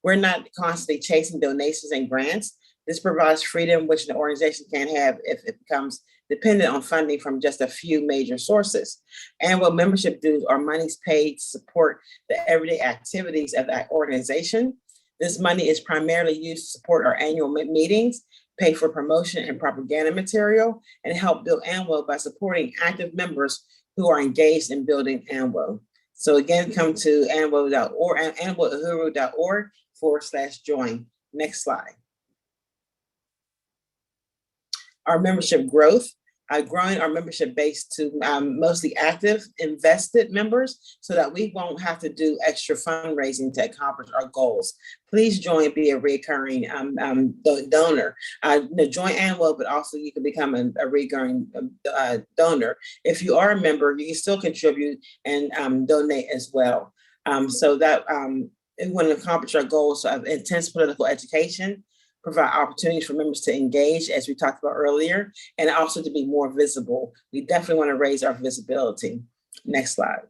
Speaker 14: We're not constantly chasing donations and grants. This provides freedom, which an organization can't have if it becomes dependent on funding from just a few major sources. And what membership dues are monies paid to support the everyday activities of that organization. This money is primarily used to support our annual meetings, pay for promotion and propaganda material, and help build ANWO by supporting active members who are engaged in building ANWO. So again, come to anwo.org, anwohuru.org/join. Next slide. Our membership growth, growing our membership base to mostly active, invested members so that we won't have to do extra fundraising to accomplish our goals. Please join and be a recurring donor. Join ANWO, but also you can become a recurring donor. If you are a member, you can still contribute and donate as well. So that we want to accomplish our goals of intense political education, provide opportunities for members to engage, as we talked about earlier, and also to be more visible. We definitely want to raise our visibility. Next slide.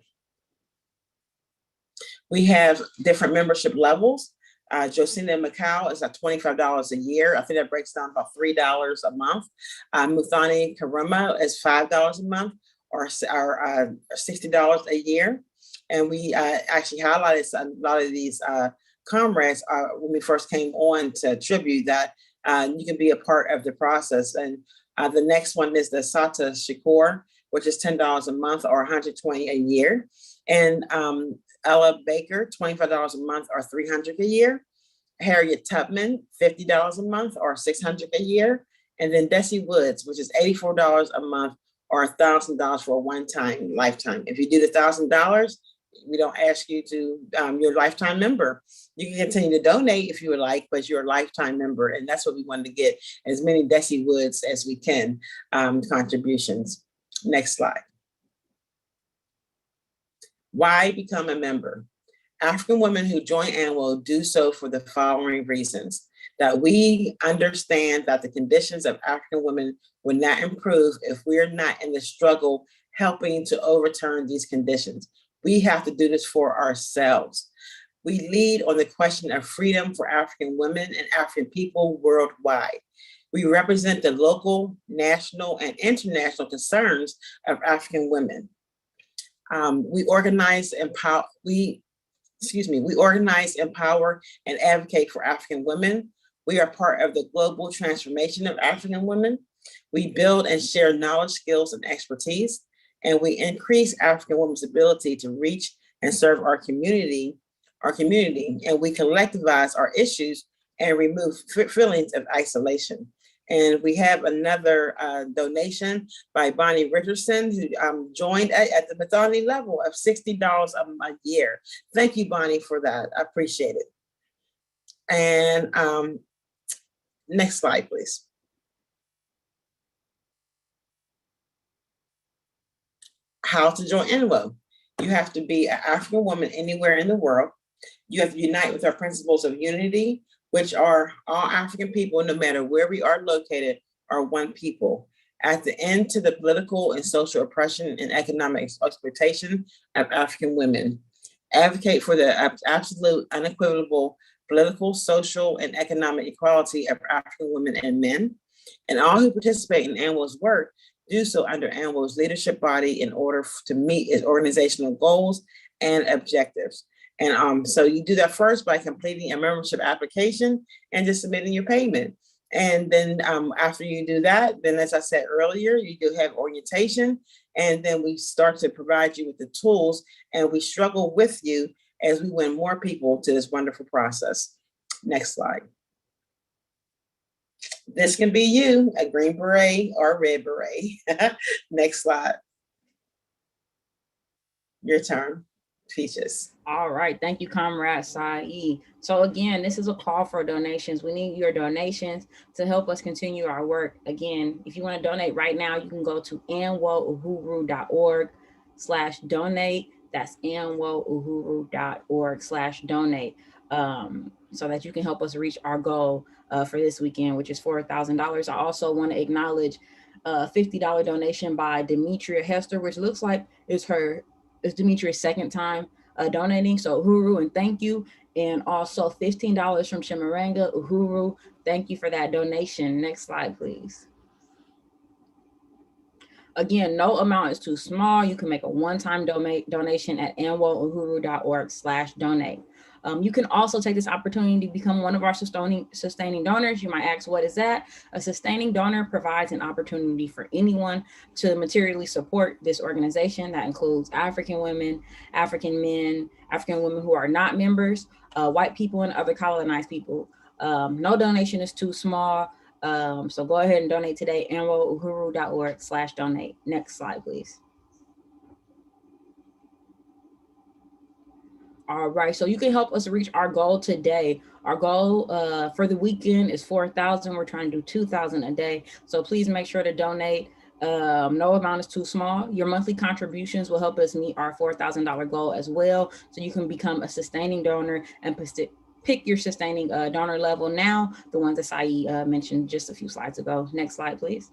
Speaker 14: We have different membership levels. Josina Macau is at $25 a year. I think that breaks down about $3 a month. Muthani Karuma is $5 a month, or $60 a year. And we actually highlighted a lot of these comrades when we first came on to tribute that you can be a part of the process. And the next one is the Sata Shakur, which is $10 a month or $120 a year. And Ella Baker, $25 a month or $300 a year. Harriet Tubman, $50 a month or $600 a year. And then Desi Woods, which is $84 a month or $1,000 for a one-time lifetime. If you do the $1,000, we don't ask you to, you're a lifetime member. You can continue to donate if you would like, but you're a lifetime member. And that's what we want to get, as many Desi Woods as we can, contributions. Next slide. Why become a member? African women who join ANWO do so for the following reasons: that we understand that the conditions of African women will not improve if we're not in the struggle helping to overturn these conditions. We have to do this for ourselves. We lead on the question of freedom for African women and African people worldwide. We represent the local, national, and international concerns of African women. We organize, empower, and advocate for African women. We are part of the global transformation of African women. We build and share knowledge, skills, and expertise, and we increase African women's ability to reach and serve our community, and we collectivize our issues and remove feelings of isolation. And we have another donation by Bonnie Richardson, who joined at the Mathoni level of $60 a year. Thank you, Bonnie, for that. I appreciate it. And next slide, please. How to join ANWO. You have to be an African woman anywhere in the world. You have to unite with our principles of unity, which are all African people, no matter where we are located, are one people. At the end to the political and social oppression and economic exploitation of African women. Advocate for the absolute, unequivocal political, social, and economic equality of African women and men. And all who participate in ANWO's work do so under ANWO's leadership body in order to meet its organizational goals and objectives. And so you do that first by completing a membership application and just submitting your payment. And then after you do that, then as I said earlier, you do have orientation, and then we start to provide you with the tools, and we struggle with you as we win more people to this wonderful process. Next slide. This can be you, a green beret or a red beret. Next slide. Your turn, Peaches.
Speaker 4: All right, thank you, Comrade Sae. So again, this is a call for donations. We need your donations to help us continue our work. Again, if you want to donate right now, you can go to anwohuru.org/donate. That's anwohuru.org/donate, so that you can help us reach our goal for this weekend, which is $4,000. I also want to acknowledge a $50 donation by Demetria Hester, which looks like it's Demetria's second time donating. So Uhuru, and thank you. And also $15 from Chimaranga. Uhuru, thank you for that donation. Next slide, please. Again, no amount is too small. You can make a one-time donation at anwohuru.org/donate. You can also take this opportunity to become one of our sustaining donors. You might ask, what is that? A sustaining donor provides an opportunity for anyone to materially support this organization. That includes African women, African men, African women who are not members, white people, and other colonized people. No donation is too small. So go ahead and donate today, anwouhuru.org/donate. Next slide, please. All right, so you can help us reach our goal today. Our goal for the weekend is 4,000. We're trying to do 2,000 a day. So please make sure to donate. No amount is too small. Your monthly contributions will help us meet our $4,000 goal as well. So you can become a sustaining donor and pick your sustaining donor level now, the ones that Saeed mentioned just a few slides ago. Next slide, please.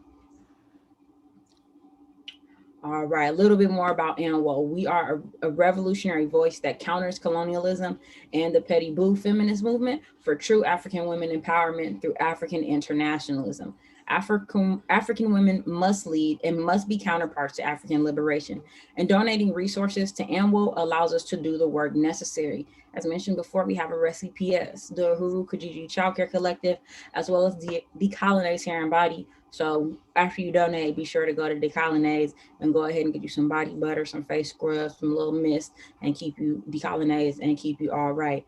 Speaker 4: All right, a little bit more about ANWO. We are a revolutionary voice that counters colonialism and the petty boo feminist movement for true African women empowerment through African internationalism. African women must lead and must be counterparts to African liberation. And donating resources to ANWO allows us to do the work necessary. As mentioned before, we have a ReciPS, the Uhuru Kijiji Child Care Collective, as well as the Decolonize Hair and Body. So after you donate, be sure to go to Decolonize and go ahead and get you some body butter, some face scrubs, some little mist, and keep you decolonized and keep you all right.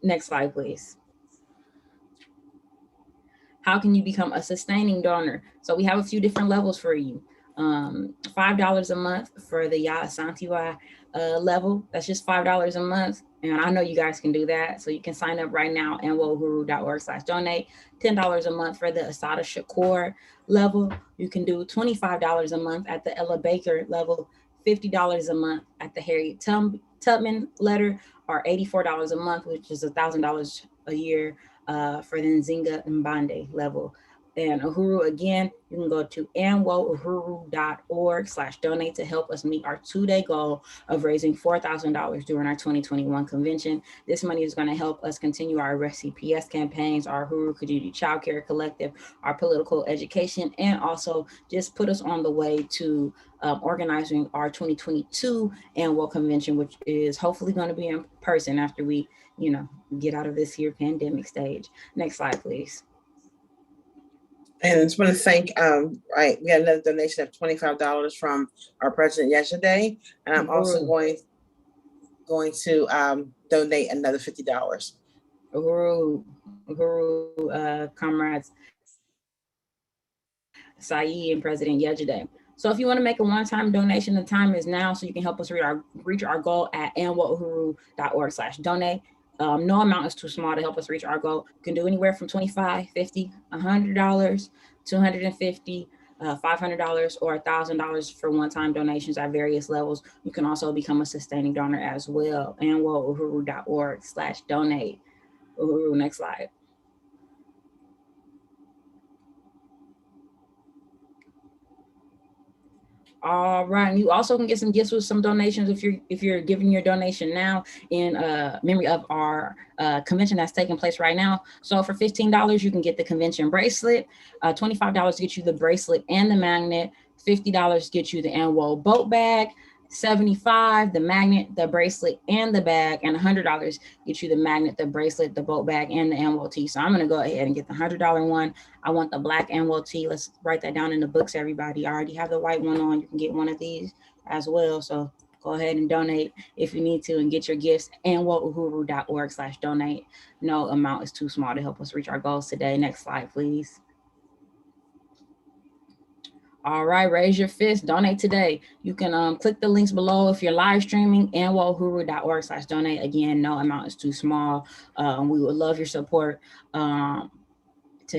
Speaker 4: Next slide, please. How can you become a sustaining donor? So we have a few different levels for you. $5 a month for the Ya Asantewa level. That's just $5 a month. And I know you guys can do that. So you can sign up right now, anwohuru.org/donate. $10 a month for the Asada Shakur level. You can do $25 a month at the Ella Baker level, $50 a month at the Harriet Tubman letter, or $84 a month, which is $1,000 a year for the Nzinga Mbande level. And Uhuru, again, you can go to anwohuru.org/donate to help us meet our 2-day goal of raising $4,000 during our 2021 convention. This money is going to help us continue our ReciPS campaigns, our Uhuru Kijiji Child Care Collective, our political education, and also just put us on the way to organizing our 2022 annual convention, which is hopefully going to be in person after we, get out of this here pandemic stage. Next slide, please.
Speaker 14: And I just want to thank, we got another donation of $25 from our president yesterday. And I'm also going to donate another $50.
Speaker 4: Uhuru, comrades, Saeed and President Yesterday. So if you want to make a one-time donation, the time is now, so you can help us reach our goal at anwohuru.org/donate. No amount is too small to help us reach our goal. You can do anywhere from $25, $50, $100, $250, $500, or $1,000 for one-time donations at various levels. You can also become a sustaining donor as well. anwohuru.org/donate. Uhuru, next slide. All right, and you also can get some gifts with some donations if you're giving your donation now in memory of our convention that's taking place right now. So for $15, you can get the convention bracelet. $25 gets you the bracelet and the magnet. $50 gets you the annual boat bag. $75, the magnet, the bracelet, and the bag, and $100 gets you the magnet, the bracelet, the boat bag, and the annual tee. So I'm gonna go ahead and get the $100 one. I want the black annual tee. Let's write that down in the books, everybody. I already have the white one on. You can get one of these as well. So go ahead and donate if you need to and get your gifts. anwohuru.org/donate. No amount is too small to help us reach our goals today. Next slide, please. All right, raise your fist, donate today. You can click the links below if you're live streaming, anwohuru.org/donate. Again, no amount is too small. We would love your support to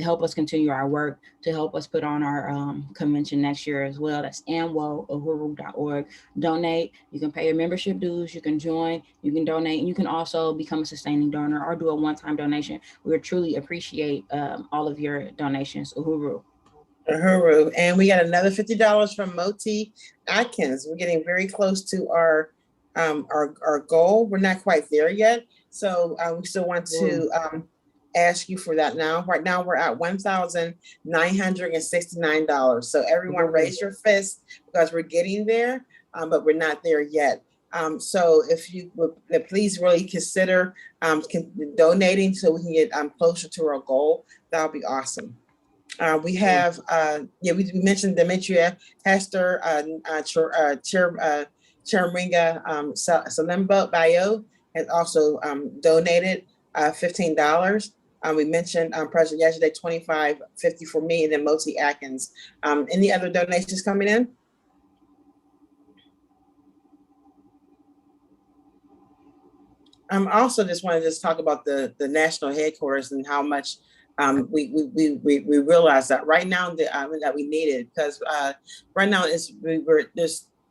Speaker 4: help us continue our work, to help us put on our convention next year as well. That's anwohuru.org. Donate. You can pay your membership dues. You can join. You can donate. And you can also become a sustaining donor or do a one-time donation. We would truly appreciate all of your donations. Uhuru.
Speaker 14: Uhuru. And we got another $50 from Moti Atkins. We're getting very close to our goal. We're not quite there yet. So we still want to ask you for that now. Right now we're at $1,969. So everyone raise your fist because we're getting there, but we're not there yet. So if you would please really consider donating so we can get closer to our goal, that would be awesome. We have, we mentioned Demetria Hester, Chirminga Salemba Bayo has also donated $15. We mentioned President yesterday, $25.50 for me, and then Moti Atkins. Any other donations coming in? Also just want to just talk about the national headquarters and how much we realize that right now that we need it, because right now there's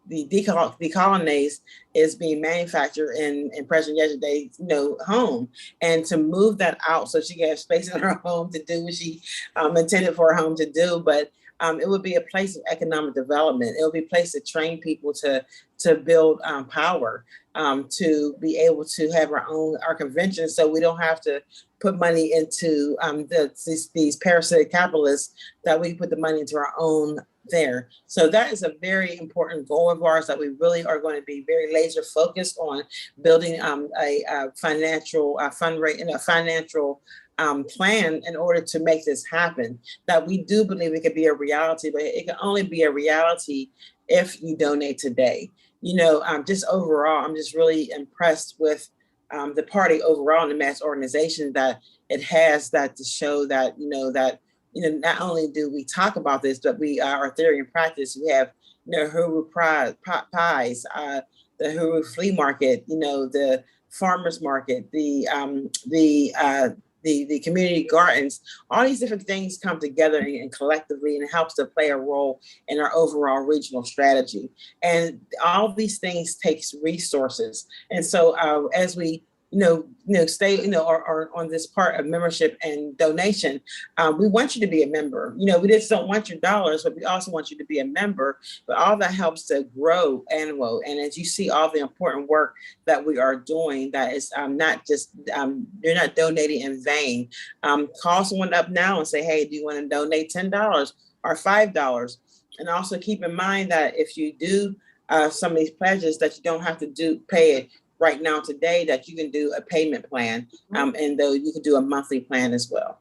Speaker 14: the decolonize is being manufactured in President yesterday's home, and to move that out so she can have space in her home to do what she intended for her home to do, but it would be a place of economic development. It would be a place to train people to build power, to be able to have our conventions, so we don't have to put money into these parasitic capitalists, that we put the money into our own there. So that is a very important goal of ours, that we really are going to be very laser focused on building a financial financial plan in order to make this happen. That we do believe it could be a reality, but it can only be a reality if you donate today. Just overall, I'm just really impressed with the party overall and the mass organization that it has, that to show that, not only do we talk about this, but we our theory and practice. We have, Huru pies, the Huru flea market, the farmers market, the community gardens. All these different things come together and collectively, and it helps to play a role in our overall regional strategy. And all these things takes resources. And so as we stay, or on this part of membership and donation, we want you to be a member. We just don't want your dollars, but we also want you to be a member. But all that helps to grow Anwo. And as you see all the important work that we are doing, that is not just, you're not donating in vain. Call someone up now and say, hey, do you want to donate $10 or $5? And also keep in mind that if you do some of these pledges, that you don't have to pay it right now today, that you can do a payment plan, and though you can do a monthly plan as well.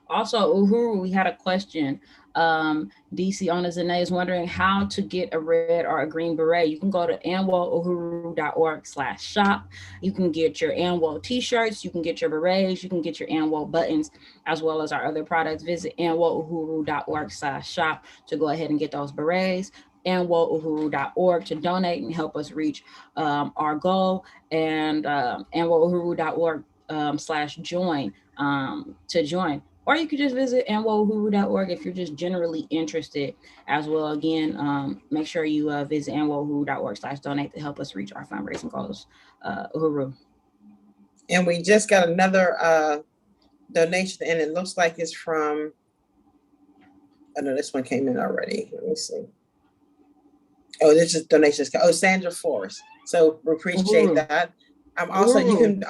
Speaker 4: Also, Uhuru, we had a question. DC owner Zane is wondering how to get a red or a green beret. You can go to anwouhuru.org/shop. You can get your Anwo t-shirts, you can get your berets, you can get your Anwo buttons, as well as our other products. Visit anwouhuru.org/shop to go ahead and get those berets. anwouhuru.org to donate and help us reach our goal, and anwouhuru.org/join to join. Or you could just visit anwouhuru.org if you're just generally interested as well. Again, make sure you visit anwouhuru.org/donate to help us reach our fundraising goals. Uhuru.
Speaker 14: And we just got another donation, and it looks like it's from, oh no, this one came in already. Let me see. Oh, this is donations. Oh, Sandra Forrest. So we appreciate that. Also, you can,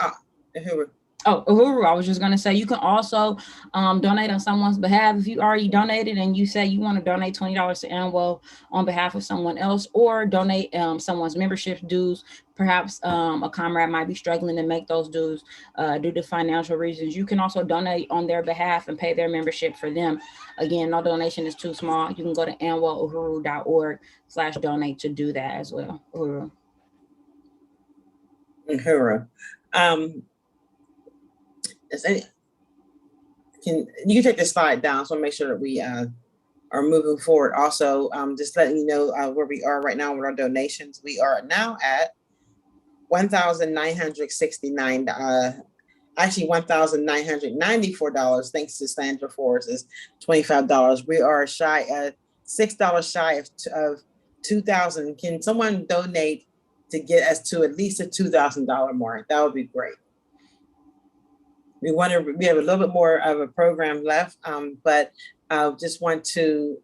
Speaker 14: Uhuru.
Speaker 4: Oh, Uhuru, I was just going to say, you can also donate on someone's behalf. If you already donated and you say you want to donate $20 to Anwo on behalf of someone else, or donate someone's membership dues, perhaps a comrade might be struggling to make those dues due to financial reasons. You can also donate on their behalf and pay their membership for them. Again, no donation is too small. You can go to anwouhuru.org/donate to do that as well. Uhuru.
Speaker 14: Uhuru. You can take the slide down, so make sure that we are moving forward. Also, just letting you know where we are right now with our donations. We are now at $1,969, actually $1,994, thanks to Sandra Forrest's $25. We are shy at $6 shy of 2,000. Can someone donate to get us to at least a $2,000 mark? That would be great. We have a little bit more of a program left, but just want to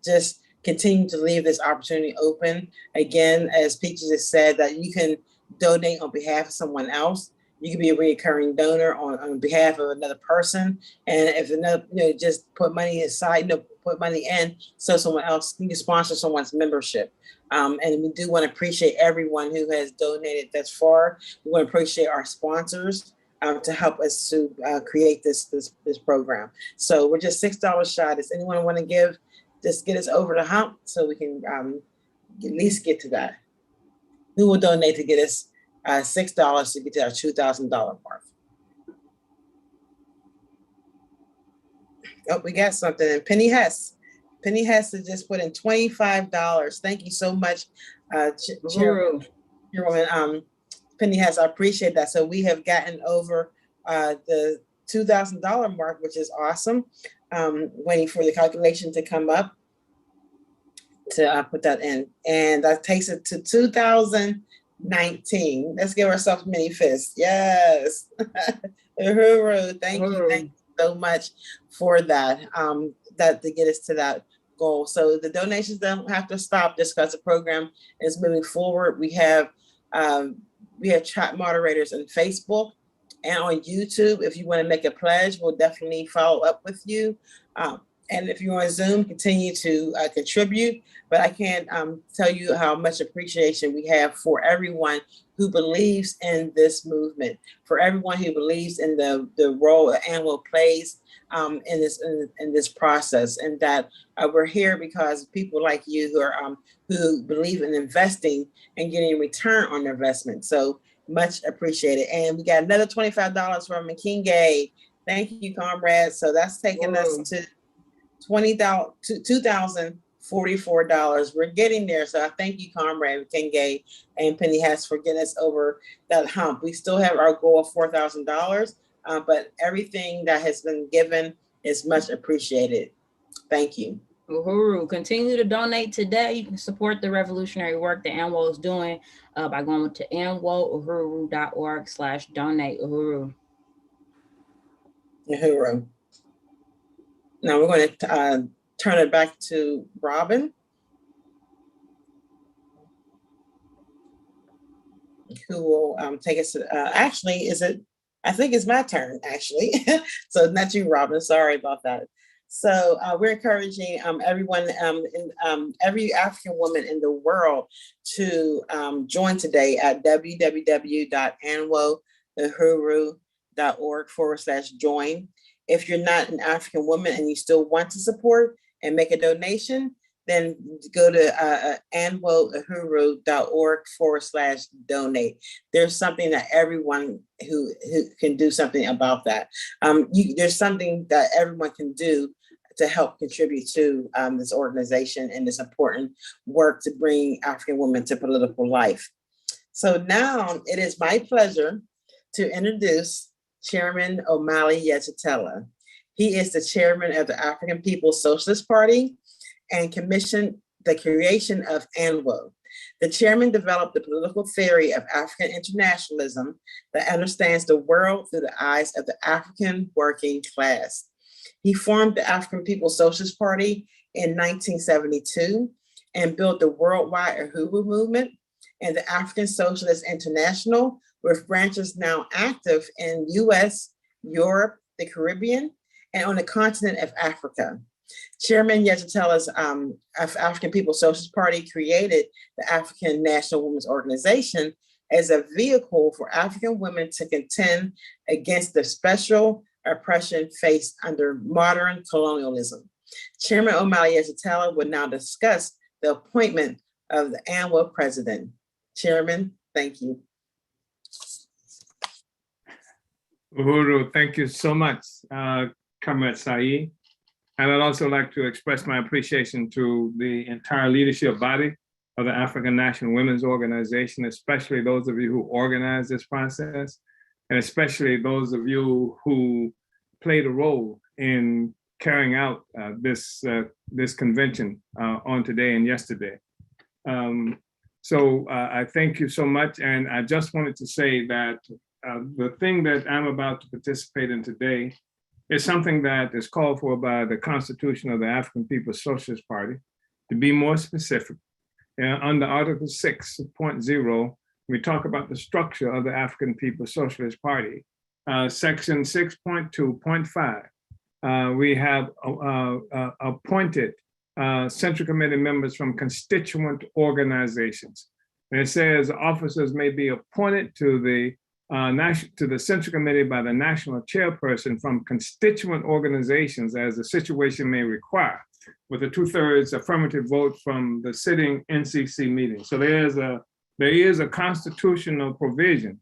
Speaker 14: just continue to leave this opportunity open. Again, as Peaches just said, that you can donate on behalf of someone else. You can be a recurring donor on behalf of another person. And if another, just put money aside, put money in, so someone else, you can sponsor someone's membership. And we do want to appreciate everyone who has donated thus far. We want to appreciate our sponsors to help us to create this program. So we're just $6 shy. Does anyone want to give, just get us over the hump so we can at least get to that? Who will donate to get us $6 to get to our $2,000 mark? Oh, we got something. And Penny Hess has just put in $25. Thank you so much, Chairwoman Penny Hess. I appreciate that. So we have gotten over the $2,000 mark, which is awesome. Waiting for the calculation to come up to put that in. And that takes it to 2019. Let's give ourselves many fists. Yes. Uhuru. Thank you so much for that, that to get us to that goal. So the donations don't have to stop just because the program is moving forward. We have chat moderators on Facebook and on YouTube. If you want to make a pledge, we'll definitely follow up with you. And if you're on Zoom, continue to contribute. But I can't tell you how much appreciation we have for everyone who believes in this movement, for everyone who believes in the role that ANWO plays in this process, and that we're here because people like you who believe in investing and getting return on their investment. So much appreciated. And we got another $25 from Mckinge. Thank you, comrades. So that's taking us to $2,044. We're getting there. So I thank you, Comrade Kenge and Penny Hess, for getting us over that hump. We still have our goal of $4,000, but everything that has been given is much appreciated. Thank you.
Speaker 4: Uhuru, continue to donate today. You can support the revolutionary work that ANWO is doing by going to anwouhuru.org/donate. Uhuru.
Speaker 14: Uhuru. Now we're going to turn it back to Robin, who will take us to, actually, I think it's my turn, actually. So not you, Robin, sorry about that. So we're encouraging everyone, every African woman in the world to join today at www.anwouhuru.org/join. If you're not an African woman and you still want to support and make a donation, then go to anwouhuru.org/donate. There's something that everyone who can do something about that. There's something that everyone can do to help contribute to this organization and this important work to bring African women to political life. So now it is my pleasure to introduce Chairman Omali Yeshitela. He is the chairman of the African People's Socialist Party and commissioned the creation of ANWO. The chairman developed the political theory of African internationalism that understands the world through the eyes of the African working class. He formed the African People's Socialist Party in 1972 and built the worldwide Uhuru movement and the African Socialist International, with branches now active in US, Europe, the Caribbean, and on the continent of Africa. Chairman Yeshitela's African People's Socialist Party created the African National Women's Organization as a vehicle for African women to contend against the special oppression faced under modern colonialism. Chairman Omali Yeshitela will now discuss the appointment of the ANWO president. Chairman, thank you.
Speaker 21: Uhuru, thank you so much, Comrade Saeed. And I'd also like to express my appreciation to the entire leadership body of the African National Women's Organization, especially those of you who organized this process, and especially those of you who played a role in carrying out this convention on today and yesterday. So I thank you so much. And I just wanted to say that the thing that I'm about to participate in today is something that is called for by the Constitution of the African People's Socialist Party. To be more specific, under Article 6.0, we talk about the structure of the African People's Socialist Party. Section 6.2.5, we have appointed Central Committee members from constituent organizations. And it says officers may be appointed to the Central Committee by the national chairperson from constituent organizations as the situation may require, with a 2/3 affirmative vote from the sitting NCC meeting. So there is a constitutional provision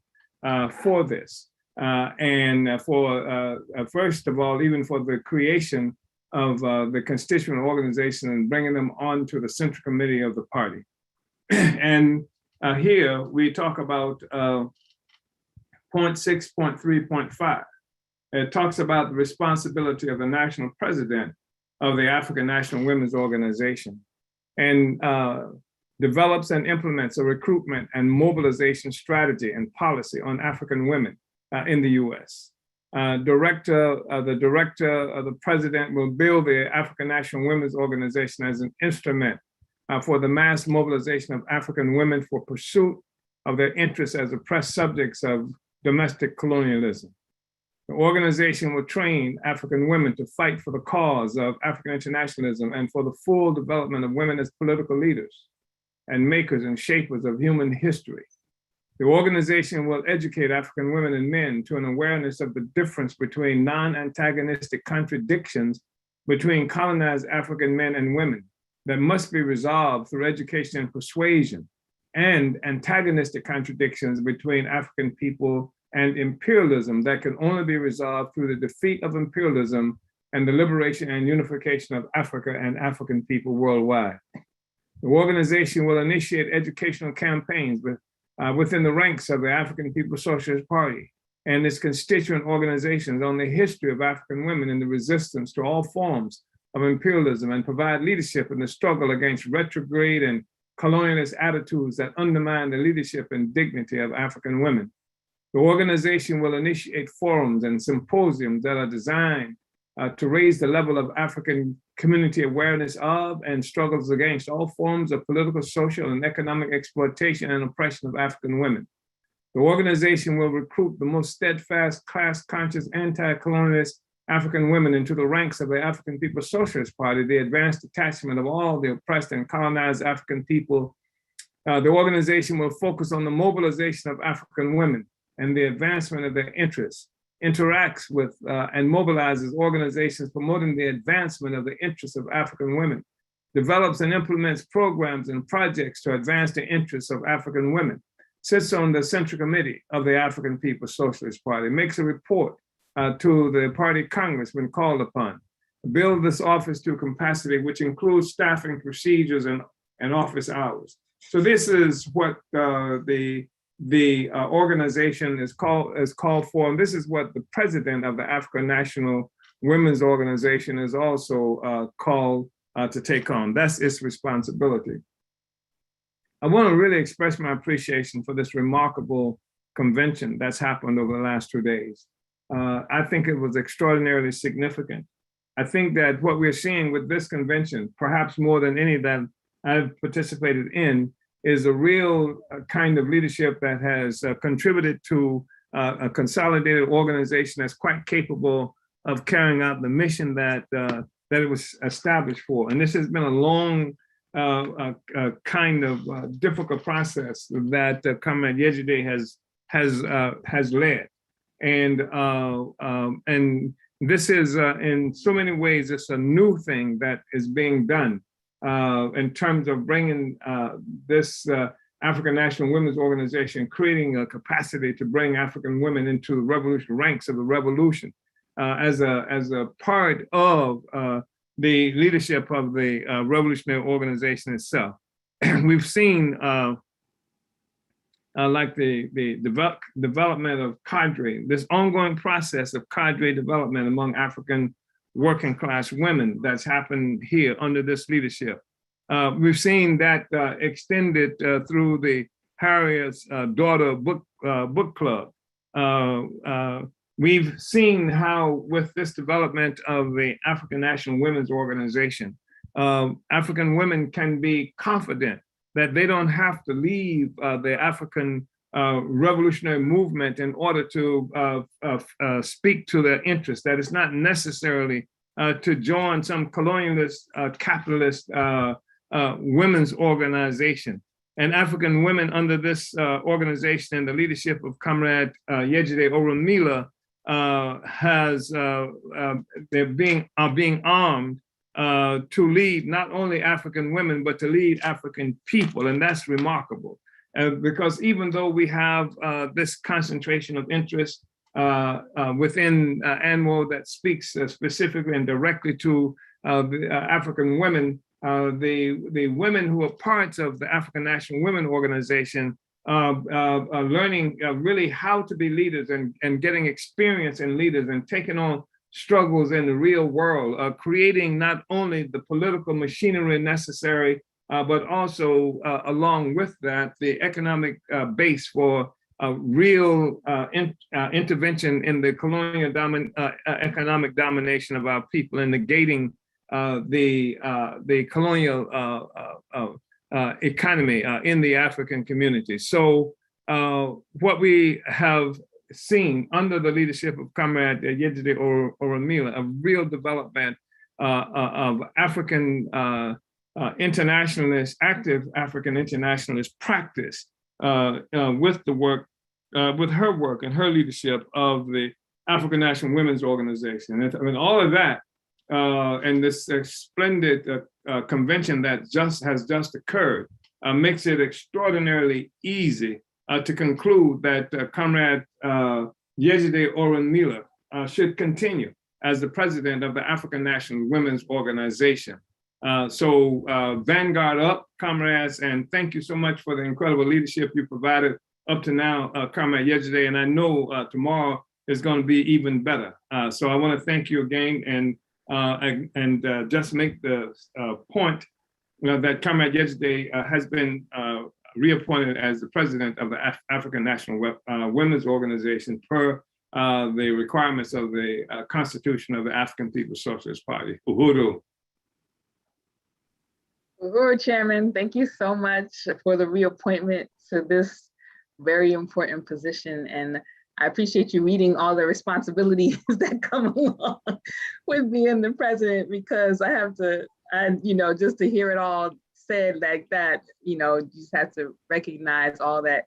Speaker 21: for this. And for, first of all, even for the creation of the constituent organization and bringing them onto the Central Committee of the party. And here we talk about 0.6.3.5. It talks about the responsibility of the national president of the African National Women's Organization, and develops and implements a recruitment and mobilization strategy and policy on African women in the US. The director of the president will build the African National Women's Organization as an instrument for the mass mobilization of African women for pursuit of their interests as oppressed subjects of domestic colonialism. The organization will train African women to fight for the cause of African internationalism and for the full development of women as political leaders and makers and shapers of human history. The organization will educate African women and men to an awareness of the difference between non-antagonistic contradictions between colonized African men and women that must be resolved through education and persuasion, and antagonistic contradictions between African people and imperialism that can only be resolved through the defeat of imperialism and the liberation and unification of Africa and African people worldwide. The organization will initiate educational campaigns within the ranks of the African People's Socialist Party and its constituent organizations on the history of African women in the resistance to all forms of imperialism, and provide leadership in the struggle against retrograde and colonialist attitudes that undermine the leadership and dignity of African women. The organization will initiate forums and symposiums that are designed to raise the level of African community awareness of and struggles against all forms of political, social, and economic exploitation and oppression of African women. The organization will recruit the most steadfast, class-conscious, anti-colonialist African women into the ranks of the African People's Socialist Party, the advanced detachment of all the oppressed and colonized African people. The organization will focus on the mobilization of African women and the advancement of their interests, interacts with and mobilizes organizations promoting the advancement of the interests of African women, develops and implements programs and projects to advance the interests of African women, sits on the Central Committee of the African People's Socialist Party, makes a report to the party Congress when called upon, build this office to capacity, which includes staffing procedures and office hours. So this is what the organization is called for, and this is what the president of the African National Women's Organization is also called to take on. That's its responsibility. I want to really express my appreciation for this remarkable convention that's happened over the last 2 days. I think it was extraordinarily significant. I think that what we're seeing with this convention, perhaps more than any that I've participated in, is a real kind of leadership that has contributed to a consolidated organization that's quite capable of carrying out the mission that it was established for. And this has been a long kind of difficult process that Comrade Yejide has led. And this is, in so many ways, it's a new thing that is being done in terms of bringing this African National Women's Organization, creating a capacity to bring African women into the revolution ranks of the revolution as a part of the leadership of the revolutionary organization itself. We've seen like the development of cadre, this ongoing process of cadre development among African working class women that's happened here under this leadership. We've seen that extended through the Harriet's Daughter Book Club. We've seen how with this development of the African National Women's Organization, African women can be confident that they don't have to leave the African revolutionary movement in order to speak to their interests, that it's not necessarily to join some colonialist, capitalist women's organization. And African women under this organization and the leadership of Comrade Yejide Orunmila are being armed to lead not only African women, but to lead African people. And that's remarkable. Because even though we have this concentration of interest within ANWO that speaks specifically and directly to the African women, the women who are parts of the African National Women Organization are learning really how to be leaders and getting experience in leaders and taking on struggles in the real world, creating not only the political machinery necessary, but also along with that, the economic base for real intervention in the colonial economic domination of our people and negating the colonial economy in the African community. So what we have seen under the leadership of Comrade Yejide Orunmila, a real development of African internationalist, active African internationalist practice with the work, with her work and her leadership of the African National Women's Organization. And I mean, all of that and this splendid convention that has just occurred makes it extraordinarily easy to conclude that Comrade Yejide Orunmila should continue as the president of the African National Women's Organization. So vanguard up, comrades, and thank you so much for the incredible leadership you provided up to now, Comrade Yejide, and I know tomorrow is going to be even better. So I want to thank you again and just make the point that Comrade Yejide has been reappointed as the president of the African National Women's Organization per the requirements of the Constitution of the African People's Socialist Party. Uhuru.
Speaker 9: Uhuru, Chairman, thank you so much for the reappointment to this very important position. And I appreciate you reading all the responsibilities that come along with being the president, because I have to, just to hear it all said like that, you just have to recognize all that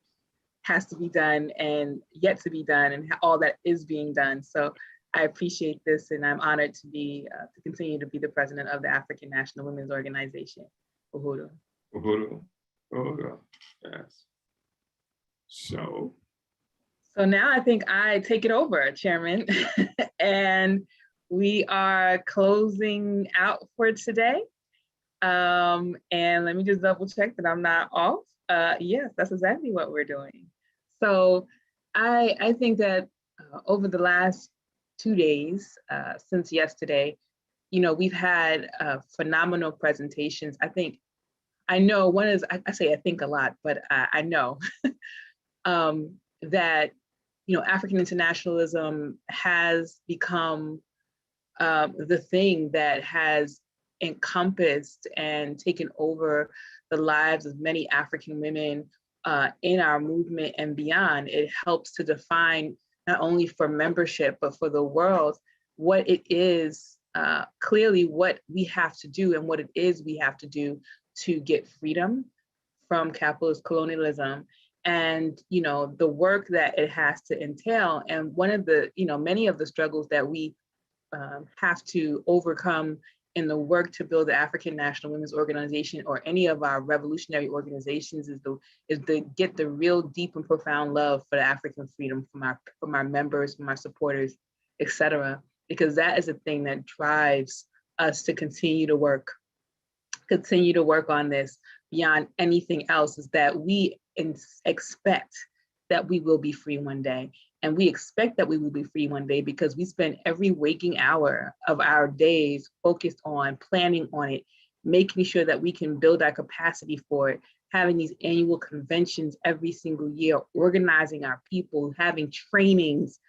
Speaker 9: has to be done and yet to be done and all that is being done. So I appreciate this, and I'm honored to be to continue to be the president of the African National Women's Organization. Uhuru.
Speaker 21: Uhuru. Uhuru. Yes. So
Speaker 9: now I think I take it over, Chairman, and we are closing out for today. And let me just double check that I'm not off. Yes, that's exactly what we're doing. So I think that over the last 2 days, since yesterday, we've had phenomenal presentations. I know one is, I say I think a lot, but I know that, African internationalism has become the thing that has encompassed and taken over the lives of many African women in our movement and beyond. It helps to define not only for membership, but for the world, what it is, clearly what we have to do and what it is we have to do to get freedom from capitalist colonialism and, the work that it has to entail. And one of the, many of the struggles that we have to overcome in the work to build the African National Women's Organization or any of our revolutionary organizations is to get the real deep and profound love for the African freedom from our members, from our supporters, et cetera, because that is the thing that drives us to continue to work on this beyond anything else, is that we expect that we will be free one day. And we expect that we will be free one day because we spend every waking hour of our days focused on planning on it, making sure that we can build our capacity for it, having these annual conventions every single year, organizing our people, having trainings,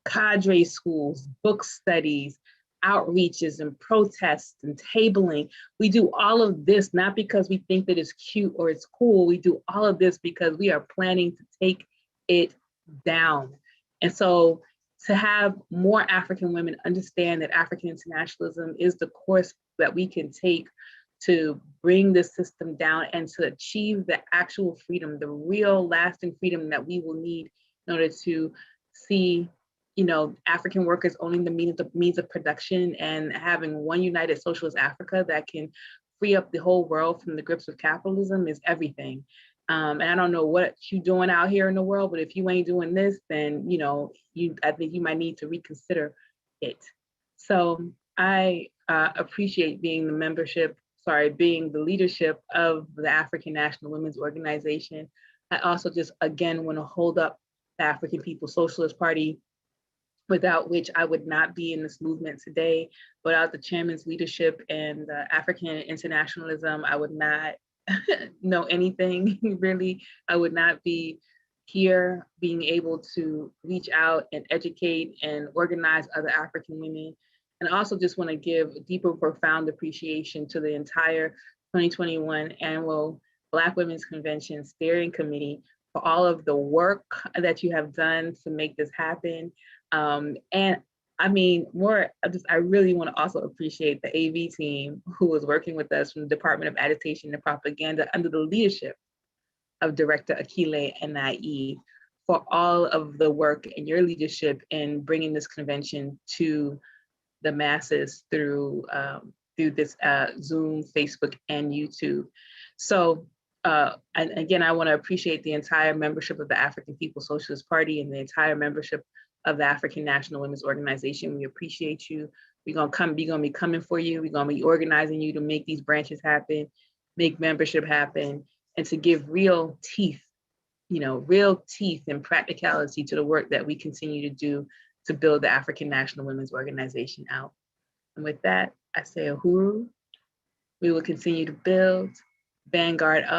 Speaker 9: cadre schools, book studies, outreaches and protests and tabling. We do all of this not because we think that it's cute or it's cool. We do all of this because we are planning to take it down. And so to have more African women understand that African internationalism is the course that we can take to bring this system down and to achieve the actual freedom, the real lasting freedom that we will need in order to see, you know, African workers owning the means of production and having one united socialist Africa that can free up the whole world from the grips of capitalism is everything. And I don't know what you're doing out here in the world, but if you ain't doing this, then, you know, I think you might need to reconsider it. So I appreciate being the leadership of the African National Women's Organization. I also just, again, want to hold up the African People's Socialist Party, without which I would not be in this movement today. Without the chairman's leadership and African internationalism, I would not know anything, really. I would not be here being able to reach out and educate and organize other African women. And I also just want to give a deeper, profound appreciation to the entire 2021 annual Black Women's Convention Steering Committee for all of the work that you have done to make this happen. And I mean, I really want to also appreciate the AV team who was working with us from the Department of Agitation and Propaganda under the leadership of Director Akile and Naive for all of the work and your leadership in bringing this convention to the masses through this Zoom, Facebook, and YouTube. So, and again, I want to appreciate the entire membership of the African People's Socialist Party and the entire membership of the African National Women's Organization. We appreciate you. We're gonna be coming for you. We're gonna be organizing you to make these branches happen, make membership happen, and to give real teeth, real teeth and practicality to the work that we continue to do to build the African National Women's Organization out. And with that, I say Uhuru. We will continue to build, vanguard up.